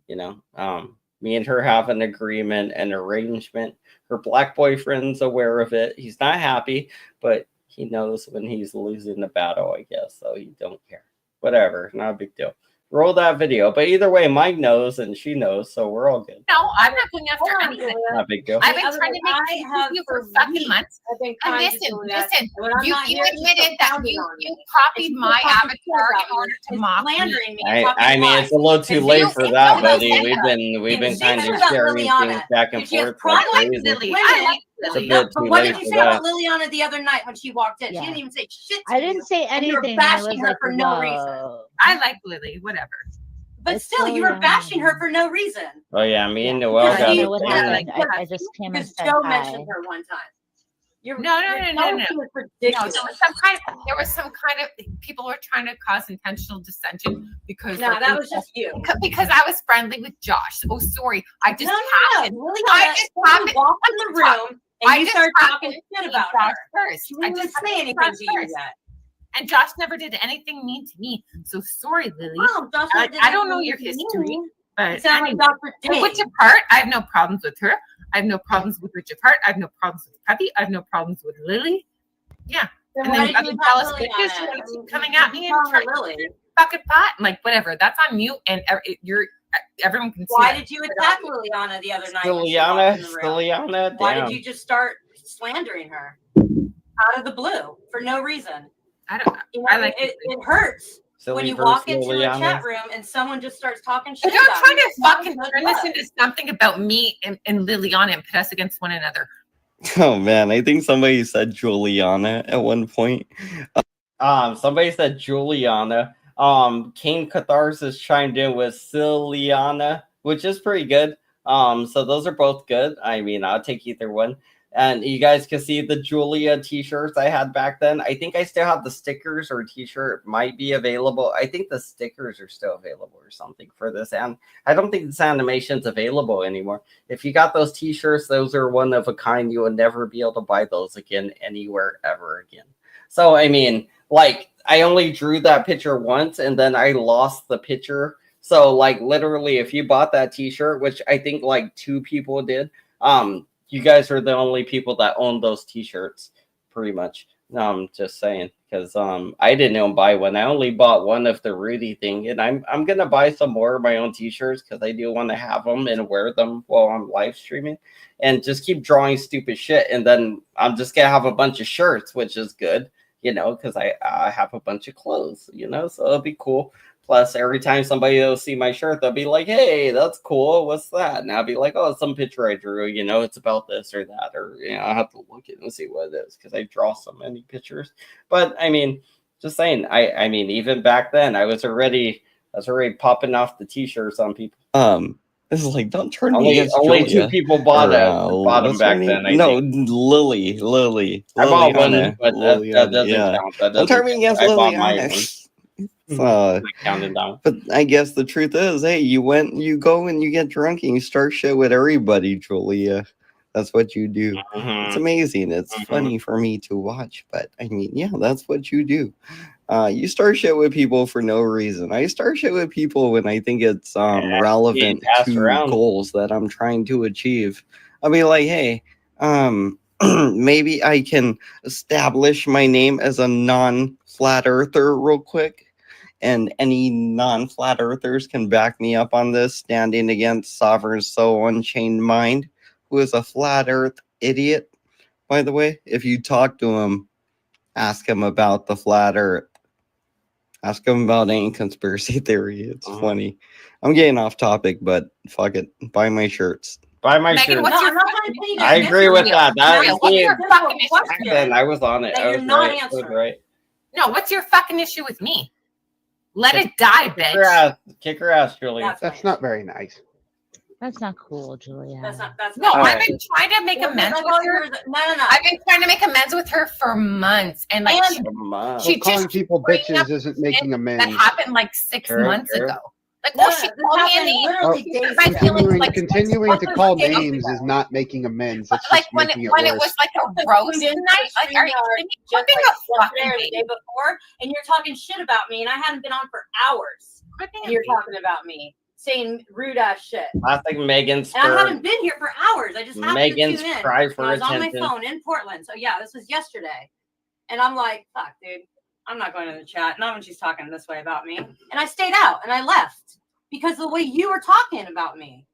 You know, me and her have an agreement, an arrangement. Her black boyfriend's aware of it. He's not happy, but he knows when he's losing the battle, I guess. So he don't care. Whatever, not a big deal. Roll that video. But either way, Mike knows and she knows, so we're all good. No, I'm not going after anything. Not a big deal. I've been trying to make peace with you for fucking months. And listen, you admitted that you copied my avatar in order to mock me. I mean, it's a little too late for that, buddy. We've been kind of sharing things back and forth like crazy. It's a bit But too what late did you for say about that. Liliana the other night when she walked in? Yeah. She didn't even say shit to I didn't say and you were anything. I was bashing her like, for no whoa. reason. I like Lily, whatever. But It's still, you were Liliana. bashing her for no reason. Oh yeah, me and Yeah. Noel I got don't the know what same happened. thing. I just came and Because said Joe hi. mentioned her one time. No. Your jealousy was No, ridiculous. there was some kind of people were trying to cause intentional dissension because No, that was just you. Because I was friendly with Josh. Oh, sorry, I just happened. Liliana, I just happened. walked in the room and you started talking shit about Josh her. first. She didn't even say anything to you yet. And Josh never did anything mean to me. So sorry, Lily. Oh, Josh never did I don't know anything your mean to history. you. But You sound like Dr. Dave. Richard Hart, I have no problems with her. I have no problems with Richard Hart. I have no problems with Peppy. I have no problems with Lily. Yeah. Then And why then did you other call jealous Lily bitches on who it? keep coming at me and Call her trying Lily. to fucking pot. I'm like, whatever. That's on you, and everyone can see. Why that. did you attack Liliana the other night? when she Liliana, walked in the room? Liliana, Why damn. did you just start slandering her out of the blue for no reason? I don't. You know, I like it hurts Silly when you versus walk into Liliana. a chat room and someone just starts talking shit. Don't about try you. to fucking Good turn this luck. into something about me and Liliana and pit us against one another. Oh man, I think somebody said Juliana at one point. Somebody said Juliana. King Catharsis chimed in with Ciliana, which is pretty good. So those are both good. I mean, I'll take either one. And you guys can see the Julia t-shirts I had back then. I think I still have the stickers or t-shirt might be available. I think the stickers are still available or something for this. And I don't think this animation's available anymore. If you got those t-shirts, those are one of a kind. You will never be able to buy those again anywhere ever again. So, I mean, like, I only drew that picture once and then I lost the picture. So, like, literally, if you bought that t-shirt, which I think like 2 people did, you guys are the only people that own those t-shirts, pretty much. Just saying, because I didn't even buy one. I only bought one of the Rudy thing, and I'm gonna buy some more of my own t-shirts because I do want to have them and wear them while I'm live streaming, and just keep drawing stupid shit. And then I'm just gonna have a bunch of shirts, which is good, you know, because I have a bunch of clothes, you know, so it'll be cool. Plus, every time somebody will see my shirt, they'll be like, hey, that's cool. What's that? And I'll be like, oh, it's some picture I drew. You know, it's about this or that. Or, you know, I have to look at it and see what it is because I draw so many pictures. But, I mean, just saying, I mean, even back then, I was already popping off the T-shirts on people. This is like, don't turn me Only against 2 Julia. people bought Or, them what's back her then. name? No, Lily. I bought one, Liliana. but that doesn't yeah. count. That Don't doesn't turn me count. against I bought my Liliana. one. Counting down. But I guess the truth is, hey, you go and you get drunk and you start shit with everybody, Julia. That's what you do. It's amazing. It's funny for me to watch, but I mean, yeah, that's what you do. You start shit with people for no reason. I start shit with people when I think it's relevant to goals that I'm trying to achieve. I'll be like, hey, maybe I can establish my name as a non-flat earther real quick. And any non-flat earthers can back me up on this, standing against Sovereign Soul Unchained Mind, who is a flat earth idiot, by the way. If you talk to him, ask him about the flat earth. Ask him about any conspiracy theory. It's funny. I'm getting off topic, but fuck it. Buy my shirts. Buy my Megan, shirt. what's your I agree with that. what's your fucking Back issue? then, I was on it. That I you're was not right. I was answering. right. No, what's your fucking issue with me? Let it die, bitch. Kick her ass, Julia. That's not very nice. That's not cool, Julia. That's No, not I've been trying to make amends with her. No. I've been trying to make amends with her for months, and like she Well, just calling people bringing bitches up isn't making shit amends. that happened like 6 months ago. Like, No, oh, she this called me a happened name. literally She days hurt my ago. feelings like Continuing to 6 call months ago. names is not making amends. That's Like just when making it it when it worse. was like a roast tonight. Like, are you kidding me? Just Flipping like a fucking yesterday or the day baby. before, and you're talking shit about me, and I hadn't been on for hours. And you're talking about me, saying rude ass shit. I think Megan's And I for haven't been here for hours. I just happened Megan's to tune in. cry And for I was on my attention. phone in Portland. So yeah, this was yesterday. And I'm like, fuck, dude, I'm not going to the chat. Not when she's talking this way about me. And I stayed out and I left because the way you were talking about me,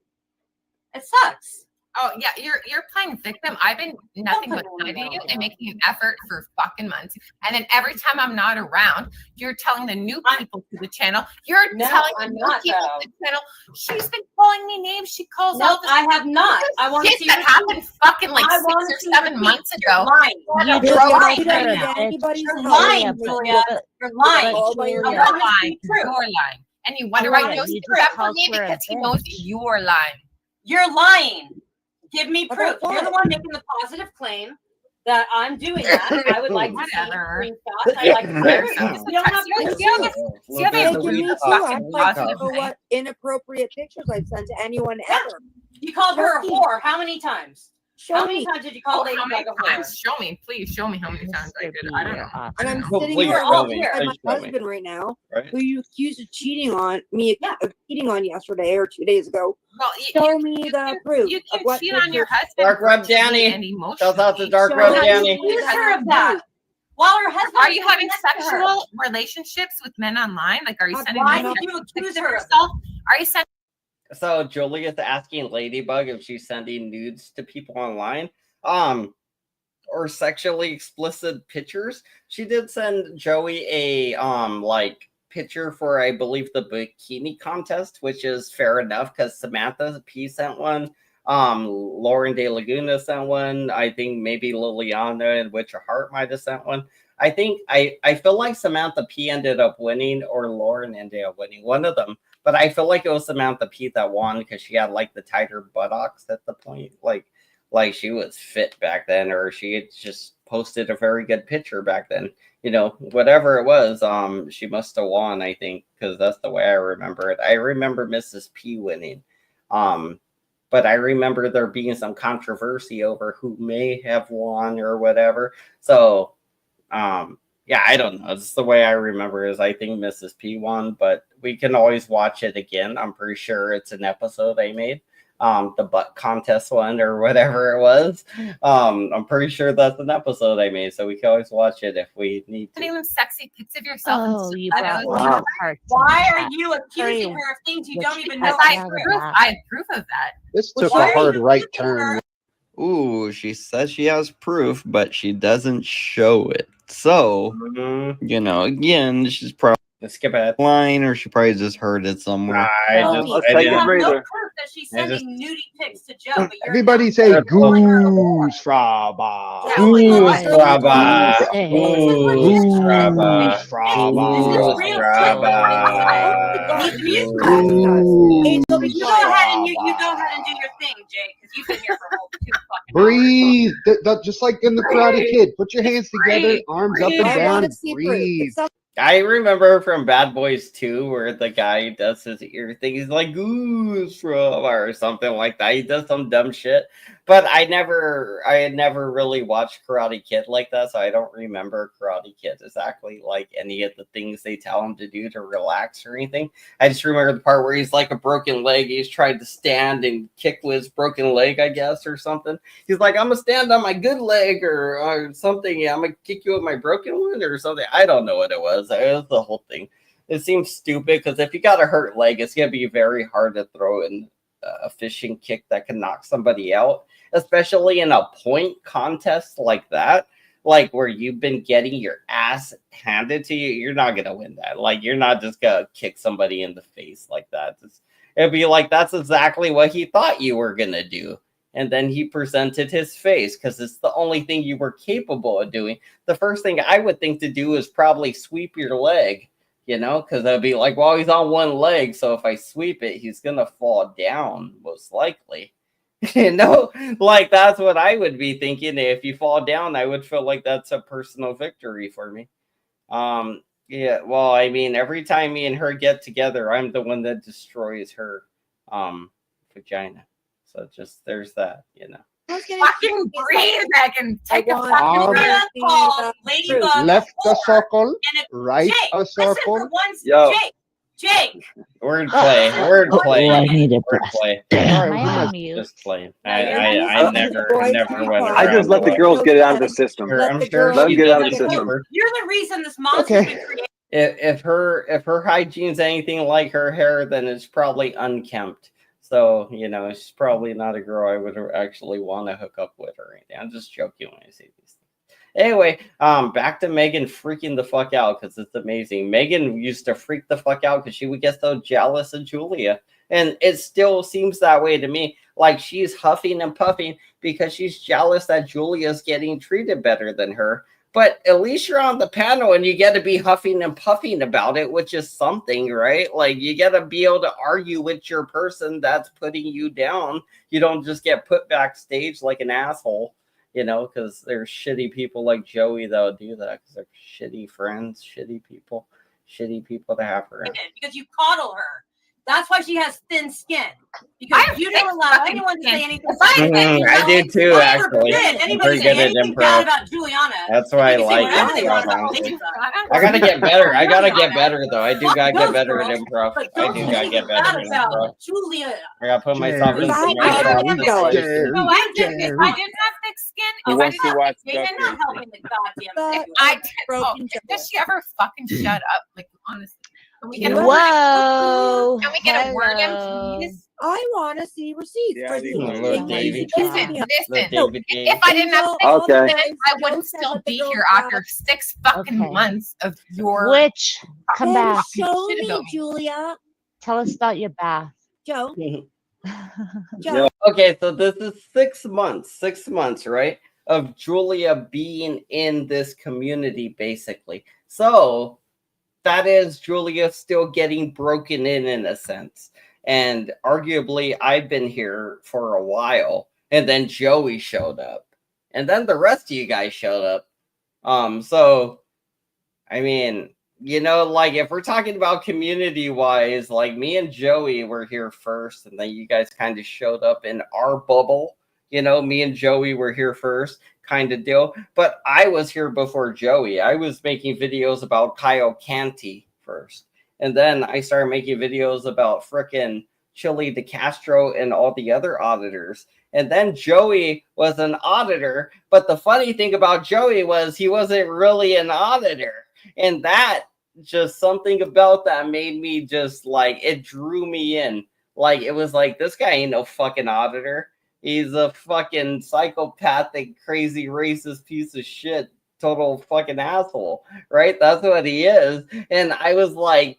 it sucks. Oh yeah, you're playing victim. I've been nothing but citing you and making an effort for fucking months. And then every time I'm not around, you're telling the new people to the channel. You're telling the new people to the channel. She's been calling me names. She calls No, all this. I have not. I want to shit see that receipts. happened fucking like I 6 wanna or see 7 receipts. months You're ago. lying. You're You're lying lying right right now. now. You're lying, Julia. You're lying. You're lying. You're lying. And you want to write no secret up for me because he knows you're lying. You're lying. Give me proof. You're the one making the positive claim that I'm doing that. I would like to see screenshots. I'd like to see proof. You don't have proof. Hey, me too. I'd like to know what inappropriate pictures I've sent to anyone ever. You called her a Show me. whore. How many times? How many me. times did you call Lady How many Gaga a whore? times? Show me, please. Show me how many times I did. I don't know. And I'm Well, sitting please here show me. beside Please my show me. husband right now, Right. who you accused of cheating on me, cheating on yesterday or 2 days ago. Well, Show me the proof. You of can what cheat on your pictures- husband. Dark Web Danny. Shout out to Dark Web Danny. Accuse her of that. While her husband Are you having next to her. sexual relationships with men online? Like, are you sending Why nude would you pics accuse of her of yourself? Are you sending? So Julia's asking Ladybug if she's sending nudes to people online. Or sexually explicit pictures. She did send Joey a like picture for, I believe, the bikini contest, which is fair enough because Samantha P sent one. Lauren De Laguna sent one. I think maybe Liliana and Witcher Heart might have sent one. I think I feel like Samantha P ended up winning, or Lauren ended up winning, one of them. But I feel like it was Samantha P that won because she had like the tighter buttocks at the point, like she was fit back then, or she had just posted a very good picture back then. You know, whatever it was, she must have won, I think, because that's the way I remember it. I remember Mrs. P winning. But I remember there being some controversy over who may have won or whatever. So, yeah, I don't know. It's the way I remember is I think Mrs. P won, but we can always watch it again. I'm pretty sure it's an episode they made. The butt contest one or whatever it was. I'm pretty sure that's an episode they made, so we can always watch it if we need to. Sending them sexy pics of yourself. Oh, and you stuff. brought Wow. one part. Why are you accusing her of things you don't even know? I have proof of that. This took a hard right turn. Ooh, she says she has proof, but she doesn't show it. So, you know, again, she's probably skip it line, or she probably just heard it somewhere. You have no proof that she's sending nudie pics to Joe, but you're Everybody say goose fraba. Goose fraba. Goose fraba. You go ahead and you go ahead and do your thing, Jake, because you've been here for a whole 2 fucking Breathe. Just like in the Karate Kid. Put your hands together, arms up and down, and breathe. I remember from Bad Boys 2 where the guy does his ear thing. He's like, goose from or something like that. He does some dumb shit. But I had never really watched Karate Kid like that, so I don't remember Karate Kid exactly like any of the things they tell him to do to relax or anything. I just remember the part where he's like a broken leg. He's trying to stand and kick with his broken leg, I guess, or something. He's like, I'm going to stand on my good leg or something. Yeah, I'm going to kick you with my broken one or something. I don't know what it was. It was the whole thing. It seems stupid because if you got a hurt leg, it's going to be very hard to throw in a fishing kick that can knock somebody out, especially in a point contest like that, like where you've been getting your ass handed to you. You're not going to win that. Like, you're not just going to kick somebody in the face like that. It'd be like, that's exactly what he thought you were going to do. And then he presented his face because it's the only thing you were capable of doing. The first thing I would think to do is probably sweep your leg, because I'd be like, well, he's on one leg, so if I sweep it, he's gonna fall down most likely. Like that's what I would be thinking. If you fall down, I would feel like that's a personal victory for me. Yeah, well, I mean, every time me and her get together, I'm the one that destroys her vagina. So just there's that. Fucking breathe, Megan. Take a fucking breath. Left a circle, right a circle. Yo. Jake. Wordplay. Oh, I need a breath. Wordplay. Am I on mute? Just playing. I never went around. I just let the girls get it out of the system. I'm sure Let them she get it out did of the it system. too. You're the reason this monster's been created. If her hygiene's anything like her hair, then it's probably unkempt. So she's probably not a girl I would actually want to hook up with or anything. I'm just joking when I say these things. Anyway, back to Megan freaking the fuck out because it's amazing. Megan used to freak the fuck out because she would get so jealous of Julia. And it still seems that way to me. Like she's huffing and puffing because she's jealous that Julia's getting treated better than her. But at least you're on the panel and you get to be huffing and puffing about it, which is something, right? Like you got to be able to argue with your person that's putting you down. You don't just get put backstage like an asshole. Because there's shitty people like Joey that'll do that because they're shitty friends, shitty people to have her. Because you coddle her. That's why she has thin skin. Because you don't allow anyone to say anything. I do too, actually. I'm pretty good at improv. About Juliana. That's why I like improv. I gotta get better. I gotta get better though. I do gotta get better at improv. I do gotta get better at improv. Julia. I gotta put myself in some If I didn't have thick skin, if I didn't have thick skin, not helping the goddamn does she ever fucking shut up? Like honestly. Can we get a Whoa. Can we get a word in, please? I want to see receipts. Listen, if I didn't have thick skin, I wouldn't still be here after 6 fucking months of your come back. Show me, Julia. Tell us about your bath. Joe. Okay, so this is 6 months. 6 months, right? Of Julia being in this community, basically. So that is Julia still getting broken in a sense. And arguably, I've been here for a while. And then Joey showed up. And then the rest of you guys showed up. So, I mean, like if we're talking about community-wise, like me and Joey were here first. And then you guys kind of showed up in our bubble. Me and Joey were here first. Kind of deal, but I was here before Joey. I was making videos about Kyle Canty first, and then I started making videos about frickin' Chili DeCastro and all the other auditors. And then Joey was an auditor, but the funny thing about Joey was he wasn't really an auditor, and that just something about that made me just like it drew me in. Like it was like this guy ain't no fucking auditor. He's a fucking psychopathic, crazy, racist piece of shit, total fucking asshole, right? That's what he is. And I was like,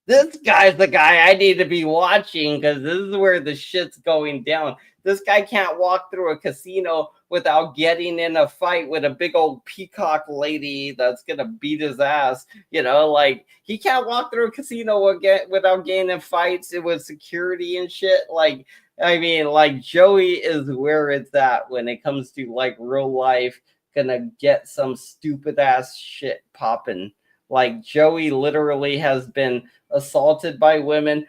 this guy's the guy I need to be watching because this is where the shit's going down. This guy can't walk through a casino without getting in a fight with a big old peacock lady that's going to beat his ass. Like he can't walk through a casino without getting in fights with security and shit. Like, I mean, like Joey is where it's at when it comes to like real life, gonna get some stupid ass shit popping. Like Joey literally has been assaulted by women,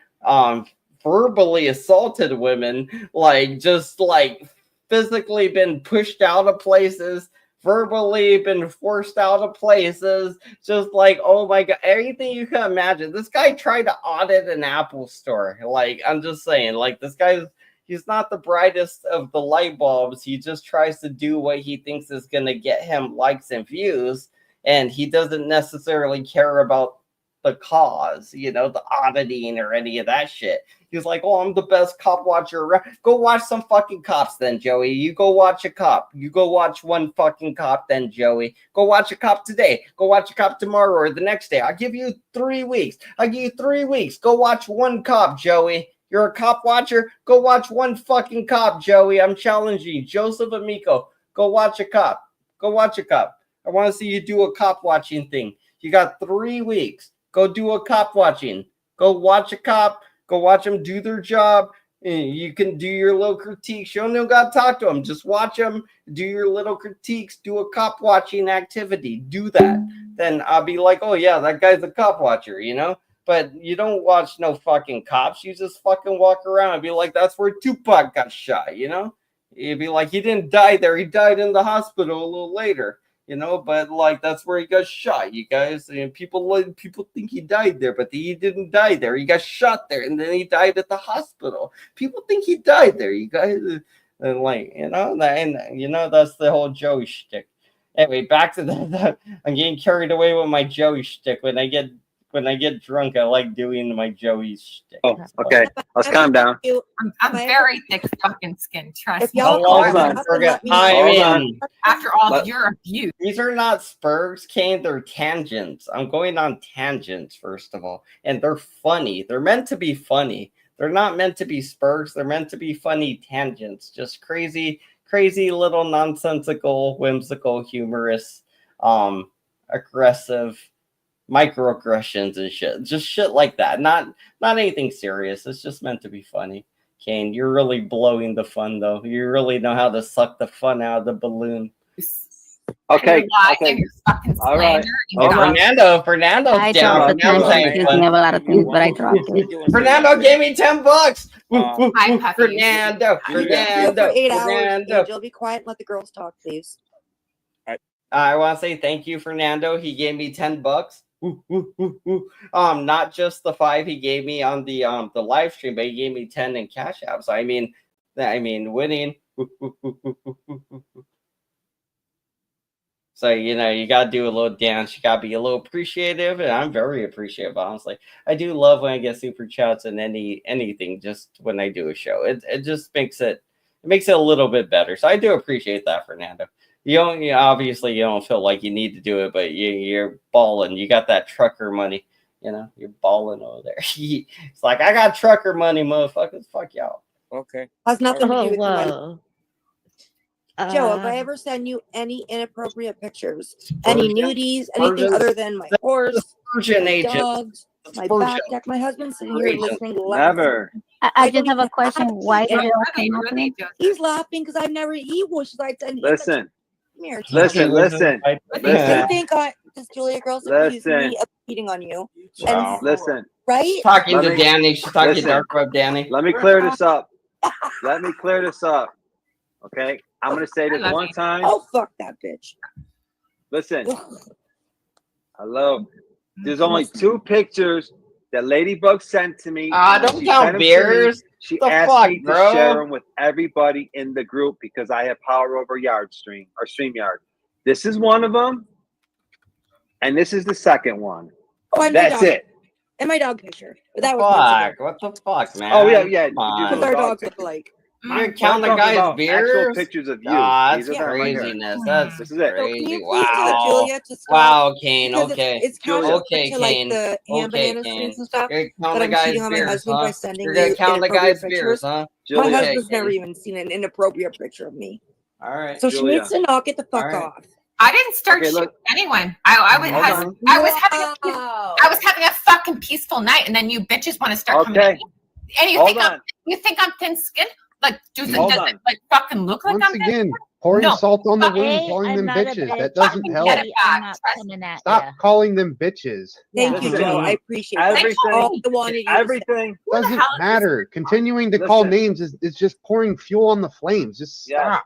verbally assaulted women, like just like physically been pushed out of places, verbally been forced out of places, just like, oh my God, everything you can imagine. This guy tried to audit an Apple store. Like, I'm just saying, like this guy's he's not the brightest of the light bulbs. He just tries to do what he thinks is going to get him likes and views. And he doesn't necessarily care about the cause, the auditing or any of that shit. He's like, oh, I'm the best cop watcher around. Go watch some fucking cops then, Joey. You go watch a cop. You go watch one fucking cop then, Joey. Go watch a cop today. Go watch a cop tomorrow or the next day. I'll give you 3 weeks. I'll give you 3 weeks. Go watch one cop, Joey. You're a cop watcher? Go watch one fucking cop, Joey. I'm challenging you. Joseph Amico, go watch a cop. Go watch a cop. I want to see you do a cop watching thing. You got 3 weeks. Go do a cop watching. Go watch a cop. Go watch them do their job. You can do your little critiques. You don't got to talk to them. Just watch them. Do your little critiques. Do a cop watching activity. Do that. Then I'll be like, oh yeah, that guy's a cop watcher, you know? But you don't watch no fucking cops. You just fucking walk around and be like, that's where Tupac got shot, you know? You'd be like, he didn't die there. He died in the hospital a little later, you know? But like, that's where he got shot, you guys. And people think he died there, but he didn't die there. He got shot there, and then he died at the hospital. People think he died there, you guys. And like, you know, and you know, that's the whole Joey shtick. Anyway, back to the I'm getting carried away with my Joey shtick. When I get drunk, I like doing my Joey shtick. Oh, okay. Let's calm down. I'm very thick fucking skin. Trust me. After all of your abuse, these are not spurgs, Kane. They're tangents. I'm going on tangents first of all, and they're funny. They're meant to be funny. They're not meant to be spurgs. They're meant to be funny tangents. Just crazy little nonsensical, whimsical, humorous, aggressive microaggressions and shit. Just shit like that. Not anything serious. It's just meant to be funny. Kane, you're really blowing the fun though. You really know how to suck the fun out of the balloon. Okay. All right. Fernando's I down. dropped the 10 bucks. Excuse me, I have a lot of things, but I dropped it. Fernando gave me $10. Fernando. Fernando. Angel, be quiet and let the girls talk, please. I want to say thank you, Fernando. He gave me $10. Not just the 5 he gave me on the live stream, but he gave me 10 in cash apps. I mean winning. So, you know, you got to do a little dance. You got to be a little appreciative. And I'm very appreciative, honestly. I do love when I get super chats and anything just when I do a show. It just makes it a little bit better. So I do appreciate that, Fernando. Obviously you don't feel like you need to do it, but you're balling. You got that trucker money. You know, you're balling over there. It's like, I got trucker money, motherfuckers. Fuck y'all. Okay. Has nothing to do with the money. Whoa. Joe, have I ever sent you any inappropriate pictures? Any nudies? Anything other than my horse, my dogs, my back deck? My husband's sitting here listening. Never. I just have a question. Why did it all come up? He's laughing because he wishes I'd send him. Listen. Listen. Listen. You think this Julia girl's accused me of cheating on you? And Listen. Right? Talking to Danny. She's talking dark web Danny. Let me clear this up. Okay? I'm going to say this one time. Oh, fuck that bitch. Listen. Hello. There's only 2 pictures that Ladybug sent to me. Don't count beers. She asked me to share them with everybody in the group because I have power over StreamYard. This is one of them. And this is the second one. Oh, that's it. And my dog picture. But that was what the fuck, man? Oh, yeah. What our dogs look like. You're counting the guy's beers? Actual pictures of you. That's craziness. This is crazy. So wow, Kane. Okay. It's Kane. Like the banana and stuff. You're counting the guy's beers, huh? You're gonna count the guy's beers, huh? My husband's never even seen an inappropriate picture of me. All right. So she needs to knock it the fuck off. I didn't start shooting anyone. I was having a fucking peaceful night, and then you bitches want to start coming at me. And you think I'm thin skinned? Like, does it like fucking look like I'm again, pouring salt on the wound, calling them bitches. That doesn't help. Stop calling them bitches. Thank you, Joe. I appreciate everything. Doesn't matter. Continuing to call names is just pouring fuel on the flames. Just stop.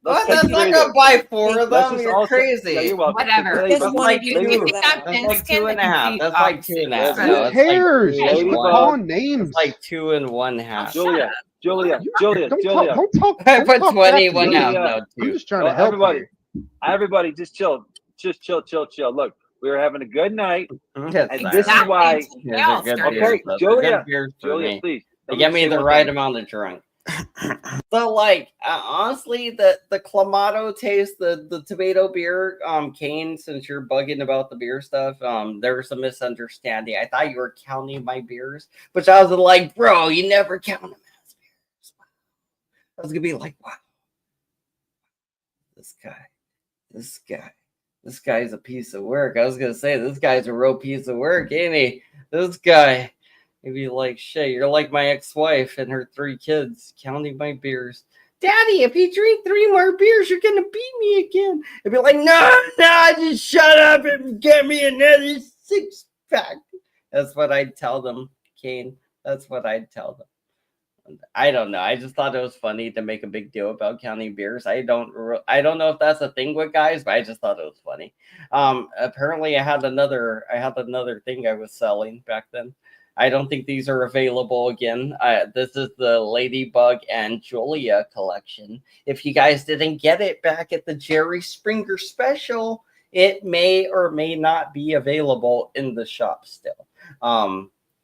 That's not gonna buy 4 of them. You're crazy. Whatever. That's like 2.5. That's like 2.5. Who cares? Just calling names. It's like 2 1/2. Julia. Don't talk. I put 21 out. I'm just trying to help everybody. Just chill. Look, we were having a good night, and this is why. Okay, Julia, please. They get me the right amount of drunk. So, like, honestly, the Clamato taste, the tomato beer, Kane, since you're bugging about the beer stuff, there was a misunderstanding. I thought you were counting my beers, but I was like, bro, you never count them as beers. I was gonna be like, wow, this guy. This guy's a piece of work. I was gonna say this guy's a real piece of work, ain't he? This guy. He'd be like, shit, you're like my ex-wife and her 3 kids, counting my beers. Daddy, if you drink 3 more beers, you're gonna beat me again. I'd be like, no, just shut up and get me another 6-pack. That's what I'd tell them, Kane. That's what I'd tell them. I don't know. I just thought it was funny to make a big deal about counting beers. I don't know if that's a thing with guys, but I just thought it was funny. Apparently I had another thing I was selling back then. I don't think these are available again. This is the Ladybug and Julia collection. If you guys didn't get it back at the Jerry Springer special, it may or may not be available in the shop still.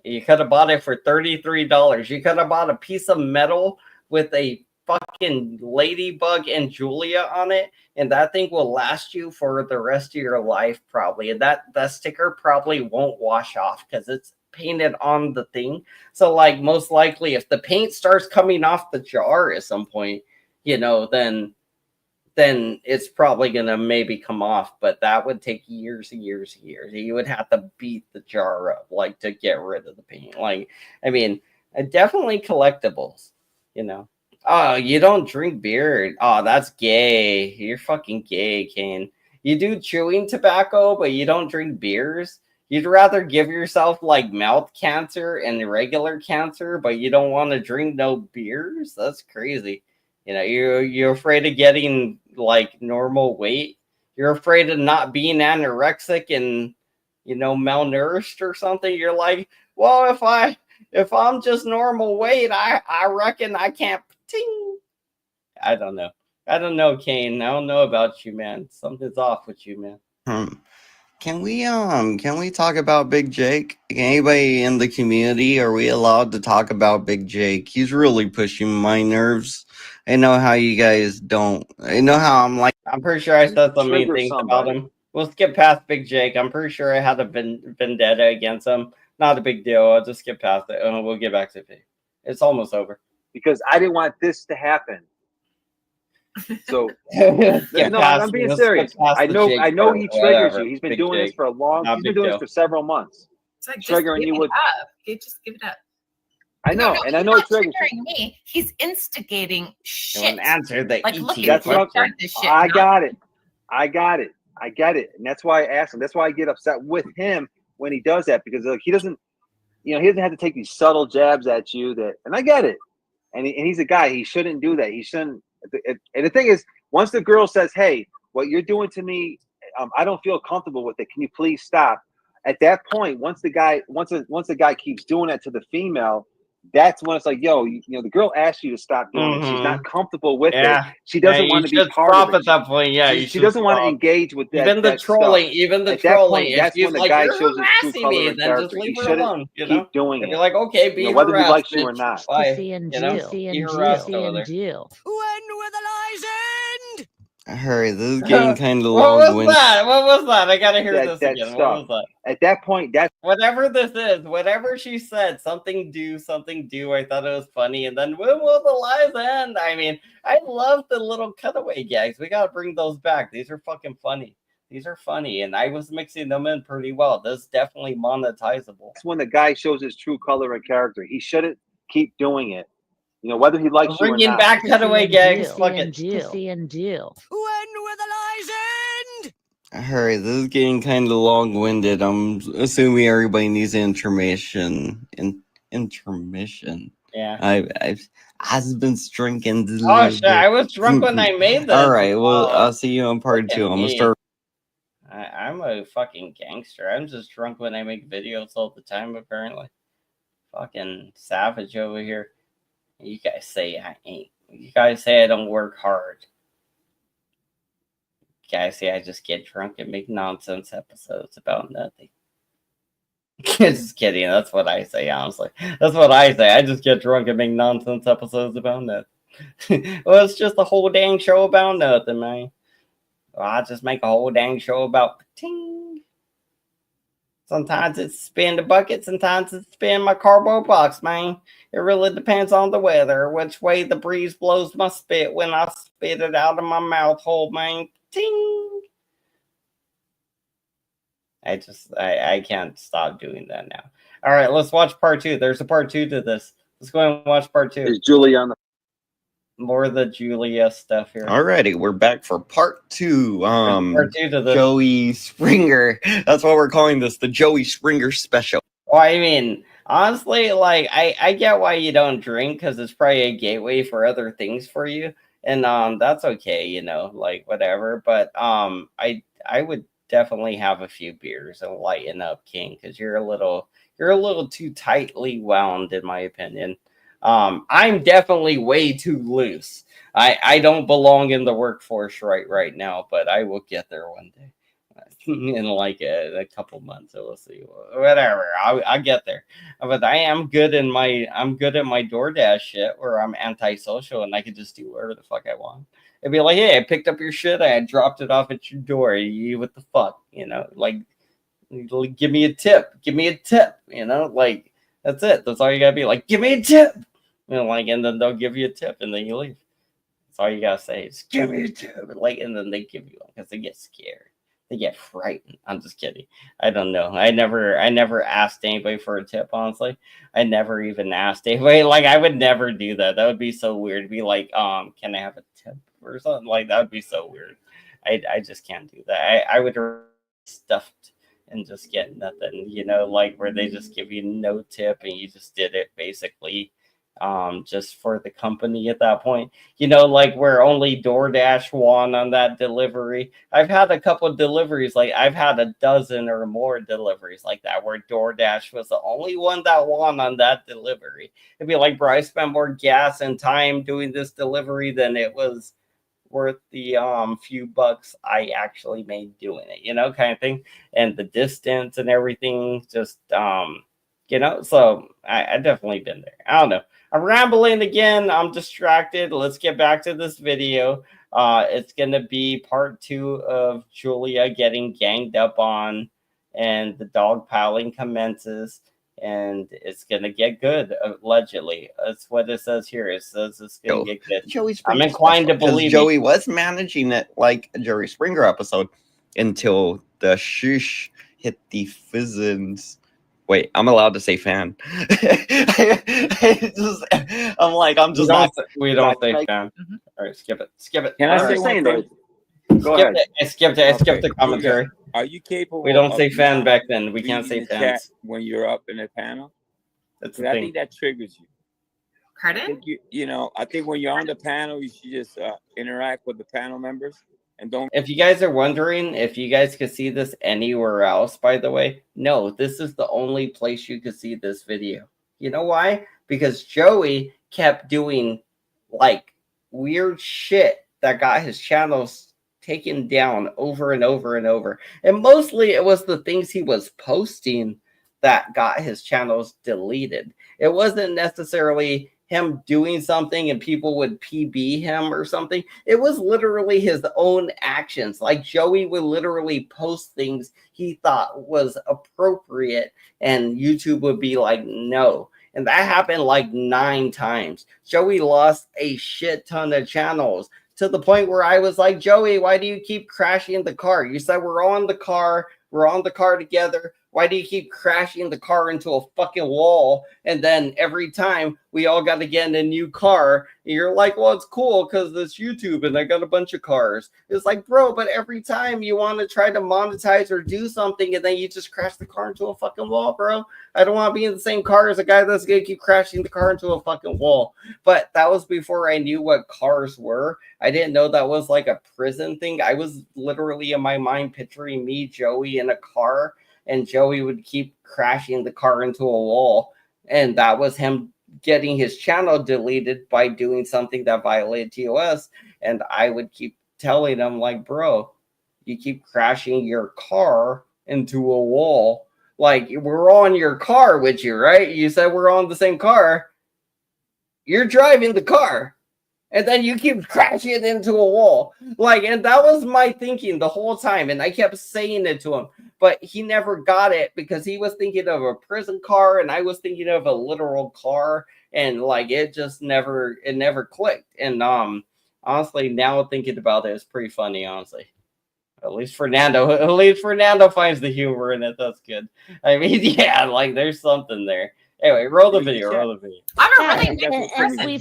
You could have bought it for $33. You could have bought a piece of metal with a fucking Ladybug and Julia on it, and that thing will last you for the rest of your life probably. And that sticker probably won't wash off because it's painted on the thing. So like most likely if the paint starts coming off the jar at some point, then it's probably gonna maybe come off, but that would take years and years and years. You would have to beat the jar up like to get rid of the paint. Like, I mean, definitely collectibles, Oh, you don't drink beer. Oh, that's gay. You're fucking gay, Kane. You do chewing tobacco, but you don't drink beers. You'd rather give yourself like mouth cancer and regular cancer, but you don't want to drink no beers? That's crazy. You're afraid of getting like normal weight. You're afraid of not being anorexic and malnourished or something. You're like, well, if I'm just normal weight, I reckon I can't. Ting. I don't know, Kane. I don't know about you, man. Something's off with you, man. Can we talk about Big Jake? Anybody in the community, are we allowed to talk about Big Jake? He's really pushing my nerves. I know how you guys don't. I know how I'm like. I'm pretty sure I said some mean things about him. We'll skip past Big Jake. I'm pretty sure I had a vendetta against him. Not a big deal. I'll just skip past it. We'll get back to it. It's almost over. Because I didn't want this to happen. So no, I'm being serious. I know he triggers you. He's been doing this for he's been doing this for several months. It's like triggering you with just give it up. I know, and I know he's it triggers me. He's instigating shit. Answer the that's what I got it. I get it, and that's why I asked him. That's why I get upset with him when he does that, because he doesn't, he doesn't have to take these subtle jabs at you. And I get it, and he's a guy. He shouldn't do that. He shouldn't. And the thing is, once the girl says, "Hey, what you're doing to me, I don't feel comfortable with it. Can you please stop?" At that point, once the guy keeps doing that to the female, that's when it's like, yo, the girl asked you to stop doing it. She's not comfortable with it. She doesn't want to be part of it. At that point, she doesn't want to engage with that. Even the trolling. At that point, that's when the guy shows his true color me, and then character. just leave He her shouldn't alone. keep doing it. You're like, okay, be whether he harassed, likes you bitch. or not. Bye. See and You know? do. See and Be do. harassed See over and there. do. Hurry, this is getting kind of What long-winded. was that? What was that? I gotta hear this again. Stuff. What was that? At that point, that's whatever this is, whatever she said, something do. I thought it was funny, and then when will the lies end? I mean, I love the little cutaway gags. We gotta bring those back. These are fucking funny. These are funny, and I was mixing them in pretty well. This is definitely monetizable. when the guy shows his true color and character. He shouldn't keep doing it. Whether he likes you or Bringing not. back cutaway gags. Fuck it. See and do. Hurry, this is getting kind of long-winded. I'm assuming everybody needs intermission. Intermission. Yeah. I've been drinking. Oh shit! I was drunk when I made this. All right. Well, I'll see you on part 2. I'm gonna start. I'm a fucking gangster. I'm just drunk when I make videos all the time. Apparently, fucking savage over here. You guys say I ain't. You guys say I don't work hard. You guys say I just get drunk and make nonsense episodes about nothing. Just kidding. That's what I say, honestly. That's what I say. I just get drunk and make nonsense episodes about nothing. Well, it's just a whole dang show about nothing, man. Well, I just make a whole dang show about ting. Sometimes it's spin the bucket, sometimes it's spin my cardboard box, man. It really depends on the weather, which way the breeze blows my spit when I spit it out of my mouth hole, man. Ting. I can't stop doing that now. All right, let's watch part 2. There's a part 2 to this. Let's go and watch part 2. Is Julia on the more of the Julia stuff here? Alrighty, we're back for part 2. Part 2 to this. Joey Springer. That's what we're calling this, the Joey Springer special. Well, I mean, honestly, like I get why you don't drink, because it's probably a gateway for other things for you, and that's okay, you know, like whatever. But I would definitely have a few beers and lighten up, King, because you're a little too tightly wound, in my opinion. I'm definitely way too loose. I don't belong in the workforce right now, but I will get there one day. In like a couple months, so we'll see. Whatever, I'll get there. But I'm good at my DoorDash shit, where I'm antisocial and I can just do whatever the fuck I want. It'd be like, hey, I picked up your shit, I dropped it off at your door. You, what the fuck, you know? Like, give me a tip, you know? Like, that's it. That's all you gotta be. Like, give me a tip, you know? Like, and then they'll give you a tip, and then you leave. That's all you gotta say. Is give me a tip, like, and then they give you one because they get scared. They get frightened. I'm just kidding. I don't know. I never asked anybody for a tip, honestly. I never even asked anybody. Like, I would never do that. That would be so weird. Be like, can I have a tip or something? Like, that would be so weird. I just can't do that. I would stuffed and just get nothing, you know, like where they just give you no tip and you just did it basically just for the company at that point, you know, like where only DoorDash won on that delivery. I've had a couple of deliveries, like I've had a dozen or more deliveries like that, where DoorDash was the only one that won on that delivery. It'd be like, bro, I spent more gas and time doing this delivery than it was worth the few bucks I actually made doing it, you know, kind of thing. And the distance and everything, just you know, so I definitely been there. I don't know. I'm rambling again. I'm distracted. Let's get back to this video. It's going to be part 2 of Julia getting ganged up on, and the dog piling commences, and it's going to get good, allegedly. That's what it says here. It says it's going to get good. Joey I'm inclined to believe Joey was managing it like a Jerry Springer episode until the shoosh hit the fizzins. Wait, I'm allowed to say fan. I'm just not. We don't say fan. Mm-hmm. All right, skip it. Can I say one thing? Go ahead. I skipped the commentary. Are you capable? We don't say fan back then. We can't say fans when you're up in a panel. That's the I thing. think that triggers you. Pardon? You know, I think when you're on the panel, you should just interact with the panel members. And don't. If you guys are wondering if you guys could see this anywhere else, by the way, no, this is the only place you could see this video. You know why? Because Joey kept doing like weird shit that got his channels taken down over and over and over. And mostly it was the things he was posting that got his channels deleted. It wasn't necessarily him doing something and people would PB him or something. It was literally his own actions. Like Joey would literally post things he thought was appropriate and YouTube would be like, no. And that happened like 9 times. Joey lost a shit ton of channels to the point where I was like, Joey, why do you keep crashing the car? You said we're on the car together. Why do you keep crashing the car into a fucking wall? And then every time we all got to get in a new car, and you're like, well, it's cool because it's YouTube and I got a bunch of cars. It's like, bro, but every time you want to try to monetize or do something and then you just crash the car into a fucking wall, bro. I don't want to be in the same car as a guy that's going to keep crashing the car into a fucking wall. But that was before I knew what cars were. I didn't know that was like a prison thing. I was literally in my mind picturing me, Joey, in a car, and Joey would keep crashing the car into a wall. And that was him getting his channel deleted by doing something that violated TOS. And I would keep telling him, like, bro, you keep crashing your car into a wall. Like, we're on your car with you, right? You said we're on the same car. You're driving the car. And then you keep crashing it into a wall. Like, and that was my thinking the whole time. And I kept saying it to him. But he never got it because he was thinking of a prison car and I was thinking of a literal car. And like, it just never clicked. And honestly, now thinking about it, it's pretty funny, honestly. At least Fernando finds the humor in it. That's good. I mean, yeah, like there's something there. Anyway, roll the video. I'm a really nice person.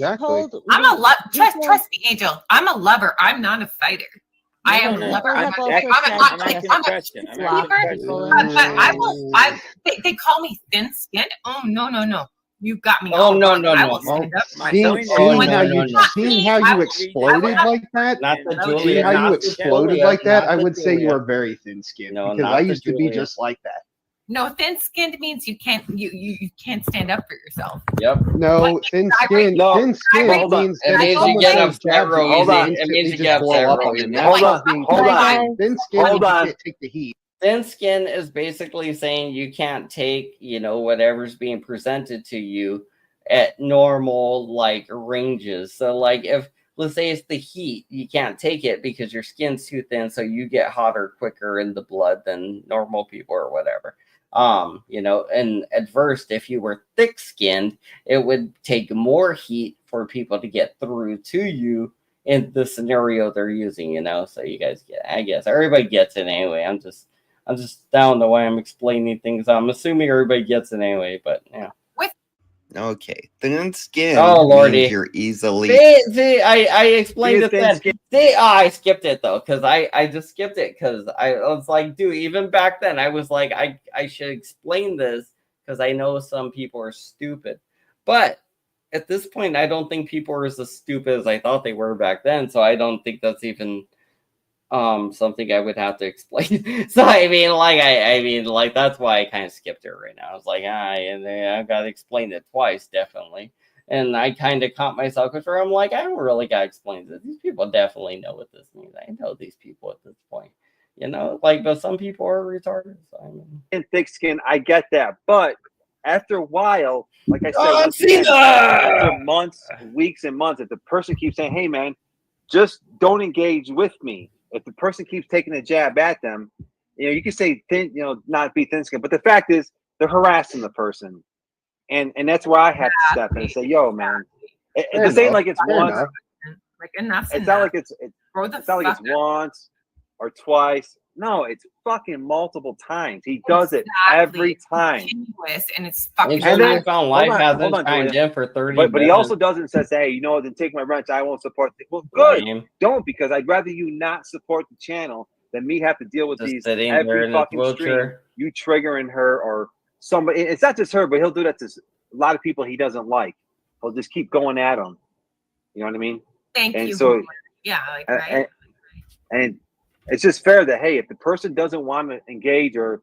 I'm a love. Trust me, Angel. I'm a lover. I'm not a fighter. I am a lover. I'm they call me thin-skinned. Oh no. You got me. Oh no. I will stand up. Seeing how you exploded like that, I would say you are very thin-skinned because I used to be just like that. No, thin-skinned means you can't stand up for yourself. Yep. No, thin-skinned. Thin-skinned means that if someone throws jabs at you, it just blow up on them. That's not being thin-skinned. Thin-skinned, you can't take the heat. Thin skin is basically saying you can't take, whatever's being presented to you at normal like ranges. So like if let's say it's the heat, you can't take it because your skin's too thin, so you get hotter quicker in the blood than normal people or whatever. And at first, if you were thick skinned, it would take more heat for people to get through to you in the scenario they're using, so you guys I guess everybody gets it anyway. I'm just down the way I'm explaining things. I'm assuming everybody gets it anyway, but yeah. Okay, thin skin. Oh lordy, means you're easily. See, I explained it then. See, I skipped it though, because I just skipped it because I was like, dude, even back then I was like, I should explain this because I know some people are stupid, but at this point, I don't think people are as stupid as I thought they were back then. So I don't think that's even something I would have to explain. So I mean that's why I kind of skipped it right now. I was like, I've got to explain it twice, definitely. And I kind of caught myself because I'm like, I don't really got to explain this. These people definitely know what this means. I know these people at this point, but some people are retarded. So, I mean, in thick skin, I get that, but after a while, like I said, after months, weeks, and months, if the person keeps saying, "Hey, man, just don't engage with me," if the person keeps taking a jab at them, you can say thin, not be thin skinned, but the fact is they're harassing the person, and that's where I have to step in and say, "Yo, man, this ain't like it's once. It's not like it's not like it's once or twice. No, it's fucking multiple times. He does it every time. And it's fucking. And then found life hasn't chimed in for 30 but he also doesn't say, "Hey, then take my wrench. I won't support it." Well, good. Don't, because I'd rather you not support the channel than me have to deal with these every fucking stream. You triggering her or somebody. It's not just her, but he'll do that to a lot of people he doesn't like. He'll just keep going at them. You know what I mean? Thank you. So, yeah, right. And it's just fair that, hey, if the person doesn't want to engage, or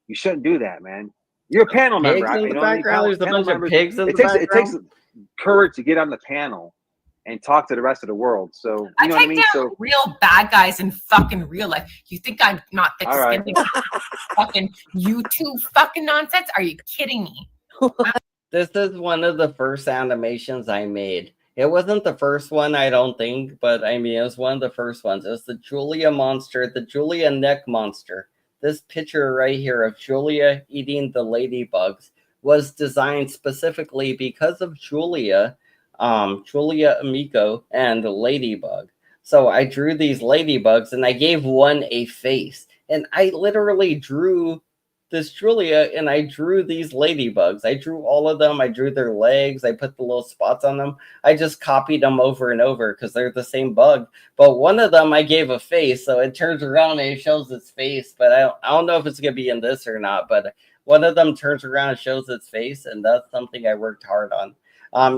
you shouldn't do that, man. You're a panel member. In the background, there's a bunch of pigs in the background. It takes courage to get on the panel and talk to the rest of the world. So I take down real bad guys in fucking real life. You think I'm not thick skinned? Fucking YouTube fucking nonsense? Are you kidding me? This is one of the first animations I made. It wasn't the first one, I don't think, but I mean, it was one of the first ones. It was the Julia monster, the Julia neck monster. This picture right here of Julia eating the ladybugs was designed specifically because of Julia Amico, and the ladybug. So I drew these ladybugs and I gave one a face. And I literally drew this Julia and I drew these ladybugs. I drew all of them. I drew their legs. I put the little spots on them. I just copied them over and over because they're the same bug. But one of them I gave a face, so it turns around and it shows its face. But I don't know if it's going to be in this or not. But one of them turns around and shows its face, and that's something I worked hard on.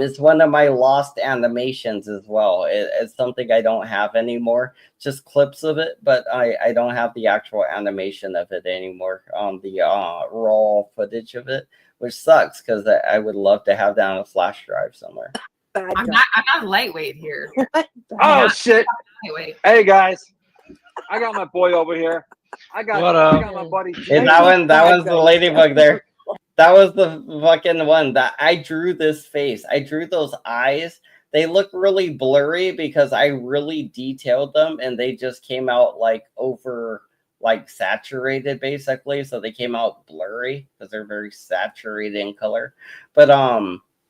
It's one of my lost animations as well. It's something I don't have anymore, just clips of it, but I don't have the actual animation of it anymore, the raw footage of it, which sucks because I would love to have that on a flash drive somewhere. I'm not lightweight here. Oh shit! Hey guys, I got my boy over here. I got my buddy. Hey, that one's the ladybug there. That was the fucking one that I drew this face. I drew those eyes. They look really blurry because I really detailed them and they just came out saturated basically. So they came out blurry because they're very saturated in color. But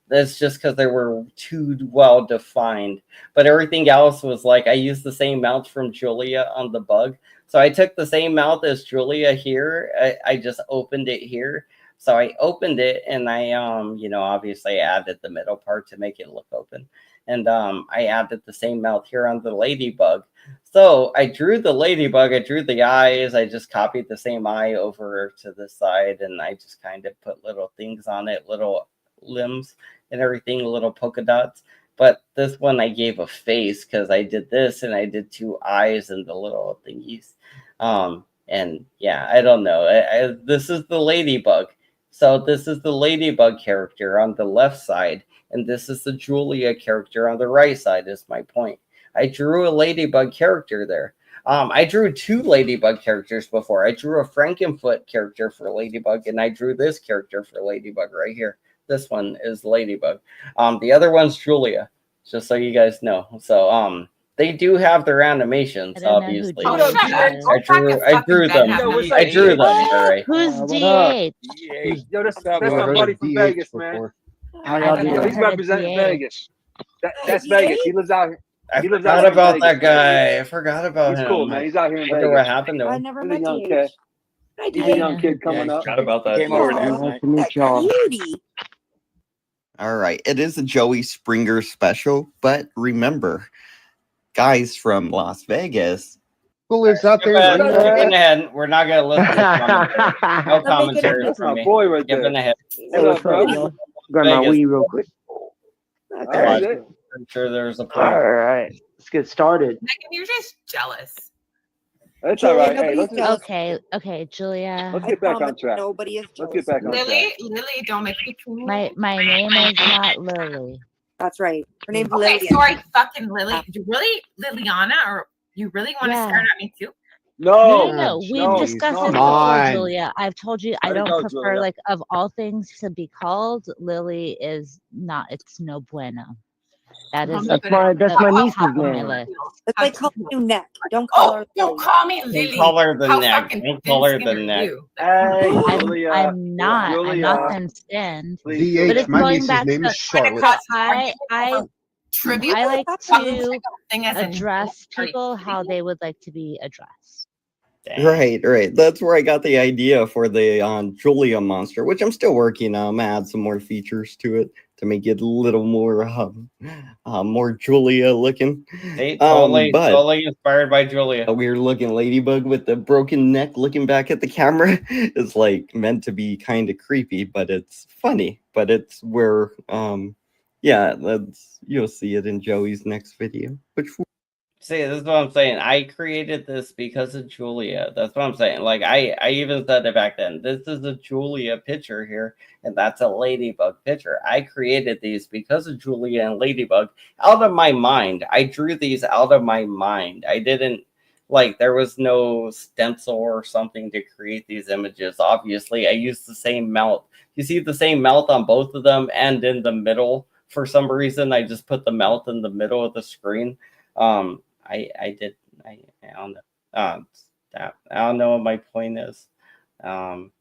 that's just because they were too well defined. But everything else was I used the same mounts from Julia on the bug. So I took the same mouth as Julia here. I just opened it here. So I opened it and I, obviously added the middle part to make it look open. And I added the same mouth here on the ladybug. So I drew the ladybug, I drew the eyes, I just copied the same eye over to this side, and I just kind of put little things on it, little limbs and everything, little polka dots. But this one I gave a face because I did this and I did 2 eyes and the little thingies. And yeah, I don't know. This is the ladybug. So this is the ladybug character on the left side, and this is the Julia character on the right side, is my point. I drew a ladybug character there. I drew 2 ladybug characters before. I drew a Frankenfoot character for Ladybug, and I drew this character for Ladybug right here. This one is Ladybug. The other one's Julia, just so you guys know. So they do have their animations, obviously. I drew them. I drew them. All right. Who's DH? Yo, that's my buddy from Vegas, man. He's representing Vegas. That's Vegas. He lives out here. I forgot about that guy. I forgot about him. He's cool, man. He's out here in Vegas. What happened to him? I never He's met a young DH. kid. Hi, He's a young kid coming up. Forgot about that. Came over last night. Beauty. All right. It is a Joey Springer special, but remember, guys from Las Vegas. Who lives out there? Skipping ahead. We're not going to listen to commentary. No commentary from me. Boy right Skipping there. ahead. Hey, what's up, y'all? Grab my Vegas. weed real quick. All right. I'm sure there's a point. All right, let's get started. Megan, you're just jealous. That's all right. Hey, let's Okay, Julia. Let's get back on track. Nobody is Let's get back on track. Lily, don't make me too. My name is not Lily. That's right. Her name's Okay, Lillian. sorry, fucking Lily. You really, Liliana, or you really want to Yeah. start at me too? No. We've discussed this come before, on. Julia. I've told you I Let it don't go, prefer, Julia. like, of all things to be called, Lily is not. It's no bueno. That is That's my niece's top of my name. list. It's like calling you Neck. Don't call her. Don't call me Lily. Call her the How neck. fucking Don't call her the thin-skinned are neck. you? Hey, Julia. I'm not. I'm Julia. not thin-skinned. Please. But DH, it's my going niece's back name to is Charlotte. Tribute. I like to thing as an address people how they would like to be addressed. Right. That's where I got the idea for the Julia monster, which I'm still working on. I'm gonna add some more features to it to make it a little more more Julia looking. Hey, totally inspired by Julia. A weird looking ladybug with the broken neck looking back at the camera is like meant to be kind of creepy, but it's funny. But it's where you'll see it in Joey's next video. See, this is what I'm saying. I created this because of Julia. That's what I'm saying. Like I even said it back then. This is a Julia picture here, and that's a ladybug picture. I created these because of Julia and Ladybug out of my mind. I drew these out of my mind. I didn't there was no stencil or something to create these images. Obviously, I used the same mouth. You see the same mouth on both of them and in the middle. For some reason, I just put the mouth in the middle of the screen. I don't know. I don't know what my point is. I'm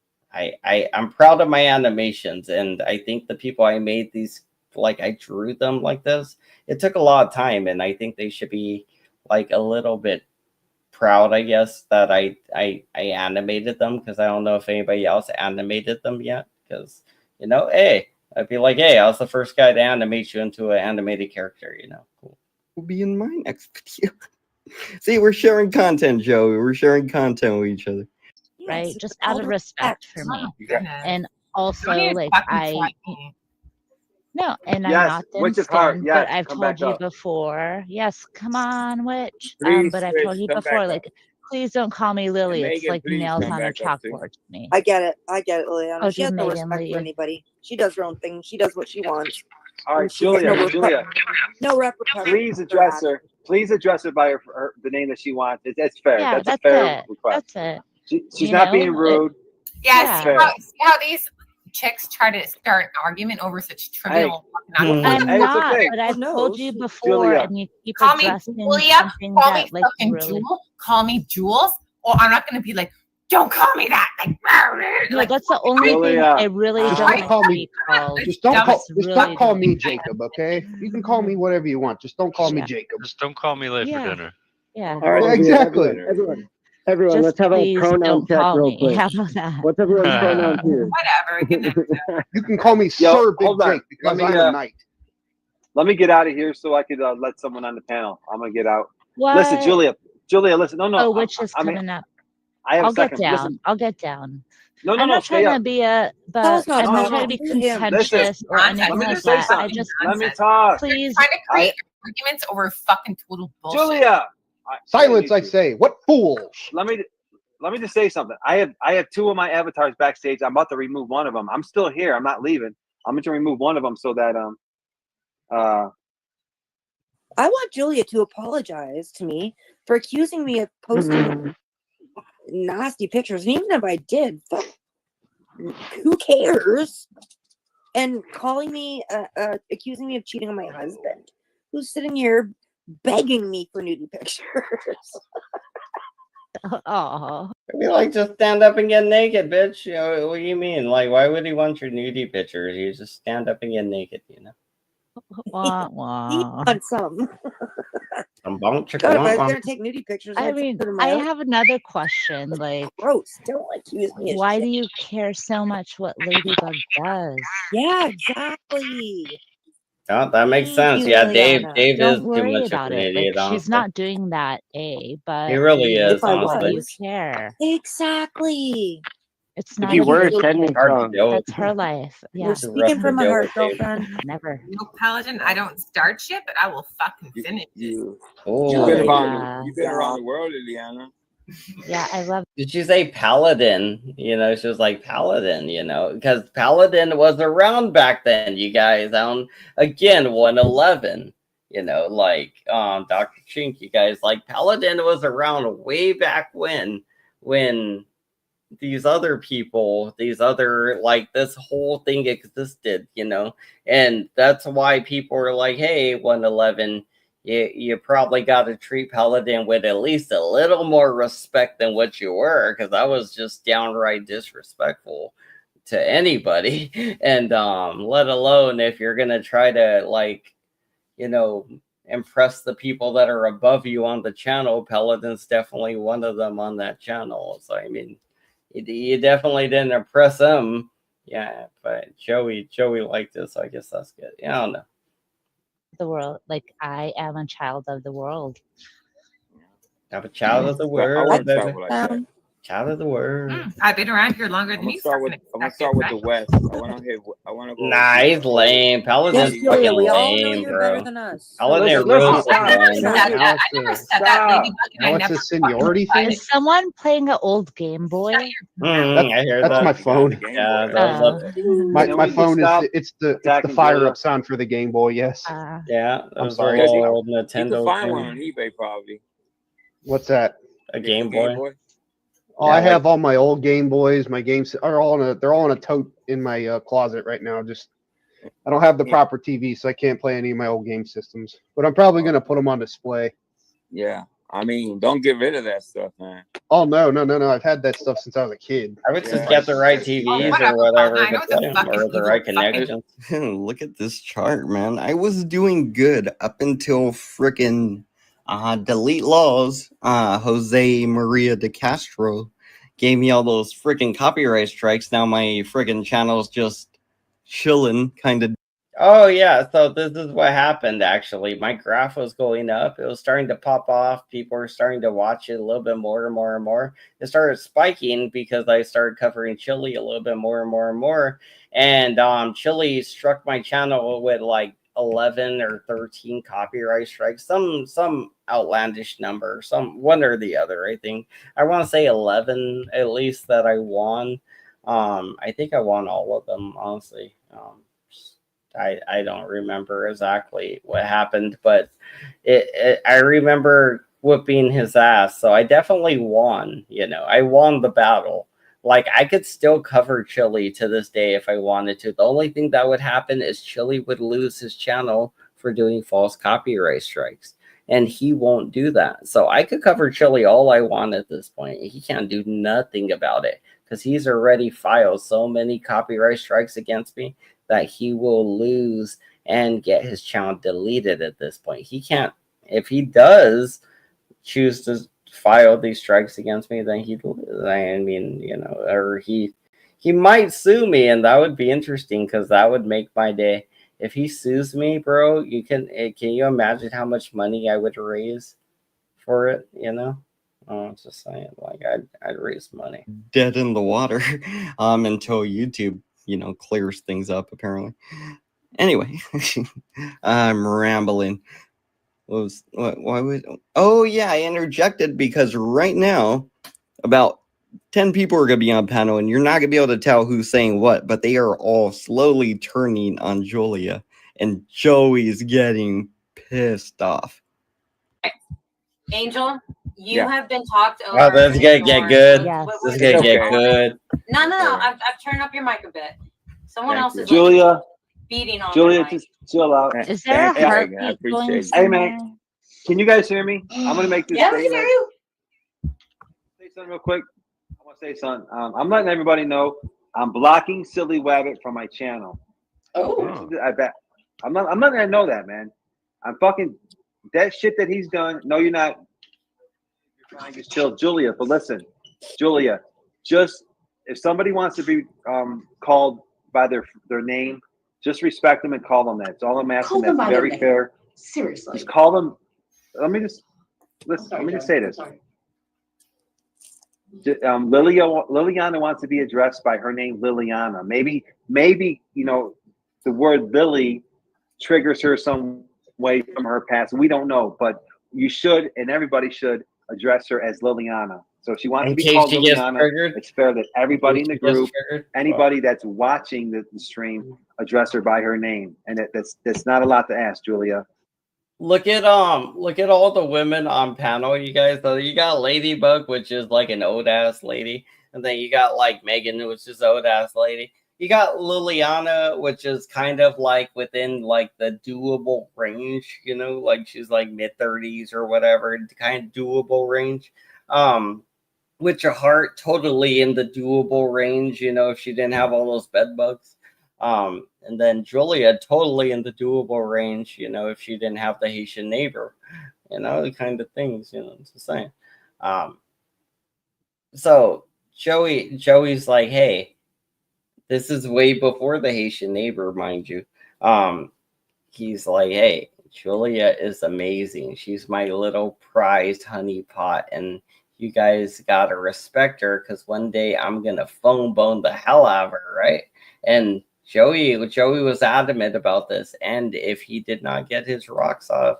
proud of my animations, and I think the people I made these, I drew them like this. It took a lot of time, and I think they should be a little bit proud, I guess, that I animated them, because I don't know if anybody else animated them yet. Because hey, I'd be like, hey, I was the first guy to animate you into an animated character. Cool. Will be in my next video. See, we're sharing content, Joey. We're sharing content with each other. Right? Just out of respect for me. And also, I'm not thin-skinned, but I've told you before. Yes, come on, witch. But I've told you before, please don't call me Lily. It's like nails on a chalkboard to me. I get it, Liliana. Oh, She has no Megan respect Lee. for anybody. She does her own thing. She does what she wants. All right, Julia. No repercussions. Please address her. Please address her by the name that she wants. That's fair. Yeah, that's a fair request. That's it. She's not being rude. Yeah, see how these chicks try to start an argument over such trivial. I'm not, but I've told you before, and you keep addressing something that, really. Call me Jules, or I'm not going to be like, don't call me that. No, that's the only thing I really don't call me. called. Just don't call me Jacob, okay? You can call me whatever you want. Just don't call me Jacob. Just don't call me late for dinner. Yeah. All right, exactly. Everyone. Everyone, Just let's have a please pronoun don't check call real me. quick. How about that? What's everyone's pronouns here? Whatever. You can call me Yo, Sir Big hold on. Jake because Let me, I'm a knight. Let me get out of here so I could let someone on the panel. I'm gonna get out. What? Listen, Julia, listen. No, Oh, which is I mean, coming up. I have I'll a second. get down. Listen. I'll get down. No, I'm not stay trying up. to be I'm not trying to be contentious or anything let me like just say that. something. I just Let me talk. please. Trying to create arguments over fucking total bullshit. Julia, Silence, I say. What fools? Let me just say something. I have two of my avatars backstage. I'm about to remove one of them. I'm still here. I'm not leaving. I'm going to remove one of them so that I want Julia to apologize to me for accusing me of posting nasty pictures. And even if I did, fuck, who cares? And calling me, accusing me of cheating on my husband, who's sitting here begging me for nudie pictures. Oh, I mean, like, just stand up and get naked, bitch. You know, what do you mean? Like, why would he want your nudie pictures? You just stand up and get naked, you know? wah, He wah. wants some. Bonk, God, if I was wah, gonna take nudie pictures, I I'd mean, put them I out. have another question. Like, Gross. Don't accuse me of why shit. do you care so much what Ladybug does? Yeah, exactly. Oh, that makes Thank sense. you, Yeah, Liliana. Dave is Don't too worry much of about an it. Like, idiot, she's honestly. not doing that, He but really is, If I honestly. you was. care. Exactly. It's The not key a word, big send me Hard to some. deal with. That's her life. Yeah, You're It's rough speaking to from my deal heart, with, Dave. girlfriend. never. No, Paladin, I don't start shit, but I will fucking finish it. You've Oh, been Julia. around the world, Liliana. Yeah, I love. did you say Paladin? You know, she was like Paladin, you know, because Paladin was around back then, you guys. Again, 111. You know, like Dr. Chink, you guys, like Paladin was around way back when these other people, like this whole thing existed, you know, and that's why people are like, hey, 111, you probably got to treat Paladin with at least a little more respect than what you were, because I was just downright disrespectful to anybody, and let alone if you're gonna try to, like, you know, impress the people that are above you on the channel. Paladin's definitely one of them on that channel. So I mean, you definitely didn't impress him. Yeah, but Joey liked this, so I guess that's good. Yeah, I don't know. The world. Like, I am a child of the world. I'm a child of the I world, want to baby. start with like that. Child of the world. I've been around here longer I'm than gonna you. start with the West. I want to go. Nah, he's lame. Paladin's Yes, Julia, fucking we all know lame, you're better bro. than us. Paladin Listen, rules the I never game. said that. I never said that, Ladybug, and I Now never it's a seniority thing. Is someone playing an old Game Boy? I hear That's that. my phone. Yeah, that was My phone is it's the fire Julia? up sound for the Game Boy. Yes. yeah. That I'm was sorry. a You old can Nintendo find one thing. on eBay probably. What's that? A Game Boy. Oh, Yeah, I like- have all my old Game Boys. My games are all they're all in a tote in my closet right now. Just I don't have the proper TV, so I can't play any of my old game systems. But I'm probably gonna put them on display. Yeah, I mean, don't get rid of that stuff, man. Oh no! I've had that stuff since I was a kid. I would just get the right TVs or whatever to play them, or the right connection. Look at this chart, man. I was doing good up until frickin' delete laws. Jose Maria de Castro gave me all those frickin' copyright strikes. Now my frickin' channel's just chilling, kind of. Oh yeah, so this is what happened actually. My graph was going up. It was starting to pop off. People were starting to watch it a little bit more and more and more. It started spiking because I started covering Chile a little bit more and more and more. And Chile struck my channel with like 11 or 13 copyright strikes. Some outlandish number, some one or the other, I think. I want to say 11 at least that I won. I think I won all of them, honestly. I don't remember exactly what happened, but I remember whooping his ass. So I definitely won. You know, I won the battle. Like, I could still cover Chile to this day if I wanted to. The only thing that would happen is Chile would lose his channel for doing false copyright strikes, and he won't do that. So I could cover Chile all I want at this point. He can't do nothing about it because he's already filed so many copyright strikes against me that he will lose and get his channel deleted at this point. He can't, if he does choose to file these strikes against me, then or he might sue me, and that would be interesting because that would make my day. If he sues me, bro, can you imagine how much money I would raise for it? I'm just saying, like I'd raise money. Dead in the water, until YouTube, clears things up. Apparently, anyway, I'm rambling. Oh yeah, I interjected because right now, about 10 people are going to be on panel, and you're not going to be able to tell who's saying what, but they are all slowly turning on Julia, and Joey's getting pissed off. Angel, you have been talked over. Oh, this is gonna get good. Yes. This is gonna get good. No. I've turned up your mic a bit. Someone else is Julia. Beating on Julia, the mic. just chill out. Is there a heartbeat going Hey man, can you guys hear me? I'm gonna make this we can hear you. Say something real quick. I want to say something. I'm letting everybody know I'm blocking Silly Wabbit from my channel. Oh. I bet. I'm not gonna know that, man. I'm fucking that shit that he's done. No, you're not. You're trying to chill, Julia. But listen, Julia, just if somebody wants to be called by their name, just respect them and call them that. It's all I'm asking. That's very fair. Seriously. Just call them. Let me just listen. Let me just say this. Liliana wants to be addressed by her name, Liliana. Maybe the word Lily triggers her some way from her past. We don't know, but you should, and everybody should address her as Liliana. So if she wants to be called Liliana, it's fair that everybody in the group, anybody that's watching the stream, address her by her name. And that's not a lot to ask, Julia. Look at all the women on panel, you guys. So you got Ladybug, which is like an old ass lady, and then you got like Megan, which is old ass lady. You got Liliana, which is kind of like within like the doable range, like she's like mid-30s or whatever, kind of doable range. Witch of Heart, totally in the doable range, if she didn't have all those bed bugs. And then Julia, totally in the doable range, if she didn't have the Haitian neighbor, the kind of things, just saying. So Joey's like, hey, this is way before the Haitian neighbor, mind you. He's like, hey, Julia is amazing. She's my little prized honeypot, and you guys gotta respect her because one day I'm gonna phone bone the hell out of her, right? And Joey was adamant about this, and if he did not get his rocks off,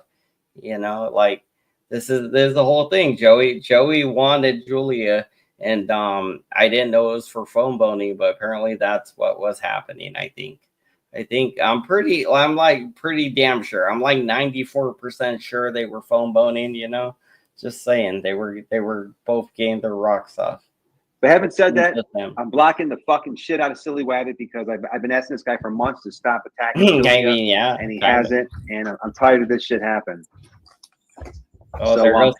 like this is the whole thing. Joey wanted Julia, and I didn't know it was for phone boning, but apparently that's what was happening. I think I'm pretty damn sure. I'm like 94% sure they were phone boning. Just saying, they were both getting their rocks off. But having said that, I'm blocking the fucking shit out of Silly Wabbit because I've been asking this guy for months to stop attacking Julia, and he hasn't, and I'm tired of this shit happening. Oh, so, there goes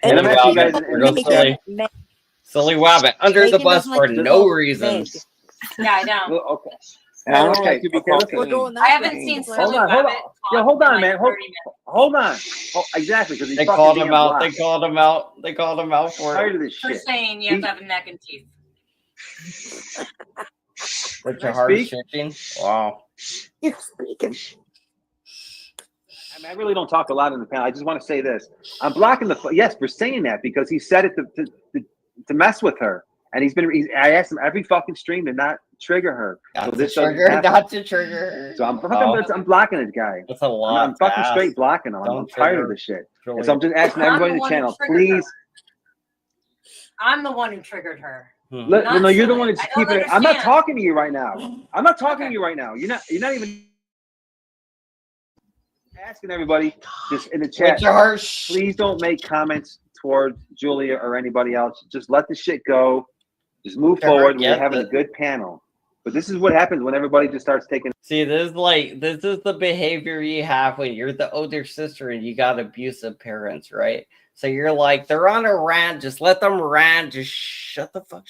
Silly Wabbit under the bus for no reason. Yeah, I know. Okay. I haven't seen Silly Wabbit. Hold on, man. Hold on. Oh, exactly, because they called him out. They called him out. They called him out for this for shit. Saying you have to have a neck and teeth. With your heart shifting. Wow. You're speaking. I really don't talk a lot in the panel. I just want to say this. I'm blocking for saying that because he said it to mess with her. And I asked him every fucking stream to not trigger her. Not to trigger her. So I'm blocking this guy. That's a lot. I'm fucking straight blocking him. I'm tired of this shit. And so I'm just asking everybody in the channel, please. I'm the one who triggered her. No, you're the one that's keeping it. I'm not talking to you right now. I'm not talking to you right now. You're not even asking everybody just in the chat. Please don't make comments towards Julia or anybody else. Just let the shit go. Just move forward. We're having a good panel. But this is what happens when everybody just starts taking. See, this is the behavior you have when you're the older sister and you got abusive parents, right? So you're like, they're on a rant, just let them rant, just shut the fuck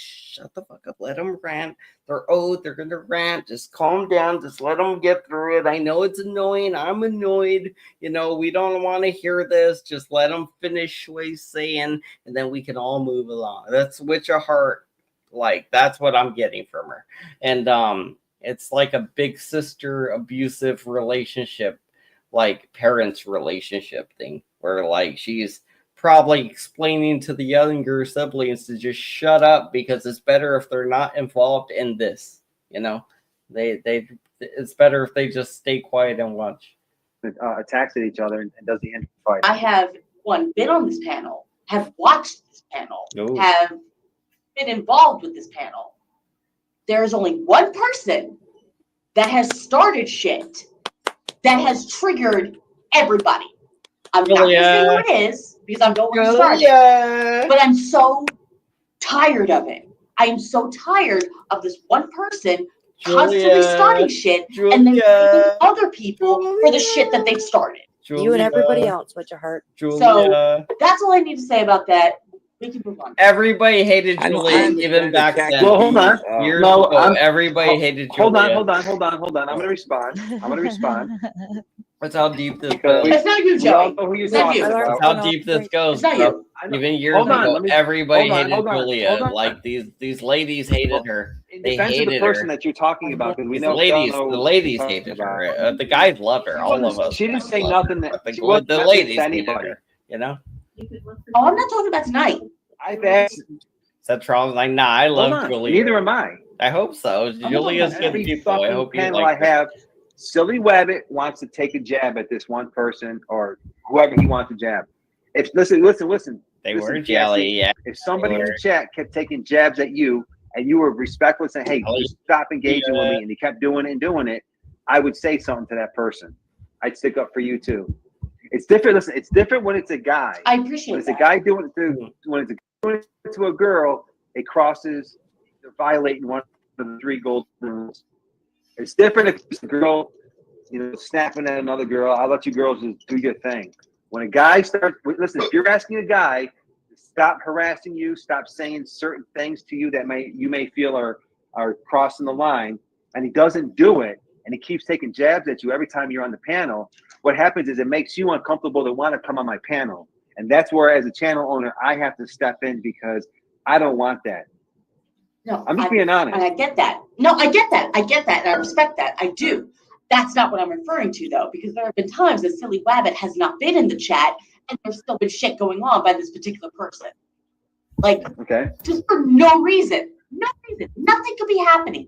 up, let them rant. They're gonna rant, just calm down, just let them get through it. I know it's annoying, I'm annoyed, we don't want to hear this, just let them finish what he's saying, and then we can all move along. That's Witch of Heart, that's what I'm getting from her. And it's like a big sister abusive relationship, parents relationship thing, where she's probably explaining to the younger siblings to just shut up because it's better if they're not involved in this. It's better if they just stay quiet and watch. Attacks at each other and does the end fight. I have been on this panel, have watched this panel, have been involved with this panel. There is only one person that has started shit that has triggered everybody. I'm not going to say who it is because I don't want to start it. But I'm so tired of it. I am so tired of this one person constantly starting shit and then blaming other people for the shit that they've started. You and everybody else, Witch of Heart. So that's all I need to say about that. We can move on. Everybody hated Julia even back then. Well, hold on. Everybody hated Julia. Hold on. I'm going to respond. That's how deep this goes. It's not you, Joey. Know who you're talking about. That's how deep this goes. It's not you. Even years ago, everybody hated Julia. These ladies hated her. They hated the person that you're talking about, because we know the ladies hated her. The guys loved her. All of us. She didn't say nothing that the ladies hated her. Oh, I'm not talking about tonight. I've asked. Said Charles, nah, I love Julia. Neither am I. I hope so. Julia's good people. I hope you panel like I have. Silly Wabbit wants to take a jab at this one person or whoever he wants to jab. Listen. They were jelly, yeah. If somebody in the chat kept taking jabs at you and you were respectful and saying, hey, just stop engaging with me, and he kept doing it, I would say something to that person. I'd stick up for you too. It's different. Listen, it's different when it's a guy. I appreciate when it's a guy doing it to a girl, it crosses, they're violating one of the 3 golden rules. It's different if it's a girl, snapping at another girl. I'll let you girls just do your thing. When a guy starts, listen, if you're asking a guy to stop harassing you, stop saying certain things to you that you may feel are crossing the line, and he doesn't do it, and he keeps taking jabs at you every time you're on the panel, what happens is it makes you uncomfortable to want to come on my panel. And that's where, as a channel owner, I have to step in because I don't want that. No, I'm just being honest. And I get that. No, I get that. And I respect that. I do. That's not what I'm referring to, though, because there have been times that Silly Wabbit has not been in the chat and there's still been shit going on by this particular person. Just for no reason. No reason. Nothing could be happening.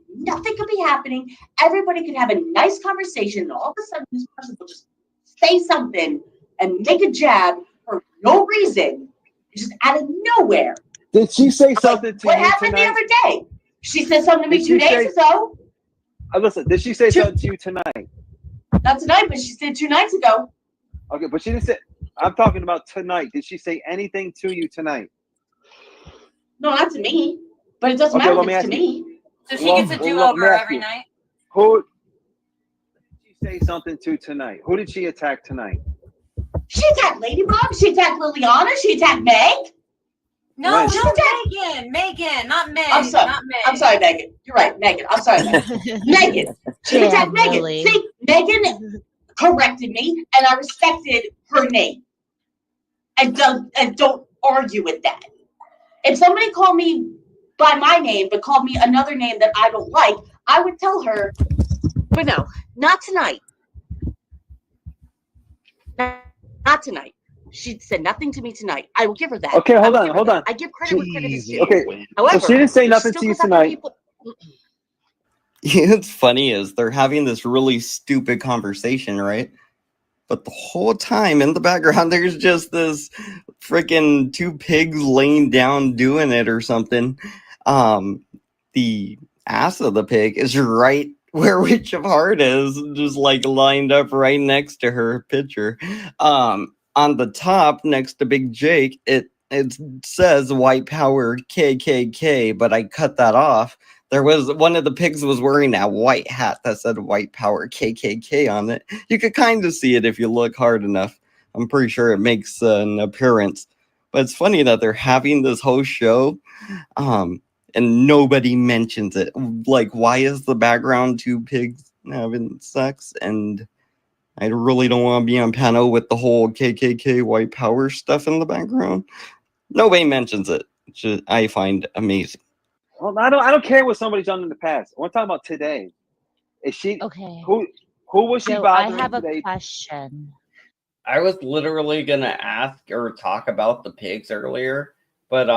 Everybody could have a nice conversation, and all of a sudden this person will just say something and make a jab for no reason, just out of nowhere. Did she say something to you? What happened the other day? She said something to me 2 days ago. Listen, did she say something to you tonight? Not tonight, but she said 2 nights ago. Okay, but she didn't say. I'm talking about tonight. Did she say anything to you tonight? No, not to me. But it doesn't matter if it's to me. So she gets a do-over every night? Who did she say something to tonight? Who did she attack tonight? She attacked Ladybug. She attacked Liliana. She attacked Meg. No, Megan, not Meg. I'm sorry. Not Meg. I'm sorry, Megan. You're right, Megan. I'm sorry, Megan. Megan. She attacked Megan. Really. See, Megan corrected me, and I respected her name. And don't argue with that. If somebody called me by my name, but called me another name that I don't like, I would tell her, but no, not tonight. Not tonight. She said nothing to me tonight. I will give her that. Okay, hold on. I give credit where credit is due. Okay, however, so she didn't say nothing to you tonight. It's funny is they're having this really stupid conversation, right? But the whole time in the background, there's just this freaking 2 pigs laying down doing it or something. The ass of the pig is right where Witch of Heart is, just lined up right next to her picture. On the top next to Big Jake, it says White Power KKK, but I cut that off. there was one of the pigs was wearing a white hat that said White Power KKK on it. You could kind of see it if you look hard enough. I'm pretty sure it makes an appearance. But it's funny that they're having this whole show, and nobody mentions it. Like, why is the background two pigs having sex? And I really don't want to be on panel with the whole KKK White Power stuff in the background. Nobody mentions it, which I find amazing. Well, I don't care what somebody's done in the past. We're talking about today. Is she okay? Who was she Joe, I bothering have today? a question. I was literally gonna ask or talk about the pigs earlier, but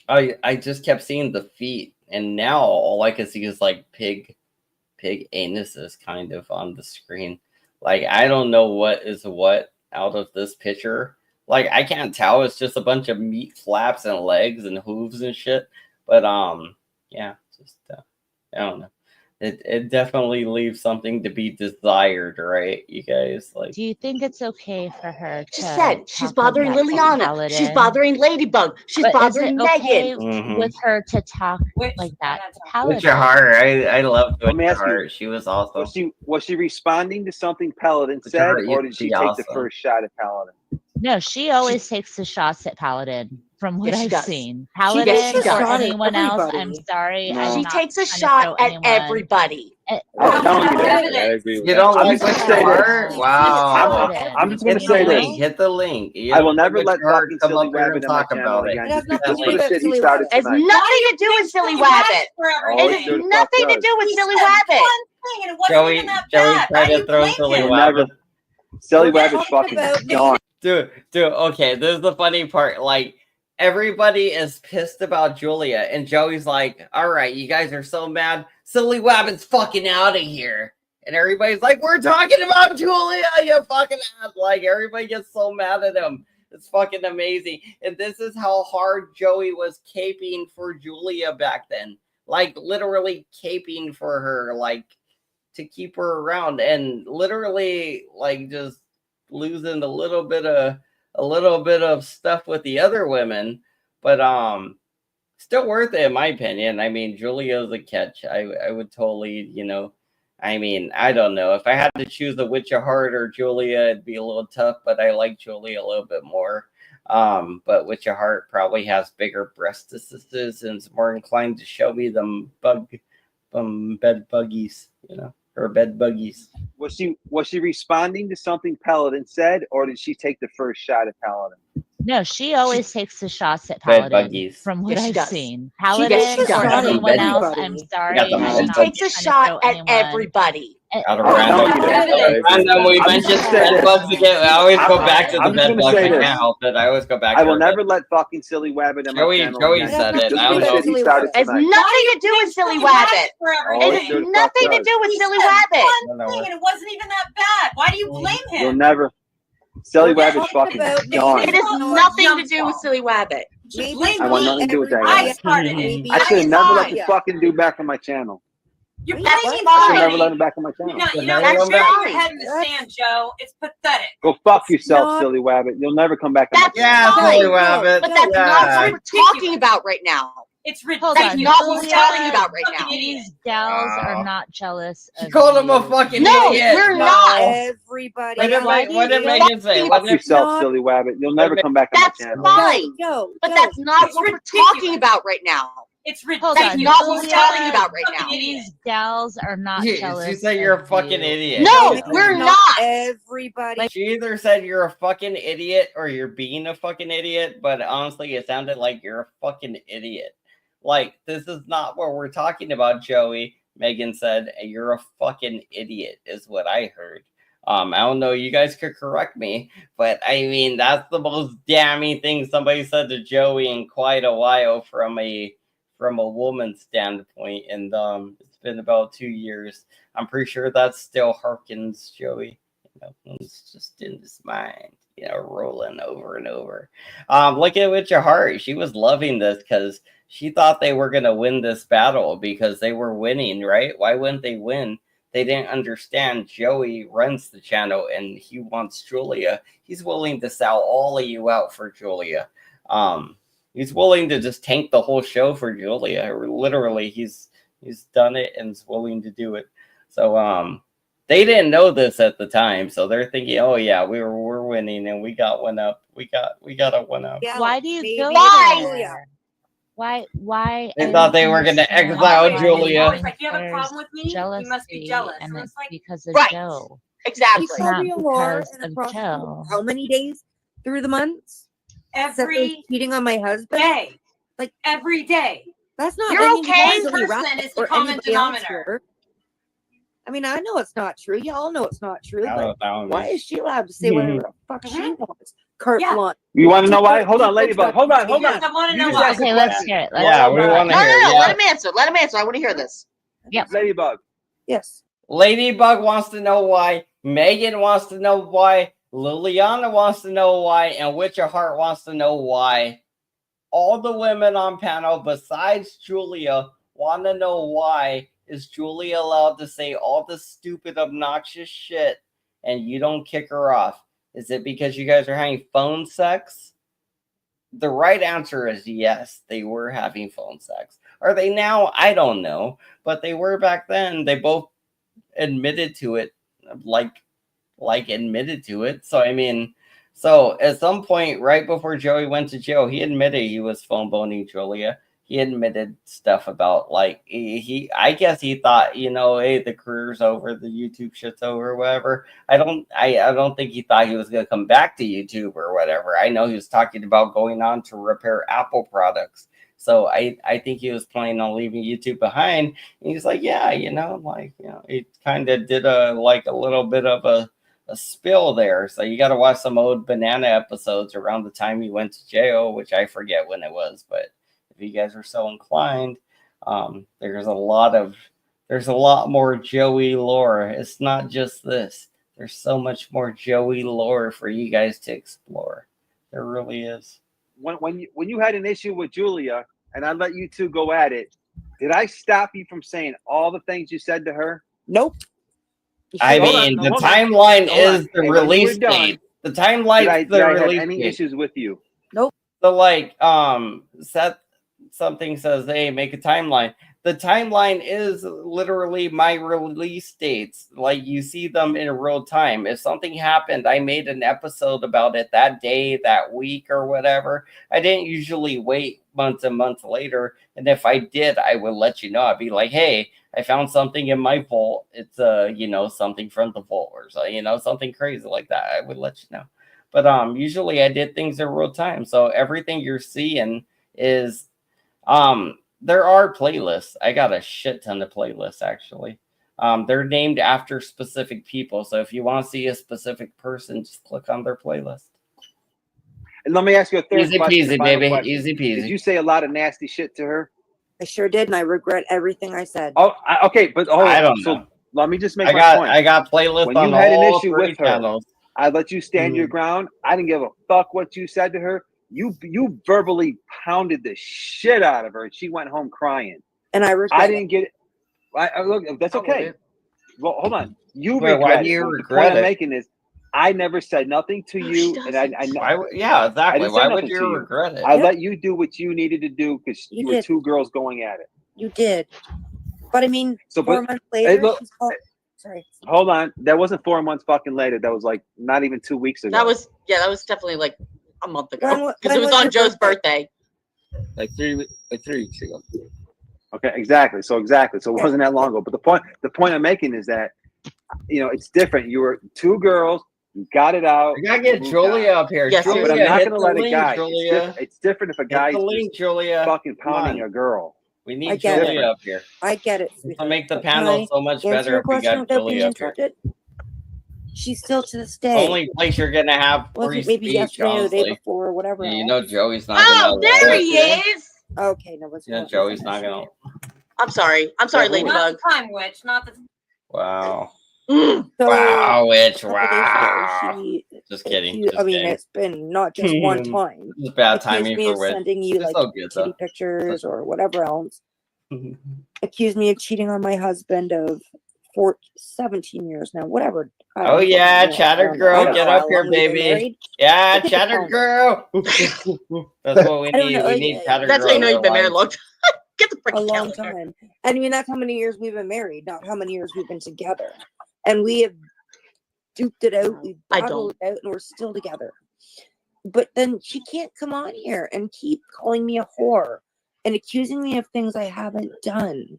I just kept seeing the feet, and now all I can see is like pig anuses kind of on the screen. Like, I don't know what is what out of this picture. Like, I can't tell. It's just a bunch of meat flaps and legs and hooves and shit. But yeah, just I don't know. It definitely leaves something to be desired, right? You guys, like. Do you think it's okay for her to Just said she's talk bothering about Liliana. Paladin? She's bothering Ladybug. She's But is bothering it okay Megan. with her to talk like that to Paladin? Witcher Heart, I love Let me Witcher ask you, Heart. She was awesome. Was she responding to something Paladin Witcher said, Heart or used did to she be take the awesome. first shot at Paladin? No, she always takes the shots at Paladin. From what Yes, she I've does. seen, She Paladin takes a or shot at anyone else, I'm everybody. sorry, No. I'm She not takes a trying to shot throw at anyone. everybody. I'm telling you that. I agree with You that. don't I'm like just Witcher gonna say this. Heart? Wow. I'm just gonna Hit the say this. link. Hit the link. You I don't will like never let Witcher Heart, fucking come Silly up here Wabbit and in my talk channel about it. again. It has Just nothing because to of do the with shit he Silly started It has tonight. nothing to do with Silly Wabbit. Oh, It it has sure the fuck nothing to does. do with He Silly said Wabbit. one thing and it wasn't even that Joey bad. tried Why do to you throw blame Silly him? You'll never. Wabbit. Silly We're Wabbit's talking fucking about gone. Dude, okay, this is the funny part. Like, everybody is pissed about Julia, and Joey's like, all right, you guys are so mad. Silly Wabbit's fucking out of here. And everybody's like, we're talking about Julia, you fucking ass. Like, everybody gets so mad at him. It's fucking amazing. And this is how hard Joey was caping for Julia back then. Like, literally caping for her, like, to keep her around. And literally, like, just losing a little bit of stuff with the other women. But, still worth it in my opinion. I mean, Julia's a catch. I would totally, I mean, I don't know. If I had to choose a Witch of Heart or Julia, it'd be a little tough, but I like Julia a little bit more. But Witch of Heart probably has bigger breastises and is more inclined to show me them bed buggies, or bed buggies. Was she responding to something Paladin said, or did she take the first shot at Paladin? No, she always takes the shots at Bed Paladin. buggies. From what Yes, she I've does. seen, She Paladin takes a or shot at anyone else, everybody. I'm sorry, Got them I'm bed She not takes a trying to shot throw at anyone. everybody. Out of I'm random. telling you that. Random, we I'm mentioned just gonna say bed this. bugs again. I always go back to the I'm just bed gonna bugs. say I this. can't help it. I always go back I to will her never bed. let fucking Silly Wabbit in my channel Joey again. said it. Just I for don't the know. shit he started It has tonight. nothing to do with Silly Wabbit. Oh, It it has sure the fuck nothing to does. do with He Silly said Wabbit. one thing and it wasn't even that bad. Why do you blame You'll him? never. Silly We're Wabbit's talking fucking about gone. It has nothing to do with Silly Wabbit. You should blame I want me. nothing to do with that. I guy. started it. I should have never let Fine. this fucking dude back on my channel. You're That's blaming I should fine. never let somebody. him back on my channel. You're That's burying your fine. head in the sand, Joe. It's pathetic. Go fuck yourself, not- Silly Wabbit. You'll never come back on my That's channel. fine. Silly Wabbit. But that's not what we're talking about right now. It's Hold That's on, not what we're Julia, talking about right now. these gals are Wow. not jealous She of called him a you. fucking No, idiot. we're No. not. Everybody. What did, Why Ma- what do did you- Megan say? What Fuck did, yourself, Silly Wabbit. You'll never come back on my That's channel. fine. Joe, But Joe, that's not it's what we're ridiculous. talking about right now. It's Hold That's on, not what we're Julia, talking about right now. these gals are not she jealous said you're a of fucking you. idiot. No, Yeah. we're not. Everybody. She either said you're a fucking idiot or you're being a fucking idiot, but honestly, it sounded like you're a fucking idiot. Like, this is not what we're talking about, Joey. Megan said, you're a fucking idiot, is what I heard. I don't know, you guys could correct me, but I mean, that's the most damning thing somebody said to Joey in quite a while from a woman's standpoint, and it's been about 2 years. I'm pretty sure that still harkens Joey. It's just in his mind, rolling over and over. Look at Witch of Heart. She was loving this because she thought they were going to win this battle because they were winning, right? Why wouldn't they win? They didn't understand Joey runs the channel and he wants Julia. He's willing to sell all of you out for Julia. He's willing to just tank the whole show for Julia. Or literally, he's done it and is willing to do it. So they didn't know this at the time, so they're thinking, oh yeah, we're winning and we got one up. We got a one up. Yeah, why do you go there? Why? They thought they were going to exile Julia. It's like, you have a problem with me? You must be jealous. And it's like, because of Right. Joe. Exactly. It's not Sylvia Laura because and a of prostitute Joe. how many days through the months? Every cheating on my husband? day. Like every day. That's not You're any okay. Leslie Person Rapp is the or common anybody else denominator. here. I mean, I know it's not true. Y'all know it's not true. I don't know But what that why means. is she allowed to say whatever the fuck she wants? Carte blanche. You want to know why? Hold on, Ladybug. Hold on. I want to know why. Okay, let's hear it. Yeah, we want to No, hear. no, Yeah. let him answer. Let him answer. I want to hear this. Yep. Ladybug. Yes. Ladybug wants to know why. Megan wants to know why. Liliana wants to know why. And Witch of Heart wants to know why. All the women on panel besides Julia want to know why is Julia allowed to say all the stupid, obnoxious shit and you don't kick her off? Is it because you guys are having phone sex? The right answer is yes, they were having phone sex. Are they now? I don't know. But they were back then. They both admitted to it, like admitted to it. So, I mean, so at some point, right before Joey went to jail, he admitted he was phone boning Julia. He admitted stuff about like I guess he thought, you know, hey, the career's over, the YouTube shit's over, whatever. I don't think he thought he was gonna come back to YouTube or whatever. I know he was talking about going on to repair Apple products. So I think he was planning on leaving YouTube behind. And he's like, yeah, you know, like, you know, he kind of did a little bit of a spill there. So you got to watch some old Banana episodes around the time he went to jail, which I forget when it was, but if you guys are so inclined, there's a lot more Joey lore. It's not just this. There's so much more Joey lore for you guys to explore. There really is. When you had an issue with Julia and I let you two go at it, did I stop you from saying all the things you said to her? Nope. I mean, the timeline is the release date. The timeline is the did I have release any date. issues with you? Nope. So like Seth something says, hey, make a timeline. The timeline is literally my release dates. Like you see them in real time. If something happened, I made an episode about it that day, that week, or whatever. I didn't usually wait months and months later. And if I did, I would let you know. I'd be like, hey, I found something in my vault. It's you know, something from the vault or so, you know, something crazy like that. I would let you know. But usually I did things in real time. So everything you're seeing is there are playlists. I got a shit ton of playlists actually. They're named after specific people. So if you want to see a specific person, just click on their playlist. And let me ask you a third Easy question. peasy, final baby. question. Easy peasy. Did you say a lot of nasty shit to her? I sure did, and I regret everything I said. Oh, okay, but I don't know. Let me just make I my got point. I got playlists When on you had an all issue three with her, channels. I let you stand your ground. I didn't give a fuck what you said to her. You verbally pounded the shit out of her, and she went home crying. And I regret I didn't get it. Look, that's okay. Well, hold on. You Wait, why regret do you it. The regret point I'm it? making is, I never said nothing to you, and Yeah, exactly. I didn't say Why nothing would you to you. regret it? I let you do what you needed to do because you were did. two girls going at it. You did. But I mean, So, 4 but- months hey, later, look, she's called. Sorry. Hold on. That wasn't 4 months fucking later. That was like not even 2 weeks ago. That was definitely like a month ago When because it was was on your Joe's birthday. Like 3 weeks ago. Okay, exactly. So it wasn't that long ago. But the point I'm making is that, you know, it's different. You were two girls, you got it out. You gotta get moved Julia on. up here. Yes, Julia, But I'm not hit gonna the let a link, guy. Julia. It's different if a Hit guy's the link, just Julia. fucking Come pounding on. a girl. We I need get Julia it. up here. I get it, To sweetheart. make the But can panel I so much answer better your if we question got without being Julia up here. interrupted? She's still to this day. Only place you're gonna have free Wasn't maybe speech, yesterday or the day honestly. before or whatever. You else. know Joey's not Oh, gonna there allow he it. is. Okay, no, let's You know not Joey's not gonna. I'm sorry, Not Ladybug. the time witch, not the Wow. So, Wow, witch. a couple days ago, Wow. she Just kidding. accused, Just I mean, kidding. it's been not just one time. This is bad Accused timing me for of witch. sending you It's like so good kitty though. pictures or whatever else. Accused me of cheating on my husband, of 17 years now, whatever. Oh yeah, I chatter don't know girl, get how up here, long we've been baby. married. Yeah, Look at the chatter calendar. girl. That's what we I don't need. know, We like, need chatter That's girl. how you know in you've been our married a lives. long time. Get the a freaking long calendar. time. I mean, that's how many years we've been married, not how many years we've been together. And we have duked it out, we've I battled it out, and we're still together. But then she can't come on here and keep calling me a whore and accusing me of things I haven't done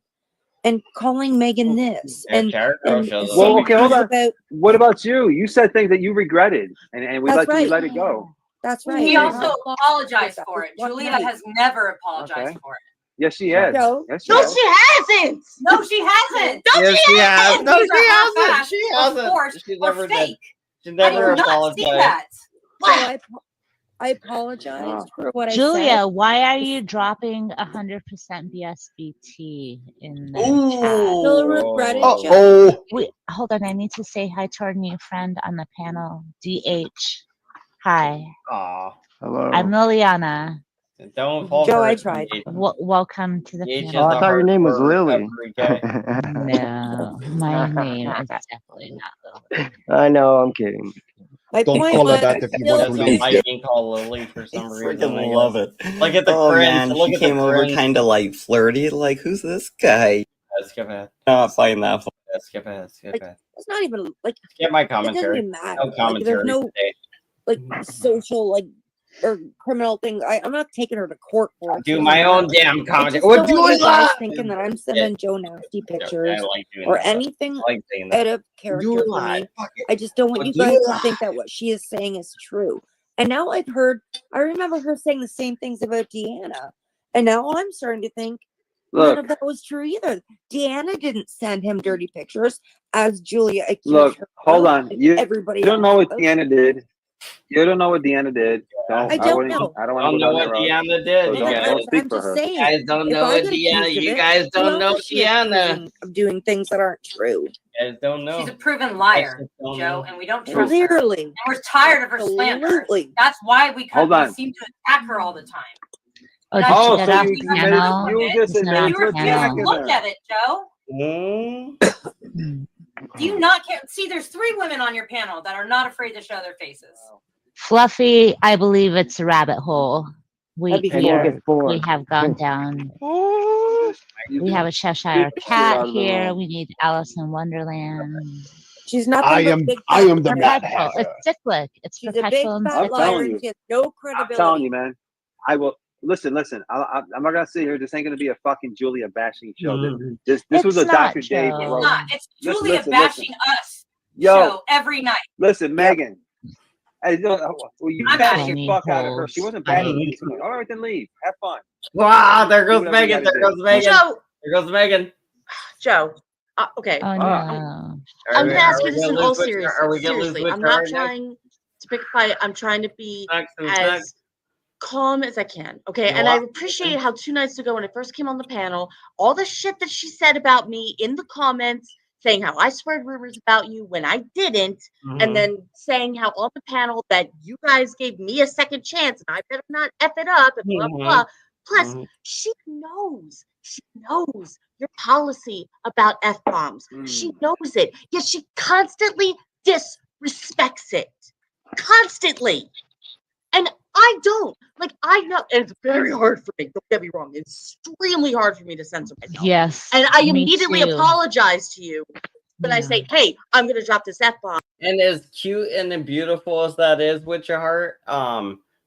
and calling Megan this Yeah, and, chatter girl and shows Well, saying okay, hold things on. about. What about you? You said things that you regretted, and we That's let you right. let it go. That's right. He And also I apologized for it. What Julia night? has never apologized Okay. for it. Yes, she has. Joe? Yes, she No, has. she hasn't. No, she hasn't. No, Yes, she has. No, These are she hasn't. half-assed She or hasn't. forced She or never did. fake. She I never do not see apologized. that. So I apologized for what I said. Julia, why are you dropping 100% BSBT in the chat? Still regret it, Oh, Joe. Wait, hold on. I need to say hi to our new friend on the panel, DH. Hi. Aw. Hello. I'm Liliana. Don't fall Joe, for I it. tried. Welcome to the DH is panel. Oh, I a thought your name was hardcore Lily. recovery guy. No, my name is definitely not Lily. I know, I'm kidding. My Don't point call her was that if you still want to Doesn't leave. like being called Lily for I some reason. freaking I love guess. it. Look at the Oh cringe. man, Look she at the came over cringe. kind of like flirty. Like, who's this guy? Skip ahead. Not find that. Skip ahead. Skip like ahead. it's not even like Skip my it doesn't commentary. even matter. No Like there's commentary no today. like social like or criminal thing. I'm not taking her to court for it. It Do doesn't my own matter. damn I commentary. just What don't do want you I guys love? thinking that I'm sending Joe nasty pictures I like doing or that. anything I like saying out that. of character Do for I? me. Fuck it. I just don't want What you do guys to I? think that what she is saying is true. And now I've heard, I remember her saying the same things about Deanna. And now I'm starting to think none of Look, that was true either. Deanna didn't send him dirty pictures as Julia accused look. her Hold of, on. and You everybody don't else know what does. Deanna did. You don't know what Deanna did. Don't. I I don't wouldn't. know. I don't want to Don't go know down what that road. Deanna did. So You Well, guys, don't speak I'm for just her. saying, you guys don't if know I what get Deanna. accused of You it, guys who don't know else is she accusing Deanna. of doing things that aren't true? You guys don't know. She's a proven I liar, just don't Joe, know. and we don't trust her. Clearly. And we're tired of her slander. Absolutely. That's why we Hold on. seem to attack her all the time. Oh, And did I you Oh, get so off you the made panel? you just He's not admitted on you to the refuse attack to panel. look at it, Joe. Do you not care? See, there's 3 women on your panel that are not afraid to show their faces. Fluffy, I believe it's a rabbit hole. We That'd be we four. are we have gone down. We have a Cheshire cat here. We need Alice in Wonderland. She's nothing but big I fat am the liar. Mad Perpetual. Hatter. It's cyclic. It's She's a big perpetual and fat I'm liar telling and you. she has no I'm credibility. telling you, man. I will listen. I'm not gonna sit here. This ain't gonna be a fucking Julia bashing show. This was It's a not, Dr. Dave Joe. It's roast. not. It's Listen, Julia listen, bashing us Yo, show every night. listen, Megan. Hey, well, you I'm bashed bashing the Penny fuck out of her. She holes. wasn't I bashing hate you. All right, then leave. Have fun. Wow, there Do goes whatever you Megan. gotta There do. goes Megan. Joe, There goes Megan. Joe. Okay. Oh Ah. no. I'm gonna ask you we this gonna in all lose with- seriousness. Are we gonna lose Seriously, with I'm not her next? trying to pick a fight. I'm trying to be Who's as next? calm as I can. Okay. You And I are? appreciated how 2 nights ago when I first came on the panel, all the shit that she said about me in the comments, saying how I spread rumors about you when I didn't, and then saying how on the panel that you guys gave me a second chance and I better not F it up and blah, blah. Plus, she knows your policy about F-bombs. She knows it, yet she constantly disrespects it. Constantly. And I don't. Like, I know, and it's very hard for me. Don't get me wrong. It's extremely hard for me to censor myself. Yes. And I me immediately too. apologize to you when I say, hey, I'm going to drop this F-bomb. And as cute and beautiful as that is with your heart,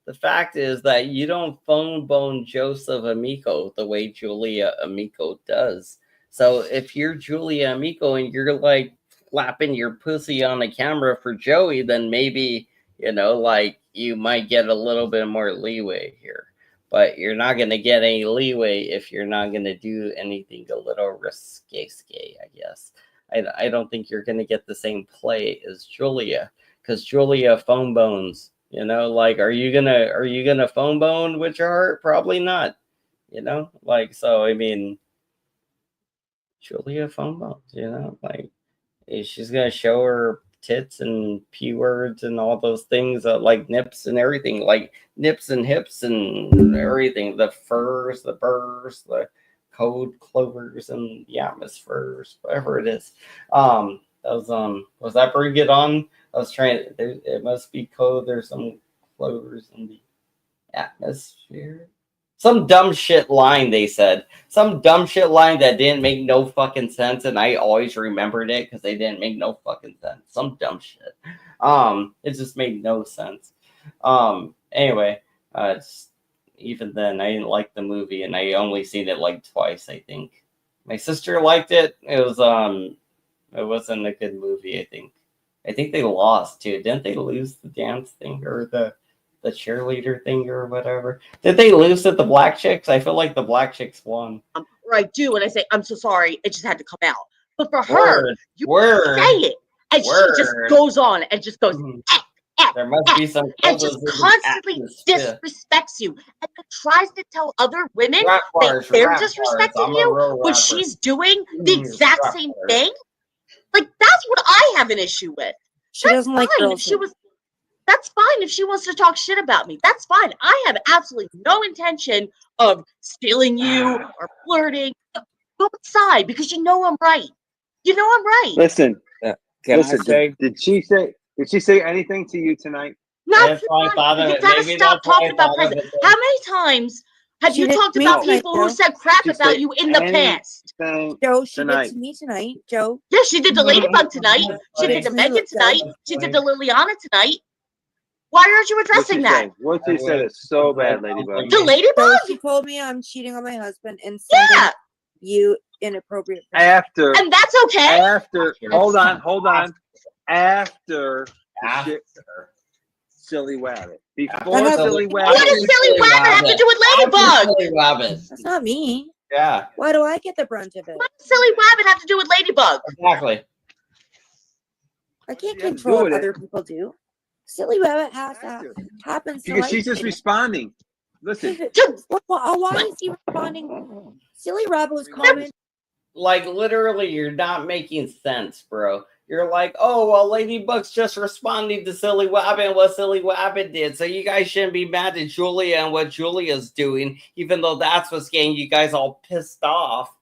the fact is that you don't phone bone Joseph Amico the way Julia Amico does. So if you're Julia Amico and you're like flapping your pussy on the camera for Joey, then maybe, you know, like you might get a little bit more leeway here. But you're not going to get any leeway if you're not going to do anything a little risque, I guess. I don't think you're going to get the same play as Julia, because Julia phone bones, you know, like, are you gonna phone bone with your heart? Probably not, you know, like, so, I mean, Julia phone bones, you know, like, she's going to show her tits and P words and all those things, like nips and everything, like nips and hips and everything, the furs, the burrs, code clovers in the atmospheres, whatever it is. Was that pretty good on? I was trying. It must be code. There's some clovers in the atmosphere. Some dumb shit line they said. Some dumb shit line that didn't make no fucking sense, and I always remembered it because they didn't make no fucking sense. Some dumb shit. It just made no sense. Anyway, even then I didn't like the movie, and I only seen it like twice. I think my sister liked it. It wasn't a good movie. I think they lost too. Didn't they lose the dance thing or the cheerleader thing or whatever? Did they lose to the black chicks? I feel like the black chicks won. I do, and I say, I'm so sorry, it just had to come out. But for her, Word, you word, say it, and she just word. goes on and just goes, There must be some and just constantly disrespects you, and then tries to tell other women Rap that bars, they're rap disrespecting bars. I'm a you real when rapper. she's doing the exact Rap same bars. thing. Like, that's what I have an issue with. She doesn't like fine girls. if she was. That's fine if she wants to talk shit about me. That's fine. I have absolutely no intention of stealing you or flirting. Go outside because you know I'm right. You know I'm right. Listen, Can I listen. say? Did she say anything to you tonight? Not That's why I thought of you it. gotta Maybe stop that's why I talking about thought of president. it. How many times have She you did talked to me about tonight, people who Joe. said crap She about said you in the past? Joe, she did tonight. to me tonight. Joe. Yeah, she did to Ladybug tonight. She did to to me, Megan Joe. tonight. She did to Liliana tonight. Why aren't you addressing that? What she said is so bad, Ladybug. To Ladybug? So she told me I'm cheating on my husband and sending you inappropriate pictures. After, and that's okay. After, hold on. After shit, Silly Wabbit. Before Silly Wabbit. What does Silly Wabbit have to do with Ladybug? Silly Wabbit. That's not me. Yeah. Why do I get the brunt of it? What does Silly Wabbit have to do with Ladybug? Exactly. I can't control what other people do. Silly Rabbit has to happen. Because she's just responding. Listen. Why is he responding? Silly Rabbit was commenting. Like, literally, you're not making sense, bro. You're like, oh, well, Ladybug's just responding to Silly Wabbit and what Silly Wabbit did. So you guys shouldn't be mad at Julia and what Julia's doing, even though that's what's getting you guys all pissed off.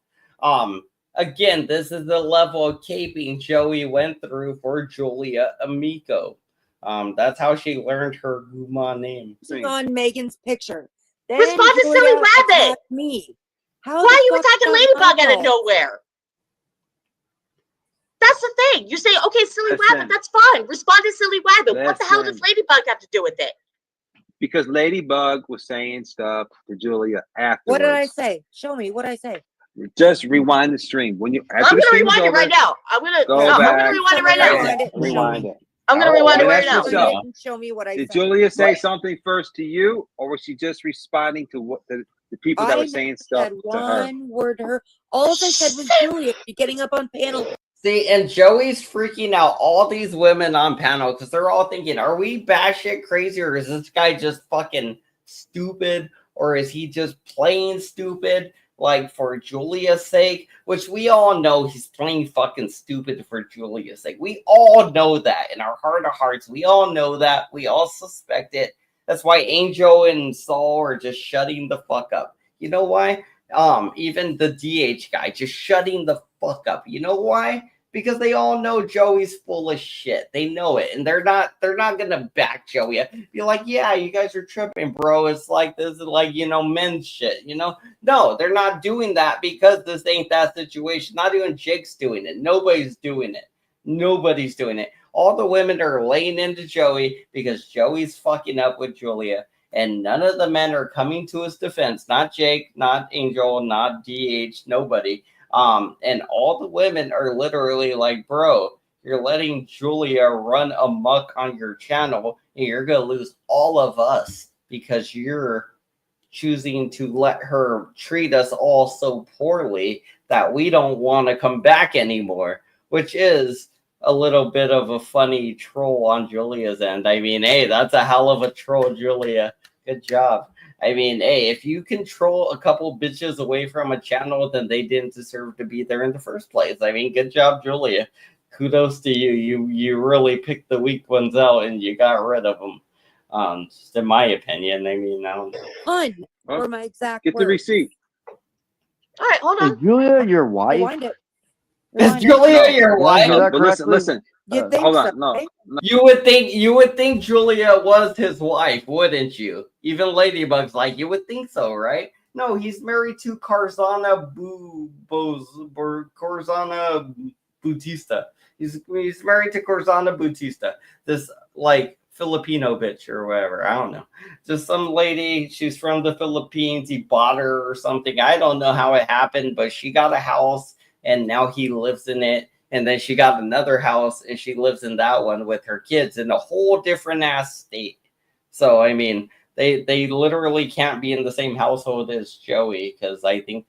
Again, this is the level of caping Joey went through for Julia Amico. That's how she learned her Guma name. On Megan's picture. Then Respond to Julia Silly Rabbit. attacked me. Why are you attacking Ladybug out of nowhere? That's the thing. You say, okay, Silly Rabbit, that's fine. Respond to Silly Rabbit. What the hell does Ladybug have to do with it? Because Ladybug was saying stuff to Julia afterwards. What did I say? Show me. What did I say? Just rewind the stream. When you I'm gonna rewind it right now. I'm gonna rewind it right now. Rewind it. I'm gonna rewind it right now. Show me what I Did said. Julia say something first to you, or was she just responding to what the people that were saying stuff to her? One word to her. All I said was Julia getting up on panel. See, and Joey's freaking out all these women on panel because they're all thinking, are we batshit crazy, or is this guy just fucking stupid, or is he just playing stupid, like, for Julia's sake? Which we all know he's playing fucking stupid for Julia's sake. We all know that in our heart of hearts. We all know that. We all suspect it. That's why Angel and Saul are just shutting the fuck up. You know why? Even the DH guy just shutting the fuck up. You know why? Because they all know Joey's full of shit. They know it, and they're not gonna back Joey. Be like, yeah, you guys are tripping, bro. It's like this is like, you know, men's shit. You know, no, they're not doing that because this ain't that situation. Not even Jake's doing it. Nobody's doing it. Nobody's doing it. All the women are laying into Joey because Joey's fucking up with Julia. And none of the men are coming to his defense. Not Jake, not Angel, not DH, nobody. And all the women are literally like, bro, you're letting Julia run amok on your channel, and you're going to lose all of us because you're choosing to let her treat us all so poorly that we don't want to come back anymore, which is a little bit of a funny troll on Julia's end. I mean, hey, that's a hell of a troll, Julia. Good job. I mean, hey, if you control a couple bitches away from a channel, then they didn't deserve to be there in the first place. I mean, good job, Julia. Kudos to you. You really picked the weak ones out and you got rid of them. Just in my opinion. I mean, Fun for my exact Get the words. receipt. All right, hold Is on. Julia your wife? Rewind it. Is Rewind it. Julia your Did I wife? hear that But listen, correctly? listen. You think Hold so, on. No. right? You would think Julia was his wife, wouldn't you? Even Ladybug's like, you would think so, right? No, he's married to Carzana Corzana Bautista. He's married to Corzana Bautista. This like Filipino bitch or whatever. I don't know. Just some lady. She's from the Philippines. He bought her or something. I don't know how it happened, but she got a house and now he lives in it. And then she got another house and she lives in that one with her kids in a whole different ass state. So I mean, they literally can't be in the same household as Joey because I think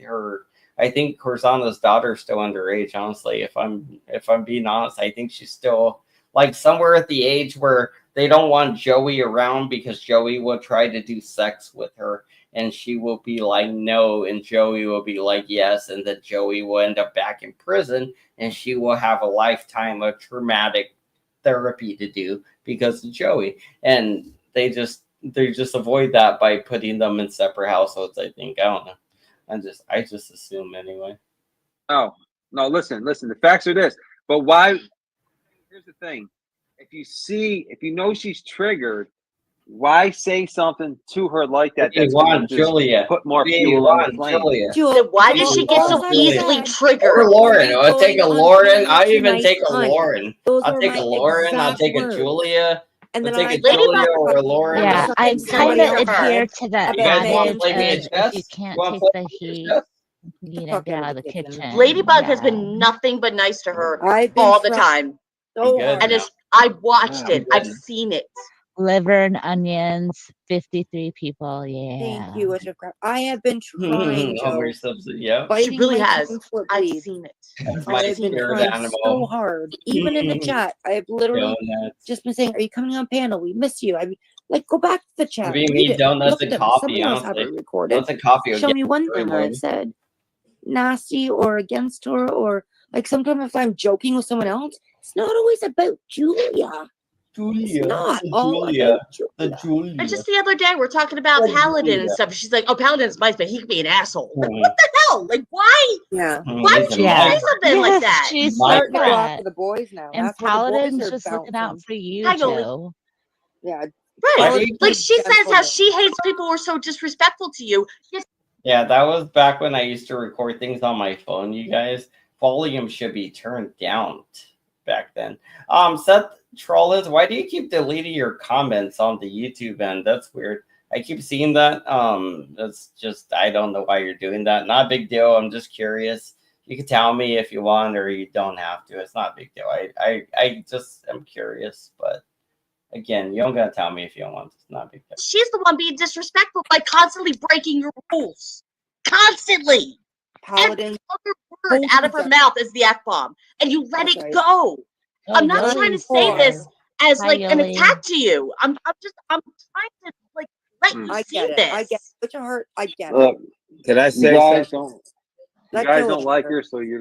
Corzana's daughter's still underage. Honestly, if I'm being honest, I think she's still like somewhere at the age where they don't want Joey around because Joey will try to do sex with her and she will be like no, and Joey will be like yes, and then Joey will end up back in prison and she will have a lifetime of traumatic therapy to do because of Joey. And they just avoid that by putting them in separate households. I think I don't know. I just assume anyway. No, listen. The facts are this. But why? Here's the thing. If you know she's triggered, why say something to her like that? That's going to Julia. Put more fuel on the flame. Then why does she get so easily triggered? Or Lauren. I'll take a Lauren. I'll even tonight, take a honey. Lauren. Those I'll are take my a Lauren. I'll exact take a words. Julia. And I'll then take I a Julia or a Lauren. Yeah, I kind of adhere to You that guys want to adage play me a of if chess? you can't You want to take play the me a heat, chess? get out of the kitchen. Ladybug has Yeah. been nothing but nice to her I've been all the trying time. so Good hard. And now. I watched it. I've seen it. Liver and onions, 53 people. Thank Yeah. you, Witch of Crap. I have been trying, Joe. Yeah. She Biting really my has. tongue for a I've breathe. seen it. That's I my have been spirit trying animal. so hard. Even in the chat, I have literally Donuts. just been saying, "Are you coming on panel? We miss you." I like go back to the chat, Maybe read me it, donuts look at and them. coffee. Somebody else have Honestly, it recorded. donuts and coffee. Will Show get me one early thing morning. I've said nasty or against her, or like sometimes if I'm joking with someone else, it's not always about Julia. It's not all about Julia. And just the other day, we're talking about Paladin and stuff. She's like, "Oh, Paladin's nice, but he could be an asshole." Like, what the hell? Like, why? Yeah. Why would you say something like that? She's Starting like to go that. after the boys now. And That's where the boys Paladin's are just looking out bouncing. for you, I go, Joe. Yeah. right. Like she says how she hates people who are so disrespectful to you. Yes. Yeah, that was back when I used to record things on my phone. You guys, volume should be turned down back then. Seth Trollins, why do you keep deleting your comments on the YouTube end? That's weird. I keep seeing that. That's just I don't know why you're doing that. Not a big deal. I'm just curious. You can tell me if you want, or you don't have to. It's not a big deal. I just am curious, but again, you don't gotta tell me if you don't want. It's not a big deal. She's the one being disrespectful by constantly breaking your rules. Constantly. Paladin. Every other word out of her mouth is the F bomb. And you let it go. I'm not trying to say this as like an attack to you. I'm trying to like let you I see get it. this. I get it. Such a hurt. I get Look, it. Can I you say guys something? don't. You Let guys go don't of like her. her, so you're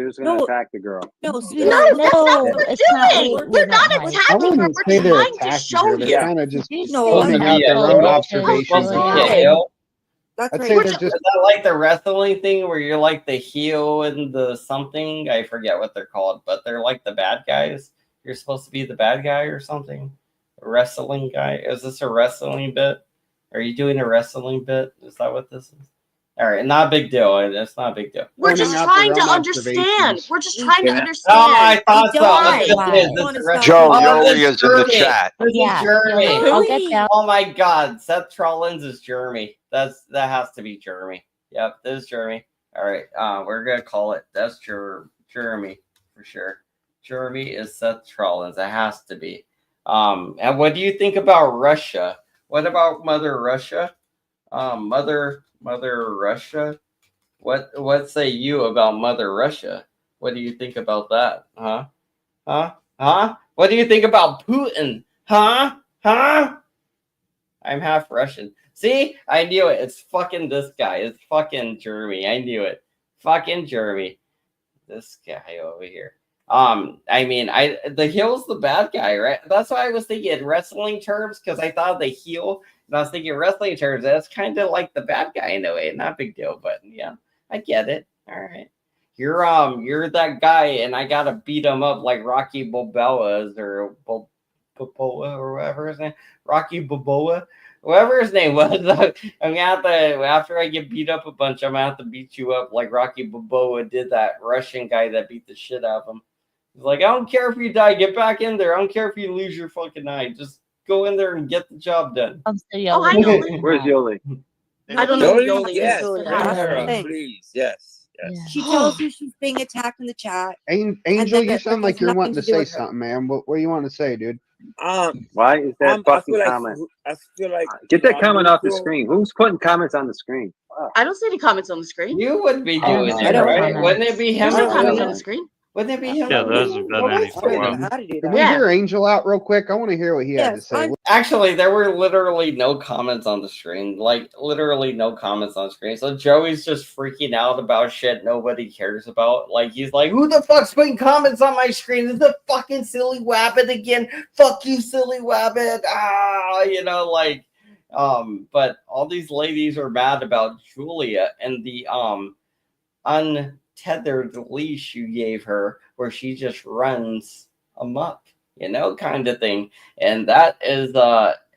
just gonna No. attack the girl. No, No, sweetheart. that's not what we're it's not doing. what We're not like. I attacking her. wouldn't We're say they're trying to attacking show her. They're you. kind of just No, pointing I out their Hill, own Joe, observations. Julia. That's I'd right. say Is they're just that like the wrestling thing where you're like the heel and the something? I forget what they're called, but they're like the bad guys. You're supposed to be the bad guy or something. A wrestling guy. Is this a wrestling bit? Are you doing a wrestling bit? Is that what this is? All right, not a big deal. It's not a big deal. We're pointing just out trying their to own understand. observations. We're just trying to Oh, understand. I thought so. Why? This is Joe, oh, Yoli this is in the Jeremy. chat. This Yeah, is Jeremy. Yoli, I'll get down. Oh my God, Seth Trollins is Jeremy. That has to be Jeremy. Yep, this is Jeremy. All right, we're gonna call it. That's Jeremy for sure. Jeremy is Seth Trollins. It has to be. And what do you think about Russia? What about Mother Russia? Mother Russia. What say you about Mother Russia? What do you think about that? Huh? Huh? What do you think about Putin? Huh? I'm half Russian. See? I knew it. It's fucking this guy. It's fucking Jeremy. I knew it. Fucking Jeremy. This guy over here. I mean, the heel's the bad guy, right? That's why I was thinking in wrestling terms, because I thought the heel, and I was thinking wrestling terms, that's kind of like the bad guy in a way. Not a big deal, but yeah. I get it. All right. You're that guy, and I gotta beat him up like Rocky Balboa or Balboa or whatever his name, Rocky Balboa, whoever his name was. I'm gonna have to, after I get beat up a bunch, I'm gonna have to beat you up like Rocky Balboa did that Russian guy that beat the shit out of him. He's like, I don't care if you die, get back in there. I don't care if you lose your fucking eye, just go in there and get the job done. Oh, hi, Yoli. Where's Yoli? I don't know who Yoli? Yoli Yes, is. bring her up, please. Yes. She tells you she's being attacked in the chat. Angel, you sound like you're nothing wanting to to do say with her. something, man. What do you want to say, dude? Why is that I fucking feel like comment? I feel like Get that I'm comment off the neutral. screen. Who's putting comments on the screen? I don't see any comments on the screen. You would be I don't doing know. it, right? Wouldn't it be him? There's no comments doing on the it? screen. Wouldn't it be him? Yeah, doing there it? hasn't been Well, any that's for a good. while. How to do Can that? we hear Angel out real quick? I want to hear what he had to say. Actually, there were literally no comments on the screen. Like, literally no comments on the screen. So Joey's just freaking out about shit nobody cares about. Like, he's like, who the fuck's putting comments on my screen? Is the fucking silly wabbit again? Fuck you, silly wabbit. You know, like, but all these ladies are mad about Julia and the, untethered leash you gave her where she just runs amok, you know, kind of thing. And that is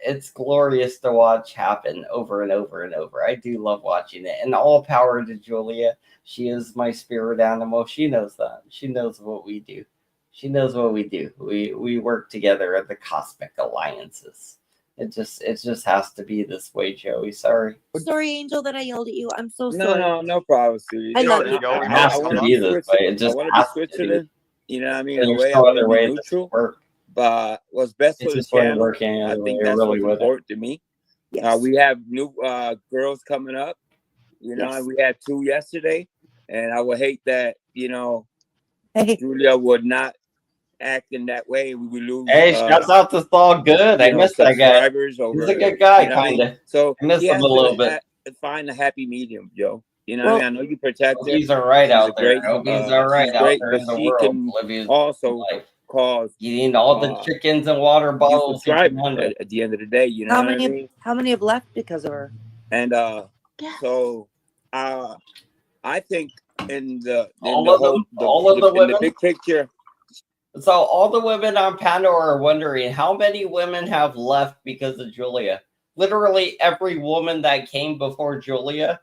it's glorious to watch happen over and over and over. I do love watching it. And all power to Julia. She is my spirit animal. She knows that. She knows what we do. She knows what we do. We work together at the Cosmic Alliances. It just has to be this way, Joey. Sorry. Sorry, Angel, that I yelled at you. I'm so No, sorry. no problem, Sue. I love you. It has to be this way. It just I want to be has to be. Switzerland. You know what I mean? And In a there's way, no I want other to way be to neutral. work. But what's best It for the just wouldn't channel, work any I other way. think It that's really what's wouldn't. important to me. Yes. We have new girls coming up. You know, Yes. and we had 2 yesterday. And I would hate that, you know, Hey. Julia would not act in that way. We would lose. Hey, shouts out to Saul Good. I miss that guy. Subscribers over, He's a good guy, you know what I mean? kind of. So I miss he him has a little to bit. find a happy medium, Joe. You know Well, what I mean? I know you protect her. He's all right She's out a there. great, I hope he's all right she's out great, there but in the she world. can Live also life. cause Eating all the chickens and water new bottles. he can subscribers handle. at the end of the day. You know How what I many? mean? How many have left because of her? And so I think in the All of them. All of the in the women. big picture. So all the women on Pandora are wondering how many women have left because of Julia. Literally every woman that came before Julia,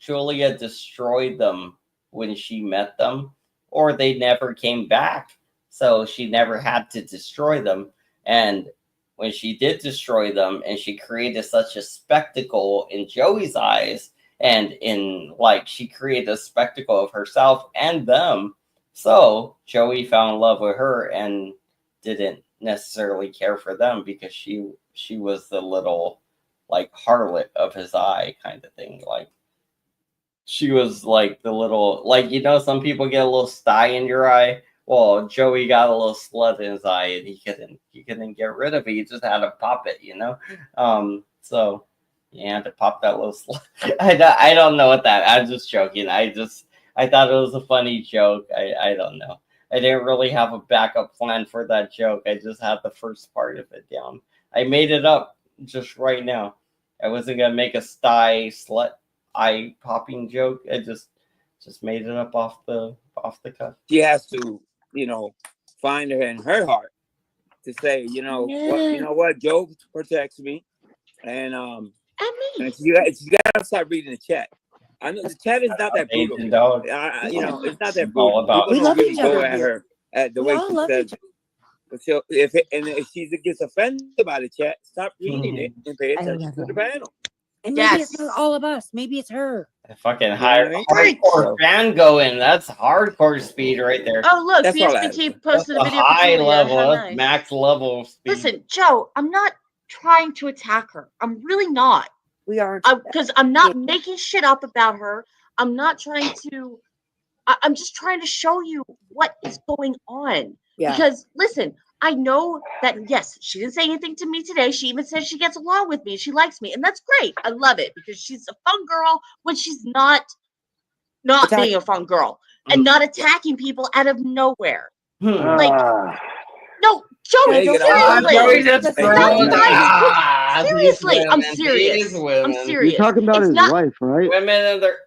Julia destroyed them when she met them, or they never came back. So she never had to destroy them. And when she did destroy them and she created such a spectacle in Joey's eyes, and in like she created a spectacle of herself and them. So Joey fell in love with her and didn't necessarily care for them because she was the little like harlot of his eye kind of thing. Like she was like the little, like, you know, some people get a little sty in your eye. Well, Joey got a little slut in his eye and he couldn't get rid of it. He just had to pop it, you know? So you had to pop that little slut. I don't know what that, I'm just joking. I thought it was a funny joke. I don't know. I didn't really have a backup plan for that joke. I just had the first part of it down. I made it up just right now. I wasn't gonna make a sty slut eye popping joke. I just made it up off the cuff. She has to, you know, find her in her heart to say, you know, what, Joe protects me, and she gotta start reading the chat. I know the chat is not that brutal. You know, it's not that brutal. People don't really go at her at the way she says it. But if she gets offended by the chat, stop reading it and pay attention to the panel. And maybe it's not all of us. Maybe it's her. Fucking hardcore fan going. That's hardcore speed right there. Oh, look, That's all BSBT posted a That's video. high for Julia. level. How That's nice. max level speed. Listen, Joe, I'm not trying to attack her. I'm really not. We are. Because I'm not making shit up about her. I'm not trying to. I'm just trying to show you what is going on. Yeah. Because listen, I know that yes, she didn't say anything to me today. She even said she gets along with me. She likes me, and that's great. I love it because she's a fun girl when she's not being a fun girl and not attacking people out of nowhere. Like, no, Joey, seriously, I'm serious. I'm serious. You're talking about his wife, right? Women and their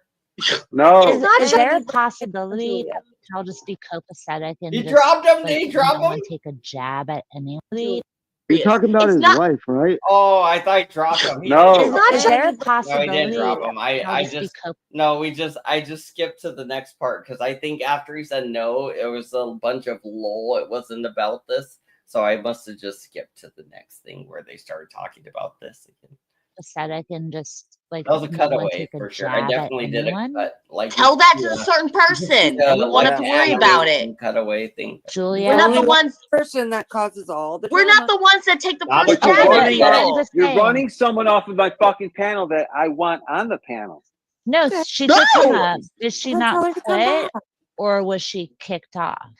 No. Is there a possibility that I'll just be copacetic and He just, dropped him. like, Did he drop no one him? take a jab at anybody? You're talking about his wife, right? Oh, I thought he dropped him. He No. didn't. Is there a No, he possibility didn't drop him. that I'll I just be just no. I just skipped to the next part because I think after he said no, it was a bunch of lol. It wasn't about this, so I must have just skipped to the next thing where they started talking about this again. Pathetic and just like That was a no one cutaway take a for sure. I jab at definitely did a anyone? cut. Like Tell that to a certain person, and we won't have to worry about it. Cutaway thing. Julia, We're not the ones. person that causes all the We're not the ones that take the Not first But you're jab at running, people. you're running someone off of my fucking panel that I want on the panel. No, she did come up. Did she not quit, or was she kicked off?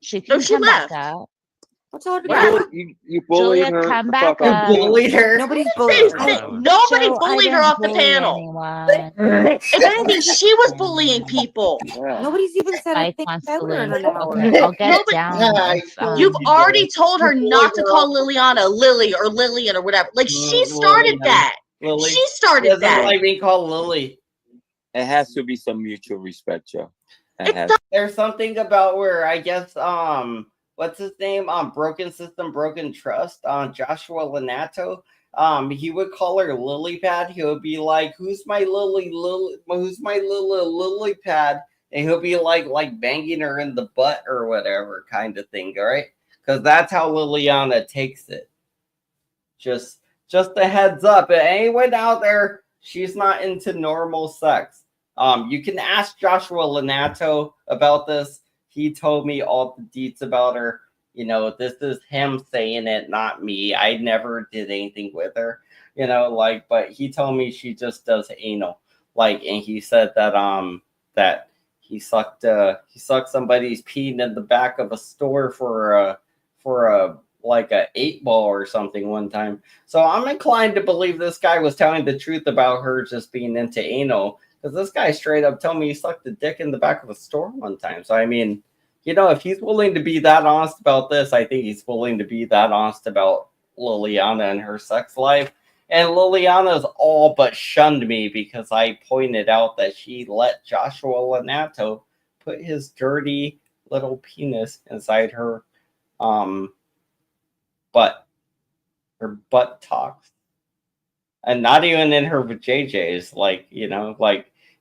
She can she come left. back up. What's all You bullied Julia, her. come the back fuck up. up. Bullied her. Nobody's bullying her. Nobody Joe, I bullied her didn't off the bully panel. anyone. If anything, she was bullying people. Nobody's even said a Spike thing wants about to her in leave. an hour. Okay, I'll get Nobody- down. If, You've already told her not to call Liliana Lily or Lillian or whatever. Like she started that. Lily. She started doesn't that. like being called Lily. It has to be some mutual respect, Joe. There's something about where I guess what's his name? Broken System, Broken Trust, Joshua Lanato. He would call her Lily Pad. He would be like, who's my lily pad? And he'll be like banging her in the butt or whatever kind of thing, all right? Because that's how Liliana takes it. Just a heads up. Anyone out there, she's not into normal sex. You can ask Joshua Lanato about this. He told me all the deets about her. You know, this is him saying it, not me. I never did anything with her. You know, like, but he told me she just does anal. Like, and he said that that he sucked somebody's pee in the back of a store for a like a 8-ball or something one time. So I'm inclined to believe this guy was telling the truth about her just being into anal. Because this guy straight up told me he sucked a dick in the back of a store one time. So, I mean, you know, if he's willing to be that honest about this, I think he's willing to be that honest about Liliana and her sex life. And Liliana's all but shunned me because I pointed out that she let Joshua Lanato put his dirty little penis inside her butt. Her butt talks. And not even in her JJ's,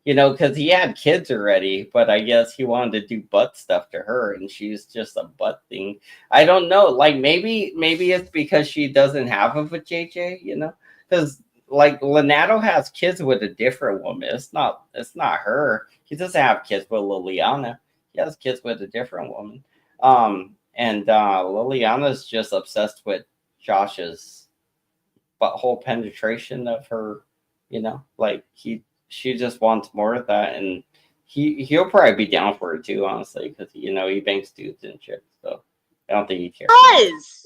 because he had kids already, but I guess he wanted to do butt stuff to her, and she's just a butt thing. I don't know. Like maybe it's because she doesn't have a JJ, you know? Because like Lanato has kids with a different woman. It's not her. He doesn't have kids with Liliana. He has kids with a different woman. And Liliana's just obsessed with Josh's butthole penetration of her, you know, like she just wants more of that, and he'll probably be down for it too, honestly, because you know he banks dudes and chicks, so I don't think he cares.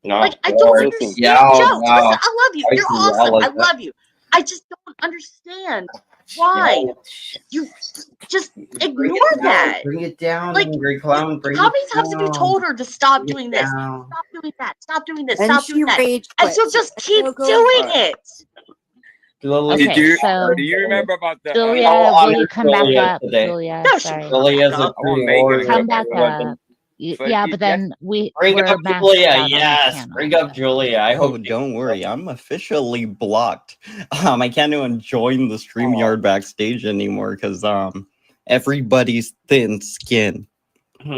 No, Like I don't understand. Joe, listen, I love you. You're awesome. I love you. I just don't understand why you just ignore that. Bring it down, Like, angry clown. how many times have you told her to stop doing this, stop doing that, stop doing this, And stop she doing that, rage and she'll quit. just keep So go- doing it. Okay, do so you remember about the Julia, will you come back up? Julia, sorry. Julia's a Come back up. Yeah, but then we're up maxed Julia. out on the Yes, panel. bring up Julia. I hope. Don't worry, I'm officially blocked. I can't even join the StreamYard backstage anymore because everybody's thin skin.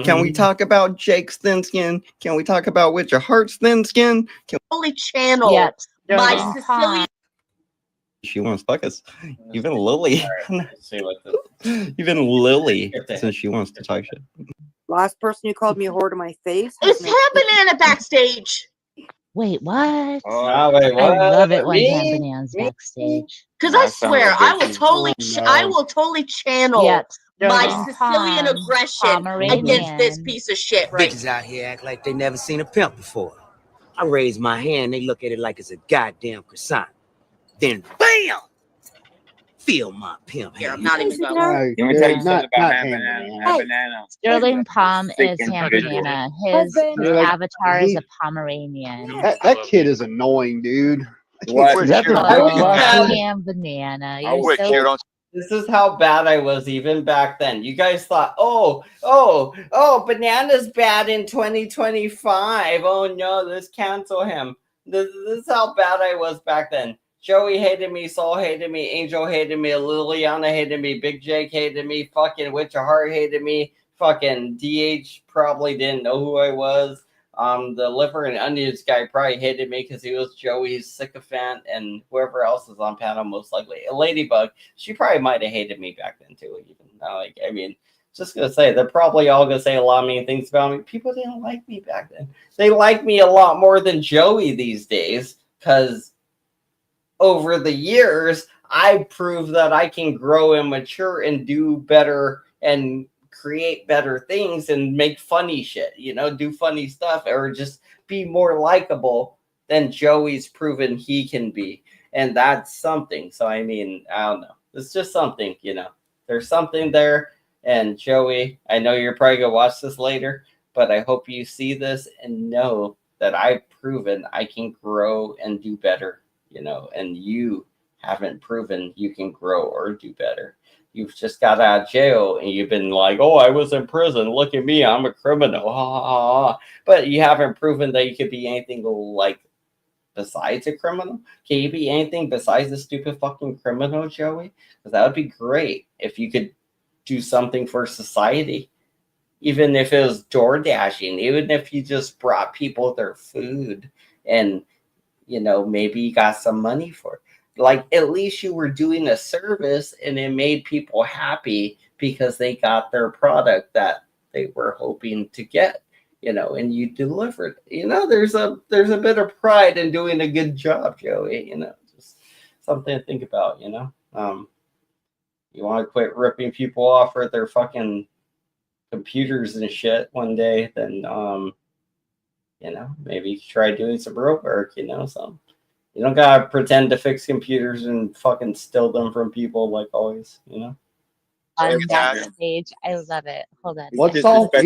Can we talk about Jake's thin skin? Can we talk about Witcher Heart's thin skin? Holy channel. Yep. My Sterling Sicilian. She wants to fuck us. Even Lily. Even Lily says she wants to talk shit. Last person who called me a whore to my face. Is Ham Banana backstage? Wait, what? wait, what? I love it when Me? Ham Banana's backstage. Because I swear, I will totally, I will totally channel Yep. my Sterling Sicilian Palm, aggression Pomeranian. against this piece of shit right Bitches out here act like they never seen a pimp before. I raise my hand, they look at it like it's a goddamn croissant. Then BAM! Feel my pimp hand. I'm not even going. Let me tell you something about Ham Banana. Sterling Palm is Sick Ham and Banana. His You're like, avatar is he- a Pomeranian. That kid is annoying, dude. What? Is that the Oh, glasses? Ham Banana. I'll You're quit so here. Don't This is how bad I was even back then. You guys thought, Banana's bad in 2025. Oh no, let's cancel him. This is how bad I was back then. Joey hated me, Soul hated me, Angel hated me, Liliana hated me, Big Jake hated me, fucking Witch of Heart hated me, fucking DH probably didn't know who I was. The liver and onions guy probably hated me because he was Joey's sycophant, and whoever else is on panel most likely. A Ladybug, she probably might have hated me back then too. Even just gonna say they're probably all gonna say a lot of mean things about me. People didn't like me back then. They like me a lot more than Joey these days because over the years I proved that I can grow and mature and do better and create better things and make funny shit, do funny stuff or just be more likable than Joey's proven he can be. And that's something. So, I don't know. It's just something, there's something there. And Joey, I know you're probably going to watch this later, but I hope you see this and know that I've proven I can grow and do better, and you haven't proven you can grow or do better. You've just got out of jail and you've been like, oh, I was in prison. Look at me. I'm a criminal. But you haven't proven that you could be anything like besides a criminal. Can you be anything besides a stupid fucking criminal, Joey? Because that would be great if you could do something for society. Even if it was door dashing, even if you just brought people their food and, maybe you got some money for it. Like, at least you were doing a service and it made people happy because they got their product that they were hoping to get, and you delivered. There's a bit of pride in doing a good job, Joey, just something to think about, You want to quit ripping people off for their fucking computers and shit one day, then, maybe try doing some real work, so. You don't gotta pretend to fix computers and fucking steal them from people like always, On that stage, I love it. Hold on. What's all I have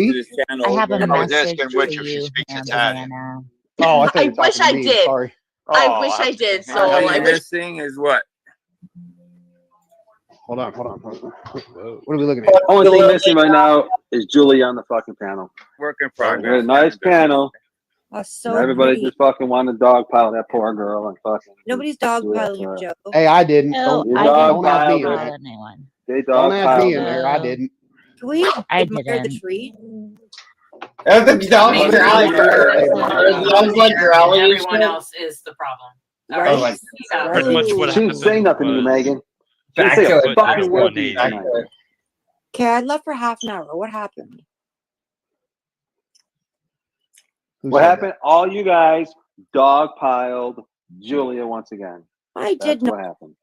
a message for you, Hannah. Oh, I thought you I were wish talking I to me. did. Sorry. I wish I did. So All I you're wish. missing is what? Hold on. What are we looking at? Only thing missing right now is Julie on the fucking panel. Work in We had a progress. nice panel. That's so Everybody pretty. just fucking wanted to dogpile that poor girl and fucking. Nobody's dogpiling you, Joe. Hey, I didn't. No, Don't I don't didn't have me in dogpile there. anyone. They Don't have me in dogpiled her. there. I didn't. Can we I admire the didn't. tree? The dogs are rallying. Everyone else is the problem. Right? Pretty much what She didn't happened say nothing to you, was Megan. She didn't Back say to a it. fucking word to 180. you tonight. Okay, I left for half an hour. What happened? What happened? All you guys dogpiled Julia once again. I That's did what not. happened.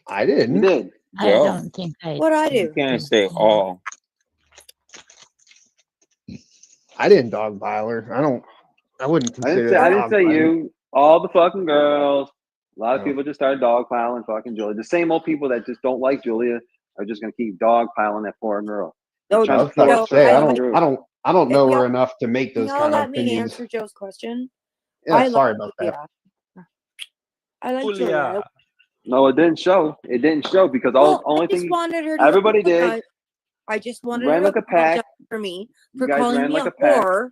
I You didn't. did. I don't think I. What I You do? can't say all. I didn't dogpile her. I wouldn't I didn't consider say. that I didn't say dogpiling. you. All the fucking girls. A lot of Oh. people just started dogpiling fucking Julia. The same old people that just don't like Julia are just gonna keep dogpiling that poor girl. No, I was Trying about to to say force I don't know y'all- her enough to make those Y'all kind of let me opinions. answer Joe's question. Yeah, I sorry like about that. Julia. I like Julia. No, it didn't show. It didn't show because Well, only I just thing wanted her to everybody apologize. did. I just wanted Ran her like to a pack. apologize for me You for guys calling ran me like a a pack. whore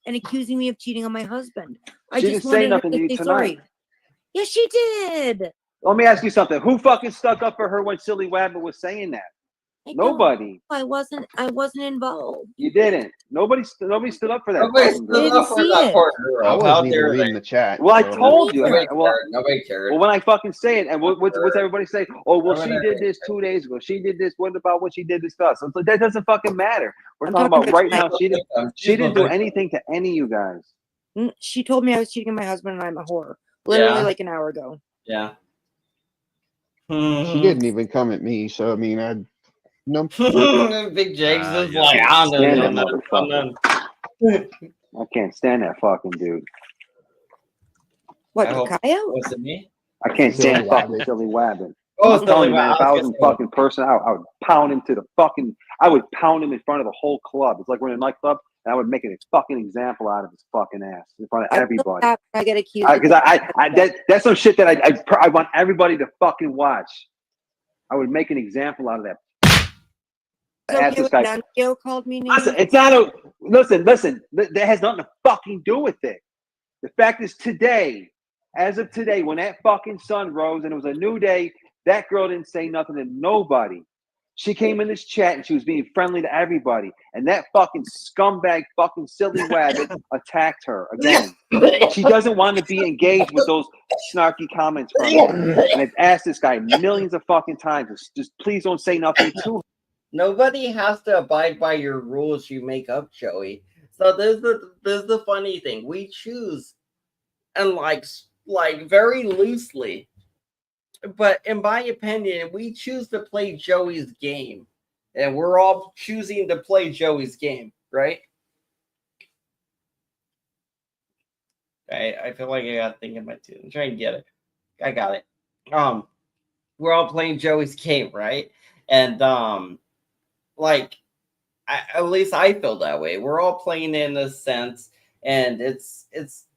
and accusing me of cheating on my husband. I She just didn't say wanted her nothing to to you say tonight. sorry. Yes, she did. Let me ask you something. Who fucking stuck up for her when Silly Wabbit was saying that? Nobody. I wasn't involved. You didn't. Nobody stood up for that. Nobody fucking stood girl. up for that poor girl. I How wasn't even dare reading they? the chat. Well, I so- told you. Nobody Well, cared. Nobody cared. well, when I fucking say it, and what's everybody say? Oh, well, she Nobody did this 2 days ago. She did this. What about what she did this to us? So that doesn't fucking matter. We're I'm talking talking about right about now. She didn't do anything to any of you guys. She told me I was cheating on my husband and I'm a whore. Literally Yeah. like an hour ago. Yeah. She didn't even come at me, so I mean, no. Big Jake's just like, I don't Stand know. that motherfucker. I can't stand that fucking dude. What, I hope- Kaya? Was it me? I can't Silly stand fucking Wabbit. Silly Wabbit. Oh, I'm telling Silly you, man, if Wabbit. I I was was in gonna say- fucking person, I would pound him to the fucking. I would pound him in front of the whole club. It's like we're in a nightclub, and I would make a fucking example out of his fucking ass in front of everybody. I get accused. Because that's some shit that I want everybody to fucking watch. I would make an example out of that. So Ask this guy. Nuncio called me names. Listen, it's not a listen. That has nothing to fucking do with it. The fact is, today, as of today, when that fucking sun rose and it was a new day, that girl didn't say nothing to nobody. She came in this chat and she was being friendly to everybody, and that fucking scumbag, fucking silly wabbit attacked her again. She doesn't want to be engaged with those snarky comments from me. And I've asked this guy millions of fucking times, just please don't say nothing to her. Nobody has to abide by your rules you make up, Joey. So this is the funny thing. We choose, and like very loosely. But in my opinion, we choose to play Joey's game. And we're all choosing to play Joey's game, right? I feel like I got to think in my tooth. I'm trying to get it. I got it. We're all playing Joey's game, right? And at least I feel that way. We're all playing in a sense, and it's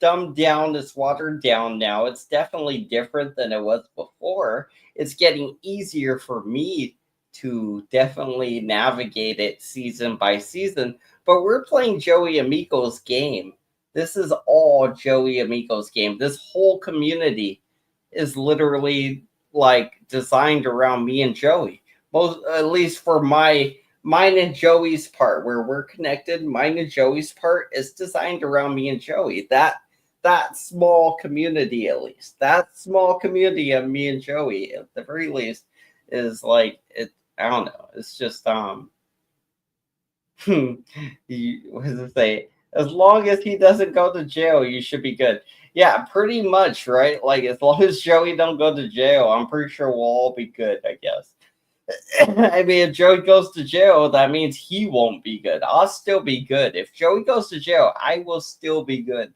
dumbed down, it's watered down now. It's definitely different than it was before. It's getting easier for me to definitely navigate it season by season, but we're playing Joey Amico's game. This is all Joey Amico's game. This whole community is literally designed around me and Joey. Most, at least for mine and Joey's part, where we're connected, mine and Joey's part is designed around me and Joey. That small community, at least. That small community of me and Joey, at the very least, is it. I don't know. It's just what does it say? As long as he doesn't go to jail, you should be good. Yeah, pretty much, right? As long as Joey don't go to jail, I'm pretty sure we'll all be good, I guess. I mean, if Joey goes to jail, that means he won't be good. I'll still be good. If Joey goes to jail, I will still be good.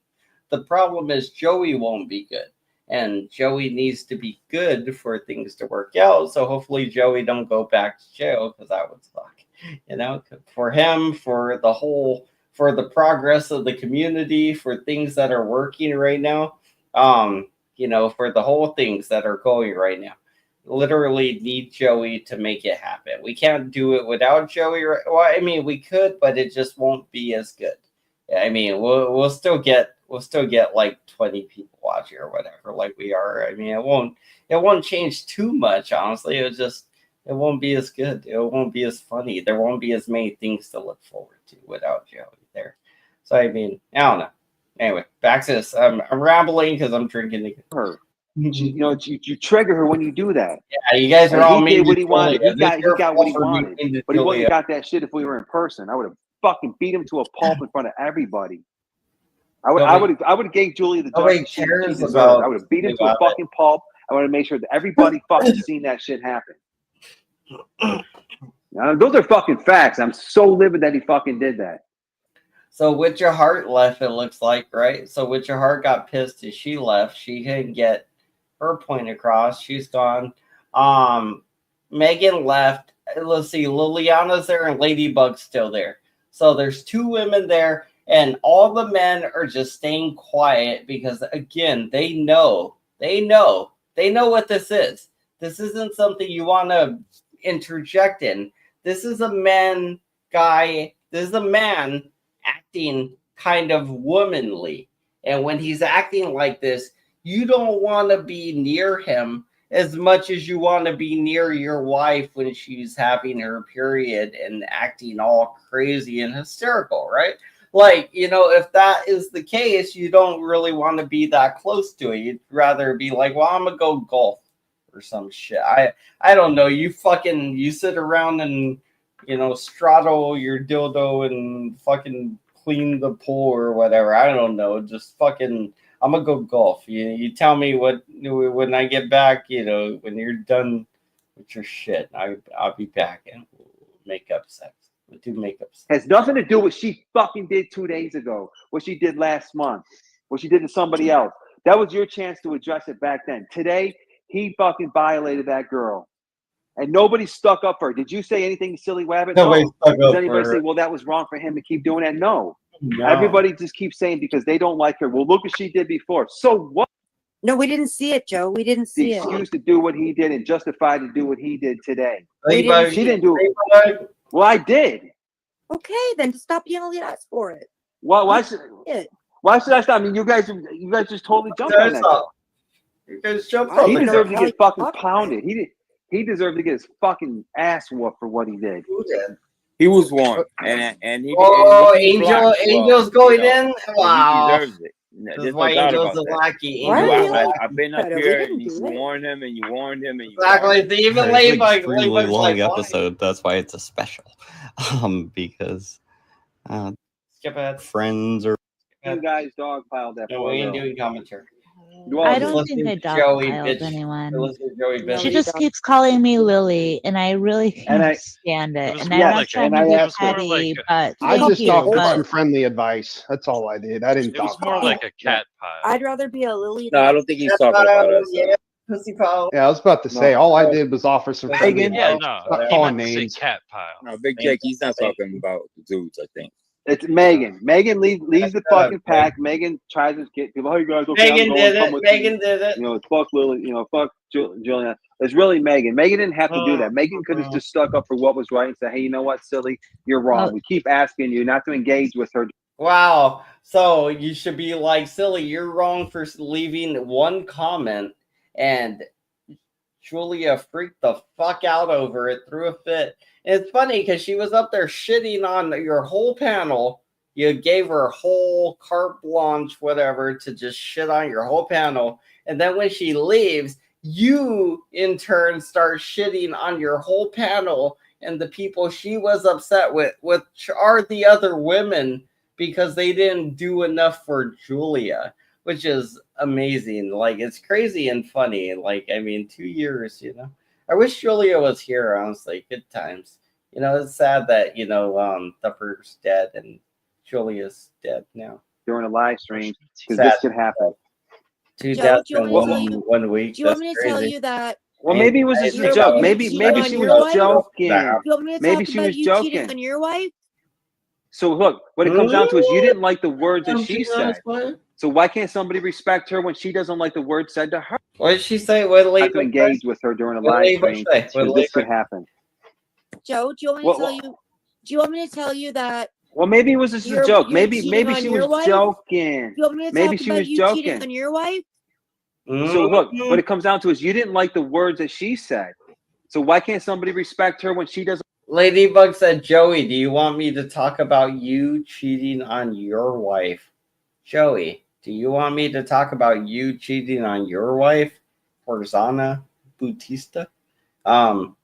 The problem is Joey won't be good. And Joey needs to be good for things to work out. So hopefully Joey don't go back to jail, because that would suck. For him, for the progress of the community, for things that are working right now, for the whole things that are going right now. Literally need Joey to make it happen. We can't do it without Joey. Well, I mean, we could, but it just won't be as good. I mean, we'll still get 20 people watching or whatever, like we are. I mean, it won't change too much, honestly. It won't be as good. It won't be as funny. There won't be as many things to look forward to without Joey there. So I mean, I don't know. Anyway, back to this. I'm rambling because I'm drinking her. You trigger her when you do that. Yeah, you guys are all mean. He did what he wanted. He got what he wanted, but he wouldn't have got that shit if we were in person. I would have fucking beat him to a pulp in front of everybody. I would have gave Julia the justice she deserved. I would have beat him to a fucking pulp. I would have made sure that everybody fucking seen that shit happen. Now, those are fucking facts. I'm so livid that he fucking did that. So with your heart left, it looks like, right? So with your heart got pissed as she left. She couldn't get her point across. She's gone. Megan left. Let's see, Liliana's there and Ladybug's still there. So there's 2 women there, and all the men are just staying quiet because, again, they know what this is. This isn't something you want to interject in. This is a man guy. This is a man acting kind of womanly. And when he's acting like this, you don't want to be near him as much as you want to be near your wife when she's having her period and acting all crazy and hysterical, right? If that is the case, you don't really want to be that close to it. You'd rather be like, well, I'm going to go golf or some shit. I don't know. You sit around and, straddle your dildo and fucking clean the pool or whatever. I don't know. Just fucking, I'm going to go golf. You tell me when I get back, when you're done with your shit, I'll be back and we'll make up sex. We'll do makeup sex. Has nothing to do with what she fucking did 2 days ago, what she did last month, what she did to somebody else. That was your chance to address it back then. Today, he fucking violated that girl. And nobody stuck up for her. Did you say anything, silly wabbit? Nobody stuck up Does anybody for her. say, well, that was wrong for him to keep doing that? No. Everybody just keeps saying because they don't like her. Well, look what she did before. So what? No, we didn't see it, Joe. We didn't The see it. excuse to do what he did and justified to do what he did today. She didn't do it. Well, I did. Okay, then stop yelling at us for it. Why should I stop? I mean, you guys just totally jumped on that. You guys jumped He deserved to get fucking pounded. He deserved to get his fucking ass whooped for what he did. Who did? He was warned, and he. Oh, and he blocked Angel's well, going you know, in. and Wow. he deserves it. This There's is why no doubt Angel's about a that. lackey. I've been up We here, didn't and you do it. warned him, and you warned him, and you Exactly. warned him. It's even It's late, an like extremely long like, episode. That's why it's a special. Because skip ahead. friends are. You guys dogpiled that. No, we ain't doing commentary. I don't think I dogpiled anyone. She just keeps calling me Lily, and I really can't stand it. And I'm not trying to be petty, but I thank just you. offered But some friendly advice. That's all I did. I didn't. It was more like a cat pile. I'd rather be a Lily. No, I don't think he's talking about us. Yeah, pussy pile. Yeah, I was about to say. All I did was offer some friendly Yeah, advice. no, Stop he calling meant to say names. cat pile. No, Big Jake, he's not talking about the dudes, I think. It's Megan. Megan leaves the fucking pack. Megan tries to get people. Oh, you guys okay? Megan I'm going. did Come it. with Megan me. did it. You know, fuck Lily. You know, fuck Juliana. It's really Megan. Megan didn't have to do that. Megan could have just stuck up for what was right and said, "Hey, you know what, silly, you're wrong. We keep asking you not to engage with her." Wow. So you should be like, silly, you're wrong for leaving one comment, and Julia freaked the fuck out over it, threw a fit. And it's funny because she was up there shitting on your whole panel. You gave her whole carte blanche, whatever, to just shit on your whole panel. And then when she leaves, you in turn start shitting on your whole panel and the people she was upset with, which are the other women, because they didn't do enough for Julia, which is amazing. Like, it's crazy and funny. Like, I mean, 2 years, you know. I wish Julia was here, honestly. Good times. You know, it's sad that, you know, Duffer's dead and Julia's dead now. during a live stream because Sad. this could happen. 2 Joe, deaths do you in want me to tell you- 1 week. Do you want That's me to crazy. tell you that? Well, maybe it was just a joke. Maybe she was joking. You want me to Maybe talk she about was you cheating joking. on your wife? So look, what it comes down to is you didn't like the words that she said. So why can't somebody respect her when she doesn't like the words said to her? What did she say? What did Not to engage with her during a What live did Ladybug stream say? What because did this could Ladybug- happen. Joe, do you want me to tell you? Do you want me to tell you that? Well, maybe it was just a You're- joke. you're Maybe cheating on she your was wife? joking. You want me to Maybe talk she about was you joking. cheating on your wife? So look, what it comes down to is you didn't like the words that she said. So why can't somebody respect her when she doesn't? Ladybug said, Joey, do you want me to talk about you cheating on your wife? Joey, do you want me to talk about you cheating on your wife? Horzana Bautista? You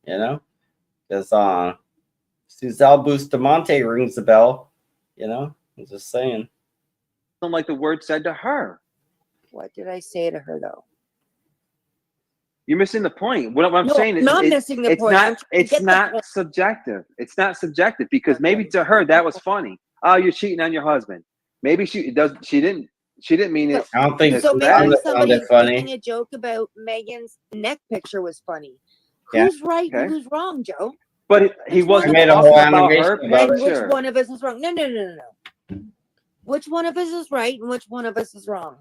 know? Because Suzelle Bustamante rings the bell. You know? I'm just saying. Don't like the words said to her. What did I say to her though? You're missing the point. What I'm No, saying is, not missing the point. I'm trying to It's get the not point. subjective. It's not subjective because maybe to her that was funny. Oh, you're cheating on your husband. Maybe she does. She didn't mean it. I don't think So maybe somebody funny. making a joke about Megan's neck picture was funny. Yeah. Who's right Okay. and who's wrong, Joe? But he wasn't made a talking whole about her animation about And which picture. one of us is wrong? No. Which one of us is right and which one of us is wrong?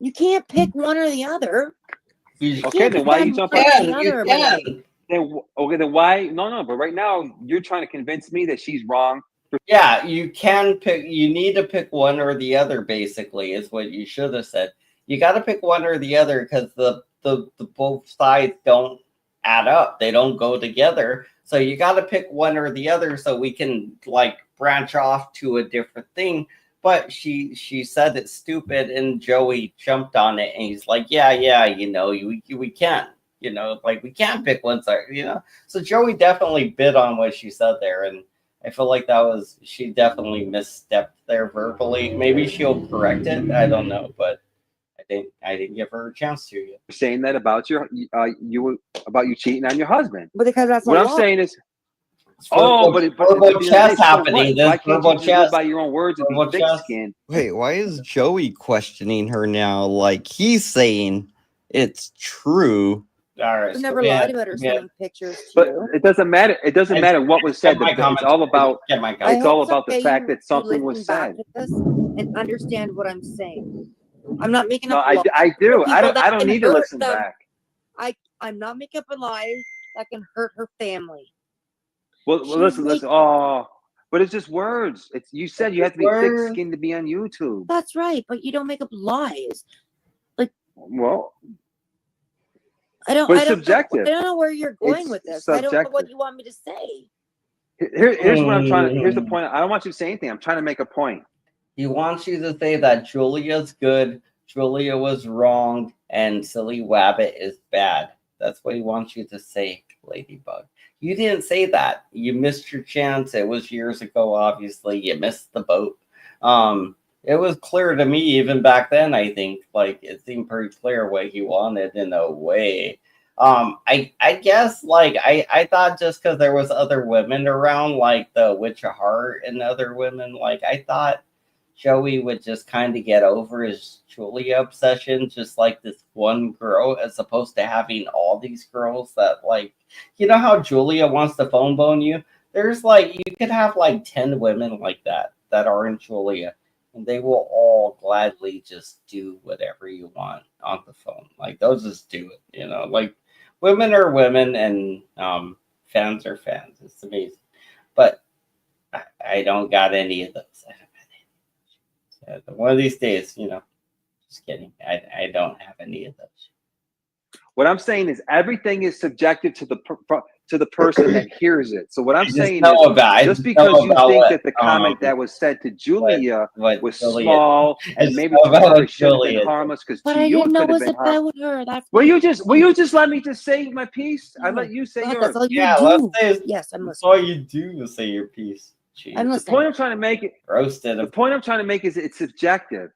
You can't pick one or the other. Okay, then why are you jumping? You Then okay, then why? No. But right now you're trying to convince me that she's wrong. Yeah, you can pick. You need to pick one or the other. Basically, is what you should have said. You got to pick one or the other because the both sides don't add up. They don't go together. So you got to pick one or the other so we can like branch off to a different thing. But she said it's stupid, and Joey jumped on it, and he's like, yeah, you know, we can't, you know, like we can't pick one side, you know. So Joey definitely bid on what she said there, and I feel like she definitely misstepped there verbally. Maybe she'll correct it. I don't know, but I didn't give her a chance to yet. You're saying that about you cheating on your husband. But because that's What a I'm law. saying is, verbal- but verbal chess so happening. what? There's Why can't verbal you just go chess. by your own words and Verbal be chess. thick-skinned? Wait, why is Joey questioning her now? Like he's saying it's true, All right. I've never lied about her sending pictures to But you. it doesn't matter. It doesn't matter what was said. It's all about. I It's all hope about the someday fact you that something was listen back said. to this and understand what I'm saying. I'm not making No, up I lies do. for I people don't. I that don't can need to hurt listen them. back. I'm not making up a lie that can hurt her family. Well, listen. Oh, but it's just words. It's you said you have to be Words. thick-skinned to be on YouTube. That's right, but you don't make up lies. Well, I don't. but I it's don't. subjective. I don't know where you're going It's with this. I don't know what subjective. you want me to say. Here's what I'm trying to. Here's the point. I don't want you to say anything. I'm trying to make a point. He wants you to say that Julia's good, Julia was wrong, and Silly Wabbit is bad. That's what he wants you to say, Ladybug. You didn't say that. You missed your chance. It was years ago, obviously. You missed the boat. It was clear to me even back then, I think. Like, it seemed pretty clear what he wanted in a way. I guess, like, I thought just because there was other women around, like the Witch of Heart and other women, like, I thought Joey would just kind of get over his Julia obsession, just like this one girl, as opposed to having all these girls that, like, you know how Julia wants to phone bone you? There's like, you could have like 10 women like that aren't Julia, and they will all gladly just do whatever you want on the phone. Like, they'll just do it, you know? Like, women are women, and fans are fans. It's amazing. But I don't got any of those. One of these days, you know, just kidding. I don't have any of those. What I'm saying is everything is subjective to the person that hears it. So what I'm saying is just because you think that the comment that was said to Julia was small and maybe to her it should have been harmless, because But to I you didn't it know it could have was been harmless. about her. That's Will you just let me just say my piece? I let you say God, yours. that's all you Yeah, do. let's say Yes, I'm that's listening. all you do is say your piece. Jeez. I'm The listening. point I'm trying to make it roasted. The point I'm trying to make is it's subjective.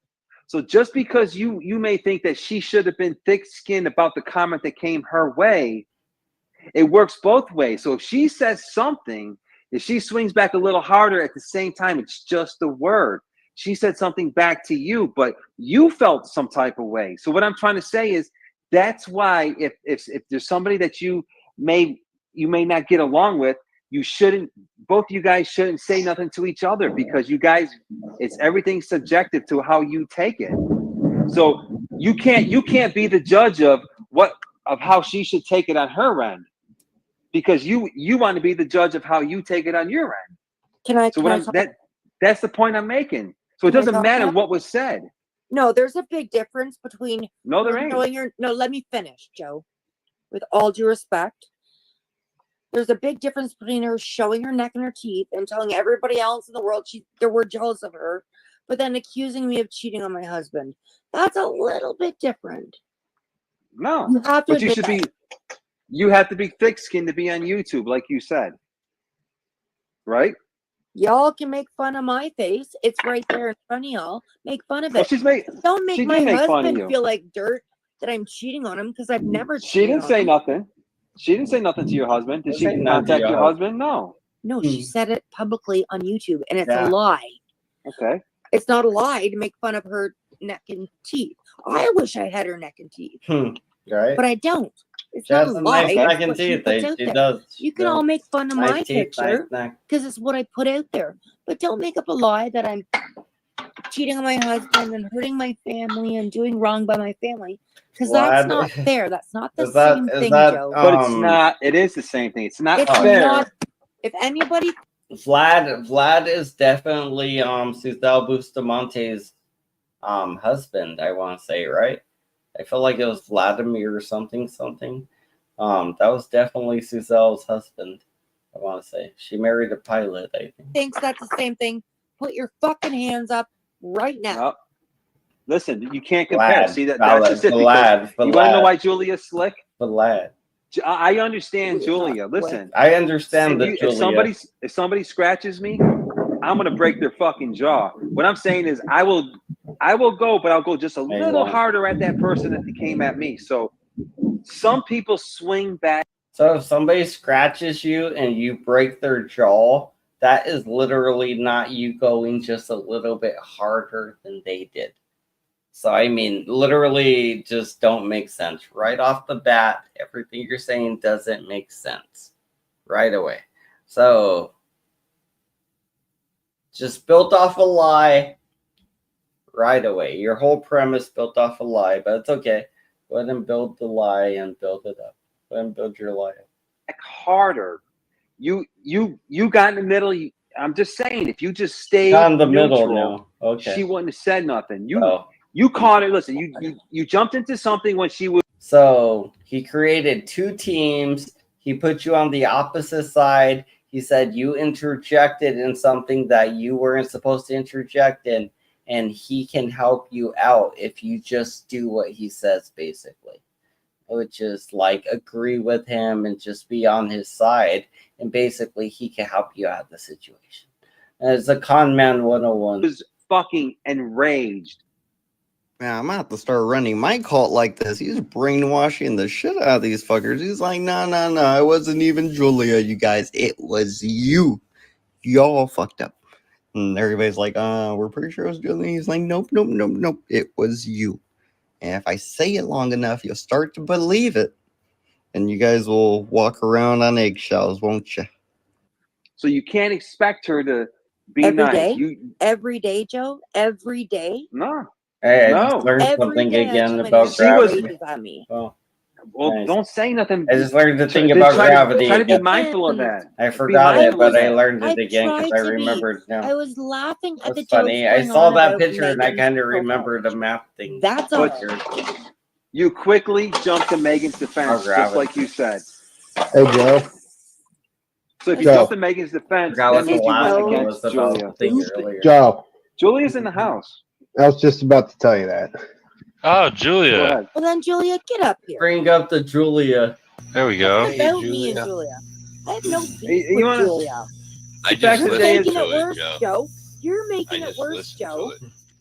So just because you may think that she should have been thick-skinned about the comment that came her way, it works both ways. So if she says something, if she swings back a little harder at the same time, it's just a word. She said something back to you, but you felt some type of way. So what I'm trying to say is that's why if there's somebody that you may not get along with, you shouldn't, both you guys shouldn't say nothing to each other, because you guys, it's everything subjective to how you take it. So you can't be the judge of how she should take it on her end, because you want to be the judge of how you take it on your end. That's the point I'm making. So it doesn't matter what was said. No, there's a big difference between No, there her ain't. showing her. No, let me finish, Joe. With all due respect, there's a big difference between her showing her neck and her teeth and telling everybody else in the world they were jealous of her, but then accusing me of cheating on my husband. That's a little bit different. No, You have to but you have to be thick-skinned to be on YouTube, like you said, right? Y'all can make fun of my face. It's right there in front of y'all. Make fun of it. Don't make she my did make fun of husband you. feel like dirt that I'm cheating on him, because I've never She cheated didn't on say him. nothing. She didn't say nothing to your husband. Did she contact your husband? No. No, she said it publicly on YouTube, and it's Yeah. a lie. Okay. It's not a lie to make fun of her neck and teeth. I wish I had her neck and teeth, Right. but I don't. It's She not has a some lie. nice It's neck and what she teeth. puts out She there. does. You can all make fun of Nice my teeth, nice picture neck. because it's what I put out there. But don't make up a lie that I'm cheating on my husband and hurting my family and doing wrong by my family, because that's not fair. That's not the same thing, Joe. But it's not. It is the same thing. It's not It's fair. not. If anybody, Vlad is definitely Susel Bustamante's husband, I want to say, right? I feel like it was Vladimir or something. That was definitely Suzel's husband, I want to say. She married a pilot, I think. thinks that's the same thing, put your fucking hands up right now. No. Listen, you can't compare. Vlad, See that's just it. Vlad, You want to know why Julia's slick? Vlad. I understand Julia. Listen, I understand that Julia. If somebody scratches me, I'm gonna break their fucking jaw. What I'm saying is, I will go, but I'll go just a little harder at that person if they came at me. So some people swing back. So if somebody scratches you and you break their jaw, that is literally not you going just a little bit harder than they did. So I mean, literally, just don't make sense right off the bat. Everything you're saying doesn't make sense right away. So just built off a lie right away. Your whole premise built off a lie, but it's okay. Go ahead and build the lie and build it up. Go ahead and build your lie up. Harder. You got in the middle. I'm just saying, if you just stayed Got in the neutral, middle now. Okay. she wouldn't have said nothing. You caught her. Listen, you jumped into something when she was. So he created two teams. He put you on the opposite side. He said you interjected in something that you weren't supposed to interject in, and he can help you out if you just do what he says, basically. Which is like agree with him and just be on his side, and basically he can help you out of the situation. And it's a con man 101. Was fucking enraged. Man, I'm gonna have to start running my cult like this. He's brainwashing the shit out of these fuckers. He's like, no, it wasn't even Julia, you guys. It was you. Y'all fucked up. And everybody's like, we're pretty sure it was Julia. He's like, nope. It was you. And if I say it long enough, you'll start to believe it. And you guys will walk around on eggshells, won't you? So you can't expect her to be Every nice. day? Every day, Joe? Every day? No. Hey, I No. just learned Every something day I again come in about and she gravity. rages at me. Oh, Well, nice. don't say nothing. I just learned the thing Try- about try to- gravity. try to be again. mindful of that. I Be forgot it, mindful but of I that. learned it I again because tried I to be. remembered now. I was laughing at the That's jokes funny. I going saw on that about picture and I Megan's kind of profile remembered the map thing. That's all. You quickly jumped to Megan's defense, just like you said. Hey, Joe. So if you Joe. jump to Megan's defense, Forgot that what the means you last went one against was about Julia. the thing earlier. Joe. Julia's in the house. I was just about to tell you that. Oh, Go Julia. ahead. Well then, Julia, get up here. Bring up the Julia. There we go. What about me and Julia? I have no beef You with wanna- Julia. I Back just to You're the day making is- it worse, Joe. You're making it worse, Joe.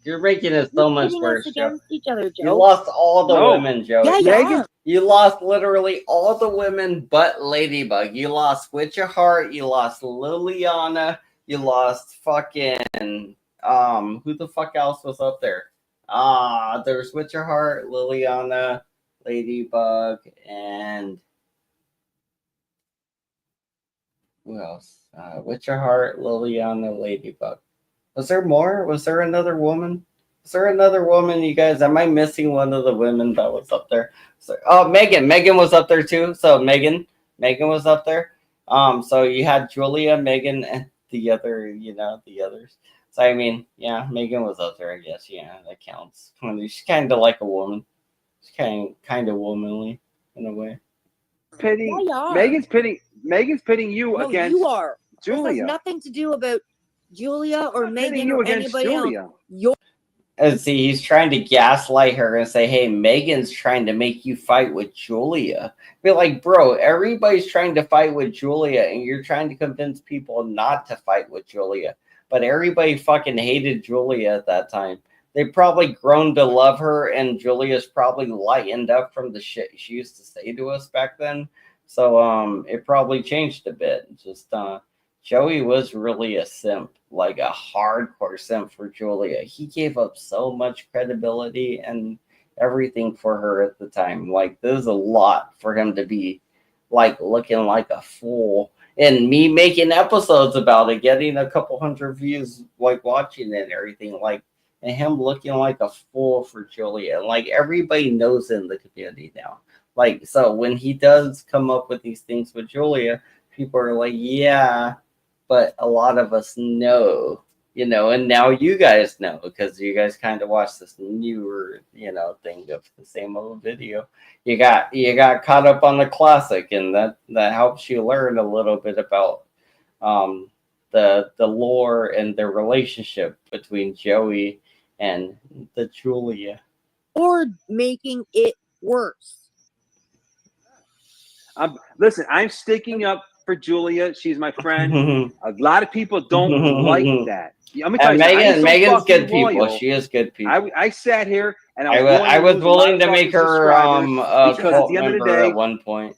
You're making it so You're much pitting worse, us Joe. against each other, Joe. You lost all the No. women, Joe. Yeah, you Megan- are. You lost literally all the women but Ladybug. You lost Witch of Heart. You lost Liliana. You lost fucking who the fuck else was up there? There's Witch of Heart, Liliana, Ladybug, and who else? Witch of Heart, Liliana, Ladybug. Was there more? Was there another woman? Was there another woman, you guys? Am I missing one of the women that was up there? So, Megan. Megan was up there too. So Megan was up there. So you had Julia, Megan, and the other, the others. So I mean, yeah, Megan was up there, I guess. Yeah, that counts. She's kind of like a woman. She's kind of womanly in a way. Pitting. Yeah, you are. Megan's pitting you No, against you are. This has Julia. nothing to do about Julia or I'm pitting Megan you or against anybody Julia. else. You're And see, he's trying to gaslight her and say, hey, Megan's trying to make you fight with Julia. Be like, bro, everybody's trying to fight with Julia, and you're trying to convince people not to fight with Julia. But everybody fucking hated Julia at that time. They probably grown to love her, and Julia's probably lightened up from the shit she used to say to us back then. So it probably changed a bit. Just Joey was really a simp, like a hardcore simp for Julia. He gave up so much credibility and everything for her at the time. Like, there's a lot for him to be like looking like a fool. And me making episodes about it, getting a couple hundred views, like watching it and everything, like, and him looking like a fool for Julia. And like everybody knows in the community now. Like, so when he does come up with these things with Julia, people are like, yeah, but a lot of us know, and now you guys know because you guys kind of watch this newer, thing of the same old video. You got caught up on the classic, and that helps you learn a little bit about the lore and the relationship between Joey and the Julia. or making it worse. Listen, I'm sticking up for Julia. She's my friend. A lot of people don't like that. Let me tell And you something. Megan's good fucking people. loyal. She is good people. I sat here and I was willing to make her a because at cult the end of the member day, at one point.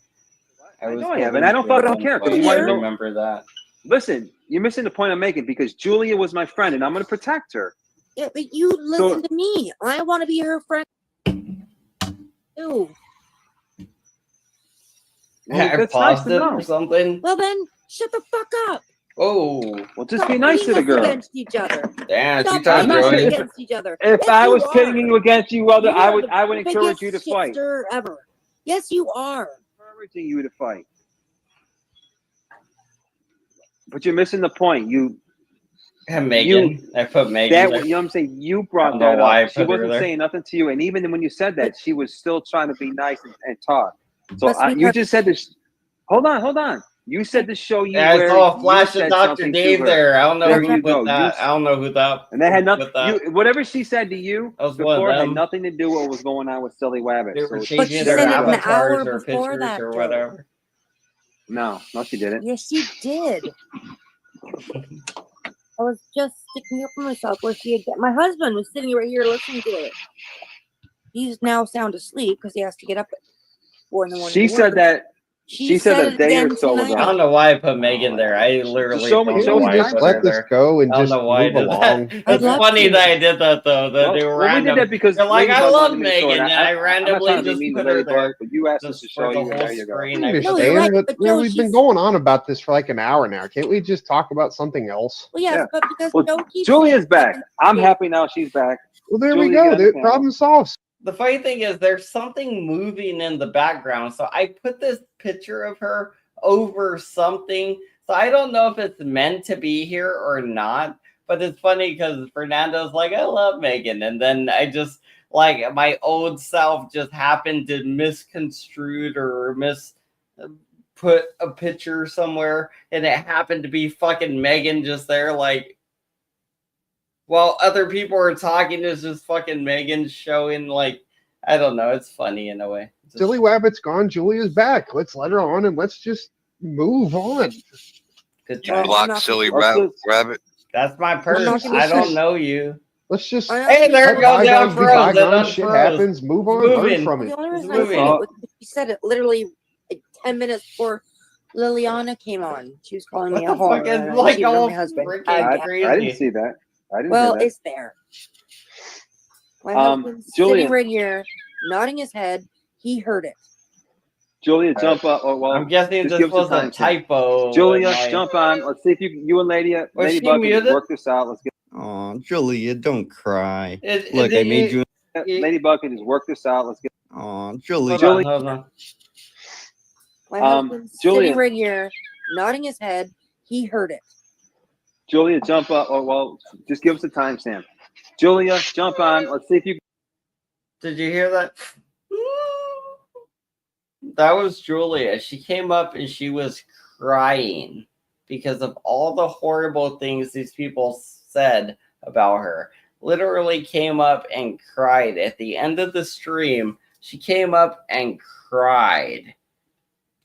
I know I have, and I don't fucking care because you I want to know. remember that. Listen, you're missing the point I'm making because Julia was my friend, and I'm going to protect her. Yeah, but you listen to me. I want to be her friend. Ew. I that's nice paused to it know. or something. Well then, shut the fuck up. Oh, well, just Stop be nice to pitting the us girl. against each other. Damn, she Stop tried pitting us joining. against each other. If Yes, I you was are. pitting you against you, other, You I are would the encourage you to biggest fight. shitster ever. Yes, you are. Encouraging you to fight. But you're missing the point. And Megan, I put Megan That, there. you know what I'm saying? You I brought don't know that why I up. She put her wasn't there. saying nothing to you. And even when you said that, she was still trying to be nice and talk. So Let's be you just said this. Hold on. You said to show you Yeah, I where saw a you flash of said Dr. something Dave to her. there. I don't know There who you put go. that. I don't know who that. And that had put nothing. that. Whatever she said to you That was one of before had them. nothing to do with what was going on with Silly Wabbit. They were So changing said their it an avatars hour or before pictures that, or Joe. whatever. No, she didn't. Yes, she did. I was just sticking up for myself where she had. My husband was sitting right here listening to it. He's now sound asleep because he has to get up at 4 in the morning. She to said work. that. She said said a it day or again so tonight. ago. I don't know why I put Megan there. I literally show me- don't show know me why I time put let her this there. go and I don't just know why I move did along. that. I'd It's love funny to. that I did that though. That they were Well, we random. did that because They're like, I Ladybug love wanted me to show it. Megan, and I I'm not randomly trying to be just mean to put her Ladybug, there. but you asked us to Just show for the you, and whole there you go. screen. I I put understand, her there. but we've been going on about this for like an hour now. Can't we just talk about something else? Well, yes, Yeah. but because Well, Joe keeps Julia's saying back. I'm happy now she's back. Well, there we Julia, go. get on the The panel. problem solved. The funny thing is there's something moving in the background. So I put this picture of her over something. So I don't know if it's meant to be here or not. But it's funny because Fernando's like, I love Megan. And then I just, like, my old self just happened to misconstrued or put a picture somewhere. And it happened to be fucking Megan just there, like, while other people are talking, it's just fucking Megan showing, like, I don't know. It's funny in a way. Silly Wabbit's gone. Julia's back. Let's let her on and let's just move on. Good You time. block Silly Rabbit. That's my purse. I don't know you. Let's just. Hey, there it goes. It Bygones be unfroze. It bygones. Shit unfroze. happens. Move It's on. Learn moving. from The it. only It's reason I said moving. it was she said it literally like 10 minutes before Liliana came on. She was calling me a What the whore. fuck is, and like, cheated on all my husband. freaking I crazy? didn't see that. I didn't Well, see that. it's there. My husband's Julia. sitting right here, nodding his head. He heard it. Julia, jump up. Oh, well, I'm guessing just this give us was a a time typo. Julia, in my- jump on. Let's see if you and Was she Ladybug can muted? work this out. Let's get. Oh, Julia, don't cry. Is Look, I made you. Ladybug can just work this out. Let's get. Oh, Julia. Hold on. My husband's Julia. sitting right here, nodding his head. He heard it. Julia, jump up. Oh, well, just give us a timestamp. Julia, jump on. Let's see if you. Did you hear that? That was Julia. She came up and she was crying because of all the horrible things these people said about her. Literally came up and cried. At the end of the stream, she came up and cried.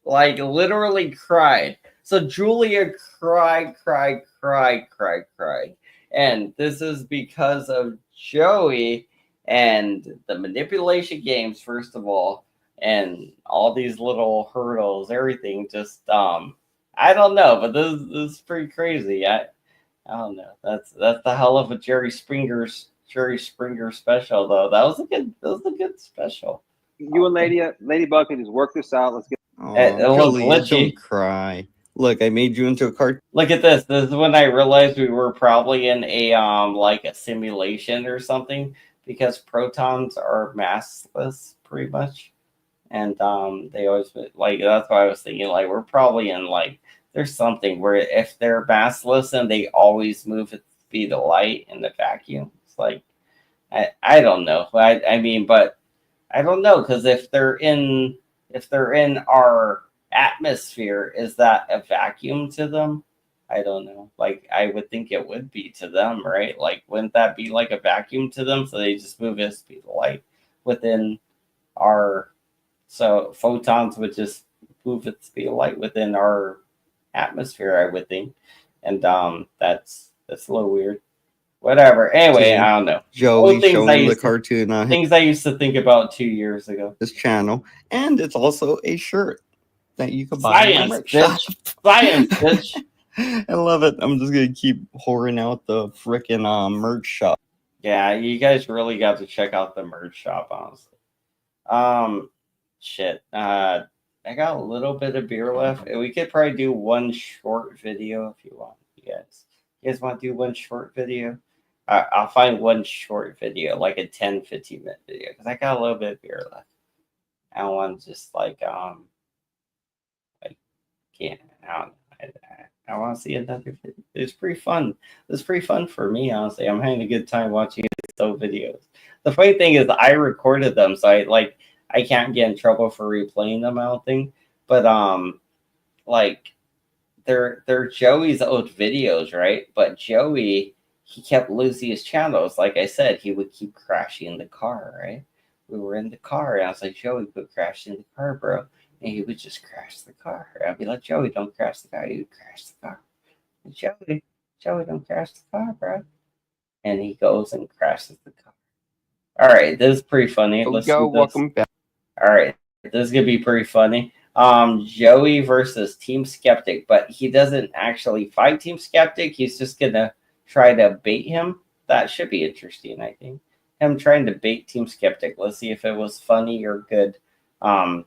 Like, literally cried. So Julia cried. And this is because of Joey and the manipulation games, first of all, and all these little hurdles, everything. Just I don't know, but this is pretty crazy. I don't know. That's the hell of a Jerry Springer special, though. That was a good special. You and Ladybug can just work this out. Let's get. Oh, It was Julia, glitchy. don't cry. Look, I made you into a cartoon. Look at this. This is when I realized we were probably in a like a simulation or something, because protons are massless pretty much. And they always like, that's why I was thinking, like, we're probably in, like, there's something where if they're massless and they always move at the speed of light in the vacuum. It's like, I don't know. I mean, but I don't know, because if they're in our atmosphere, is that a vacuum to them? I don't know. Like, I would think it would be to them, right? Like, wouldn't that be like a vacuum to them? So they just move at the speed of light within our. So photons would just move at the speed of light within our atmosphere, I would think. And that's a little weird. Whatever. Anyway, I don't know. Joey showing the cartoon on things I used to think about 2 years ago. This channel, and it's also a shirt that you can buy. Science, bitch. Science, bitch. I love it. I'm just gonna keep whoring out the freaking merch shop. Yeah, you guys really got to check out the merch shop, honestly. Shit. I got a little bit of beer left. We could probably do one short video if you want, you guys. You guys want to do one short video? I'll find one short video, like a 10, 15-minute video, because I got a little bit of beer left. I don't want to just like can't. I want to see another video. It's pretty fun. It's pretty fun for me, honestly. I'm having a good time watching those videos. The funny thing is, I recorded them, so I can't get in trouble for replaying them. I don't think, but like they're Joey's old videos, right? But Joey, he kept losing his channels. Like I said, he would keep crashing the car, right? We were in the car, and I was like, Joey, quit crashing the car, bro. And he would just crash the car. I'd be like, Joey, don't crash the car. He would crash the car. And Joey, don't crash the car, bro. And he goes and crashes the car. All right, this is pretty funny. Let's go. Welcome back. All right, this is gonna be pretty funny. Joey versus Team Skeptic, but he doesn't actually fight Team Skeptic. He's just gonna try to bait him. That should be interesting, I think. Him trying to bait Team Skeptic. Let's see if it was funny or good.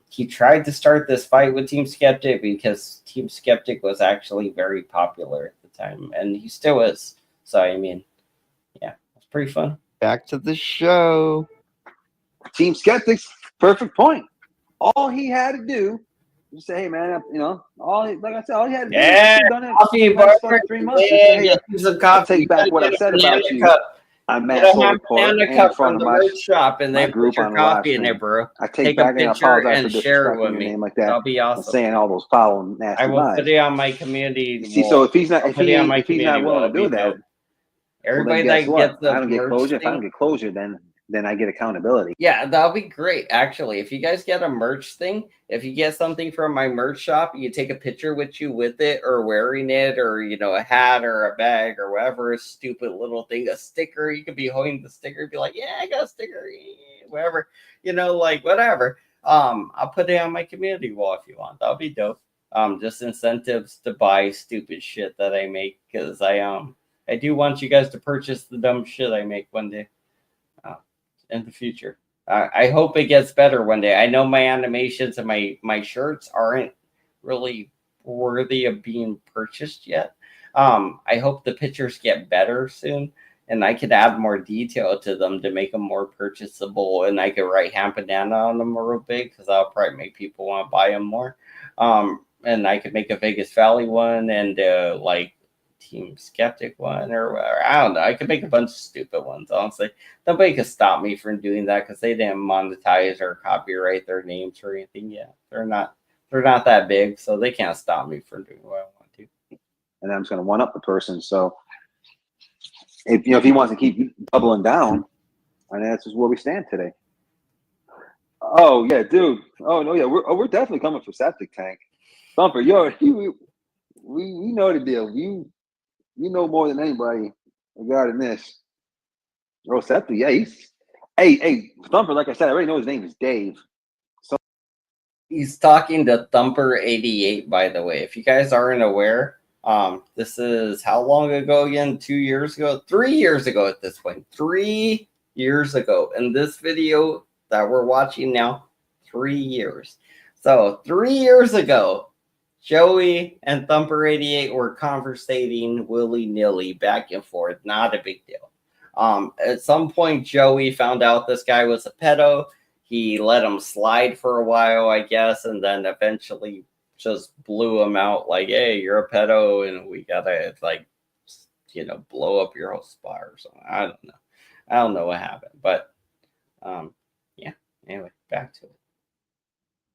He tried to start this fight with Team Skeptic because Team Skeptic was actually very popular at the time, and he still is. So, I mean, yeah, it's pretty fun. Back to the show. Team Skeptics, perfect point. All he had to do was say, hey, man, you know, like I said, all he had to do was done it coffee, for the past 3 months. Yeah, Say, hey, get some coffee. I take back what I said about you. I'm Matt Report and in front of my shop, and they group put your on coffee in there, bro. I take back a and picture apologize and for share it disrespecting with your me. name like that. That'll be awesome. And saying all those foul and nasty I will lies. put it on my community. See, so if he's not, if he's not willing to do that, everybody well, then that guess gets what? the I don't get merch closure. If I thing- don't get closure, then I get accountability. Yeah, that'll be great. Actually, if you guys get a merch thing, if you get something from my merch shop, you take a picture with you with it or wearing it, or a hat or a bag or whatever stupid little thing, a sticker. You could be holding the sticker, be like, yeah, I got a sticker, whatever, like whatever. I'll put it on my community wall if you want. That'll be dope. Just incentives to buy stupid shit that I make, because I do want you guys to purchase the dumb shit I make one day. In the future, I hope it gets better one day. I know my animations and my shirts aren't really worthy of being purchased yet. I hope the pictures get better soon, and I could add more detail to them to make them more purchasable, and I could write ham banana on them real big, because that'll probably make people want to buy them more. And I could make a Vegas Valley one and like Team Skeptic one or whatever. I don't know. I could make a bunch of stupid ones, honestly. Nobody could stop me from doing that because they didn't monetize or copyright their names or anything yet. They're not that big, so they can't stop me from doing what I want to. And I'm just gonna one up the person. So if he wants to keep doubling down, and that's just where we stand today. Oh yeah, dude. Oh no, yeah, we're definitely coming for Septic Tank. Thumper, we know the deal. You know more than anybody regarding this. Oh, Septic, yeah, hey, Thumper, like I said, I already know his name is Dave. So he's talking to Thumper88, by the way. If you guys aren't aware, this is how long ago again? 2 years ago? 3 years ago at this point. 3 years ago. And this video that we're watching now, 3 years. So 3 years ago, Joey and Thumper88 were conversating willy-nilly back and forth. Not a big deal. At some point, Joey found out this guy was a pedo. He let him slide for a while, I guess, and then eventually just blew him out like, hey, you're a pedo, and we gotta, blow up your whole spot or something. I don't know what happened. But, yeah. Anyway, back to it.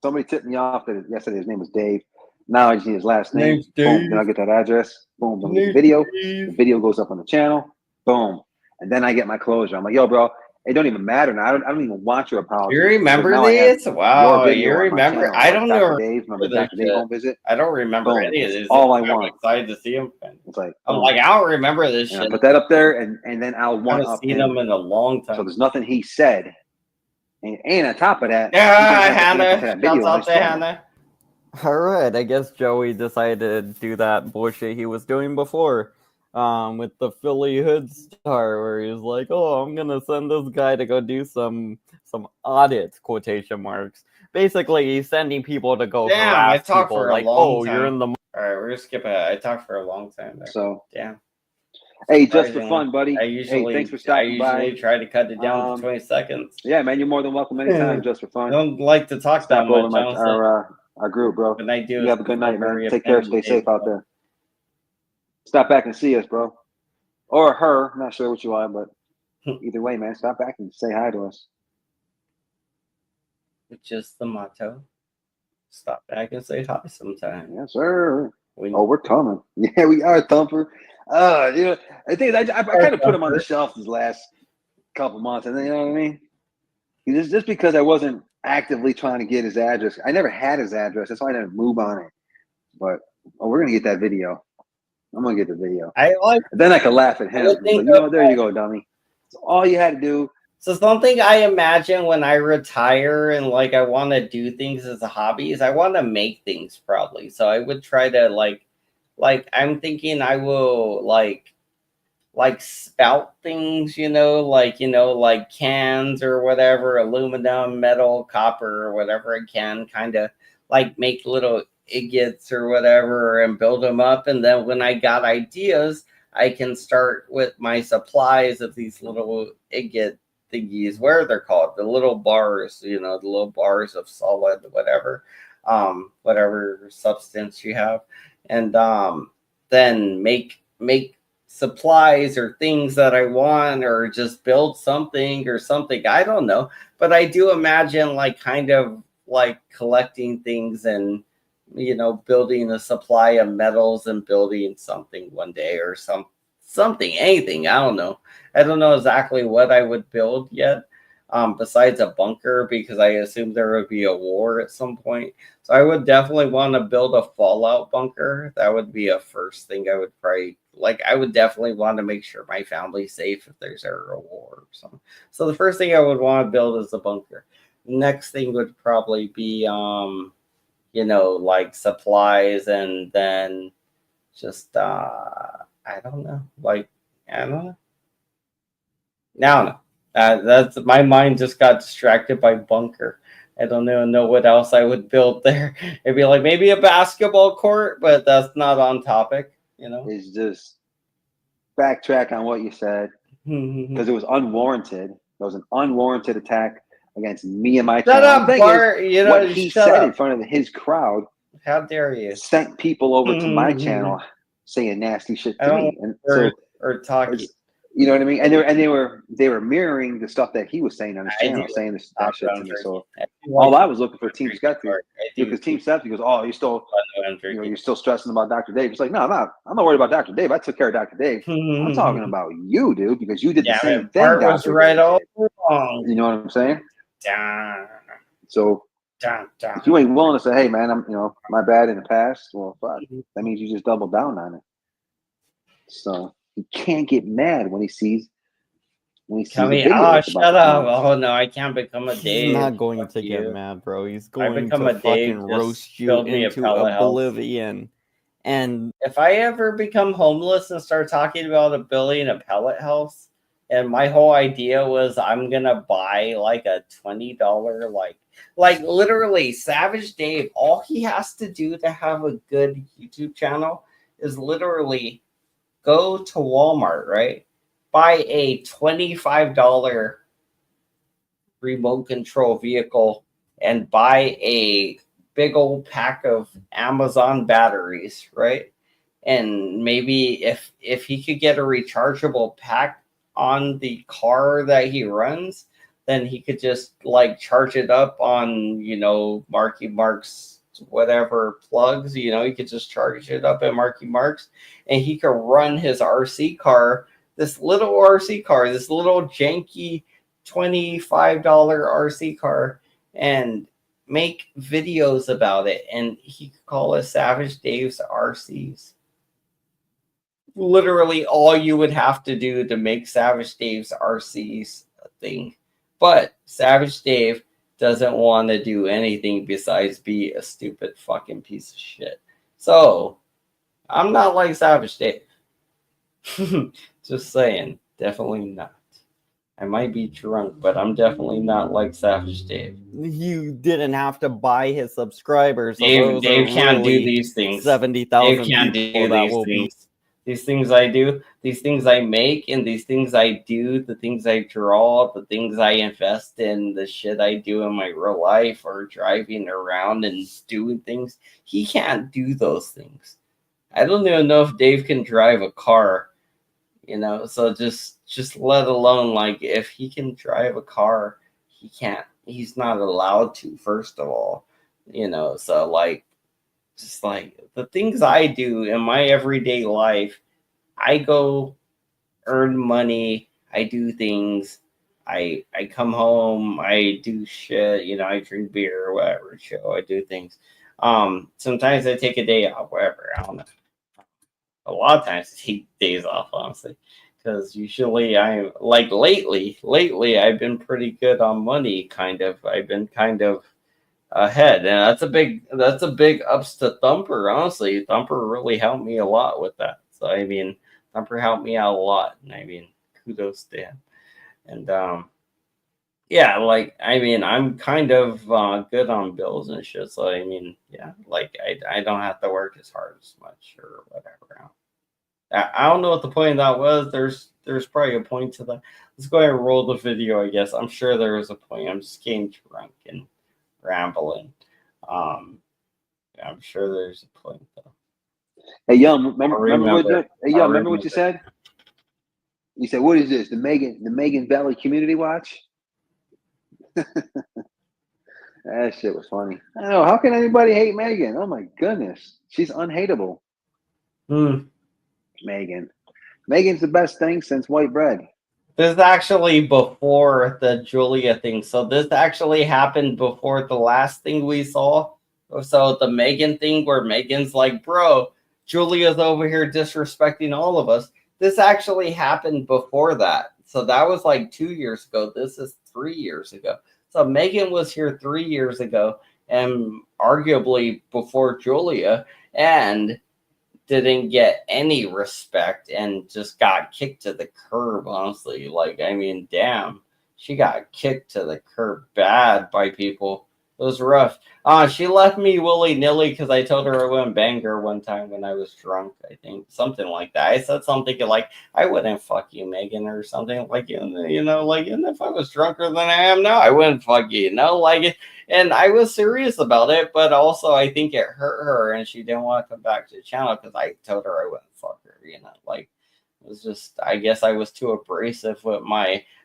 Somebody tipped me off that yesterday his name was Dave. Now I just need his last name. Name's Boom. Dave. Then I get that address. Boom. Then we get the video. The video goes up on the channel. Boom. And then I get my closure. I'm like, yo, bro, it don't even matter now. I don't even want your apology. You remember this? Wow, you remember? I don't know. Dave, remember Dr. Dave home visit? I don't remember Boom. any of this. All I I'm want. excited to see him. It's like, I'm like, I don't remember this and shit. I put that up there, and then I'll I one haven't up seen him in a long time. So there's nothing he said. And on top of that, yeah, he Hannah. doesn't have to Shouts video on out his to channel. Hannah. All right, I guess Joey decided to do that bullshit he was doing before. with the Philly Hood Star, where he's like, "Oh, I'm gonna send this guy to go do some audits," quotation marks. Basically, he's sending people to go Damn, I harass talked people, for a like, long "Oh, time. you're in the." All right, we're gonna skip ahead. I talked for a long time there. So, damn. hey, just for Surprisingly, fun, buddy. Hey, thanks for stopping by. try to cut it down to 20 seconds. Yeah, man, you're more than welcome anytime, just for fun. I don't like to talk Stop that over much. our group, bro. When I do, You have a good night, man. Take care. Stay safe out there. Stop back and see us, bro. Or her. Not sure what you are, but either way, man, stop back and say hi to us. Which is the motto. Stop back and say hi sometime. Yes, sir. We're coming. Yeah, we are, Thumper. You know, I think I kind of put him on the shelf these last couple months, and you know what I mean. Just because I wasn't actively trying to get his address, I never had his address. That's why I didn't move on it. But we're gonna get that video. I'm gonna get the video. Then I could laugh at him. But, you know, there you go, dummy. So all you had to do. So something I imagine when I retire and like I want to do things as a hobby is I want to make things probably. So I would try to like I'm thinking I will like spout things, like cans or whatever, aluminum, metal, copper, or whatever I can, kind of like make little ingots or whatever and build them up. And then when I got ideas, I can start with my supplies of these little ingot thingies, where they're called, the little bars, the little bars of solid, whatever substance you have. And then make supplies or things that I want, or just build something or something. I don't know. But I do imagine like kind of like collecting things and, building a supply of metals and building something one day or something, anything. I don't know. I don't know exactly what I would build yet. Besides a bunker, because I assume there would be a war at some point. So I would definitely want to build a fallout bunker. That would be a first thing I would probably like. I would definitely want to make sure my family's safe if there's ever a war or something. So the first thing I would want to build is a bunker. Next thing would probably be, like supplies, and then just, I don't know. I don't know. No. That's my mind just got distracted by bunker. I don't know what else I would build there. It'd be like maybe a basketball court, but that's not on topic. It's just backtrack on what you said, because it was unwarranted. It was an unwarranted attack against me and my channel. Shut up, Bart. What he said in front of his crowd. How dare you? Sent people over to my channel saying nasty shit to me, and or talking. You know what I mean? And they were mirroring the stuff that he was saying on his channel, saying that shit to me. So all I was looking for Team Skeptic, because Team Skeptic goes, "Oh, you're still stressing about Dr. Dave." It's like, no, I'm not. I'm not worried about Dr. Dave. I took care of Dr. Dave. I'm talking about you, dude, because you did the same thing. Bart was right all along. You know what I'm saying? So Dun. if you ain't willing to say, "Hey, man, I'm my bad in the past," well, fuck, that means you just double down on it. So he can't get mad when he sees. Shut up! Oh no, I can't become a Dave. He's not going to get mad, bro. He's going to fucking roast you into oblivion. And if I ever become homeless and start talking about building a pellet house, and my whole idea was I'm gonna buy like a $20 like literally Savage Dave, all he has to do to have a good YouTube channel is literally go to Walmart, right? Buy a $25 remote control vehicle and buy a big old pack of Amazon batteries, right? And maybe if he could get a rechargeable pack on the car that he runs, then he could just like charge it up on, Marky Mark's whatever plugs, he could just charge it up at Marky Mark's, and he could run his RC car, this little RC car, this little janky $25 RC car, and make videos about it. And he could call it Savage Dave's RCs. Literally all you would have to do to make Savage Dave's RCs a thing. But Savage Dave doesn't want to do anything besides be a stupid fucking piece of shit. So I'm not like Savage Dave. Just saying, definitely not. I might be drunk, but I'm definitely not like Savage Dave. You didn't have to buy his subscribers. So Dave can't do these things. 70,000 Dave can't people do that these will things. These things I do, these things I make, and these things I do, the things I draw, the things I invest in, the shit I do in my real life or driving around and doing things. He can't do those things. I don't even know if Dave can drive a car, so just let alone like if he can drive a car, he's not allowed to, first of all, so like just like the things I do in my everyday life, I go earn money, I do things, I come home, I do shit, I drink beer or whatever, show, I do things. Sometimes I take a day off, whatever, I don't know. A lot of times I take days off, honestly, because usually I'm like lately I've been pretty good on money, kind of. I've been kind of ahead, and that's a big ups to Thumper. Honestly, Thumper really helped me a lot with that. So I mean, Thumper helped me out a lot, and I mean, kudos to him. And yeah, like I mean, I'm kind of good on bills and shit. So I mean, yeah, like I don't have to work as hard as much or whatever. I don't know what the point of that was. There's probably a point to that. Let's go ahead and roll the video, I guess. I'm sure there was a point. I'm just getting drunk and rambling. I'm sure there's a point though. Hey, Young, remember what you said? You said, "What is this? The Megan Valley Community Watch?" That shit was funny. I don't know. How can anybody hate Megan? Oh my goodness, she's unhateable. Megan's the best thing since white bread. This is actually before the Julia thing. So this actually happened before the last thing we saw. So the Megan thing where Megan's like, bro, Julia's over here disrespecting all of us. This actually happened before that. So that was like 2 years ago. This is 3 years ago. So Megan was here 3 years ago and arguably before Julia and didn't get any respect and just got kicked to the curb, honestly. Like, I mean, damn. She got kicked to the curb bad by people. It was rough. She left me willy-nilly because I told her I wouldn't bang her one time when I was drunk, I think. Something like that. I said something like, I wouldn't fuck you, Megan, or something like, and if I was drunker than I am now, I wouldn't fuck you, like, and I was serious about it, but also I think it hurt her and she didn't want to come back to the channel because I told her I wouldn't fuck her, like, it was just, I guess I was too abrasive with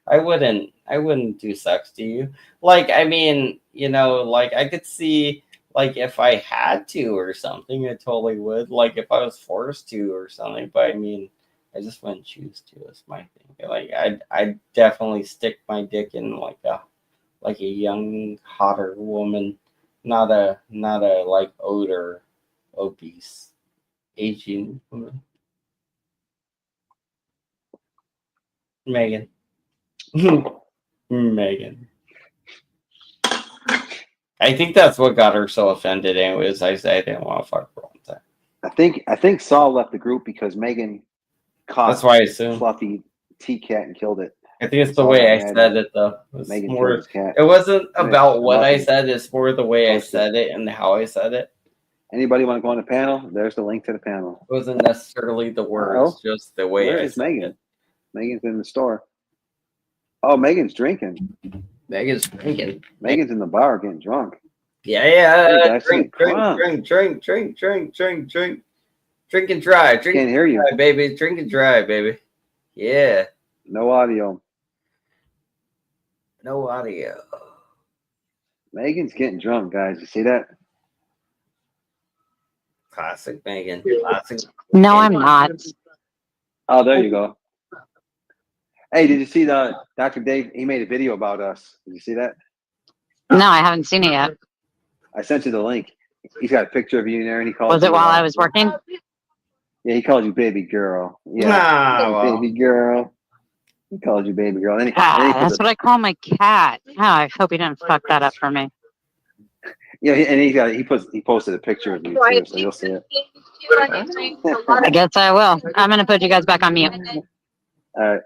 I wouldn't do sex to you. Like, I mean, like I could see, like if I had to or something, I totally would. Like if I was forced to or something, but I mean, I just wouldn't choose to. It's my thing. Like I'd definitely stick my dick in like a young, hotter woman, not a like older, obese, aging woman. Megan. Megan. I think that's what got her so offended. Anyways, I said I didn't want to fuck her one time. I think Saul left the group because Megan caught that's why I assume Fluffy T-Cat and killed it. I think it's the way I said it, though. It wasn't about what I said. It's more the way I said it and how I said it. Anybody want to go on the panel? There's the link to the panel. It wasn't necessarily the words, just the way I said Megan? it. Megan's in the store. Oh, Megan's drinking. Megan's drinking. Megan's in the bar getting drunk. Yeah. Drink and drive. Can't hear you, baby. Drink and drive, baby. Yeah. No audio. No audio. Megan's getting drunk, guys. You see that? Classic Megan. Classic. No, I'm not. Oh, there you go. Hey, did you see Dr. Dave? He made a video about us. Did you see that? No, I haven't seen it yet. I sent you the link. He's got a picture of you in there, and he called. Was it while I was working? Yeah, he called you baby girl. Yeah, baby girl. He called you baby girl. That's what I call my cat. Oh, I hope he didn't fuck that up for me. Yeah, and he posted a picture of you too, so you'll see it. I guess I will. I'm gonna put you guys back on mute. All right.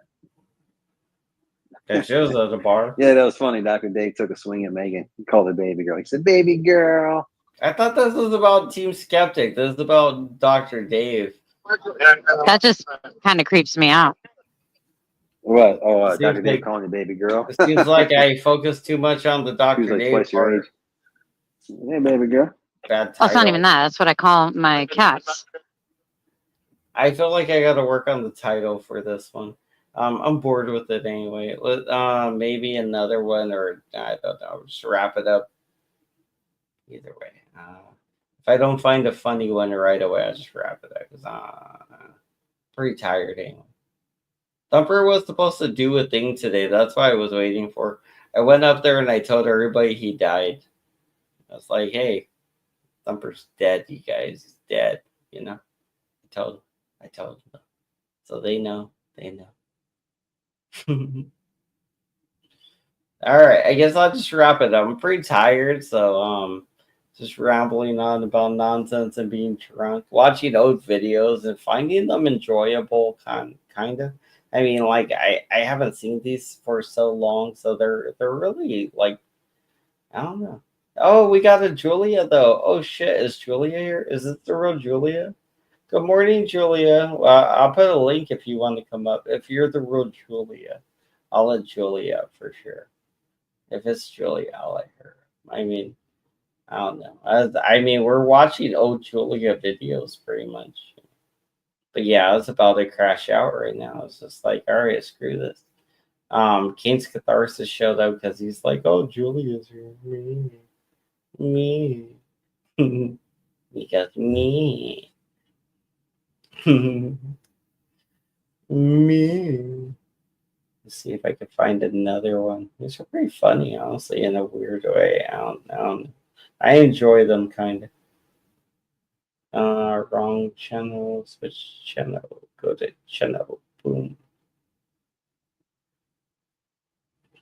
Yeah, she was at the bar. Yeah, that was funny. Dr. Dave took a swing at Megan. He called her baby girl. He said, "Baby girl." I thought this was about Team Skeptic. This is about Dr. Dave. That just kind of creeps me out. What? Oh, Seems Dr. Dave like- calling you baby girl. It seems like I focus too much on the He Dr. was like Dave twice your part. age. Hey, baby girl. Bad Well, it's not title. even that. That's what I call my cats. I feel like I got to work on the title for this one. I'm bored with it anyway. Maybe another one, or I don't know. Just wrap it up. Either way, if I don't find a funny one right away, I'll just wrap it up because pretty tired anyway. Thumper was supposed to do a thing today. That's why I was waiting for. I went up there and I told everybody he died. I was like, "Hey, Thumper's dead, you guys. He's dead." You know. I told them. So they know. They know. All right. I guess I'll just wrap it up. I'm pretty tired, so just rambling on about nonsense and being drunk, watching old videos and finding them enjoyable, kind of. I mean, like I haven't seen these for so long, so they're really like, I don't know. Oh, we got a Julia though. Oh shit, is Julia here? Is it the real Julia? Good morning, Julia. I'll put a link if you want to come up. If you're the real Julia, I'll let Julia up for sure. If it's Julia, I'll let her. I mean, I don't know. I mean, we're watching old Julia videos pretty much. But yeah, I was about to crash out right now. It's just like, all right, screw this. Kane's Catharsis showed up because he's like, oh, Julia's here. Me. Because me. Me. Let's see if I can find another one. These are pretty funny, honestly, in a weird way. I don't know. I enjoy them kind of. Wrong channel. Switch channel. Go to channel. Boom.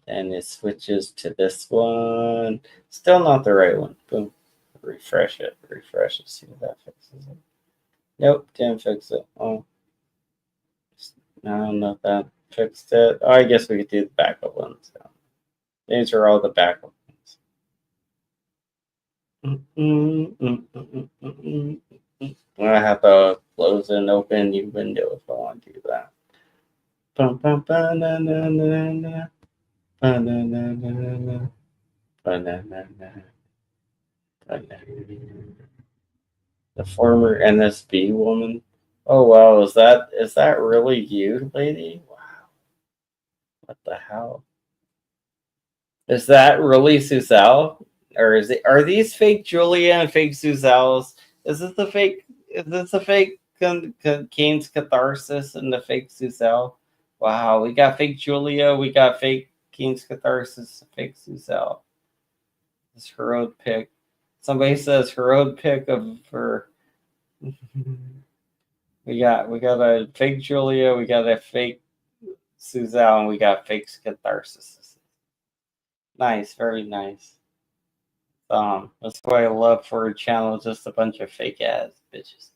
And it switches to this one. Still not the right one. Boom. Refresh it. Refresh it. See if that fixes it. Nope, didn't fix it. Oh. I don't know if that fixed it. Oh, I guess we could do the backup ones. These are all the backup ones. I have to close and open a new window if I want to do that. The former NSB woman. Oh wow, is that really you, lady? Wow. What the hell? Is that really Suzelle? Or are these fake Julia and fake Suzelles? Is this the fake Kane's Catharsis and the fake Suzelle? Wow, we got fake Julia, we got fake Kane's Catharsis, fake Suzelle. This heroic pick. Somebody says heroic pick of her. we got a fake Julia, we got a fake Suzelle, and we got fake Catharsis. Nice, very nice. That's what I love for a channel, just a bunch of fake ass bitches.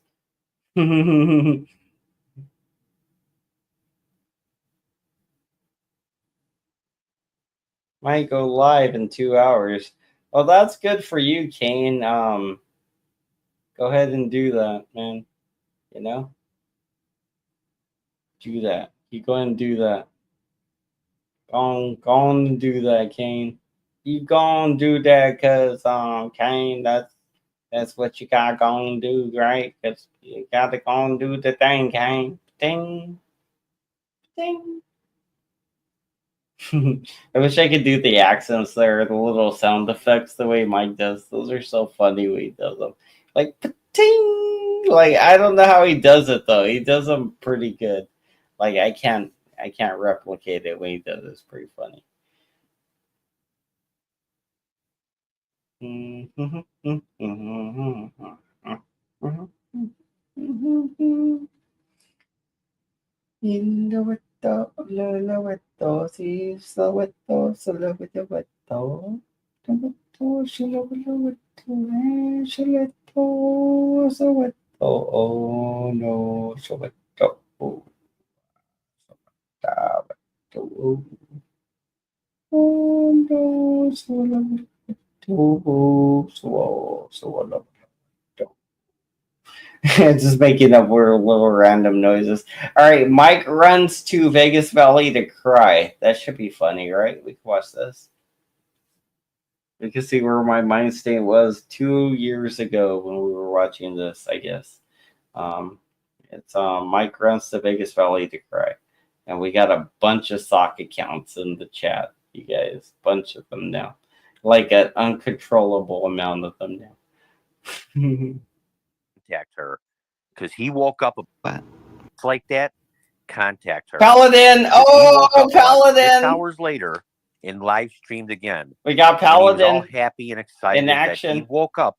Might go live in 2 hours. Well, that's good for you, Kane. Go ahead and do that, man. You know? Do that. You go ahead and do that. Go on and do that, Kane. You go and do that, cause Kane, that's what you gotta go and do, right? Cause you gotta go and do the thing, Kane. Ding. Ding. I wish I could do the accents there, the little sound effects the way Mike does. Those are so funny when he does them. Like ting! Like I don't know how he does it though. He does them pretty good. Like I can't replicate it when he does it. It's pretty funny. Oh no, just making up weird little random noises. All right, Mike runs to Vegas Valley to cry. That should be funny, right? We can watch this. We can see where my mind state was 2 years ago when we were watching this, I guess. It's Mike runs to Vegas Valley to cry. And we got a bunch of sock accounts in the chat, you guys. Bunch of them now. Like an uncontrollable amount of them now. Contact her. Because he woke up like that. Contact her. Paladin! Oh, Paladin! 6 hours later and live streamed again. We got Paladin. And he was all happy and excited in action. That he woke up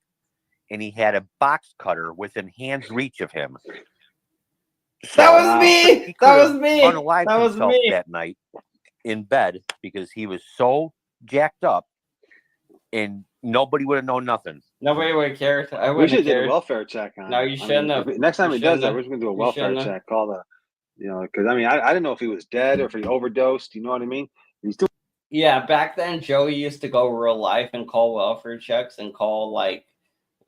and he had a box cutter within hand's reach of him. So, that was me. That was me. Unalived that was himself me. that night in bed because he was so jacked up, and nobody would have known nothing. Nobody would have cared. I We would should have do a cared. welfare check on No, him. you shouldn't have. Next time You he does shouldn't that, have. we're just gonna do a You welfare shouldn't have. check. Call the, because I mean, I didn't know if he was dead or if he overdosed. You know what I mean? He's doing. Yeah, back then Joey used to go real life and call welfare checks and call like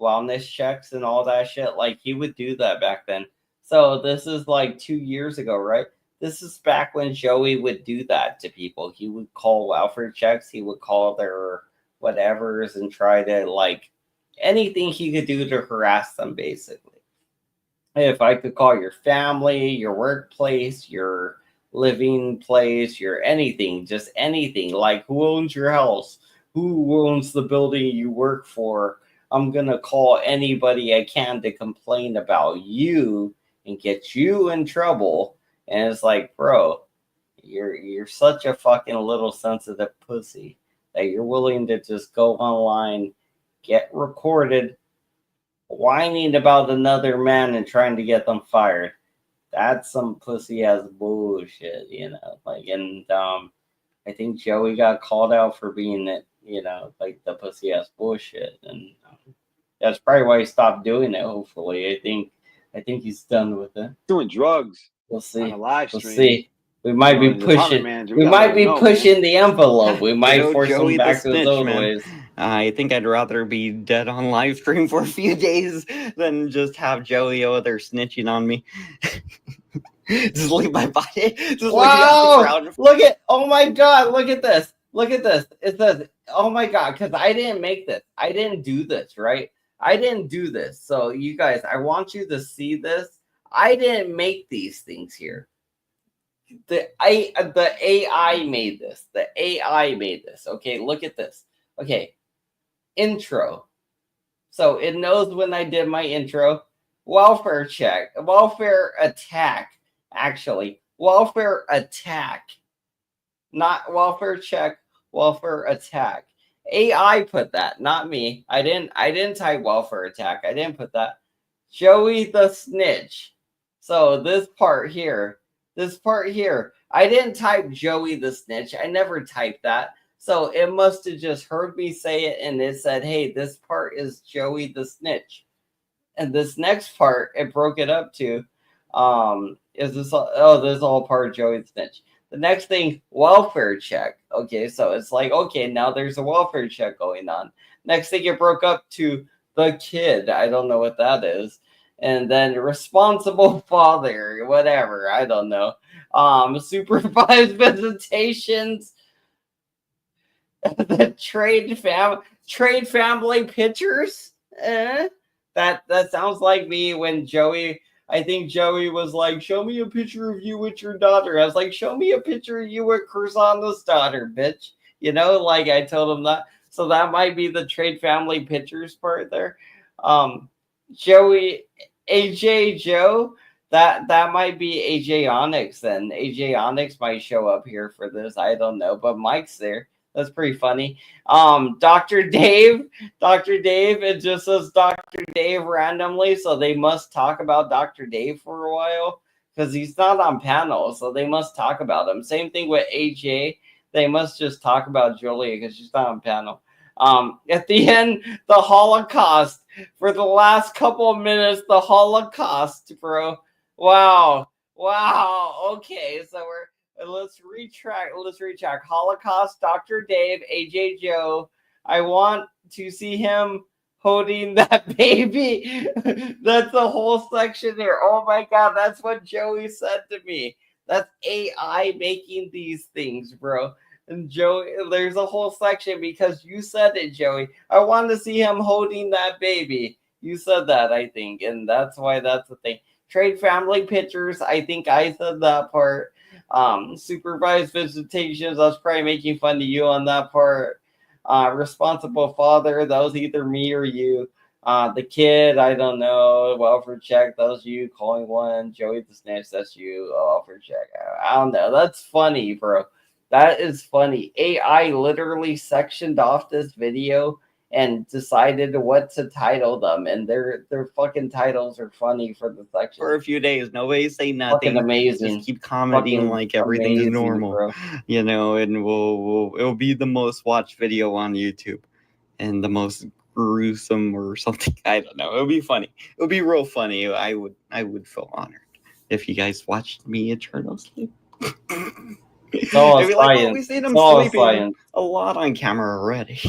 wellness checks and all that shit. Like he would do that back then. So this is like 2 years ago, right? This is back when Joey would do that to people. He would call welfare checks. He would call their whatevers and try to like anything he could do to harass them, basically. If I could call your family, your workplace, your living place, your anything, just anything, like who owns your house, who owns the building you work for, I'm gonna call anybody I can to complain about you and get you in trouble. And it's like, bro, you're such a fucking little sensitive pussy that you're willing to just go online, get recorded, whining about another man and trying to get them fired. That's some pussy ass bullshit, like, and I think Joey got called out for being it, like the pussy ass bullshit, and that's probably why he stopped doing it. Hopefully, I think he's done with it. Doing drugs. We'll see. On a live We'll stream. see. We might be pushing. We might be pushing the envelope. We might force Joey him the back to his snitch, old man. ways. I think I'd rather be dead on live stream for a few days than just have Joey over there snitching on me. Just leave my body. Just leave me on the ground. Look at, oh my God, look at this. Look at this. It says, oh my God, because I didn't make this. I didn't do this, right? I didn't do this. So you guys, I want you to see this. I didn't make these things here. The AI made this. The AI made this. Okay, look at this. Okay, intro. So it knows when I did my intro. Welfare check. Welfare attack. Actually, welfare attack. Not welfare check. Welfare attack. AI put that, not me. I didn't type welfare attack. I didn't put that. Joey the snitch. So this part here, I didn't type Joey the snitch. I never typed that. So it must have just heard me say it and it said, hey, this part is Joey the snitch. And this next part, it broke it up to, is this all, oh, this is all part of Joey the snitch. The next thing, welfare check. Okay, so it's like, okay, now there's a welfare check going on. Next thing, it broke up to the kid. I don't know what that is. And then responsible father, whatever, I don't know. Supervised visitations. The trade family pictures. That sounds like me when Joey. I think Joey was like, show me a picture of you with your daughter. I was like, show me a picture of you with Curzano's daughter, bitch. Like I told him that. So that might be the trade family pictures part there. Joey, AJ Joe, that might be AJ Onyx then. AJ Onyx might show up here for this. I don't know, but Mike's there. That's pretty funny. Dr. Dave, it just says Dr. Dave randomly, so they must talk about Dr. Dave for a while because he's not on panel, so they must talk about him. Same thing with AJ. They must just talk about Julia because she's not on panel. At the end, the Holocaust. For the last couple of minutes, the Holocaust, bro. Wow. Okay, so let's retract. Holocaust, Dr. Dave, AJ Joe. I want to see him holding that baby. That's the whole section there. Oh my god, that's what Joey said to me. That's AI making these things, bro. And Joey, there's a whole section because you said it, Joey. I want to see him holding that baby. You said that, I think, and that's why that's the thing. Trade family pictures. I think I said that part. Supervised visitations. I was probably making fun of you on that part. Responsible father. That was either me or you. The kid, I don't know. Welfare check, that was you. Calling one. Joey the snitch, that's you. Welfare check. I don't know. That's funny, bro. That is funny. AI literally sectioned off this video and decided what to title them, and their fucking titles are funny for the section. For a few days, nobody say nothing. Fucking amazing. Just keep commenting Fucking like everything is amazing, normal, bro. you know, and it'll be the most watched video on YouTube, and the most gruesome or something. I don't know. It'll be funny. It'll be real funny. I would feel honored if you guys watched me eternal sleep. It's all I'd be like, science. we seen It's him all sleeping science. a lot on camera already.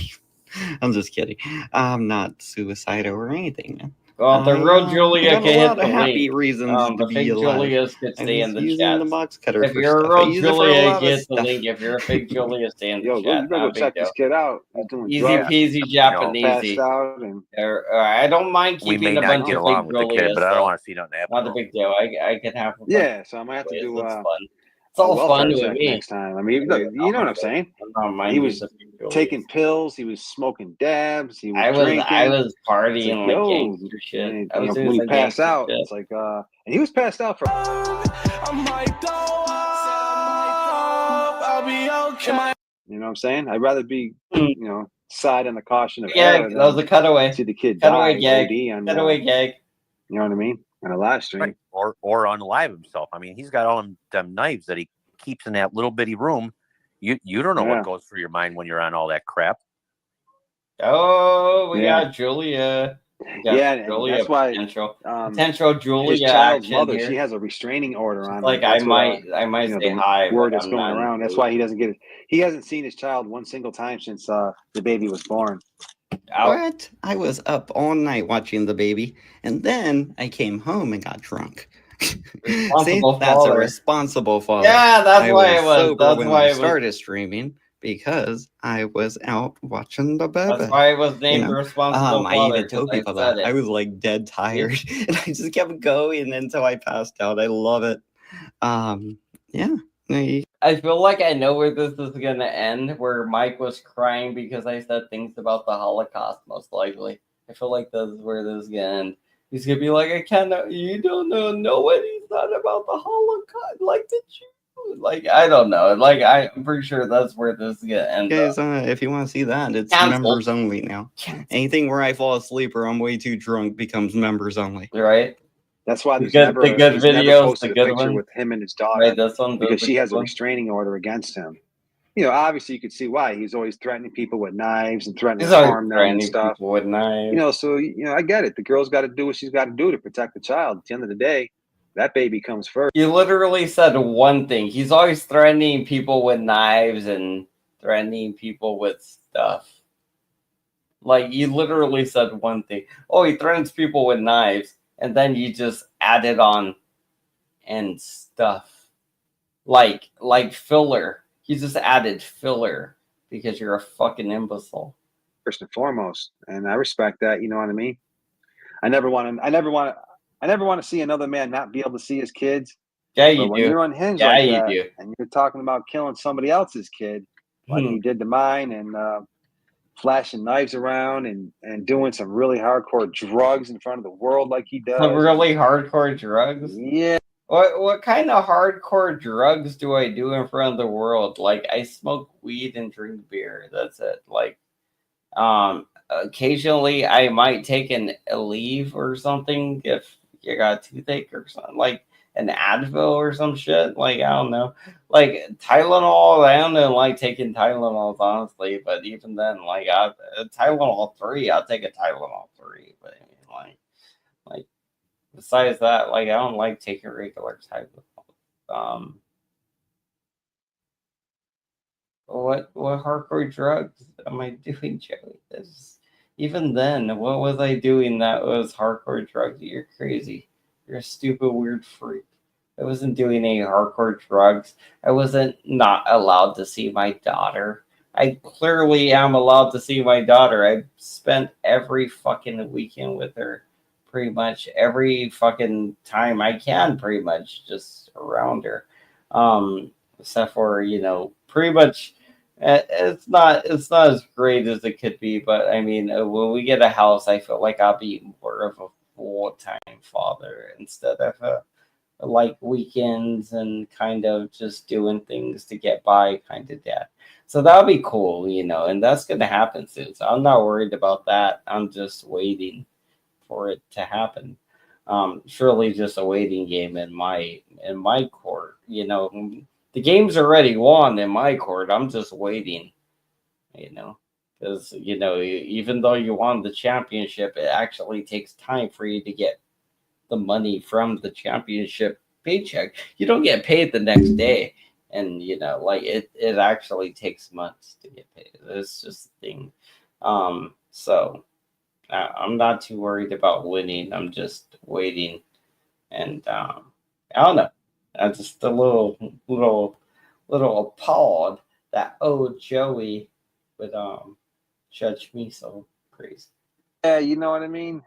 I'm just kidding. I'm not suicidal or anything, man. Well, the real Julia I have can a hit lot the of happy link. reasons to The be fake alive. Julias could I stay was in the using chat. the box cutter If for you're stuff. a I real use it for a Julia, lot of get the stuff. link. If you're a fake Julia, stay in the Yo, chat. you better Not go a check big this deal. kid out. He's doing Easy drugs. peasy Passed Japanesey. out and I don't mind We may keeping a not bunch get of along fake with the kid, Julias, but I don't though. want to see nothing happen. Not a big deal. I can have a bunch yeah, so I might have to of do Julias. It's fun. It's a all fun welfare with check me. next time. I mean, look, you know what I'm saying? I don't mind He using was fake Julias. taking pills. He was smoking dabs. He was I drinking. was It's partying like yo, gangster shit. and, I was doing when he some passed gangster out, shit. it's like, and he was passed out for. You know what I'm saying? I'd rather be, side on the caution of Yeah, error that was than a cutaway. see the kid Cutaway die gag. OD on Cutaway gag. You know what I mean? On a live stream. Right. Or unalive himself. I mean, he's got all them knives that he keeps in that little bitty room. You don't know Yeah. what goes through your mind when you're on all that crap. Oh, we Yeah. got Julia. We got Yeah, and Julia that's why potential Julia his child's action mother, here. she has a restraining order on him. Like I That's might the say hi, word but that's I'm going not around. That's why he doesn't get it. He hasn't seen his child one single time since the baby was born. What? I was up all night watching the baby, and then I came home and got drunk. See, Responsible that's a father. responsible father. Yeah, that's I why it was. sober That's when why I it was. started streaming because I was out watching the baby. That's why it was named Responsible I Father. even told 'Cause people said that it. I was like dead tired, and I just kept going until I passed out. I love it. Yeah. I feel like I know where this is gonna end. Where Mike was crying because I said things about the Holocaust. Most likely, I feel like this is where this is gonna end. He's gonna be like, "I cannot. You don't know what he thought about the Holocaust. Like the Jews. Like I don't know. Like I'm pretty sure that's where this is gonna end." Guys, if you want to see that, it's Cancelled. members only now. Anything where I fall asleep or I'm way too drunk becomes members only. Right. That's why The there's good- never, the good he's never videos, posted the a good picture ones. with him and his daughter Right, this one, because the she good has a one. restraining order against him. Obviously you could see why. He's always threatening people with knives and threatening He's to always harm them and threatening stuff. people with knives. So I get it. The girl's got to do what she's got to do to protect the child. At the end of the day, that baby comes first. You literally said one thing. He's always threatening people with knives and threatening people with stuff. Like, you literally said one thing. Oh, he threatens people with knives. And then you just added on and stuff. Like filler. He just added filler because you're a fucking imbecile. First and foremost, and I respect that. You know what I mean? I never want to see another man not be able to see his kids. Yeah, But you when do. you're unhinged Yeah, like you that, do. and you're talking about killing somebody else's kid, like he did to mine, and flashing knives around and doing some really hardcore drugs in front of the world like he does. Some really hardcore drugs? Yeah. What kind of hardcore drugs do I do in front of the world? Like, I smoke weed and drink beer. That's it. Like, occasionally I might take a leave or something if you got a toothache or something. Like, an Advil or some shit. Like, I don't know. Like Tylenol, I don't like taking Tylenols, honestly. But even then, like, Tylenol 3, I'll take a Tylenol 3. But I mean, like besides that, like, I don't like taking regular Tylenol. What hardcore drugs am I doing, Joey? Even then, what was I doing that was hardcore drugs? You're crazy. You're a stupid, weird freak. I wasn't doing any hardcore drugs. I wasn't not allowed to see my daughter. I clearly am allowed to see my daughter. I spent every fucking weekend with her. Pretty much every fucking time I can, pretty much just around her. Except for, pretty much it's not as great as it could be, but I mean, when we get a house, I feel like I'll be more of a full-time father instead of like weekends and kind of just doing things to get by kind of dad. So that'll be cool, and that's gonna happen soon. So I'm not worried about that. I'm just waiting for it to happen. Surely just a waiting game in my court. The game's already won in my court. I'm just waiting, because even though you won the championship, it actually takes time for you to get the money from the championship paycheck. You don't get paid the next day, and like it actually takes months to get paid. It's just the thing. So I'm not too worried about winning. I'm just waiting, and I don't know. I'm just a little appalled that Joey would judge me so crazy. Yeah, you know what I mean.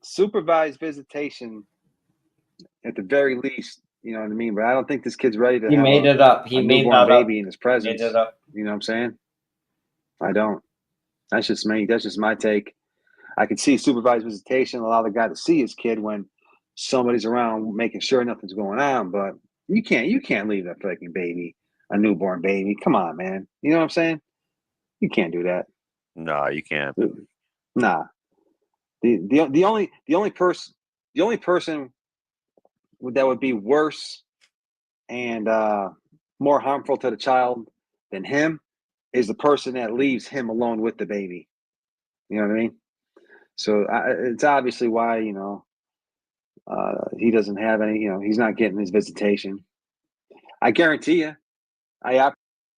Supervised visitation, at the very least. You know what I mean. But I don't think this kid's ready to. He have made it up. He a made newborn that baby up. in his presence. Made it up. You know what I'm saying? I don't. That's just me. That's just my take. I could see supervised visitation allow the guy to see his kid when somebody's around, making sure nothing's going on. But you can't leave a freaking baby, a newborn baby. Come on, man. You know what I'm saying? You can't do that. No, you can't. Nah. The only person that would be worse and more harmful to the child than him is the person that leaves him alone with the baby. You know what I mean? So it's obviously why he doesn't have any. He's not getting his visitation. I guarantee you.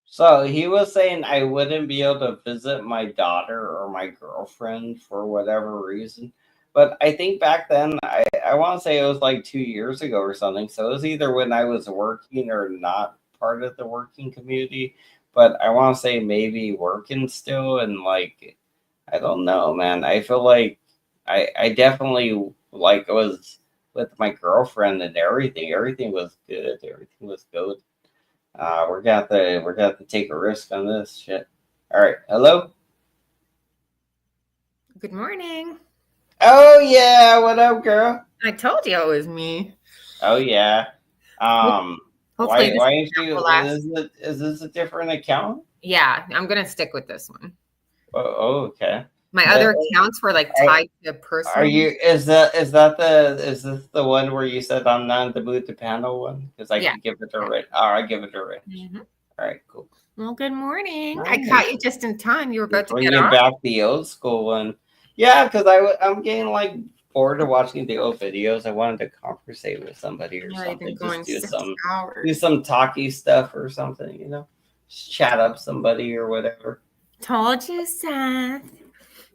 So he was saying I wouldn't be able to visit my daughter or my girlfriend for whatever reason. But I think back then, I want to say it was like 2 years ago or something. So it was either when I was working or not part of the working community. But I want to say maybe working still. And like, I don't know, man. I feel like I definitely like was with my girlfriend and everything. Everything was good. Everything was good. We're gonna have to take a risk on this shit. All right, hello. Good morning. Oh yeah, what up, girl? I told you it was me. Oh yeah. Hopefully Why is you? Is this a different account? Yeah, I'm gonna stick with this one. Oh okay. My other accounts were like tied to personal. Are you? Is this the one where you said I'm not in the mood to panel one? Because I can give it a rate. All right, give it a rate. Mm-hmm. All right, cool. Well, good morning. I caught you just in time. You were about to Bringing get on. back the old school one. Yeah, because I'm getting like bored of watching the old videos. I wanted to conversate with somebody or something. Just do some talky stuff or something. Just chat up somebody or whatever. Told you, Seth.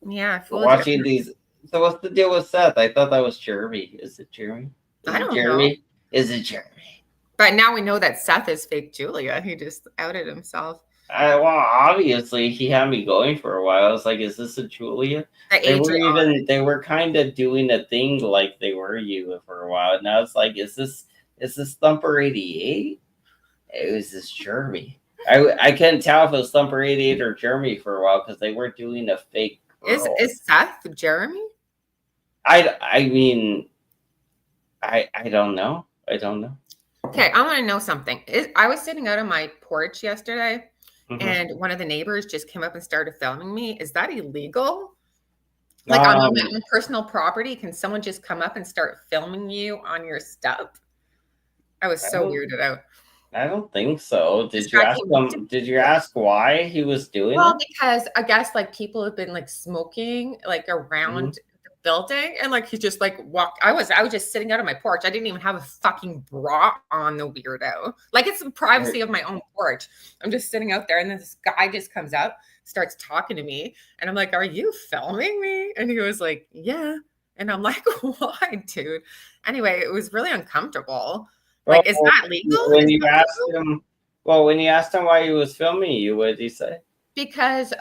Yeah, watching these. So what's the deal with Seth? I thought that was Jeremy. Is it Jeremy? I don't Jeremy? know. Is it Jeremy? But now we know that Seth is fake Julia. He just outed himself. Well, obviously he had me going for a while. I was like, "Is this a Julia?" They were kind of doing a thing like they were you for a while. And now it's like, "Is this Thumper 88? It was this Jeremy." I couldn't tell if it was Thumper 88 or Jeremy for a while because they were doing a fake. Is Seth Jeremy? I mean, I don't know. I don't know. Okay, I want to know something. I was sitting out on my porch yesterday, and one of the neighbors just came up and started filming me. Is that illegal? Like on my own personal property, can someone just come up and start filming you on your stuff? I was so weirded out. I don't think so. Did you ask him? Did you ask why he was doing Well, it? because I guess like people have been like smoking like around the building, and like he just like walked. I was just sitting out on my porch. I didn't even have a fucking bra on, the weirdo. Like it's the privacy of my own porch. I'm just sitting out there, and then this guy just comes up, starts talking to me, and I'm like, "Are you filming me?" And he was like, "Yeah." And I'm like, "Why, dude?" Anyway, it was really uncomfortable. Like, is that legal? When you asked him, well, when you asked him why he was filming you, what did he say? Because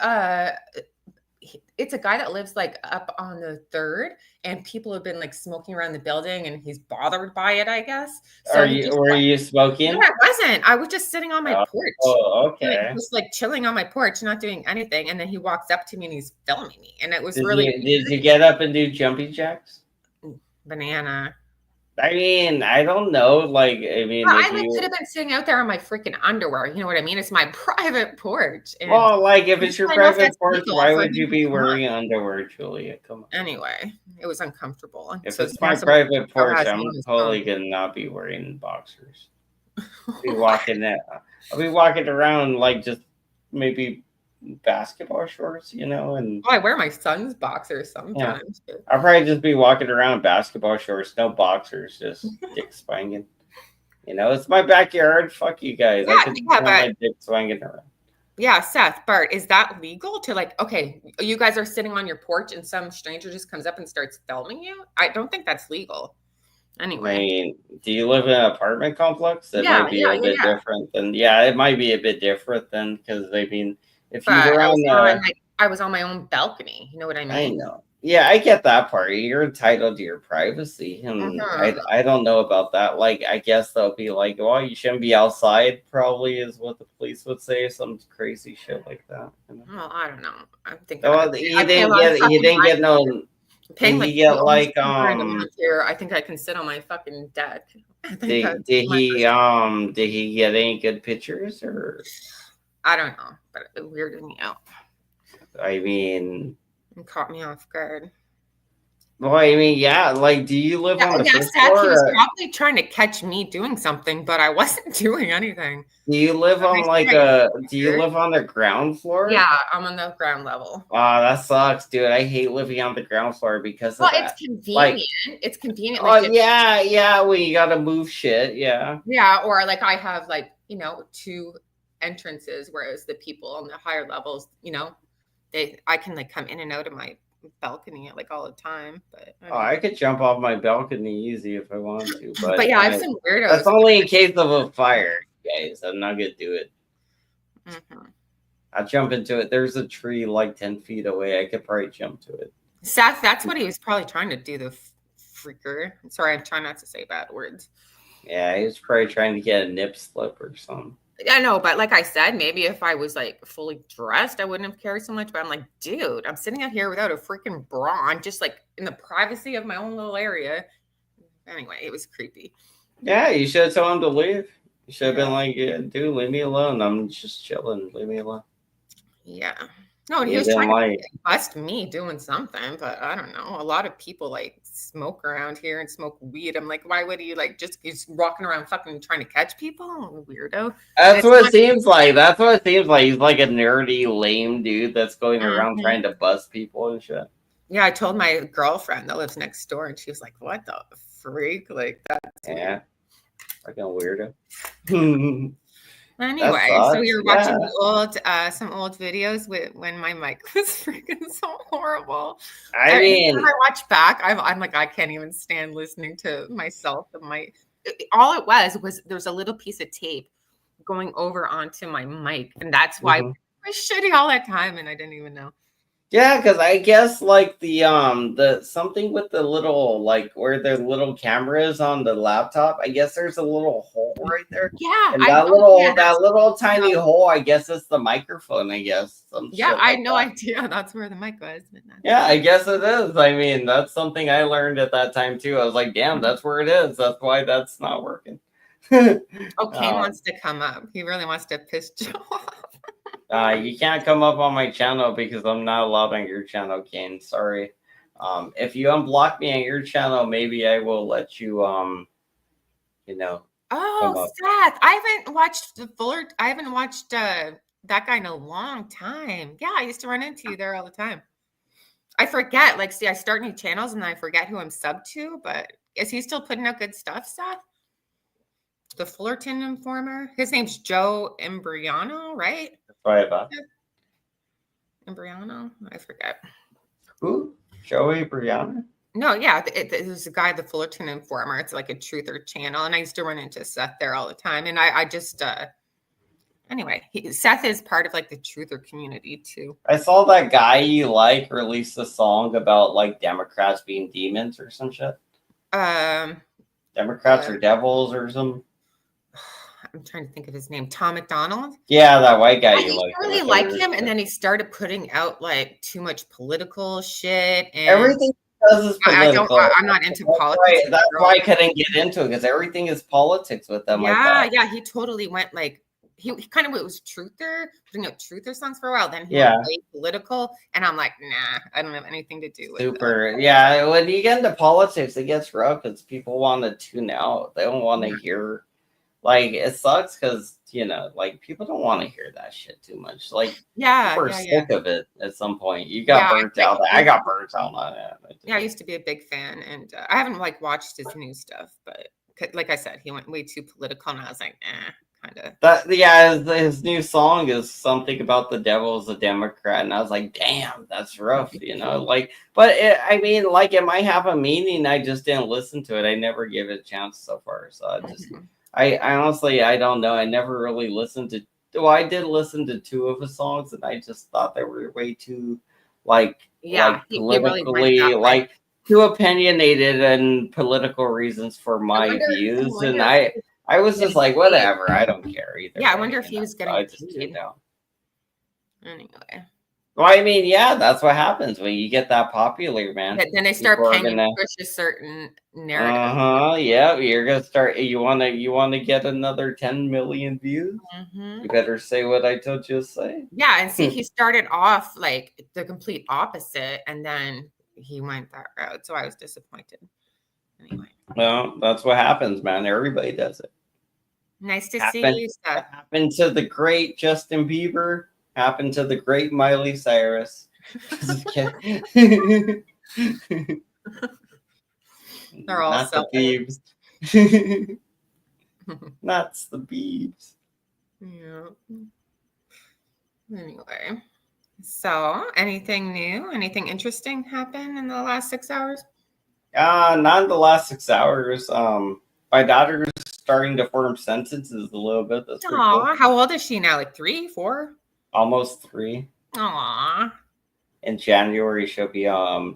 it's a guy that lives like up on the 3rd, and people have been like smoking around the building, and he's bothered by it, I guess. So Were you smoking? No, I wasn't. I was just sitting on my porch. Oh, okay. Just like chilling on my porch, not doing anything. And then he walks up to me and he's filming me. And it was Did really you get up and do jumping jacks? banana. I mean, I don't know. Like, I mean, Well, if I like, you could have been sitting out there on my freaking underwear. You know what I mean? It's my private porch. And well, like if it's your I don't know if private that's porch, legal why for would you him be to come wearing up. underwear, Julia? Come on. Anyway, it was uncomfortable. If So it's now my someone private porch, has I'm me on his totally phone. gonna not be wearing boxers. I'll be walking I'll be walking around like just maybe basketball shorts, you know, and Oh, I wear my son's boxers sometimes. But I'll probably just be walking around basketball shorts, no boxers, just dick swinging. You know, it's my backyard. Fuck you guys. I could yeah, have my dick swinging around. yeah, Seth, Bart, is that legal to like, okay, you guys are sitting on your porch and some stranger just comes up and starts filming you? I don't think that's legal. I Anyway. mean, do you live in an apartment complex? It Yeah, might be yeah, a bit yeah. different than, yeah, it might be a bit different than, because I mean, if you But were I was on my own balcony. You know what I mean? I know. Yeah, I get that part. You're entitled to your privacy. And I don't know about that. Like, I guess they'll be like, well, you shouldn't be outside, probably is what the police would say. Some crazy shit like that. You know? Well, I don't know. I'm thinking Well, you didn't get no. Paying Did like he get like here, I think I can sit on my fucking deck. did he get any good pictures or I don't know, but it weirded me out. I mean, It caught me off guard. Well, I mean, yeah, like, do you live on the first floor? He was probably trying to catch me doing something, but I wasn't doing anything. Do you live on do you live on the ground floor? Yeah, I'm on the ground level. Oh, that sucks, dude. I hate living on the ground floor because of that. It's convenient. It's convenient. Oh, yeah, when you gotta move shit, yeah. Yeah, or like I have like, 2 entrances, whereas the people on the higher levels, I can like come in and out of my balcony like all the time. But I could jump off my balcony easy if I wanted to, but yeah, I've seen weirdos. That's only in case of a fire, guys. I'm not gonna do it. I'll jump into it. There's a tree like 10 feet away. I could probably jump to it. Seth, that's what he was probably trying to do, the freaker. Sorry, I'm trying not to say bad words. Yeah, he was probably trying to get a nip slip or something. I know, but like I said, maybe if I was like fully dressed, I wouldn't have cared so much. But I'm like, dude, I'm sitting out here without a freaking bra on, just like in the privacy of my own little area. Anyway, it was creepy. Yeah, you should have told him to leave. You should have been like, yeah, dude, leave me alone. I'm just chilling. Leave me alone. Yeah. No, he was trying to bust me doing something, but I don't know. A lot of people like smoke around here and smoke weed. I'm like, why would he like he's walking around fucking trying to catch people? Weirdo. That's what it seems like. That's what it seems like. He's like a nerdy, lame dude that's going around trying to bust people and shit. Yeah, I told my girlfriend that lives next door, and she was like, "What the freak?" Like that's weird. Fucking weirdo. Anyway, so you're watching some old videos when my mic was freaking so horrible. I mean, when I watch back, I'm like, I can't even stand listening to myself. All it was there's a little piece of tape going over onto my mic, and that's why I was shitty all that time, and I didn't even know. Yeah, because I guess like the something with the little like where the little camera is on the laptop, I guess there's a little hole right there. Yeah, and that little tiny hole, I guess it's the microphone. I guess. I had no idea that's where the mic was. Yeah, I guess it is. I mean, that's something I learned at that time too. I was like, damn, that's where it is. That's why that's not working. Kane wants to come up. He really wants to piss Joe off. You can't come up on my channel because I'm not allowed on your channel, Kane. Sorry. If you unblock me on your channel, maybe I will let you you know. Oh, Seth, I haven't watched I haven't watched that guy in a long time. Yeah, I used to run into you there all the time. I forget, like, see, I start new channels and I forget who I'm sub to, but is he still putting out good stuff, Seth? The Fullerton Informer. His name's Joe Imbriano, right? Right about Imbriano? I forget. who? Joey Brianna? No, yeah, it was a guy, the Fullerton Informer. It's like a truther channel, and I used to run into Seth there all the time. And I just, anyway, Seth is part of like the truther community too. I saw that guy you like release a song about like Democrats being demons or some shit. Democrats or devils or some. I'm trying to think of his name. Tom McDonald. Yeah, that white guy I you used like. to really like him, and then he started putting out like too much political shit. And Everything he does is political. I'm not into politics. That's why I couldn't get into it, because everything is politics with them. Yeah, yeah, he totally went like he kind of was truther, putting out truther songs for a while. Then he went way political, and I'm like, nah, I don't have anything to do with Super. Yeah, when you get into politics, it gets rough because people want to tune out. They don't want to hear. Like, it sucks because, you know, like, people don't want to hear that shit too much. Like, people are sick of it at some point. You got burnt out. I got burnt out on it. Yeah, I used to be a big fan, and I haven't like watched his new stuff, but like I said, he went way too political, and I was like, kind of. That yeah, his new song is something about the devil is a Democrat, and I was like, damn, that's rough, you know. Like, but I mean, like, it might have a meaning. I just didn't listen to it. I never gave it a chance so far, so I just. I honestly, I don't know. I never really listened to. Well, I did listen to 2 of his songs, and I just thought they were way too, like, politically, like, too opinionated and political reasons for my views. And I was just like, whatever. I don't care either. Yeah, I wonder if he was getting I just tuned out. Anyway. Well, I mean, yeah, that's what happens when you get that popular, man. But then they start paying you to push a certain narrative. Yeah, you're gonna start. You wanna get another 10 million views. You better say what I told you to say. Yeah, and see, he started off like the complete opposite, and then he went that route. So I was disappointed. Anyway. Well, that's what happens, man. Everybody does it. Nice to see you, Seth. Happened to the great Justin Bieber. Happened to the great Miley Cyrus. They're all not the Biebs. That's the Biebs. Yeah. Anyway, so anything new? Anything interesting happened in the last 6 hours? Not in the last 6 hours. My daughter's starting to form sentences a little bit. That's pretty cool. How old is she now? Like 3, 4? Almost 3. Aw. In January, she'll be 3. Oh,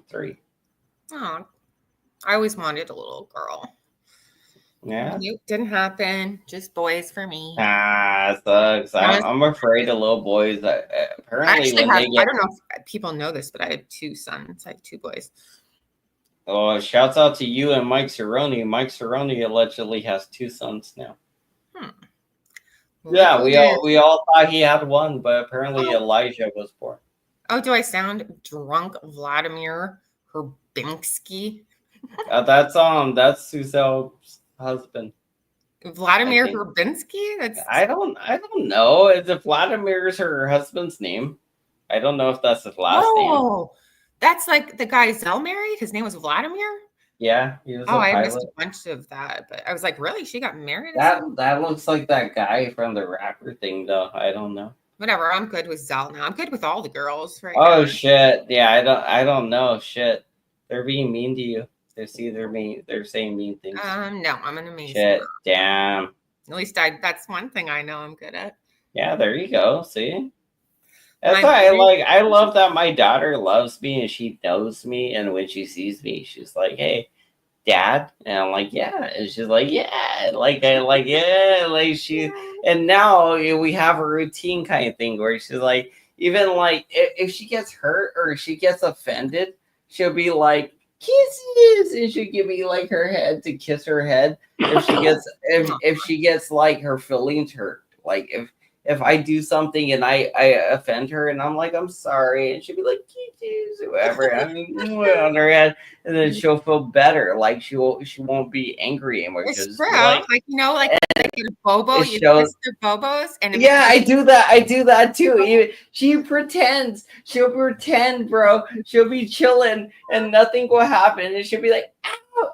I always wanted a little girl. Yeah. It didn't happen. Just boys for me. Sucks. I'm afraid of little boys. Apparently, I don't know if people know this, but I have 2 sons. I have 2 boys. Oh, shouts out to you and Mike Cerrone. Mike Cerrone allegedly has 2 sons now. Yeah, we all thought he had 1, but apparently Elijah was born. Oh, do I sound drunk, Vladimir Herbinsky? That's Suzel's husband. Vladimir Herbinsky? I don't know. Is it Vladimir's her husband's name? I don't know if that's his last name. Oh, that's like the guy Zell married. His name was Vladimir. Yeah, he was. I missed a bunch of that, but I was like, really? She got married? That looks like that guy from the rapper thing, though. I don't know. Whatever. I'm good with Zell now. I'm good with all the girls right now. Oh shit! Yeah, I don't know. Shit, they're being mean to you. They're saying mean things. No, I'm an amazing. Shit, damn. At least that's one thing I know I'm good at. Yeah, there you go. See. That's why I love that my daughter loves me and she knows me, and when she sees me, she's like, "Hey, Dad," and I'm like, "Yeah," and she's like, "Yeah," and now we have a routine kind of thing where she's like, even like if she gets hurt or if she gets offended, she'll be like, "Kisses," and she'll give me like her head to kiss her head. If she gets like her feelings hurt, like if I do something and I offend her and I'm like, "I'm sorry," and she'll be like, "Kisses," or whoever. I mean, on her head, and then she'll feel better. Like she won't be angry anymore. It's She'll just true. be like, Like your bobo, it you shows. kiss their bobos, and Yeah, I do that. I do that too. Even she pretends. She'll pretend, bro. She'll be chilling, and nothing will happen, and she'll be like, "Ow, ow,"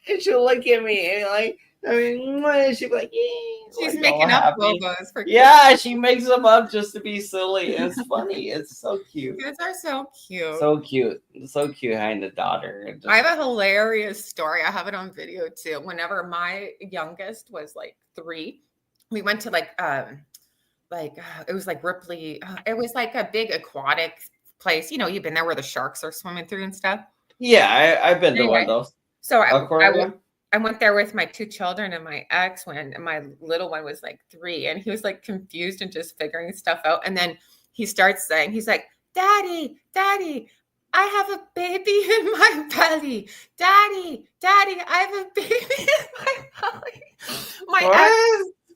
and she'll look at me and like, I mean, she'll be like, she's like, making all up happy. bobos for Yeah, she makes them up just to be silly. It's funny. It's so cute. kids are so cute. So cute. So cute having a daughter. I have a hilarious story. I have it on video too. Whenever my youngest was like 3, we went to it was like Ripley. It was like a big aquatic place. You know, you've been there where the sharks are swimming through and stuff. Yeah, I've been to one of those. So Aquarium? I went there with my 2 children and my ex when my little one was like 3, and he was like confused and just figuring stuff out. And then he starts saying, he's like, Daddy, I have a baby in my belly. Daddy, I have a baby in my belly. My ex,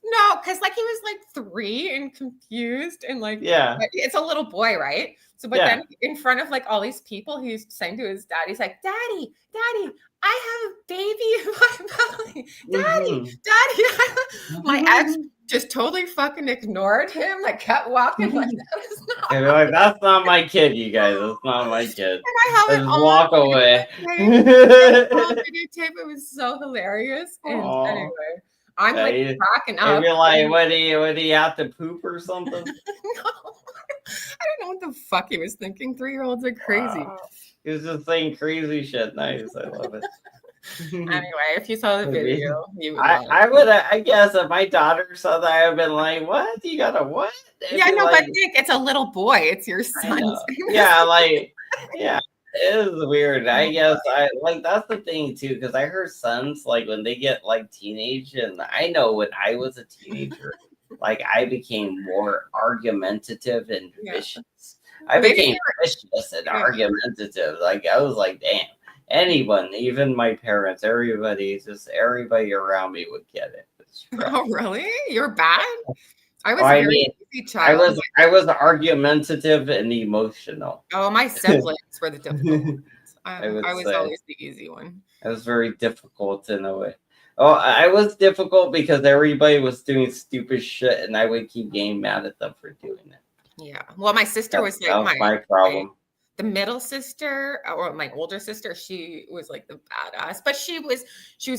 no, because like he was like 3 and confused and like, yeah, it's a little boy, right? So, but then in front of like all these people, he's saying to his dad, he's like, Daddy, I have a baby in my belly. Daddy, my ex just totally fucking ignored him, like kept walking like that was not. And they're like, that's not my kid, you guys. That's not my kid. And I have it Just all walk on away. videotape. It was so hilarious. And Aw. anyway, I'm Yeah, like cracking up. And you're like, what do you have to poop or something? I don't know what the fuck he was thinking. 3-year-olds are crazy. Wow. He was just saying crazy shit. Nice. I love it. Anyway, if you saw the video, you would I would, I guess, if my daughter saw that, I would have been like, what? You got a what? Yeah, no, but Nick, it's a little boy. It's your son. Yeah, like, yeah, it is weird. I guess that's the thing too, because I heard sons like when they get like teenage, and I know when I was a teenager, like I became more argumentative and vicious. I became vicious and argumentative. Like I was like, damn, anyone, even my parents, everybody around me would get it. Oh, really? You're bad? I was I very easy child. I was argumentative and emotional. Oh, my siblings were the difficult ones. I was say. always the easy one. I was very difficult in a way. Oh, I was difficult because everybody was doing stupid shit, and I would keep getting mad at them for doing it. Yeah. Well, my sister was like that was my problem. The middle sister, or my older sister, she was like the badass, but she was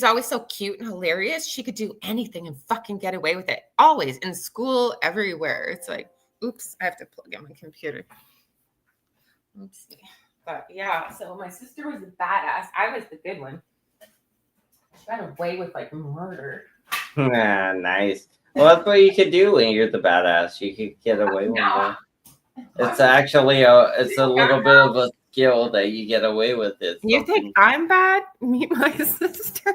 always so cute and hilarious. She could do anything and fucking get away with it. Always in school, everywhere. It's like, oops, I have to plug in my computer. Oopsie. But yeah, so my sister was the badass. I was the good one. She got away with like murder. Nice. Well, that's what you could do when you're the badass. You could get away with it. It's actually it's a little bit of a skill that you get away with it. You think I'm bad? Meet my sisters.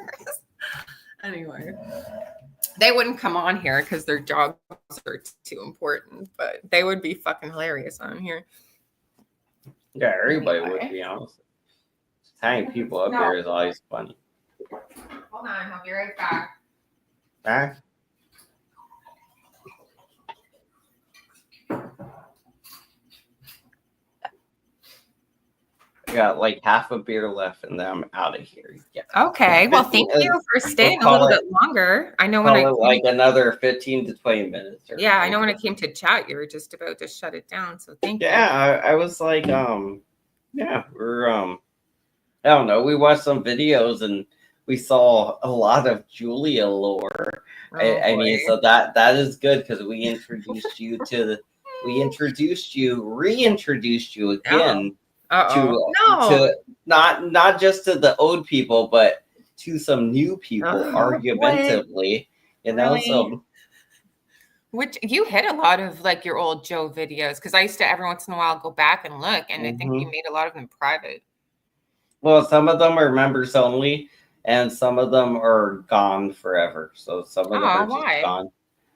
Anyway, they wouldn't come on here because their jobs are too important, but they would be fucking hilarious on here. Yeah, everybody would be honest. Tying people up here is always funny. Hold on, I'll be right back. Huh? I got like half a beer left, and then I'm out of here. Yeah. Okay. Well, thank you for staying a little bit longer. I know when I like another 15 to 20 minutes. Yeah, I know when it came to chat, you were just about to shut it down. So thank you. Yeah, I was like, yeah, we're I don't know. We watched some videos and we saw a lot of Julia lore. I mean, so that is good because we introduced you reintroduced you again. To not just to the old people, but to some new people, argumentatively. You know, Really? so Which you hit a lot of like your old Joe videos because I used to every once in a while go back and look, and I think you made a lot of them private. well, some of them are members only, and some of them are gone forever. So some of them are just why? gone.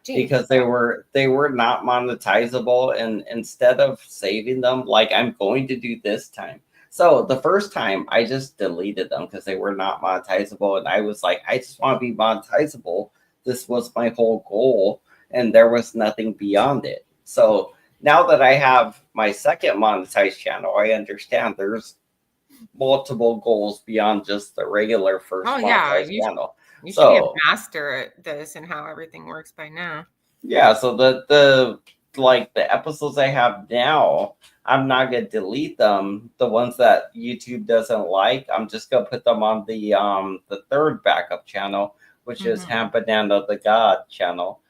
Jeez. Because they were not monetizable, and instead of saving them like I'm going to do this time. So the first time I just deleted them because they were not monetizable, and I was like, I just want to be monetizable. This was my whole goal, and there was nothing beyond it. So now that I have my second monetized channel, I understand there's multiple goals beyond just the regular first Oh yeah, monetized channel. you should be a So master at this and how everything works by now. yeah, so the like the episodes I have now, I'm not gonna delete them. The ones that YouTube doesn't like, I'm just gonna put them on the third backup channel, which is Ham Banana the God channel.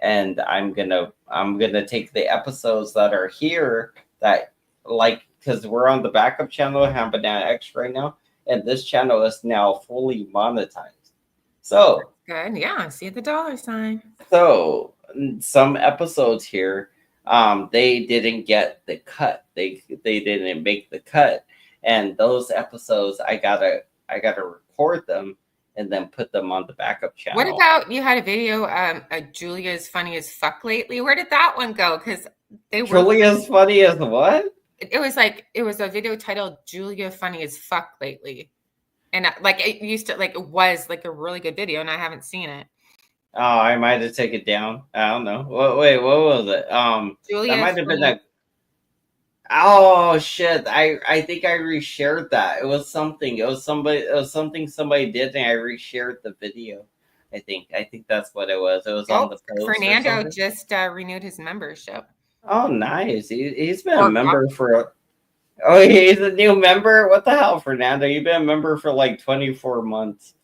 And I'm gonna take the episodes that are here that like because we're on the backup channel, Ham Banana X right now, and this channel is now fully monetized. So Good. Yeah, I see the dollar sign. so some episodes here, they didn't get the cut. They didn't make the cut, and those episodes I gotta record them and then put them on the backup channel. What about you had a video? Julia's funny as fuck lately. Where did that one go? Because they were Julia's funny as what? It was a video titled "Julia funny as fuck lately," and like it used to it was like a really good video, and I haven't seen it. Oh, I might have taken it down. I don't know. Wait, what was it? Julia that might have been a. Oh shit! I think I reshared that. It was something. It was something somebody did, and I reshared the video. I think that's what it was. It was on the post. Fernando just renewed his membership. Oh, nice. He's been a member for. Oh, he's a new member. What the hell, Fernando? You've been a member for like 24 months.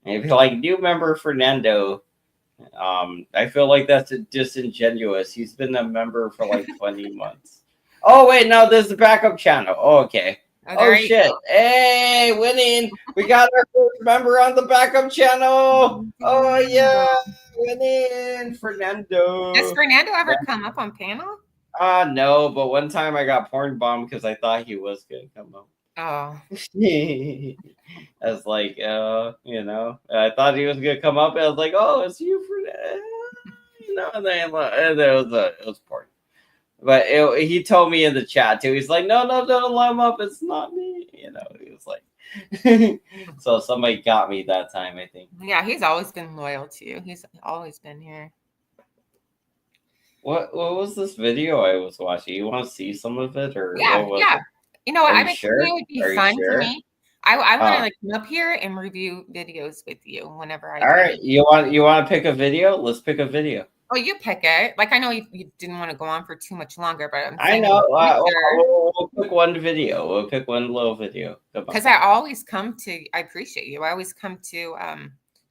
And if you're like new member Fernando. I feel like that's disingenuous. He's been a member for like 20 months. Oh wait, no, there's the backup channel. Oh, okay. Oh shit! Go. Hey, winning! We got our first member on the backup channel. Oh yeah, winning, Fernando. Does Fernando ever come up on panel? No, but one time I got porn bombed because I thought he was gonna come up. Oh. I was like, I thought he was gonna come up. And I was like, oh, it's you for and then it was porn. But he told me in the chat too. He's like, no, don't let him up. It's not me. He was like, so somebody got me that time, I think. Yeah, he's always been loyal to you. He's always been here. What was this video I was watching? You want to see some of it, or yeah? It? You know what? I think it would be fun for me. I want to come up here and review videos with you whenever I. All right, you want to pick a video? Let's pick a video. Oh, you pick it. Like I know you didn't want to go on for too much longer, but I know. We'll pick one video. We'll pick one little video. Because I always come to. I appreciate you. I always come to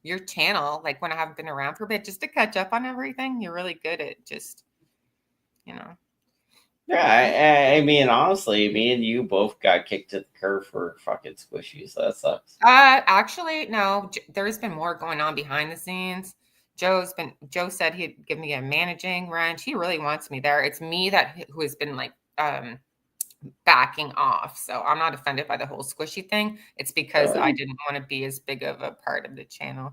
your channel, like when I haven't been around for a bit, just to catch up on everything. You're really good at just, Yeah, I mean, honestly, me and you both got kicked to the curb for fucking squishies. So that sucks. Actually, no. There's been more going on behind the scenes. Joe said he'd give me a managing wrench. He really wants me there. It's me who has been like backing off. So I'm not offended by the whole squishy thing. It's because I didn't want to be as big of a part of the channel.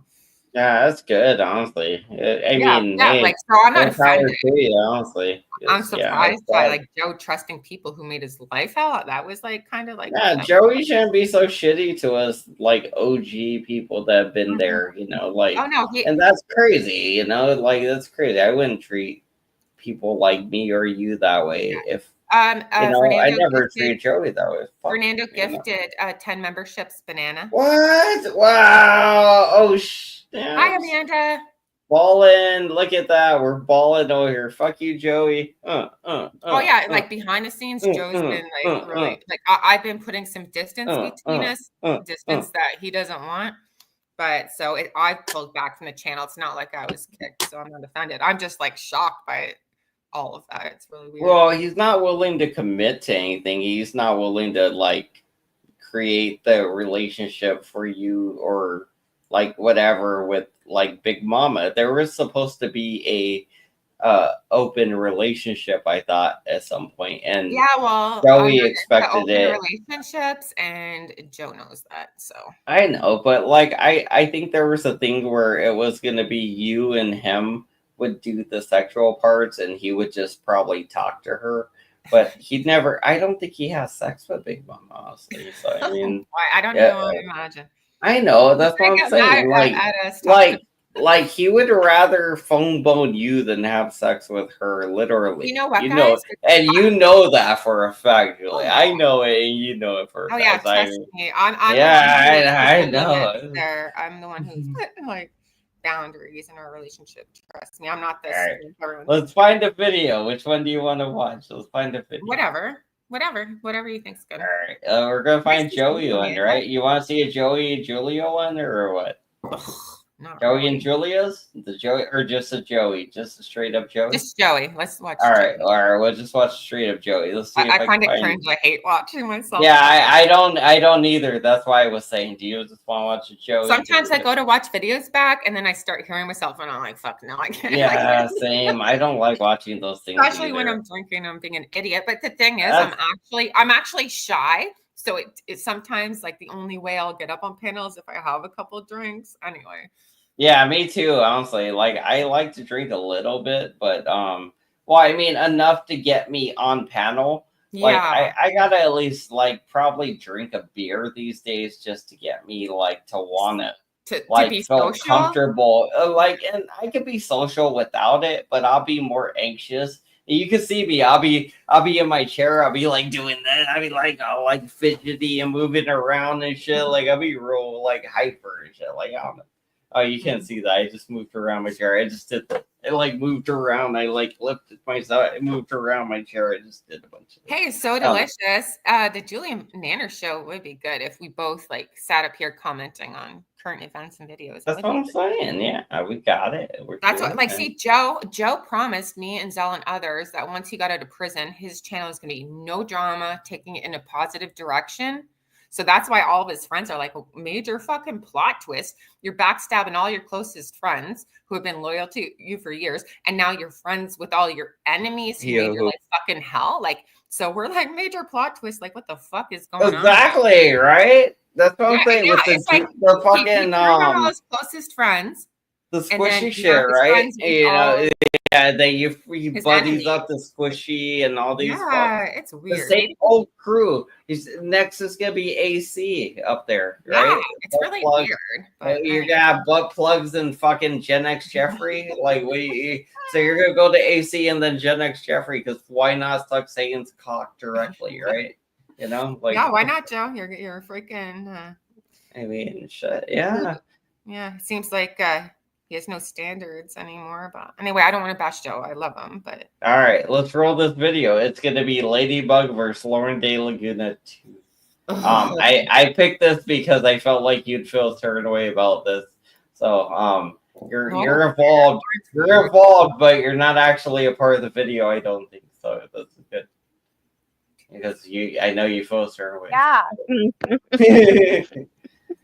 Yeah, that's good, honestly. I mean, like so I'm not offended. Honestly, I'm surprised by like Joe trusting people who made his life hell. That was like kind of like Joey shouldn't be so shitty to us, like OG people that have been there, like and that's crazy, like that's crazy. I wouldn't treat people like me or you that way if I never treat Joey that way. Fernando gifted 10 memberships, Banana. What? Wow. Oh Hi, Amanda. Balling. Look at that. We're balling over here. Fuck you, Joey. Oh yeah, like behind the scenes, Joe's been like really like I've been putting some distance between us, distance that he doesn't want. But so I've pulled back from the channel. It's not like I was kicked, so I'm not offended. I'm just like shocked by all of that. It's really weird. Well, he's not willing to commit to anything. He's not willing to like create the relationship for you or like whatever with like Big Mama. There was supposed to be a open relationship, I thought, at some point, and Joey expected it. Relationships, and Joe knows that. So I know, but like I think there was a thing where it was going to be you and him would do the sexual parts, and he would just probably talk to her. But he'd never. I don't think he has sex with Big Mama, honestly. So I mean, I don't know. Imagine. I know, that's what I'm saying. like he would rather phone bone you than have sex with her, literally. You know what, You know, guys? and you know that for a fact, Julie. I know it, and you know it for a Oh yeah, fact. trust me. I'm the one who's I put the limits know. there. I'm the one who's putting like boundaries in our relationship. Trust me, I'm not this. All right, let's find a video. Which one do you want to watch? Let's find a video. Whatever you think's good. All right, we're gonna find Joey one, right? You want to see a Joey and Julia one, or what? Joey and Julia's? The Joey, or just a Joey? Just a straight up Joey? Just Joey. Let's watch. All right, we'll just watch straight up Joey. Let's see if I find it can cringe. I hate watching myself. Yeah, I don't either. That's why I was saying, do you just want to watch a Joey? Sometimes I go to watch videos back, and then I start hearing myself, and I'm like, "Fuck no, I can't." Yeah, same. I don't like watching those things. Especially when I'm drinking, I'm being an idiot. But the thing is, I'm actually shy. So it's sometimes like the only way I'll get up on panels if I have a couple drinks. Anyway. Yeah, me too. Honestly, like I like to drink a little bit, but well, I mean enough to get me on panel. Like Yeah. I gotta at least like probably drink a beer these days just to get me like to want it. To Like be feel social? comfortable. Like, and I could be social without it, but I'll be more anxious. You can see me. I'll be in my chair. I'll be like doing that. I'll be like all like fidgety and moving around and shit. Like I'll be real like hyper and shit. Like I don't know. Oh, you can't see that. I just moved around my chair. I just did that. I like moved around. I like lifted myself. I moved around my chair. I just did a bunch of Hey, so delicious. The Julia Nanner show would be good if we both like sat up here commenting on current events and videos. That's what I'm saying. Yeah, we got it. That's what, like, see, Joe promised me and Zell and others that once he got out of prison, his channel is going to be no drama, taking it in a positive direction. So that's why all of his friends are like, major fucking plot twist. You're backstabbing all your closest friends who have been loyal to you for years. And now you're friends with all your enemies who made your life fucking hell. Like, so we're like, major plot twist. Like, what the fuck is going on? Exactly, right? That's what I'm saying with it's like, the he fucking all his closest friends. the and then, squishy shit, his right? friends with You all know, yeah, that you his buddies enemies. up the squishy and all these. Yeah, it's The weird. same old crew. Next is gonna be AC up there, right? Yeah, it's really weird. But You're gonna have butt plugs and fucking Gen X Jeffrey. Like, so you're gonna go to AC and then Gen X Jeffrey because why not suck Satan's cock directly, right? You know, like yeah, why not, Joe? You're freaking. I mean, shit. Yeah. Yeah, it seems like he has no standards anymore. But anyway, I don't want to bash Joe. I love him, but All right, let's roll this video. It's gonna be Ladybug versus Lauren De Laguna 2. I picked this because I felt like you'd feel a certain way about this. So you're involved. You're involved, but you're not actually a part of the video. I don't think so. That's good because I know you feel a certain way. Yeah.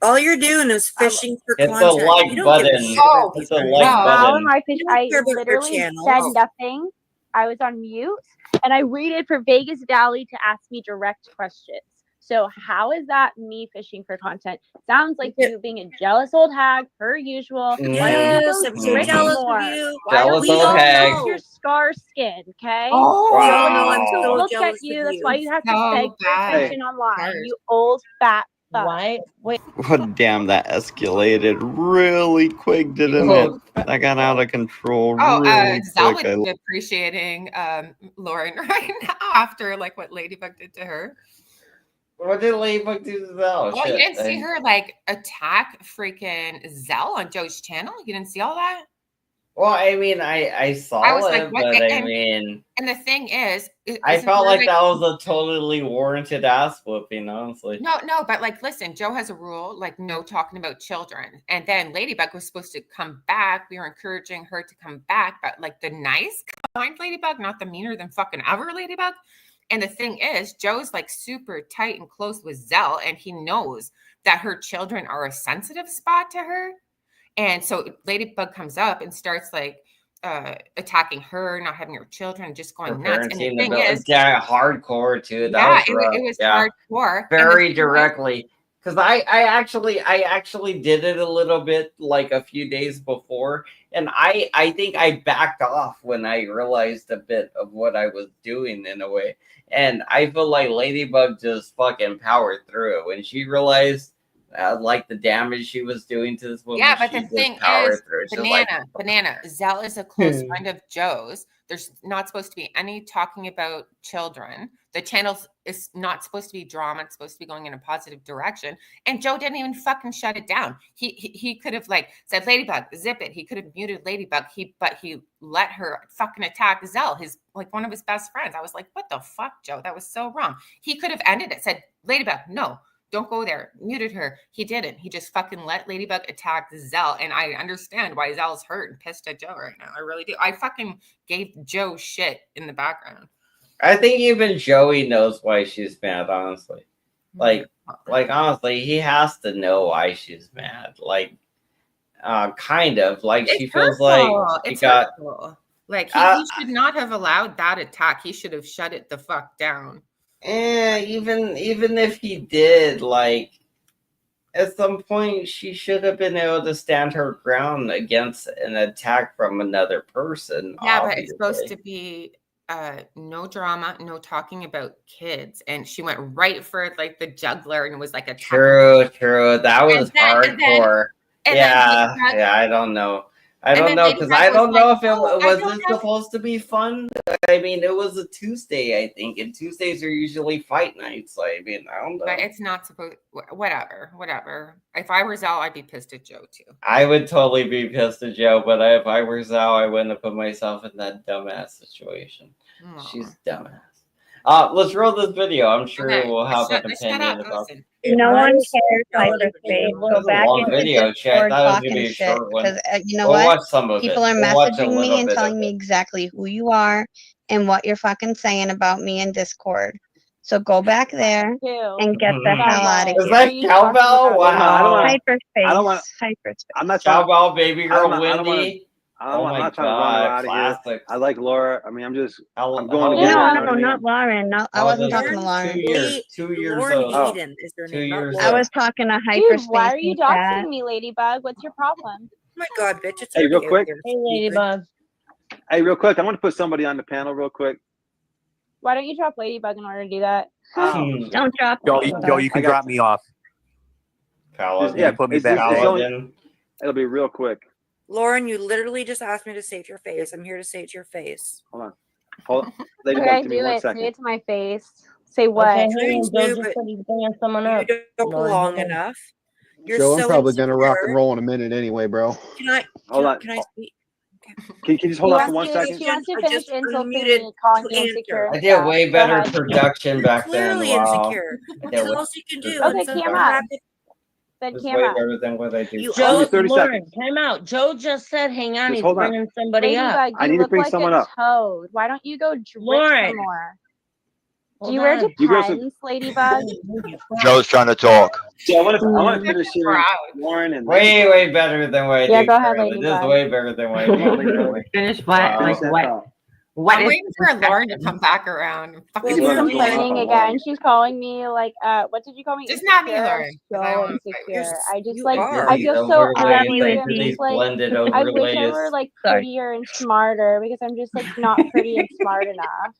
All you're doing is fishing for It's a content. like You don't button. give a shit about It's a these like guys. How button. am I fish? I care about your literally channel. said nothing. I was on mute, and I waited for Vegas Valley to ask me direct questions. So how is that me fishing for content? Sounds like you being a jealous old hag, per usual. Why don't you Yes, go I'm so drink jealous more? of you. Why don't Jealous you old go hag. fix your scar skin? Okay. Oh, Wow. I'm To so look jealous at you. of That's you. why you have to So beg for bad. attention online. You old fat fuck. Why? Wait. Oh, damn, that escalated really quick, didn't it? That got out of control really Zell quick. would be appreciating Lauren right now after like what Ladybug did to her. What did Ladybug do to Zell? Oh, you didn't see her like attack freaking Zell on Joe's channel? You didn't see all that? Well, I mean, I saw I was it, like, what? but I And- mean, And the thing is, I isn't felt there, like that was a totally warranted ass whooping, honestly. No, but like, listen, Joe has a rule, like no talking about children. And then Ladybug was supposed to come back. We were encouraging her to come back, but like the nice, kind Ladybug, not the meaner than fucking ever Ladybug. And the thing is, Joe's like super tight and close with Zell, and he knows that her children are a sensitive spot to her. And so Ladybug comes up and starts like attacking her, not having her children, just Her going nuts. And the parenting thing ability, is, yeah, hardcore too. That yeah, was rough. it was yeah. hardcore. Very directly. Because I actually did it a little bit like a few days before, and I think I backed off when I realized a bit of what I was doing in a way, and I feel like Ladybug just fucking powered through it when she realized like the damage she was doing to this woman. Yeah, but she the thing powered is, through. It's just banana. Zell is a close friend of Joe's. There's not supposed to be any talking about children. The channel is not supposed to be drama. It's supposed to be going in a positive direction. And Joe didn't even fucking shut it down. He could have like said, Ladybug, zip it. He could have muted Ladybug. But he let her fucking attack Zell, his like one of his best friends. I was like, what the fuck, Joe? That was so wrong. He could have ended it, said, Ladybug, no. Don't go there. Muted her. He didn't. He just fucking let Ladybug attack Zell. And I understand why Zell's hurt and pissed at Joe right now. I really do. I fucking gave Joe shit in the background. I think even Joey knows why she's mad, honestly. Like honestly, he has to know why she's mad. Like, kind of. Like, she feels like he got... hurtful. Like, he should not have allowed that attack. He should have shut it the fuck down. Even if he did, like, at some point she should have been able to stand her ground against an attack from another person. Yeah, but it's supposed to be no drama, no talking about kids, and she went right for like the juggler and was like a True. That was hardcore. Yeah, I don't know. I don't know, because I don't know if it was supposed to be fun. I mean, it was a Tuesday, I think, and Tuesdays are usually fight nights. So, I mean, I don't know. But it's not supposed. Whatever. If I were Zell, I'd be pissed at Joe too. I would totally be pissed at Joe, but if I were Zell, I wouldn't have put myself in that dumbass situation. She's dumbass. Let's roll this video. I'm sure we'll have an opinion about it. No one cares hyperspace. Go back long into video, Discord chat. That was talking gonna be a shit short one. because you know We'll what? watch some of People it. are We'll watch a messaging me little and bit telling of me exactly who you are and what you're fucking saying about me in Discord. So go back there and get the hell out of here. Is that cowbell? Wow. Hyperspace. Hyperspace. I'm not trying. Cowbell, baby girl, Wendy. I'm not trying to run her out of here. I like Laura. I mean, I'm going to get her. No, not Lauren. No, I wasn't talking to Lauren. 2 years Lauren old. Hayden is their name. 2 years I was talking to hyperspace. Dude, why are you in chat. doxing me, Ladybug? What's your problem? Oh my god, bitch! It's Hey, real quick. Hey, Ladybug. Hey, real quick. I want to put somebody on the panel real quick. Why don't you drop Ladybug in order to do that? Don't drop. Joe, you can drop me off. Yeah, put me it's back. It'll be real quick. Lauren, you literally just asked me to say it to your face. I'm here to say it to your face. Hold on. Ladybug, Okay, give me do 1 it. second. Say it to my face. Say what? Okay, Joe but just said he's bringing someone up. You don't belong enough. You're Joe, so I'm probably gonna rock and insecure. roll in a minute anyway, bro. Can I? Hold on. Can I speak? Can you just hold on for 1 second? She wants to finish just insulting unmuted me, calling to me insecure. I and did stuff. way Go better ahead. production back then. Clearly Wow. insecure. I What did else you can do? Okay, It's a Cam up. rapid- Said It's Cam way up. better than what I do. You Joe, me 30 Lauren, seconds. time out. Joe just said, "Hang on, Just he's hold on. bringing somebody up." Ladybug, I you need to look bring like someone a up. toad. Why don't you go drip Lauren. some more? Do Hold you wear on. You wear Depends, Ladybug? Joe's trying to talk. So I want to finish hearing Lauren and Way better than what I Yeah, do. go ahead, currently. This is Ladybug. way better than what I do. Finish what? Like what? What I'm is waiting for Lauren to come back around? She's complaining again. She's calling me like, what did you call me? Just not me, Insecure? Lauren, 'cause I So wanna insecure. I just you like, are. I feel so Overlays, ugly. like I'm these just like, blended I wish I overlays. were like prettier and smarter because I'm just like not pretty and smart enough.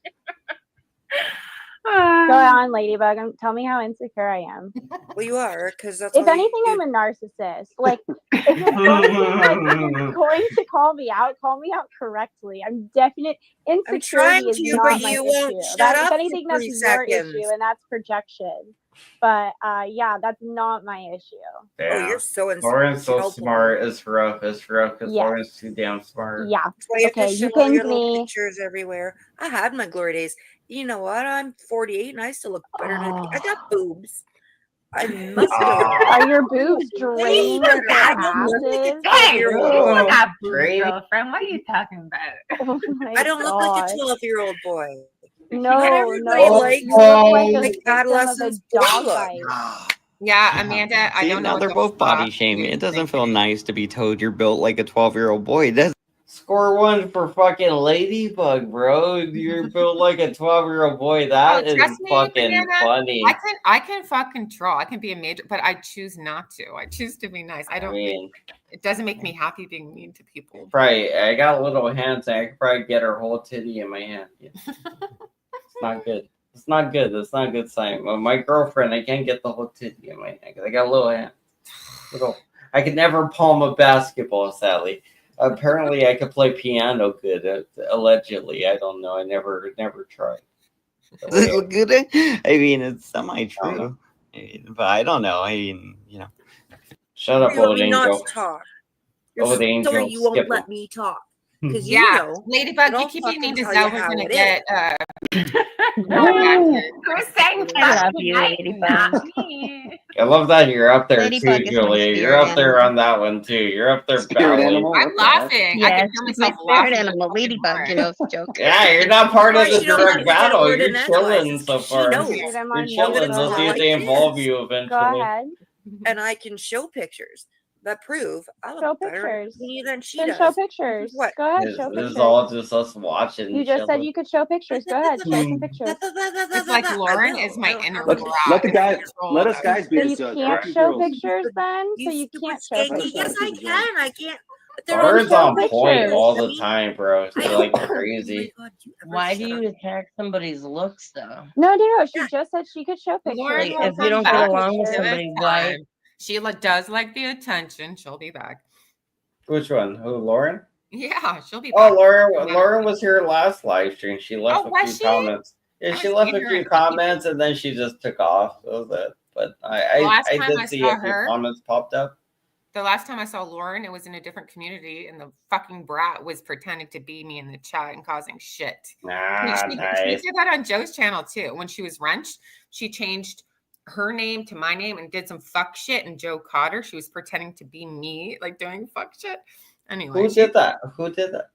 Go on, Ladybug. Tell me how insecure I am. Well, you are, because that's. If all you anything, do. I'm a narcissist. Like, if you're going to call me out correctly. I'm definite. Insecurity is to, not but my you issue. won't shut If up for anything, that's 3 your seconds. issue, and that's projection. But yeah, that's not my issue. Yeah. you're so insecure. Lauren's so Help smart. It's rough because Yes. Lauren's too damn smart. Yeah. That's why you have Okay, to show you all your pinned little me. pictures everywhere. I had my glory days. You know what? I'm 48 and I still look better than I got boobs. I must Are your boobs draining into I don't look like a asses? 12-year-old. Got boobs, girlfriend. What are you talking about? Oh my I don't look like a God. 12-year-old boy. No, everybody no, likes you look like a like victim of a adolescents dog look. bite. Yeah, Amanda, I See, don't know now what they're the both body fuck shaming. you It doesn't think. feel nice to be told you're built like a 12-year-old boy. It doesn't. Score one for fucking Ladybug, bro. You're built like a 12-year-old boy. That is Trust me, fucking Banana, funny. I can fucking troll. I can be a major, but I choose not to. I choose to be nice. I don't. It doesn't make me happy being mean to people. Right, I got little hands and I could probably get her whole titty in my hand. Yeah. It's not good. It's not good. That's not a good sign. Well, my girlfriend, I can't get the whole titty in my hand because I got little hands. I could never palm a basketball, sadly. Apparently, I could play piano good. Allegedly, I don't know. I never tried. I mean, it's semi-true. But I don't know. I mean, Shut up, You want old me not angel. to talk? You're Old sorry angel, you won't skip let him. me talk. Because Yeah, you know, Ladybug, I'll you keep fucking needing to tell know you we're how gonna it get Woo! who's saying I love you, Ladybug. I love that you're up there Ladybug too, is my Julia. You're spirit up there animal. on that one too. You're up there Spirit battling. animal. I'm What the heck? laughing. I Yes, can feel it's my myself spirit laughing. animal, Ladybug. You know, it's a joke. Yeah, you're not part Why of the she don't let direct me get a battle. word You're in edgewise. chilling It's so 'cause she far. knows. You're Well, chilling. then it's Let's see not if they like involve this. you Go eventually. ahead. And I can show pictures that prove I'm Show a better pictures. entertainer than she Then does. show pictures. What? Go ahead, This show is pictures. all just us watching. You just said chilling. you could show pictures. Go ahead, show some pictures. It's like Lauren is my inner Let rock. the guy. Let us guys be So the you judge. can't Let you show girls. pictures then? So you can't show Let us pictures. guys Yes, be I the judge. can. I can't. But they're Lauren's show on point pictures. all the time, bro. She's like crazy. Why do you attack somebody's looks, though? No. She just said she could show pictures. Lauren Like, will if you come don't get back. along with Give it somebody, why? time. Sheila does like the attention. She'll be back. Which one? Who, Lauren? Yeah, she'll be Oh, back. Lauren was here last live stream. She left Oh, a was few she? comments. Yeah, I she was left seeing a her few in comments and then she just took off. That was it. But The last I time did I see saw a few her, comments popped up. the last time I saw Lauren, it was in a different community, and the fucking brat was pretending to be me in the chat and causing shit. She Nice. did that on Joe's channel too. When she was wrenched, she changed her name to my name and did some fuck shit, and Joe caught her. She was pretending to be me, like doing fuck shit. Anyway, Who did that? Who did that?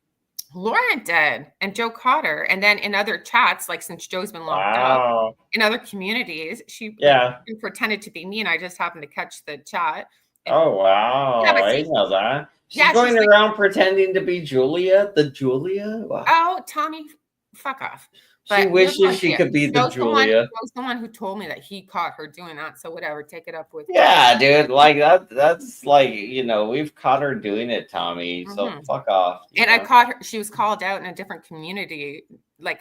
Lauren did, and Joe caught her. And then in other chats, like since Joe's been locked Wow. up, in other communities, she Yeah. pretended to be me, and I just happened to catch the chat. Oh wow. Yeah, but I see- didn't know that. She's Yeah, going she's like- around pretending to be Julia, the Julia. Wow. Oh, Tommy, fuck off. She But wishes here's she what- could be the Joe's Julia. Joe's the one who told me that he caught her doing that. So whatever, take it up with. Yeah, dude. Like that's like, we've caught her doing it, Tommy. So Mhm. fuck off. And I caught her. She was called out in a different community.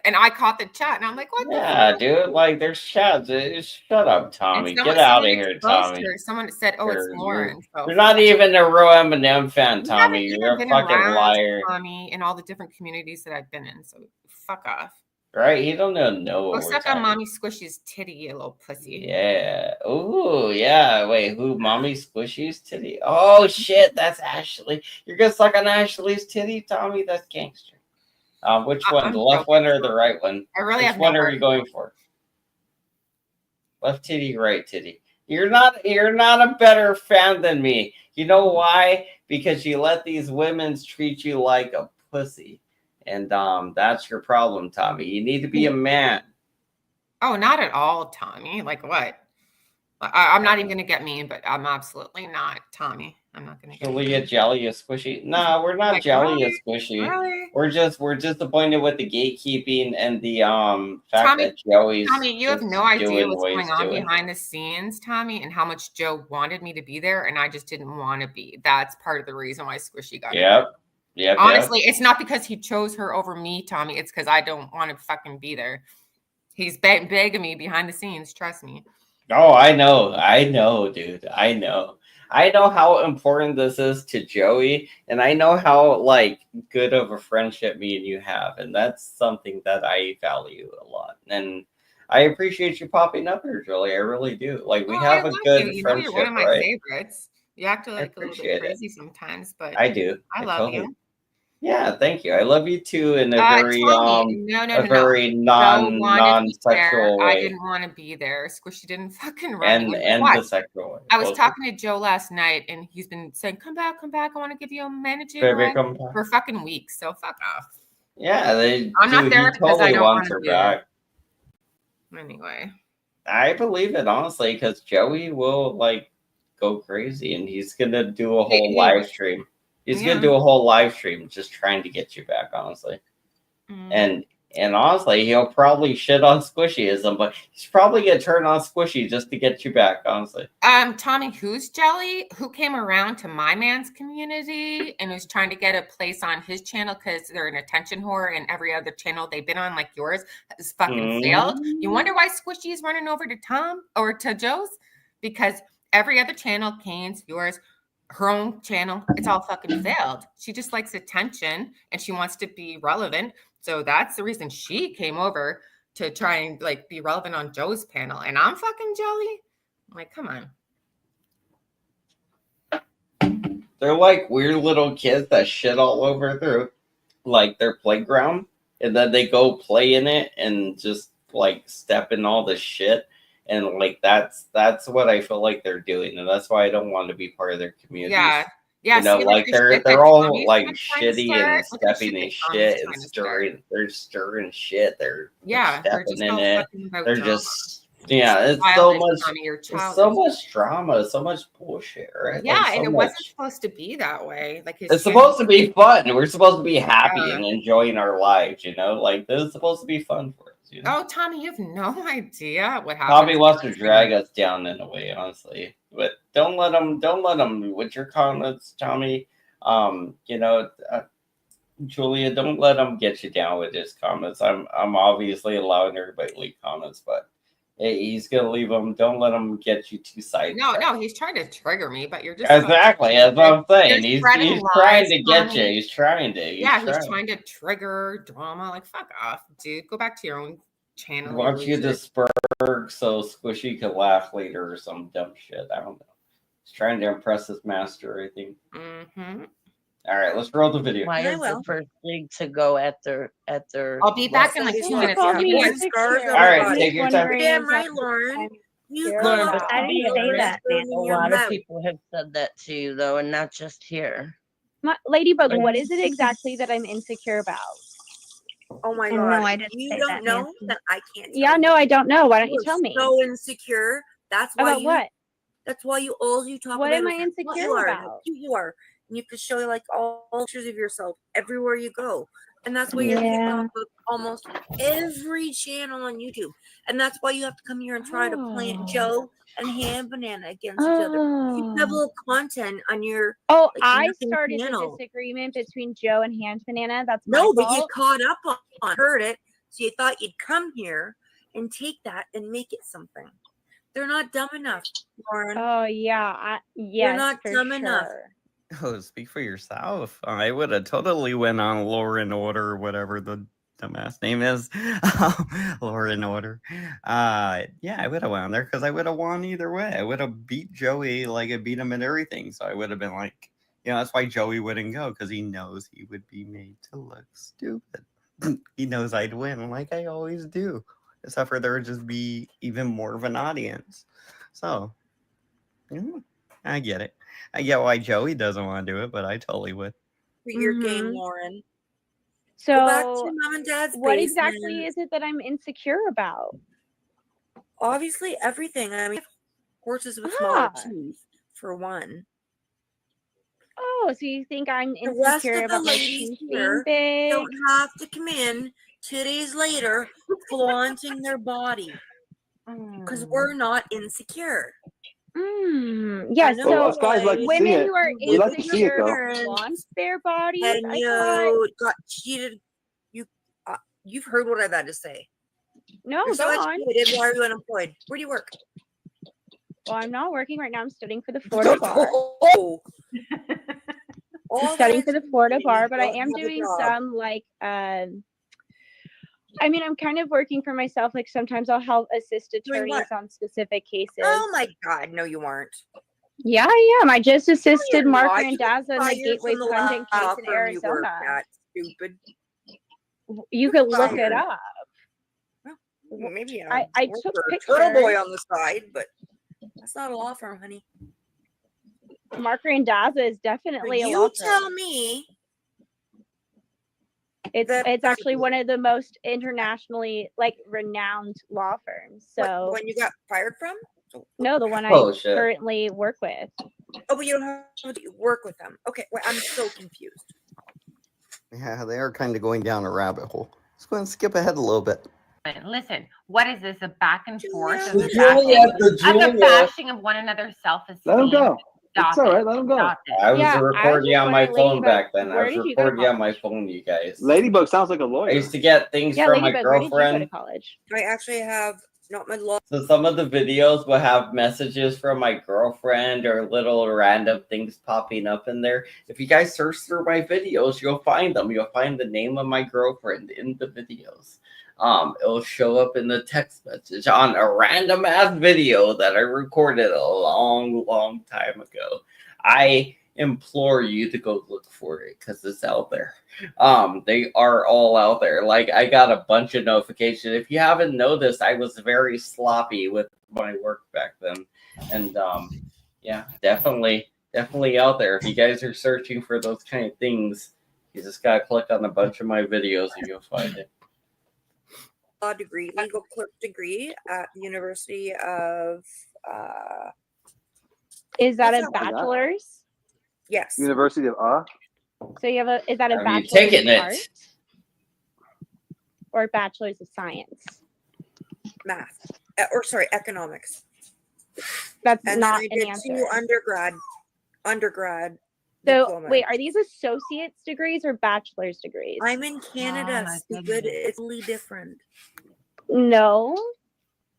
And I caught the chat, and I'm like, what? Yeah, the fuck? dude. Like there's chats. Shut up, Tommy. And Get out of someone here, exposed Tommy. her. Someone said, "Oh, it's Lauren." So You're not even a real Eminem fan, You Tommy. haven't You're even a been fucking around liar. Tommy in all the different communities that I've been in. So fuck off. Right? You don't know Go what we're suck on talking. Mommy Squishy's titty, you little pussy. Yeah. Ooh, yeah. Wait, who? Mommy Squishy's titty? Oh shit, that's Ashley. You're gonna suck on Ashley's titty, Tommy? That's gangster. Which one? The left one or the right one? I really Which have no one are word. you going for? Left titty, right titty. You're not a better fan than me. You know why? Because you let these women treat you like a pussy. And that's your problem, Tommy. You need to be a man. Oh, not at all, Tommy. Like what? I'm not even gonna get mean, but I'm absolutely not Tommy. I'm not gonna get Julia jelly is squishy. No, we're not Like, jelly really? is squishy. Really? We're disappointed with the gatekeeping and the fact Tommy, that Joey's Tommy, you have just no idea doing what's what going he's on doing. behind the scenes, Tommy, and how much Joe wanted me to be there, and I just didn't want to be. That's part of the reason why Squishy got it. Yep. Honestly, it's not because he chose her over me, Tommy. It's because I don't want to fucking be there. He's begging me behind the scenes. Trust me. Oh, I know, dude. I know how important this is to Joey, and I know how like good of a friendship me and you have, and that's something that I value a lot. And I appreciate you popping up here, Julie. I really do. Like we have a good You know friendship, you're one of my right? favorites. You act like a little appreciate bit it. crazy sometimes, but I do. I I love totally you. Yeah, thank you. I love you too in a very Tommy, no. very Joe wanted me there. non-sexual I way. didn't want to be there. Squishy didn't fucking run me. And What? the sexual way. I was both. talking to Joe last night, and he's been saying, come back. I want to give you a managing Baby, ride come back. for fucking weeks. So fuck off. Yeah, I'm not there he because I totally don't wants want to her be back. there. Anyway. I believe it honestly, because Joey will like go crazy, and he's gonna do a whole live stream. He's gonna do a whole live stream just trying to get you back, honestly. And honestly, he'll probably shit on Squishyism, but he's probably gonna turn on Squishy just to get you back, honestly. Tommy, who's Jelly? Who came around to my man's community and was trying to get a place on his channel because they're an attention whore, and every other channel they've been on, like yours, has fucking failed. You wonder why Squishy is running over to Tom or to Joe's? Because every other channel, Kane's, yours, her own channel, it's all fucking failed. She just likes attention and she wants to be relevant. So that's the reason she came over to try and like be relevant on Joe's panel. And I'm fucking jelly. I'm like, come on. They're like weird little kids that shit all over their playground, and then they go play in it and just like step in all the shit. And like that's what I feel like they're doing, and that's why I don't want to be part of their community. Yeah. Yeah, You know, see, like the shit they're that all Tommy's like been trying to shitty start, and look at the stepping in that Tommy's shit and trying to start. they're stirring shit. They're Yeah, they're stepping just in all it. fucking about They're drama. just it's so Childish, much. Tommy, you're It's so childish. much drama, so much bullshit, right? Yeah, Like, so and it much. wasn't supposed to be that way. Like his It's channel- supposed to be fun. We're supposed to be happy Yeah. and enjoying our lives, you know? Like, this is supposed to be fun for us, you know? Oh, Tommy, you have no idea what happened. Tommy wants to drag us down in a way, honestly. But don't let him with your comments, Tommy. Julia, don't let him get you down with his comments. I'm obviously allowing everybody to leave comments, but he's gonna leave them. Don't let him get you too sidetracked. No, he's trying to trigger me, but you're just Exactly, that's what I'm saying. You're He's spreading trying lies, to get Tommy. you. He's trying to. He's trying to trigger drama. Like, fuck off, dude. Go back to your own channel. He wants you to spurg so Squishy could laugh later or some dumb shit. I don't know. He's trying to impress his master, I think. Mm-hmm. All right, let's roll the video. Why is the first league to go at their I'll be back in like 2 minutes. All right, take your time. Damn right, Lauren. You Lauren, go but out to be and honest, open a your lot of mouth. people have said that to you, though, and not just here. Ladybug, Like- what is it exactly that I'm insecure about? Oh my Oh, god. no, I didn't You say don't that, know Nancy. that I can't tell Yeah, you. no, I don't know. Why don't you are tell me? So insecure. That's why About what? That's why all you talk What about am is I how insecure cute you are, about? how cute you are. And you can show like all pictures of yourself everywhere you go. And that's why you're kicked Yeah. off of almost every channel on YouTube. And that's why you have to come here and try to plant Joe and Ham Banana against each other. You have little content on your I nothing started channel. the disagreement between Joe and Hand Banana. That's No, my but you fault. caught up on heard it, so you thought you'd come here and take that and make it something. They're not dumb enough, Lauren. Oh yeah, They're yes, not for dumb enough. sure. Oh, speak for yourself. I would have totally went on Law and Order or whatever the dumbass name is. Law and Order. Yeah, I would have won there because I would have won either way. I would have beat Joey like I beat him in everything. So I would have been like, that's why Joey wouldn't go, because he knows he would be made to look stupid. He knows I'd win like I always do. Except for there would just be even more of an audience. So, I get it. I get why Joey doesn't want to do it, but I totally would. For your game, Lauren. So, Go back to Mom and Dad's what basement. exactly is it that I'm insecure about? Obviously, everything. I mean, horses with smaller teeth, for one. Oh, so you think I'm The rest insecure of the about my ladies teeth being here big? don't have to come in 2 days later flaunting their body because we're not insecure. Yeah, I know, so us guys like to see women it. who are We like to see it, insecure though. flaunt their bodies. And I you thought, got cheated. You've heard what I've had to say. no, You're so go on. educated. Why are you unemployed? Where do you work? Well, I'm not working right now. I'm studying for the Florida bar. Oh. I'm studying for the Florida bar, but I don't am have a doing job. some I mean, I'm kind of working for myself. Like sometimes I'll help assist Doing attorneys what? on specific cases. Oh my God, no, you weren't. Yeah, I am. I just assisted you're Mark not. and You Daza in the fired Gateway from the Pundit law case in firm you worked Arizona. at, stupid. You could look Fired. it up. Well, maybe I work took for pictures. Turtle Boy on the side, but that's not a law firm, honey. Marker and Daza is definitely a You law tell firm. me. It's actually one of the most internationally renowned law firms. So When you got fired from? no, the one I Bullshit. currently work with. Oh, but you don't have to work with them. Okay, wait, I'm so confused. Yeah, they are kind of going down a rabbit hole. Let's go and skip ahead a little bit. Listen, what is this? A back and forth of The the Julia, bashing, bashing of one another's self-esteem? Let him go. Stop It's all it. right. Let him go. Stop it. I was Yeah, recording I was on my just phone wondering, back then. I where was did you go to recording on my college? phone, you guys. Ladybug sounds like a lawyer. I used to get things Yeah, from my Ladybug, where did you go to girlfriend. college? I actually have Not my love. So some of the videos will have messages from my girlfriend or little random things popping up in there. If you guys search through my videos, you'll find them. You'll find the name of my girlfriend in the videos. It'll show up in the text message on a random ass video that I recorded a long time ago. I implore you to go look for it because it's out there. They are all out there. Like, I got a bunch of notifications. If you haven't noticed, I was very sloppy with my work back then. And yeah, definitely out there. If you guys are searching for those kind of things, you just gotta click on a bunch of my videos and you'll find it. Law degree, legal clerk degree at the University of Is that What's a that one? bachelor's? Yes. University of So you have a, is that a Are you bachelor's taking of it? arts or a bachelor's of science? Math. Or sorry, economics. That's And not then I an did answer. 2 undergrad So diplomas. wait, are these associate's degrees or bachelor's degrees? I'm in Canada, my stupid. It's totally different. No.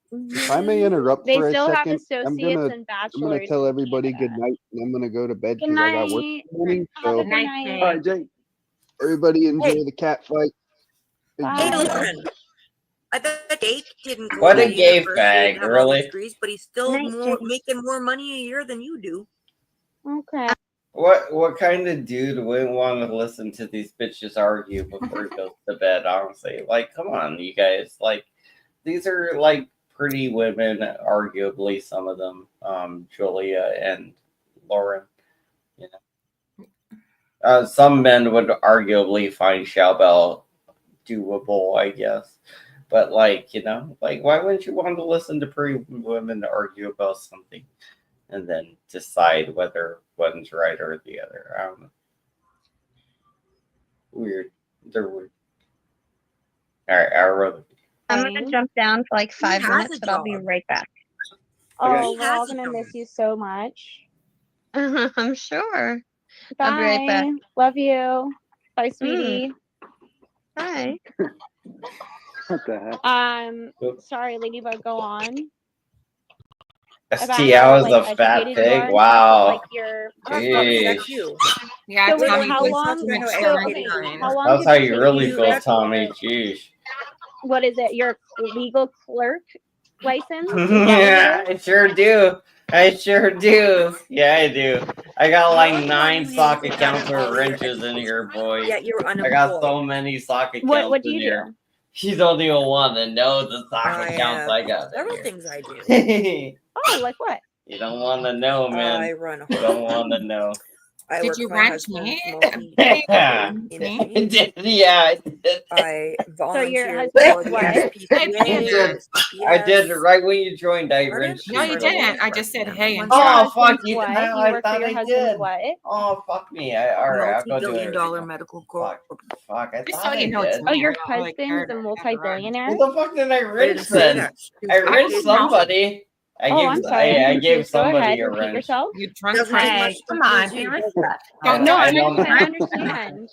If I may interrupt They for a still have second, associates and I'm bachelors. gonna tell everybody good night, and I'm gonna go to bed Good because I got work night. in the morning. Have a So good night. All right, Jake. everybody enjoy the cat fight. Big Hey, dog. listen. I bet Jake didn't go What to a gay university and fag, have all these really? degrees, but he's still Night, Jake. making more money a year than you do. Okay. What kind of dude wouldn't want to listen to these bitches argue before he goes to bed? Honestly, like, come on, you guys. Like, these are like pretty women, arguably some of them. Julia and Lauren. You know, some men would arguably find Xiaobao doable, I guess. But like, you know, like, why wouldn't you want to listen to pretty women argue about something and then decide whether one's right or the other? I don't know. Weird. They're weird. All right, I wrote. I'm gonna jump down for like 5 has minutes, a but I'll be job. right back. Oh, He we're all has a gonna job. miss you so much. I'm sure. Bye. I'll be right back. Love you. Bye, sweetie. Bye. What the heck? Sorry, Ladybug, go on. STI was a fat educated you are pig. and Wow. like your Jeez. Yeah, So wait, Tommy, how please long? don't make So sure okay, I'm how long That's did how it you take really you feel, to Tommy. get Jeez. what is it? Your legal clerk license? Is that what Yeah, it I is? sure do. I sure do. Yeah, I do. I got like 9 sock accounts with wrenches in here, boy. Yet you're I got unemployed. so many sock What accounts do in you here. do? You don't even want to know the sock I accounts have I got in several here. things I do. Oh, like what? You don't want to know, man. I run a You don't want to know. I Did work you for my wrench husband's me? multi industry. Yeah, I did. I So your volunteer husband for the what? I SPCA, did. I did right when you joined. I wrenched No, you for the didn't. I just said hey and Your Oh fuck husband's you! what? No, You I work for thought your I husband's did. what? Oh fuck me! All right, I'll go do multi-billion it. dollar medical corp. Fuck! I just thought so I you know, it's did. Oh, me. your I don't really care husband's a to multi-billionaire? What the fuck did I I didn't wrench say then? that. I wrenched somebody. Oh, I'm sorry. I gave Please go somebody ahead. a Repeat wrench. yourself. You drunk Doesn't take Hey, much to come on, confuse pay you. respect. I No, I don't. understand.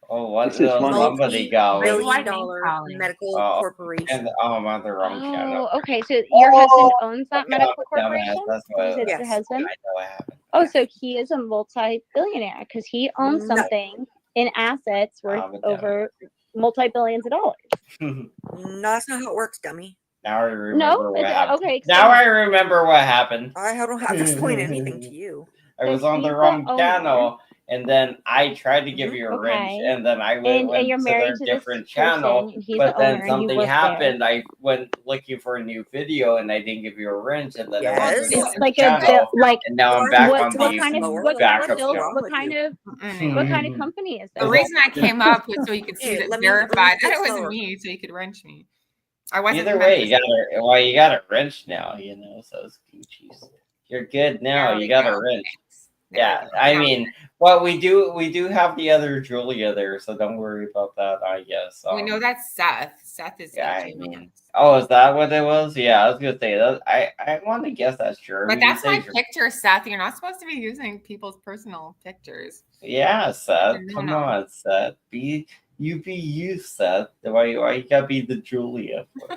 Oh, what This is funny. somebody got with? Multi-billion dollar medical Oh, corporation. and I'm on the wrong channel. Oh, okay. So your husband owns that Okay, I'm medical a dumbass. corporation? That's Did you what. say that's your Yes. husband? I know I haven't. Oh, so he is a multi-billionaire because he owns No. something in assets worth I'm a dumbass. over multi-billions of dollars. No, that's not how it works, dummy. Now I remember No? what happened. Okay, Now I explain. remember what happened. I don't have to explain anything to you. I So was on he's the the wrong owner. channel, and then I tried to give you a wrench, Okay. and then I And went you're to married their to this different person, channel. and he's But the then owner, and you something work happened. I went looking for a new video, and I didn't give you a wrench, and then I went to a Yes. different Like a channel, like and now I'm back on what the kind of what backup still channel. what kind of company is The this? reason I came up was so you could see Hey, that let me verified that say it wasn't slower. me, so you could wrench me. I wasn't. Either way, you got a wrench now, you know. So it's Gucci's. You're good now. There You we got go. a wrench. There Yeah, we go. I mean, well, we do have the other Julia there, so don't worry about that. I guess. We know that's Seth. Seth is Yeah, I AJ mean, Lewis. oh, is that what it was? Yeah, I was gonna say that. I want to guess that's true. I But mean, that's you my say picture, Seth. You're not supposed to be using people's personal pictures. yeah, Seth. No, Come no. on, Seth. Be you, Seth. Why you gotta be the Julia? For?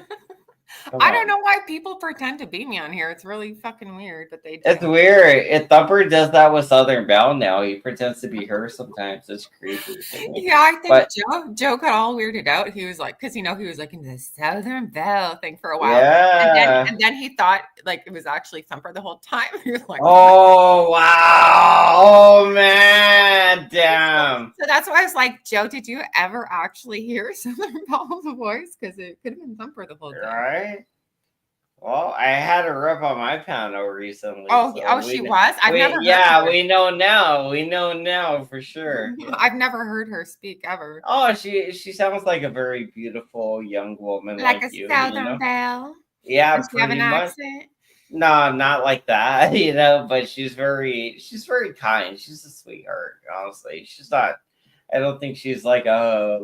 I don't know why people pretend to be me on here. It's really fucking weird, but they do. It's weird. If Thumper does that with Southern Belle now, he pretends to be her sometimes. It's creepy. Yeah, I think But Joe got all weirded out. He was like, because he was like in the Southern Belle thing for a while. Yeah. And then he thought like it was actually Thumper the whole time. He was like, oh wow. Oh man. Damn. So that's why I was like, Joe, did you ever actually hear Southern Belle's voice? Because it could have been Thumper the whole time. Right? Well, I had a rip on my piano recently. Oh, so oh, we she kn- was? I've we- never heard Yeah, her. we know now. We know now for sure. I've never heard her speak ever. Oh, she sounds like a very beautiful young woman Like a you, Southern you know? Belle. Yeah, Does she have pretty an much. accent? No, not like that, you know, but she's very kind. She's a sweetheart, honestly. She's not I don't think she's like a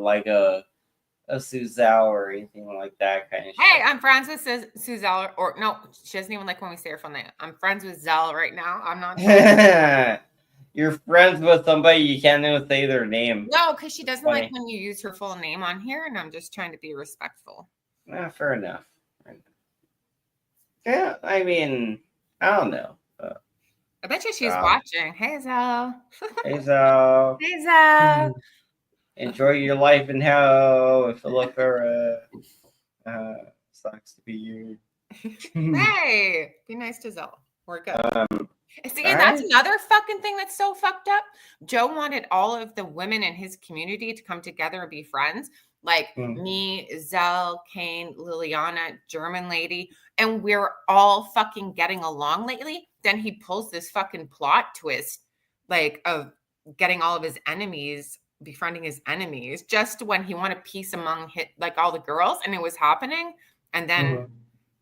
Suzelle or anything like that kind of Hey, I'm friends with Suzelle, or no, she doesn't even like when we say her full name. I'm friends with Zelle right now. I'm not. shit. You're friends with somebody you can't even say their name. No, because she doesn't Funny. like when you use her full name on here, and I'm just trying to be respectful. Fair enough. Yeah, I mean, I don't know. I bet you she's watching. Hey, Zelle. Hey, Zelle. Hey, Zelle. Enjoy your life in hell. If you look for sucks to be you. Hey, be nice to Zelle. We're good. See, and all that's right. another fucking thing that's so fucked up. Joe wanted all of the women in his community to come together and be friends. Like me, Zelle, Kane, Liliana, German lady, and we're all fucking getting along lately. Then he pulls this fucking plot twist, like of getting all of his enemies, befriending his enemies, just when he wanted peace among like all the girls, and it was happening. And then,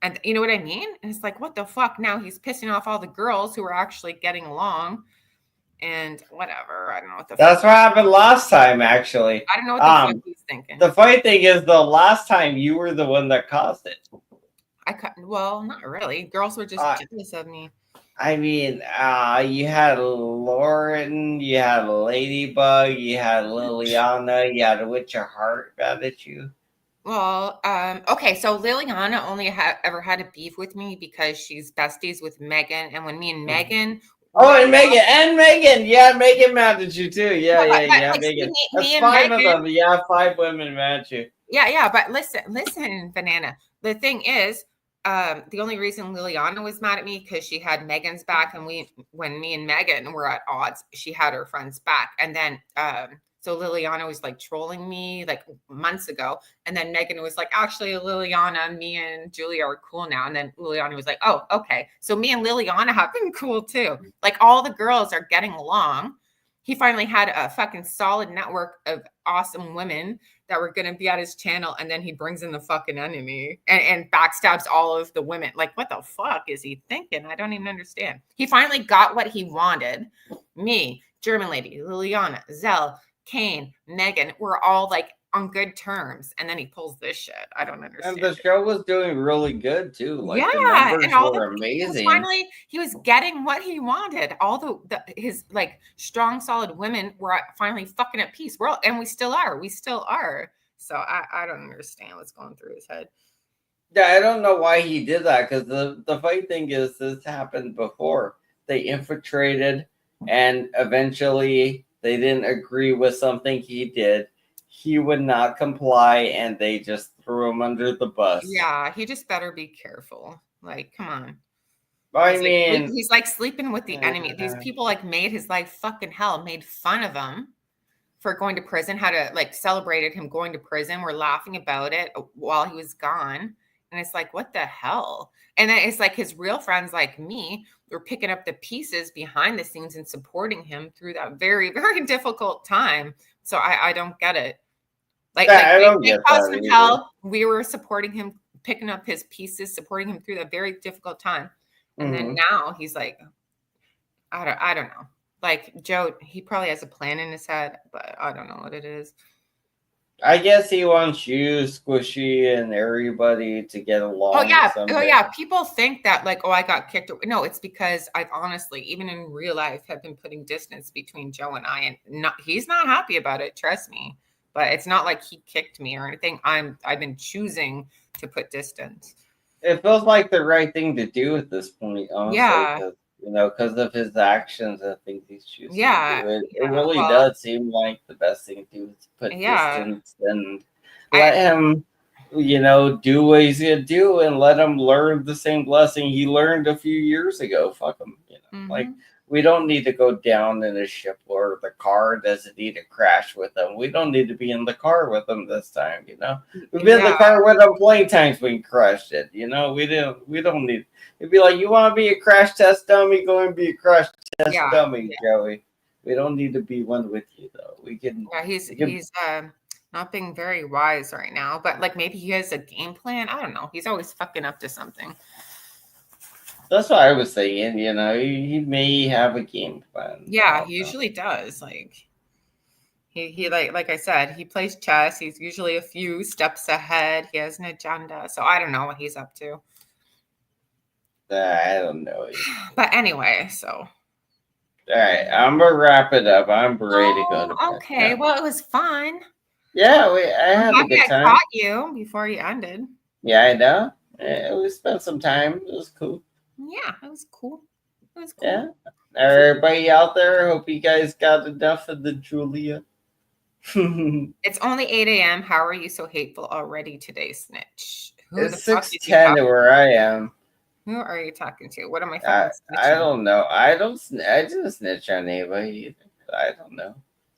and you know what I mean? And it's like, what the fuck? Now he's pissing off all the girls who are actually getting along. And whatever, I don't know what the That's fuck. what happened last time, actually. I don't know what the fuck he's thinking. The funny thing is, the last time you were the one that caused it. Well, not really. Girls were just jealous of me. I mean, you had Lauren, you had Ladybug, you had Liliana, you had Witch of Heart mad at you. Well, okay, so Liliana only ever had a beef with me because she's besties with Megan, and when me and Megan. Oh, and Megan, yeah, Megan mad at you too. Yeah, like, Megan. me That's and 5 Megan- of them. Yeah, 5 women mad at you. Yeah, but listen, Banana. The thing is, the only reason Liliana was mad at me because she had Megan's back, and when me and Megan were at odds, she had her friend's back, and then so Liliana was like trolling me like months ago, and then Megan was like, actually, Liliana, me and Julia are cool now, and then Liliana was like, oh, okay, so me and Liliana have been cool too. Like all the girls are getting along. He finally had a fucking solid network of awesome women that were going to be at his channel, and then he brings in the fucking enemy and backstabs all of the women. Like, what the fuck is he thinking? I don't even understand. He finally got what he wanted. Me, German lady, Liliana, Zelle, Kane, Megan, we're all like on good terms, and then he pulls this shit. I don't understand. And the show was doing really good too. Like the Yeah, numbers and all were the amazing. finally he was getting what he wanted. All his like strong, solid women were finally fucking at peace. We still are. So I don't understand what's going through his head. Yeah, I don't know why he did that, because the funny thing is, this happened before. They infiltrated, and eventually they didn't agree with something he did. He would not comply, and they just threw him under the bus. Yeah, he just better be careful. Like, come on. I mean, he's like sleeping with the enemy. These people like made his life fucking hell, made fun of him for going to prison, how to like celebrated him going to prison. We're laughing about it while he was gone. And it's like, what the hell? And then it's like his real friends like me were picking up the pieces behind the scenes and supporting him through that very, very difficult time. So I don't get it. Like I don't get that either. hell, we were supporting him, picking up his pieces, supporting him through that very difficult time. And then now he's like, I don't know. Like Joe, he probably has a plan in his head, but I don't know what it is. I guess he wants you, Squishy, and everybody to get along. Oh yeah. People think that like, I got kicked. No, it's because I've honestly, even in real life, have been putting distance between Joe and I, and he's not happy about it. Trust me. But it's not like he kicked me or anything. I've been choosing to put distance. it feels like the right thing to do at this point, honestly. Yeah. Cause, because of his actions and things he's choosing Yeah. to do. It Yeah, really well, does seem like the best thing to do is put yeah. distance and let him, do what he's gonna do and let him learn the same lesson he learned a few years ago. Fuck him, like. Mhm. We don't need to go down in a ship, or the car doesn't need to crash with him. We don't need to be in the car with him this time, We've been in the Yeah. car with him plenty times when he crashed it, We don't need. It'd be like, you want to be a crash test dummy? Go and be a crash test Yeah. dummy, Joey. We don't need to be one with you, though. We can. Yeah, he's we can- he's not being very wise right now, but like maybe he has a game plan. I don't know. He's always fucking up to something. That's what I was saying. He may have a game plan. Yeah, he usually does. Like he like I said, he plays chess. He's usually a few steps ahead. He has an agenda. So I don't know what he's up to. I don't know. But anyway, so All right, I'm gonna wrap it up. I'm ready to go to bed. okay. Yeah. Well, it was fun. Yeah, I had a I'm good happy I time. caught you before you ended. Yeah, I know. Yeah, we spent some time. It was cool. Yeah, it was cool. It was cool. Yeah. Everybody out there, hope you guys got enough of the Julia. It's only 8 a.m. How are you so hateful already today, snitch? Who the It's fuck is he 6:10 talking where I am. Who are you talking to? What am I I, fucking I snitching? don't know. I didn't snitch on anybody either. I don't know.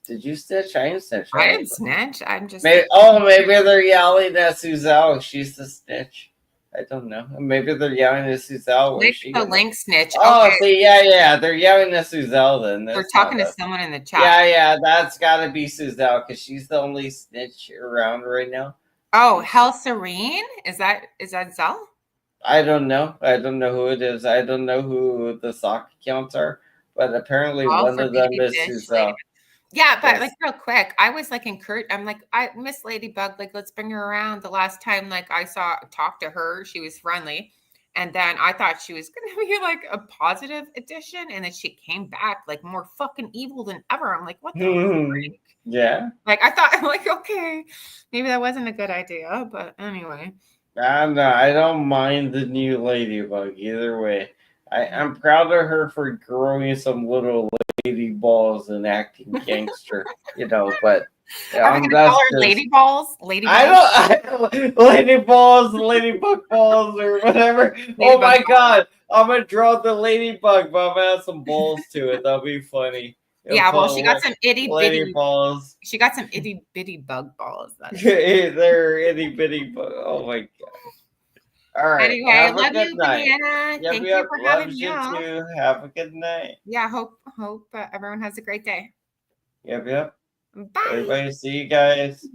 Did you snitch? I didn't snitch on I anybody. didn't snitch. I'm just Maybe they're yelling at Suzelle. She's the snitch. I don't know. Maybe they're yelling at Suzelle. Nick the link snitch. Oh, Okay. see, yeah. They're yelling at Suzelle then. They're That's talking to not us. someone in the chat. Yeah. That's got to be Suzelle because she's the only snitch around right now. Oh, Hell Serene? Is that Zell? I don't know. I don't know who it is. I don't know who the sock accounts are, but apparently All one for of them baby is bitch, Suzelle. Yeah, but Yes. like real quick, I was like encouraged. I'm like, I miss Ladybug. Like, let's bring her around. The last time, like, I talked to her, she was friendly, and then I thought she was gonna be like a positive addition, and then she came back like more fucking evil than ever. I'm like, what the freak? Yeah. Like, I thought, I'm like, okay, maybe that wasn't a good idea, but anyway. I don't mind the new Ladybug either way. I'm proud of her for growing some little lady balls and acting gangster, but Are we gonna call her Lady Balls? Lady Balls? I don't lady balls, ladybug balls, or whatever. Oh my god, I'm gonna draw the ladybug, but I'm gonna add some balls to it. That'll be funny. Yeah, well, she got some itty lady bitty balls. She got some itty bitty bug balls. They're itty bitty bug. Oh my god. All right. Anyway, have a love good you, night. Banana. Yep, Thank yep, you for having loves me you on. too. Have a good night. Yeah, hope everyone has a great day. Yep. Bye. Everybody, see you guys.